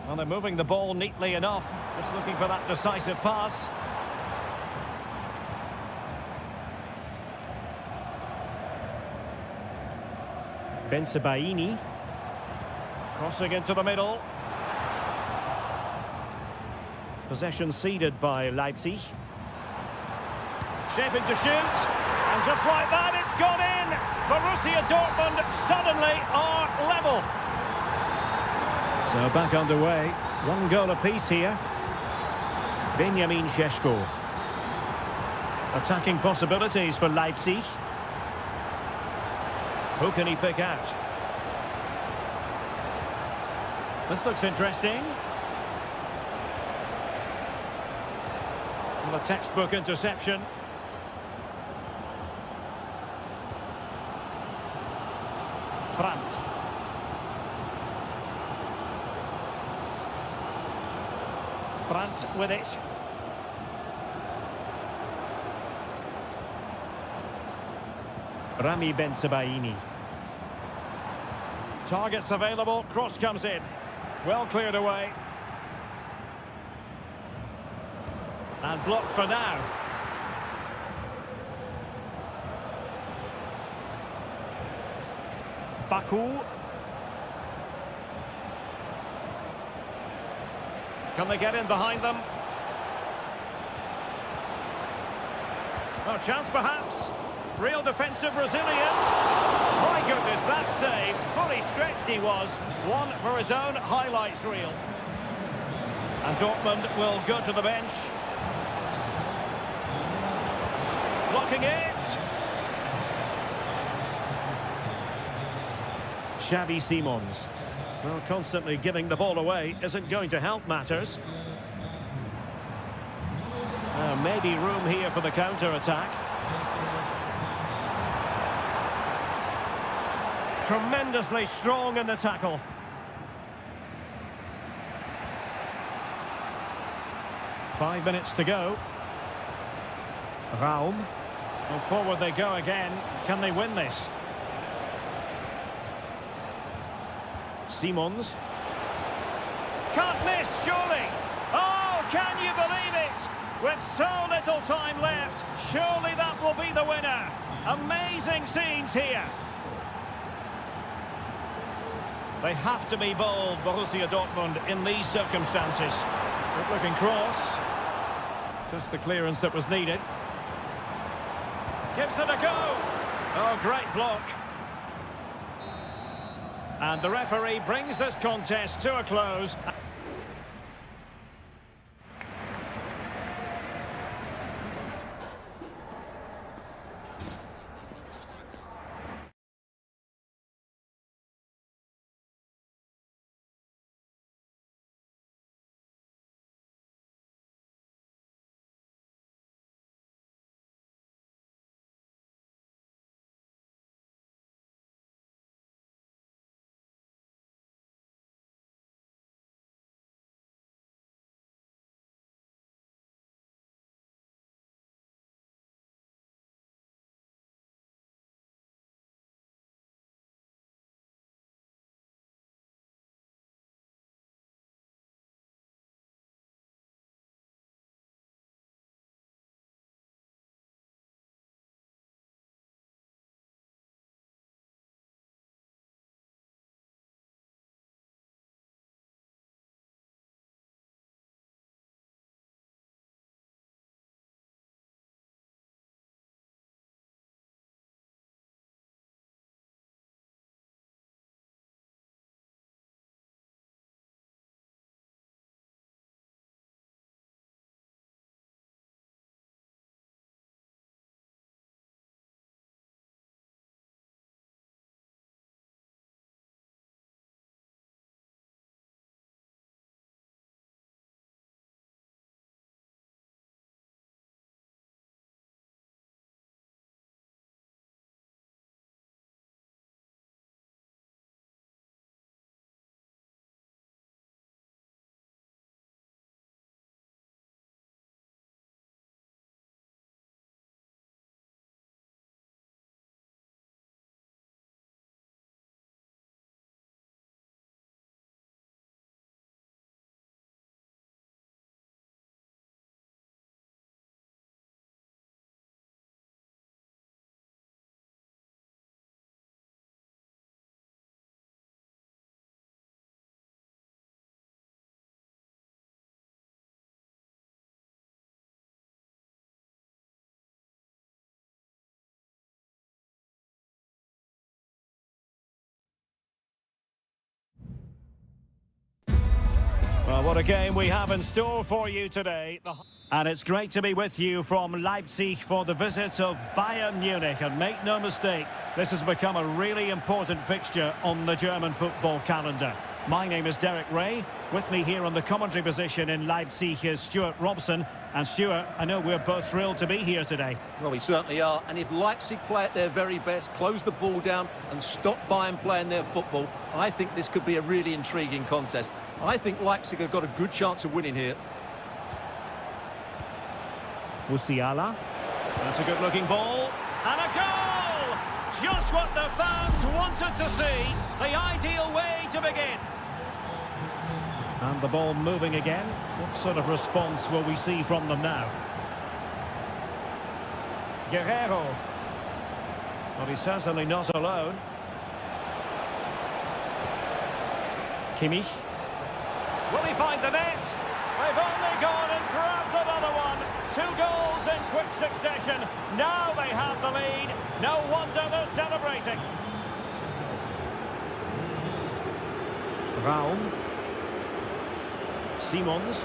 Speaker 1: Well, they're moving the ball neatly enough. Just looking for that decisive pass. Bensebaini. Crossing into the middle. Possession ceded by Leipzig. Shaping to shoot. And just like that, it's gone in. Borussia Dortmund suddenly are level.
Speaker 3: So back underway.
Speaker 1: One goal apiece here. Benjamin Šeško. Attacking possibilities for Leipzig. Who can he pick out? This looks interesting. Well, a textbook interception. Brandt. Brandt with it. Rami Bensebaini. Targets available, cross comes in. Well cleared away. And blocked for now. Baku. Can they get in behind them? Oh, chance perhaps. Real defensive resilience. My goodness, that save. Fully stretched he was. One for his own highlights reel. And Dortmund will go to the bench. Blocking it. Xavi Simons. Well, constantly giving the ball away isn't going to help matters. Maybe room here for the counter-attack. Tremendously strong in the tackle. Five minutes to go. Raum. Well, forward they go again. Can they win this? Simons. Can't miss, surely. Oh, can you believe it? With so little time left, surely that will be the winner. Amazing scenes here. They have to be bold, Borussia Dortmund, in these circumstances. Good looking cross. Just the clearance that was needed. Gives it a go. Oh, great block. And the referee brings this contest to a close. Well, what a game we have in store for you today. And it's great to be with you from Leipzig for the visit of Bayern Munich. And make no mistake, this has become a really important fixture on the German football calendar. My name is Derek Ray. With me here on the commentary position in Leipzig is Stuart Robson. And Stuart, I know we're both thrilled to be here today.
Speaker 2: Well, we certainly are. And if Leipzig play at their very best, close the ball down and stop Bayern playing their football, I think this could be a really intriguing contest. I think Leipzig have got a good chance of winning here.
Speaker 1: Musiala. That's a good-looking ball. And a goal! Just what the fans wanted to see. The ideal way to begin. And the ball moving again. What sort of response will we see from them now? Guerrero. Well, he's certainly not alone. Kimmich. Will he find the net? They've only gone and grabbed another one. 2 goals in quick succession. Now they have the lead. No wonder they're celebrating. Raum. Simons.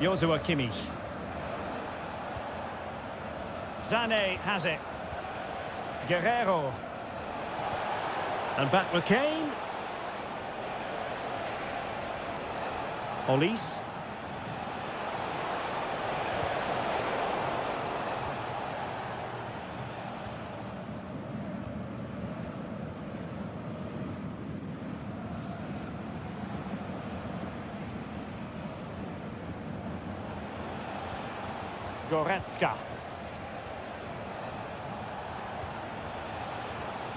Speaker 1: Joshua Kimmich. Sané has it. Guerrero. And back with Kane. Olise. Goretzka.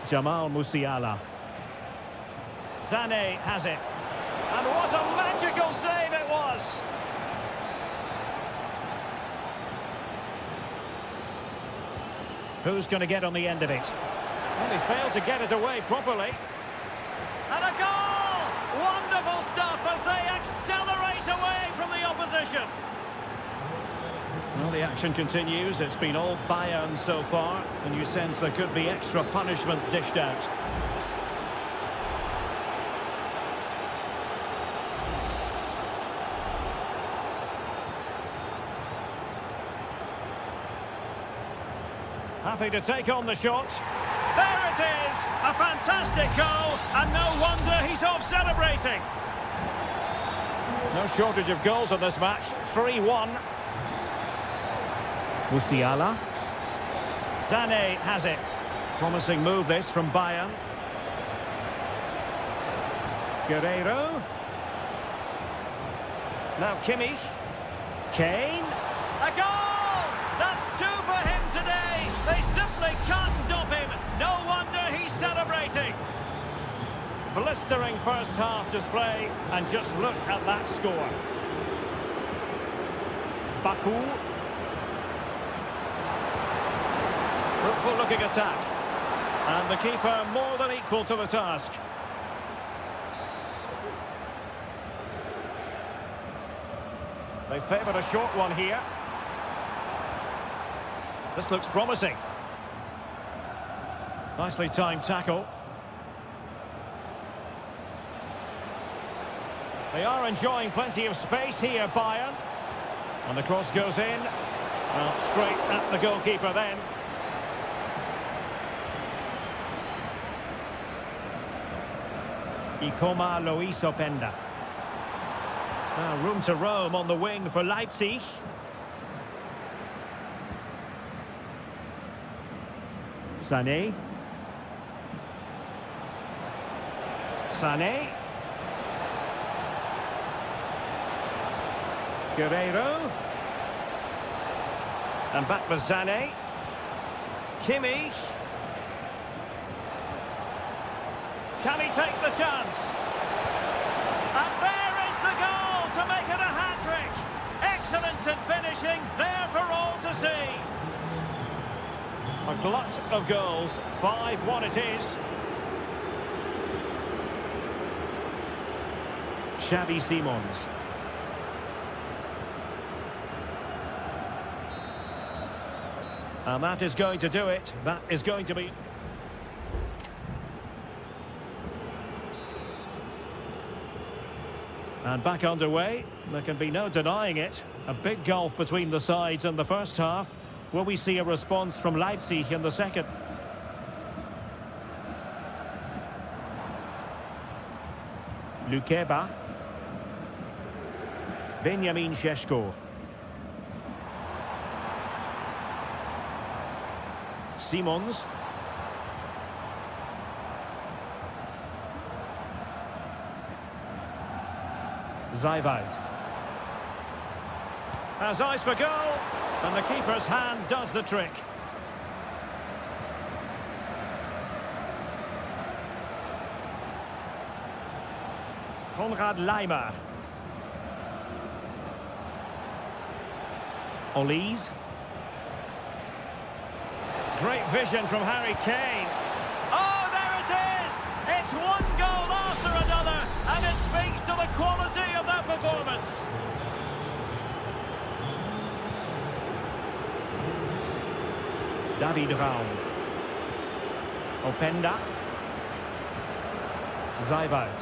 Speaker 1: Jamal Musiala. Sané has it. And what a magical save it was! Who's going to get on the end of it? Well, he failed to get it away properly. And a goal! Wonderful stuff as they accelerate away from the opposition. Well, the action continues. It's been all Bayern so far, and you sense there could be extra punishment dished out. Happy to take on the shot. There it is! A fantastic goal, and no wonder he's off celebrating. No shortage of goals in this match. 3-1. Musiala. Sané has it. Promising move this from Bayern. Guerrero. Now Kimmich. Kane. A goal! That's 2 for him today. They simply can't stop him. No wonder he's celebrating. Blistering first half display, and just look at that score. Baku. Fruitful looking attack. And the keeper more than equal to the task. They favoured a short one here. This looks promising. Nicely timed tackle. They are enjoying plenty of space here, Bayern. And the cross goes in. Well, straight at the goalkeeper then. Ikoma Luis Openda. Now room to roam on the wing for Leipzig. Sané. Sané. Guerrero. And back with Sané. Kimmich. Can he take the chance? And there is the goal to make it a hat-trick. Excellence in finishing, there for all to see. A glut of goals, 5-1 it is. Xavi Simons. And that is going to do it. That is going to be... And back underway. There can be no denying it. A big gulf between the sides in the first half. Will we see a response from Leipzig in the second? Lukeba. Benjamin Šeško. Simons. Zijvoud. Has eyes for goal, and the keeper's hand does the trick. Konrad Laimer. Olise. Great vision from Harry Kane. Oh, there it is! It's one goal after another, and it speaks to the quality of that performance. David Raum. Openda. Zijvoud.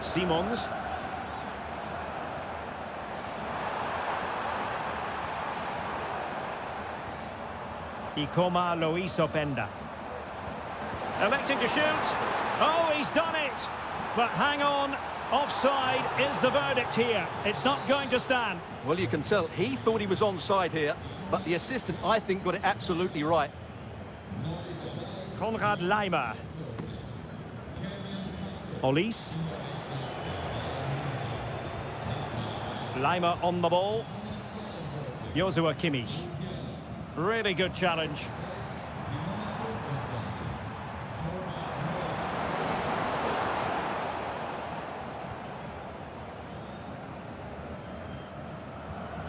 Speaker 1: Simons. Ikoma Luis Openda. Electing to shoot. Oh, he's done it. But hang on. Offside is the verdict here. It's not going to stand.
Speaker 2: Well, you can tell he thought he was onside here, but the assistant, I think, got it absolutely right.
Speaker 1: Konrad Laimer. Olise. Laimer on the ball. Joshua Kimmich. Really good challenge.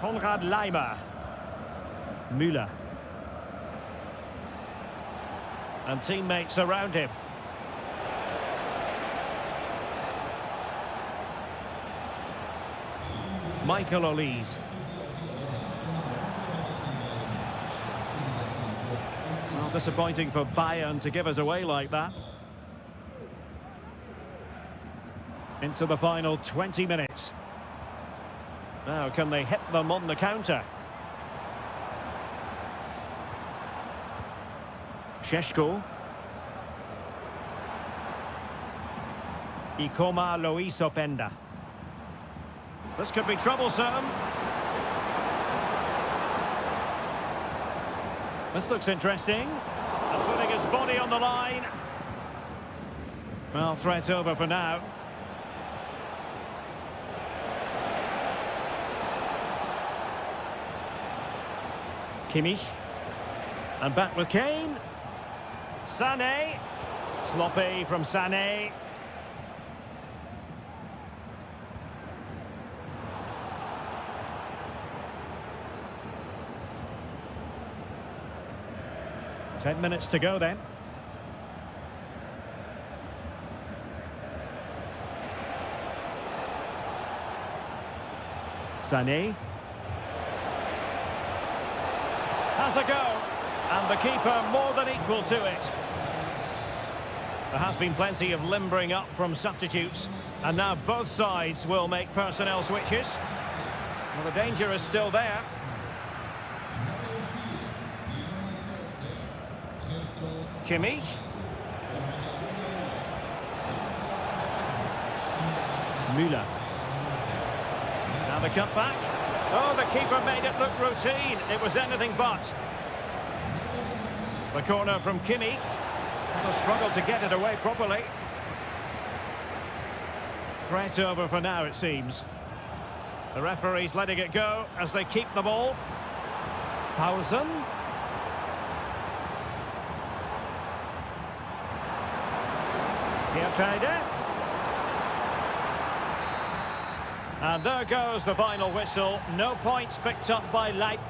Speaker 1: Konrad Laimer. Müller. And teammates around him. Michael Olise. Well, disappointing for Bayern to give us away like that. Into the final 20 minutes. Now, can they hit them on the counter? Šeško. Ikoma Luis Openda. This could be troublesome. This looks interesting. And putting his body on the line. Well, threat over for now. Kimmich. And back with Kane. Sané. Sloppy from Sané. Ten minutes to go then. Sané. Has a go. And the keeper more than equal to it. There has been plenty of limbering up from substitutes. And now both sides will make personnel switches. Well, the danger is still there. Kimmich. Müller. Now the cutback. Oh, the keeper made it look routine. It was anything but. The corner from Kimmich. The struggle to get it away properly. Threat over for now, it seems. The referee's letting it go as they keep the ball. Paulsen. And there goes the final whistle. No points picked up by Leipzig.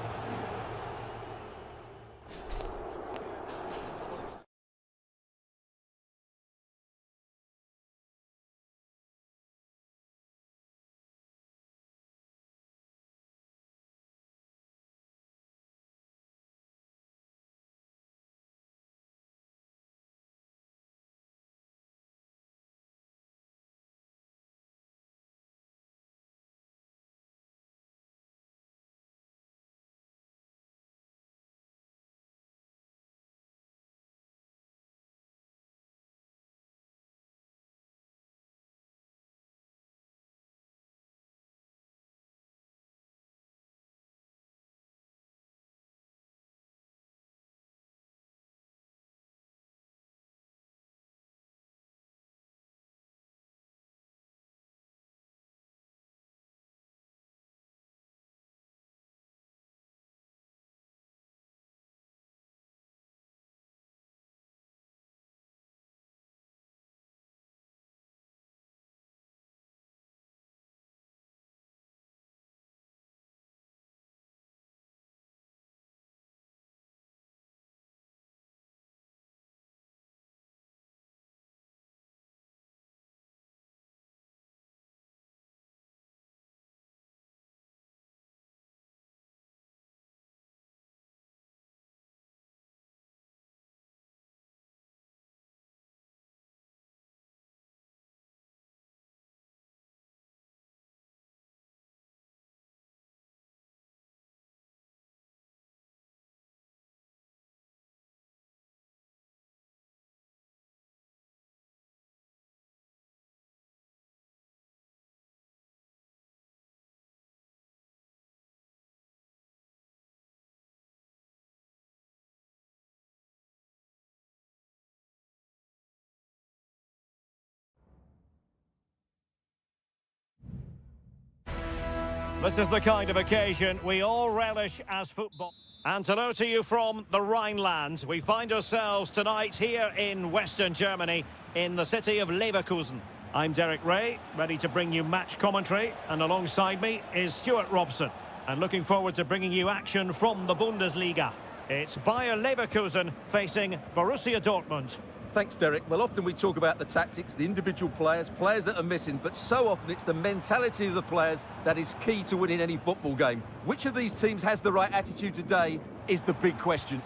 Speaker 1: This is the kind of occasion we all relish as football. And hello to you from the Rhineland. We find ourselves tonight here in Western Germany, in the city of Leverkusen. I'm Derek Ray, ready to bring you match commentary, and alongside me is Stuart Robson. And looking forward to bringing you action from the Bundesliga. It's Bayer Leverkusen facing Borussia Dortmund.
Speaker 2: Thanks, Derek. Well, often we talk about the tactics, the individual players that are missing, but so often it's the mentality of the players that is key to winning any football game. Which of these teams has the right attitude today is the big question.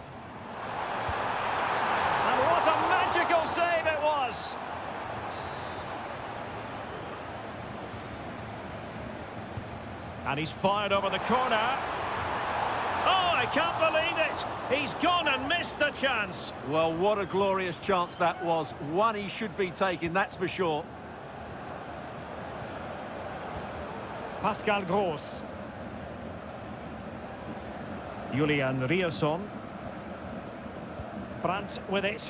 Speaker 1: And what a magical save it was! And he's fired over the corner. Oh, I can't believe it! He's gone and missed the chance.
Speaker 2: Well, what a glorious chance that was. One he should be taking, that's for sure.
Speaker 1: Pascal Gross. Julian Rierson. Brandt with it.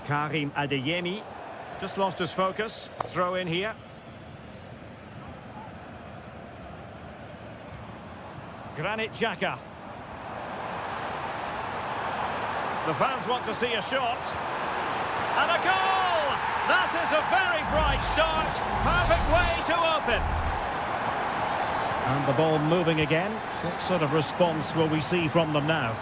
Speaker 1: Karim Adeyemi. Just lost his focus. Throw in here. Granit Xhaka. The fans want to see a shot. And a goal! That is a very bright start. Perfect way to open. And the ball moving again. What sort of response will we see from them now?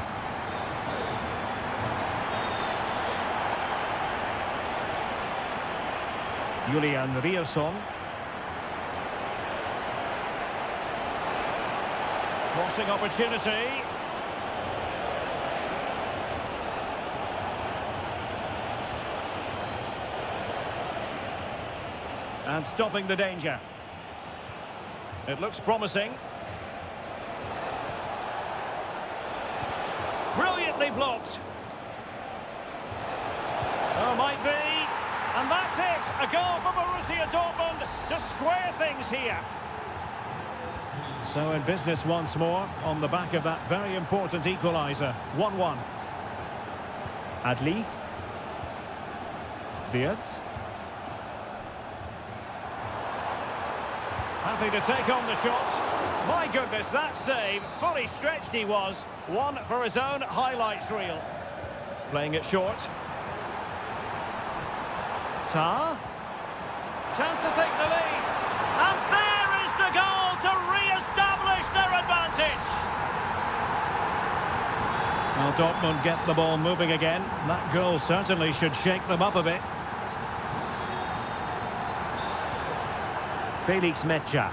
Speaker 1: Julian Rierson. Crossing opportunity. And stopping the danger. It looks promising. Brilliantly blocked. Oh, might be. And that's it. A goal for Borussia Dortmund to square things here. So in business once more, on the back of that very important equaliser. 1-1. Adli. Wirtz. Happy to take on the shot. My goodness, that save. Fully stretched he was. One for his own highlights reel. Playing it short. Tar. Chance to take the lead. And there is the goal to re-establish their advantage. Well, Dortmund get the ball moving again. That goal certainly should shake them up a bit. Felix Metscher.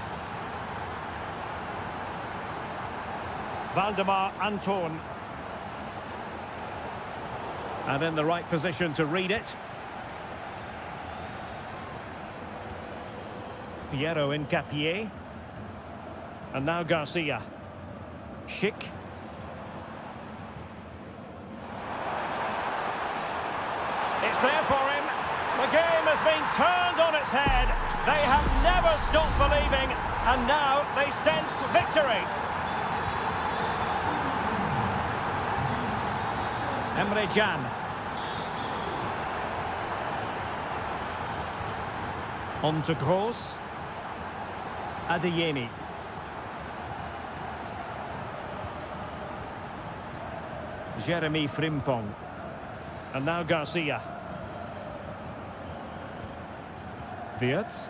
Speaker 1: Valdemar Anton. And in the right position to read it. Piero Incapié. And now Garcia. Schick. It's there for him. The game has been turned on its head. They have never stopped believing, and now they sense victory. Emre Can. On to Gross. Adeyemi. Jeremy Frimpong. And now Garcia. Wirtz.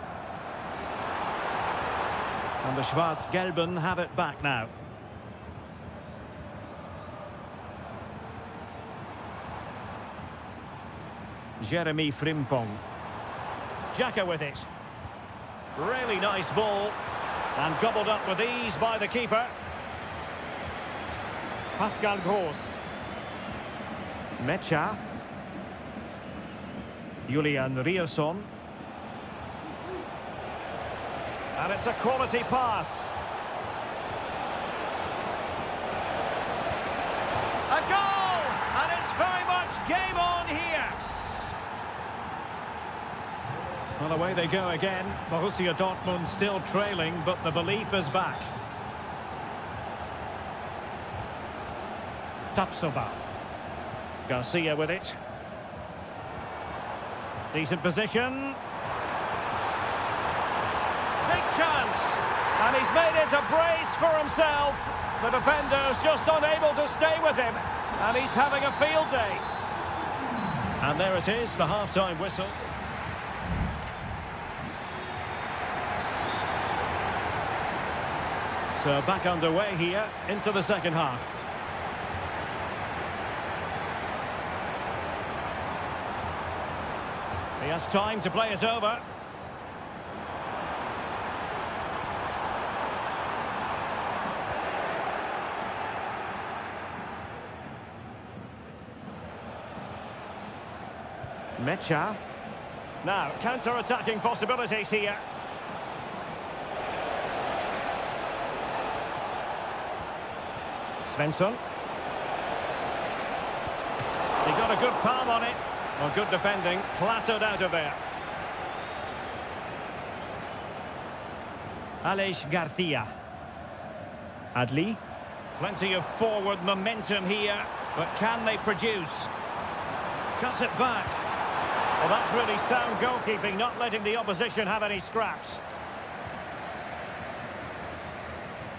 Speaker 1: And the Schwarz-Gelben have it back now. Jeremy Frimpong. Xhaka with it. Really nice ball. And gobbled up with ease by the keeper. Pascal Gross. Metscher. Julian Rierson. And it's a quality pass. A goal! And it's very much game on here. Well, away they go again. Borussia Dortmund still trailing, but the belief is back. Tapsoba. Garcia with it. Decent position. he's made it a brace for himself. The defender's just unable to stay with him, and he's having a field day. And there it is, the half-time whistle. So back underway here into the second half. He has time to play it over. Mecha. Now, counter-attacking possibilities here. Svensson. He got a good palm on it. Well, good defending, clattered out of there. Aleix Garcia. Adli. Plenty of forward momentum here, but can they produce? Cuts it back. Well, that's really sound goalkeeping, not letting the opposition have any scraps.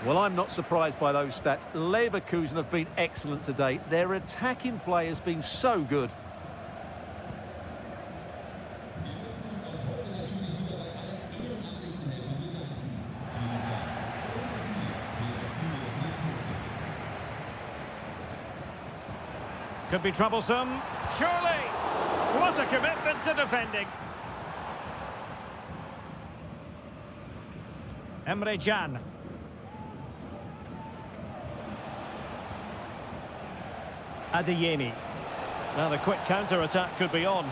Speaker 2: Well, I'm not surprised by those stats. Leverkusen have been excellent today. Their attacking play has been so good.
Speaker 1: Could be troublesome. Surely! What a commitment to defending. Emre Can. Adeyemi. Now the quick counter-attack could be on.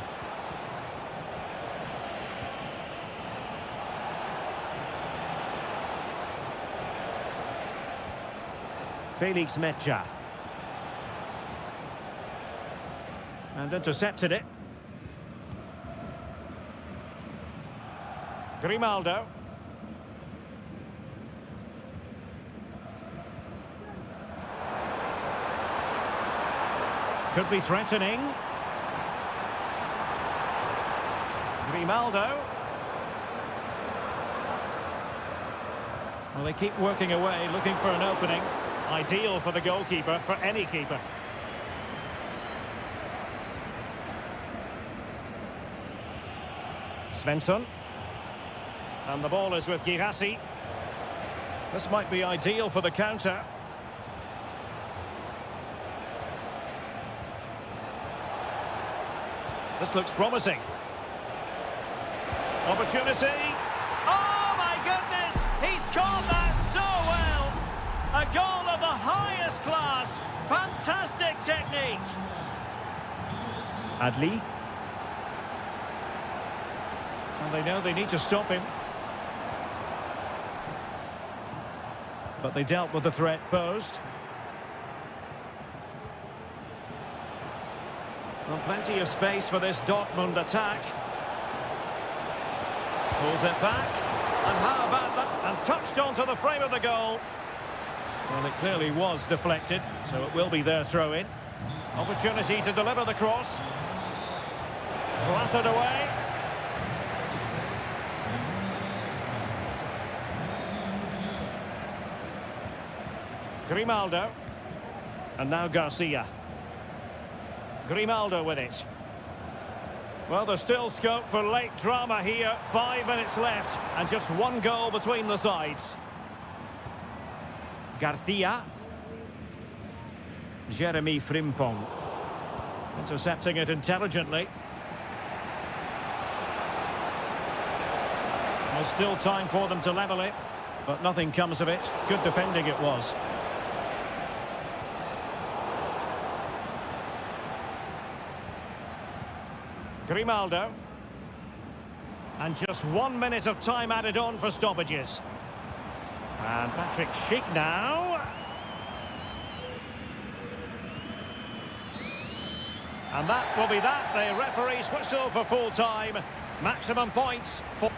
Speaker 1: Felix Mecha. And intercepted it. Grimaldo. Could be threatening. Grimaldo. Well, they keep working away, looking for an opening. Ideal for the goalkeeper, for any keeper. Svensson. And the ball is with Girassi. This might be ideal for the counter. This looks promising. Opportunity. Oh, my goodness! He's caught that so well! A goal of the highest class. Fantastic technique. Adli. And they know they need to stop him. But they dealt with the threat posed. Well, plenty of space for this Dortmund attack. Pulls it back. And how about that? And touched onto the frame of the goal. Well, it clearly was deflected, so it will be their throw-in. Opportunity to deliver the cross. Blasted away. Grimaldo. And now Garcia. Grimaldo with it. Well, there's still scope for late drama here. 5 minutes left and just one goal between the sides. Garcia. Jeremy Frimpong. Intercepting it intelligently. There's still time for them to level it, but nothing comes of it. Good defending it was. Grimaldo. And just 1 minute of time added on for stoppages. And Patrick Schick now. And that will be that. The referee's whistle for full time. Maximum points for...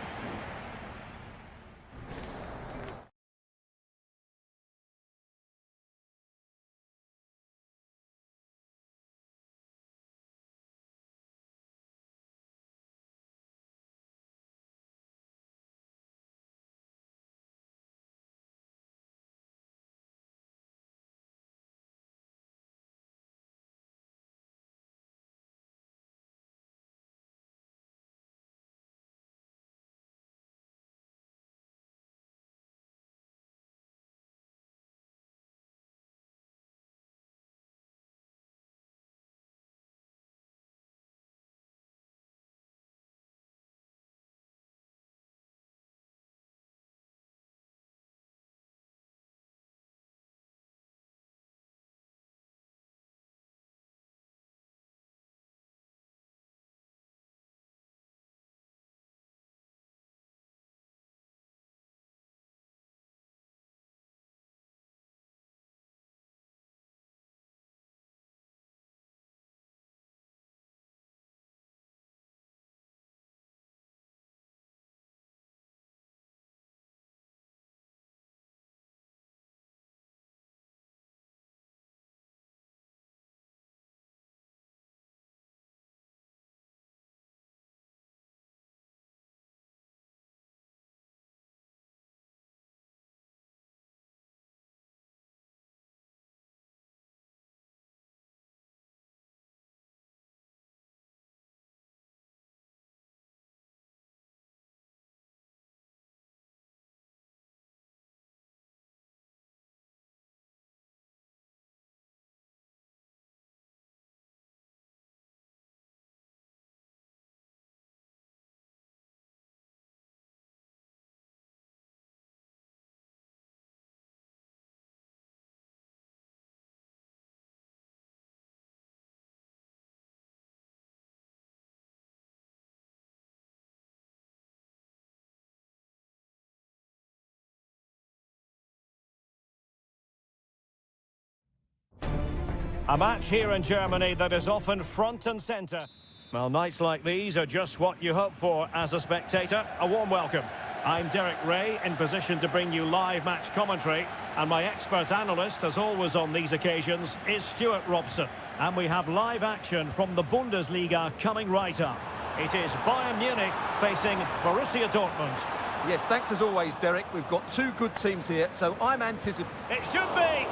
Speaker 1: A match here in Germany that is often front and centre. Well, nights like these are just what you hope for as a spectator. A warm welcome. I'm Derek Ray, in position to bring you live match commentary. And my expert analyst, as always on these occasions, is Stuart Robson. And we have live action from the Bundesliga coming right up. It is Bayern Munich facing Borussia Dortmund.
Speaker 2: Yes, thanks as always, Derek. We've got two good teams here, so I'm anticipating...
Speaker 1: It should be!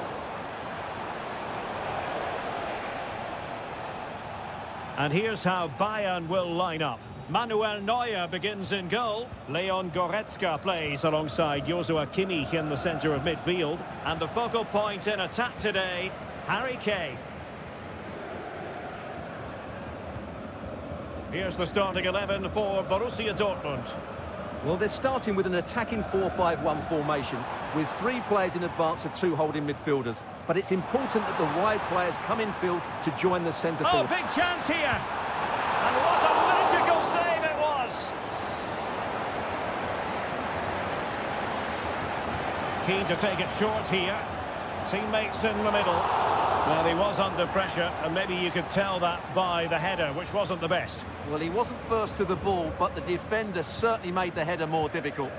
Speaker 1: And here's how Bayern will line up. Manuel Neuer begins in goal. Leon Goretzka plays alongside Joshua Kimmich in the centre of midfield. And the focal point in attack today, Harry Kane. Here's the starting 11 for Borussia Dortmund.
Speaker 2: Well, they're starting with an attacking 4-5-1 formation with three players in advance of two holding midfielders. But it's important that the wide players come in field to join the centre
Speaker 1: forward.
Speaker 2: forward.
Speaker 1: Oh, big chance here! And what a magical save it was! Keen to take it short here. Teammates in the middle. Well, he was under pressure, and maybe you could tell that by the header, which wasn't the best.
Speaker 2: Well, he wasn't first to the ball, but the defender certainly made the header more difficult.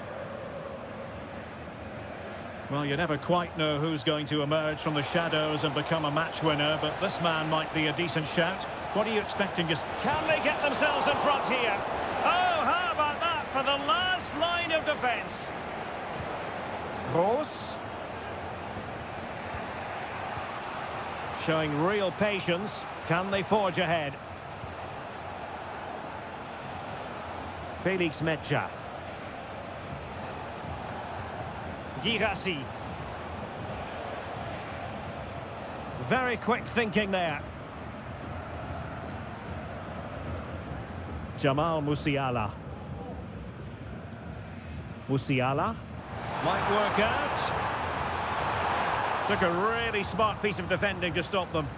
Speaker 1: Well, you never quite know who's going to emerge from the shadows and become a match winner, but this man might be a decent shout. What are you expecting? Can they get themselves in front here? Oh, how about that for the last line of defence? Rose. Showing real patience. Can they forge ahead? Felix Mecha. Girassi. Very quick thinking there. Jamal Musiala. Musiala. Might work out. Took a really smart piece of defending to stop them.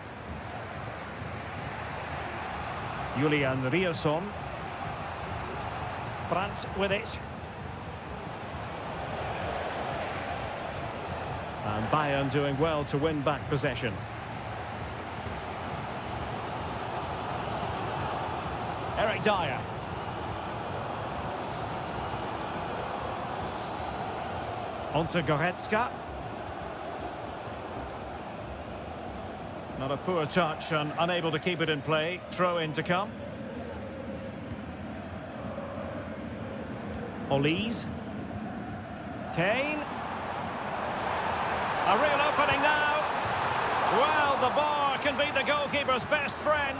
Speaker 1: Julian Riosson. Brandt with it. And Bayern doing well to win back possession. Eric Dyer. On to Goretzka. Not a poor touch and unable to keep it in play. Throw in to come. Olise. Kane. A real opening now. Well, the bar can be the goalkeeper's best friend.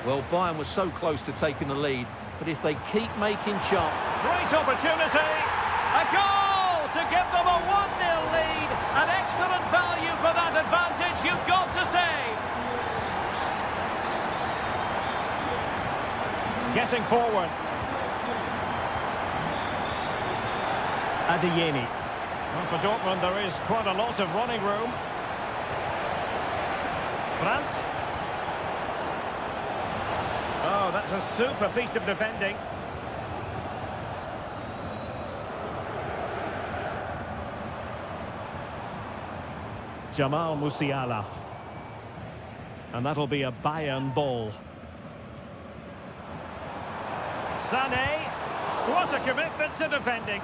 Speaker 2: Well, Bayern was so close to taking the lead, but if they keep making chance...
Speaker 1: Great opportunity. A goal to give them a 1-0 lead. An excellent value for that advantage, you've got to say. Getting forward. Adeyemi. Well, for Dortmund, there is quite a lot of running room. Brandt. Oh, that's a super piece of defending. Jamal Musiala. And that'll be a Bayern ball. Sané. What a commitment to defending.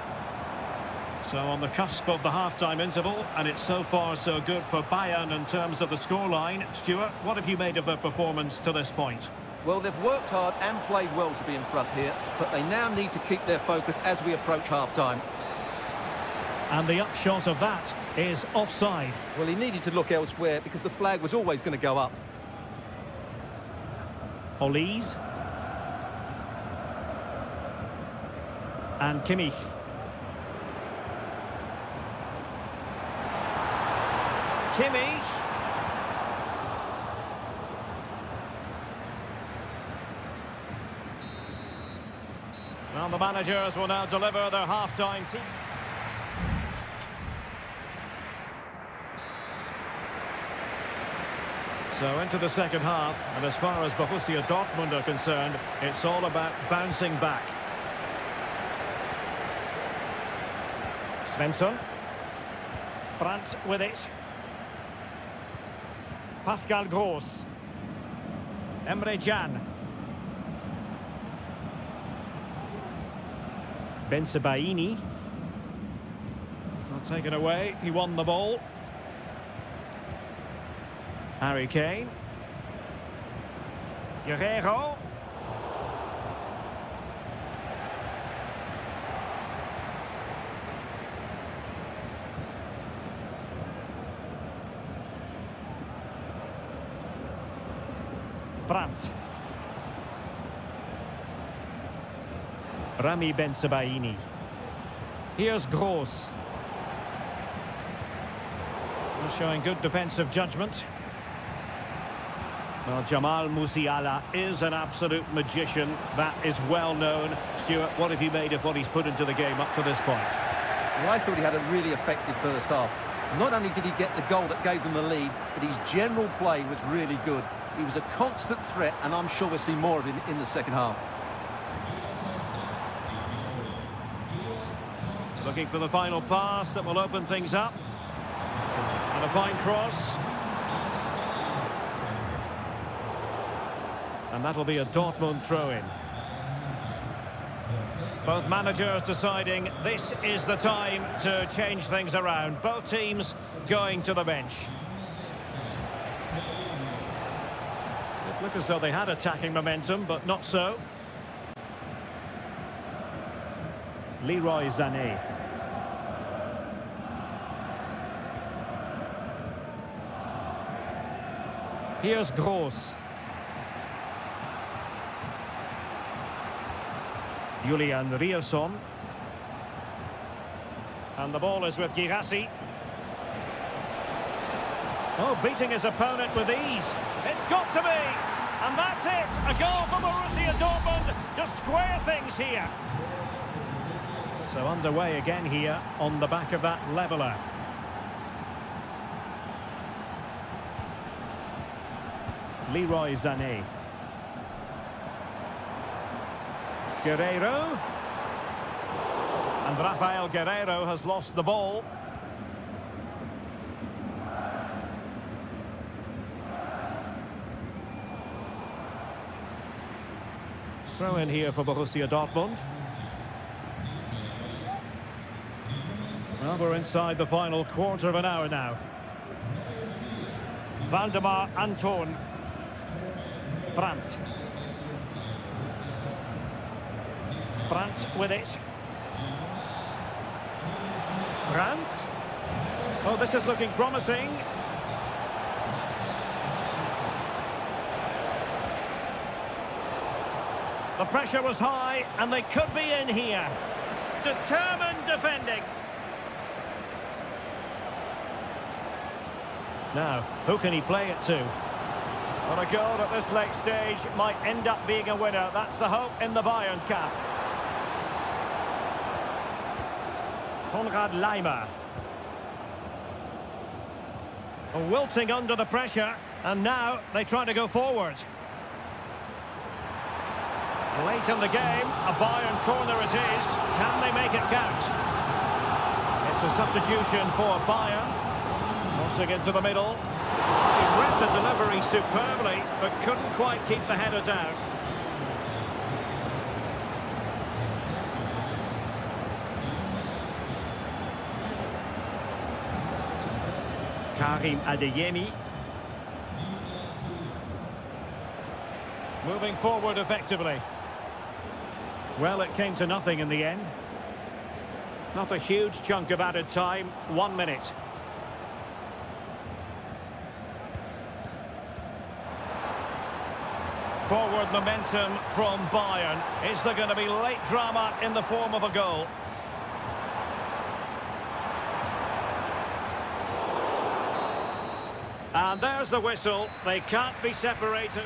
Speaker 1: So on the cusp of the half-time interval, and it's so far so good for Bayern in terms of the scoreline. Stuart, what have you made of their performance to this point?
Speaker 2: Well, they've worked hard and played well to be in front here, but they now need to keep their focus as we approach half-time.
Speaker 3: And the upshot of that is offside.
Speaker 2: Well, he needed to look elsewhere because the flag was always going to go up.
Speaker 3: Olise. And Kimmich.
Speaker 1: Kimmich. Well, the managers will now deliver their half-time team. So into the second half, and as far as Borussia Dortmund are concerned, it's all about bouncing back. Svensson. Brandt with it. Pascal Gross. Emre Can. Bensebaini. Not taken away. He won the ball. Harry Kane. Guerrero. Brandt. Rami Bensebaini. Here's Gross. Showing good defensive judgment. Well, Jamal Musiala is an absolute magician. That is well known. Stuart, what have you made of what he's put into the game up to this point?
Speaker 2: Well, I thought he had a really effective first half. Not only did he get the goal that gave them the lead, but his general play was really good. He was a constant threat, and I'm sure we'll see more of him in the second half.
Speaker 1: Looking for the final pass that will open things up. And a fine cross. And that'll be a Dortmund throw-in. Both managers deciding this is the time to change things around. Both teams going to the bench. It looked as though they had attacking momentum, but not so. Leroy Sané. Here's Gross. Julian Rierson. And the ball is with Girassi. Oh, beating his opponent with ease. It's got to be! And that's it! A goal for Borussia Dortmund to square things here. So underway again here on the back of that leveller. Leroy Sané. Guerrero. And Rafael Guerrero has lost the ball. Throw in here for Borussia Dortmund. Well, we're inside the final quarter of an hour now. Valdemar Anton. Brandt. Brandt with it. Brandt. Oh, this is looking promising. The pressure was high, and they could be in here. Determined defending. Now, who can he play it to? Well, a goal at this late stage might end up being a winner. That's the hope in the Bayern camp. Konrad Laimer. Wilting under the pressure, and now they try to go forward. Late in the game, a Bayern corner it is. Can they make it count? It's a substitution for Bayern. Crossing into the middle. He read the delivery superbly, but couldn't quite keep the header down. Karim Adeyemi. Moving forward effectively. Well, it came to nothing in the end. Not a huge chunk of added time. 1 minute. Forward momentum from Bayern. Is there going to be late drama in the form of a goal? And there's the whistle. They can't be separated.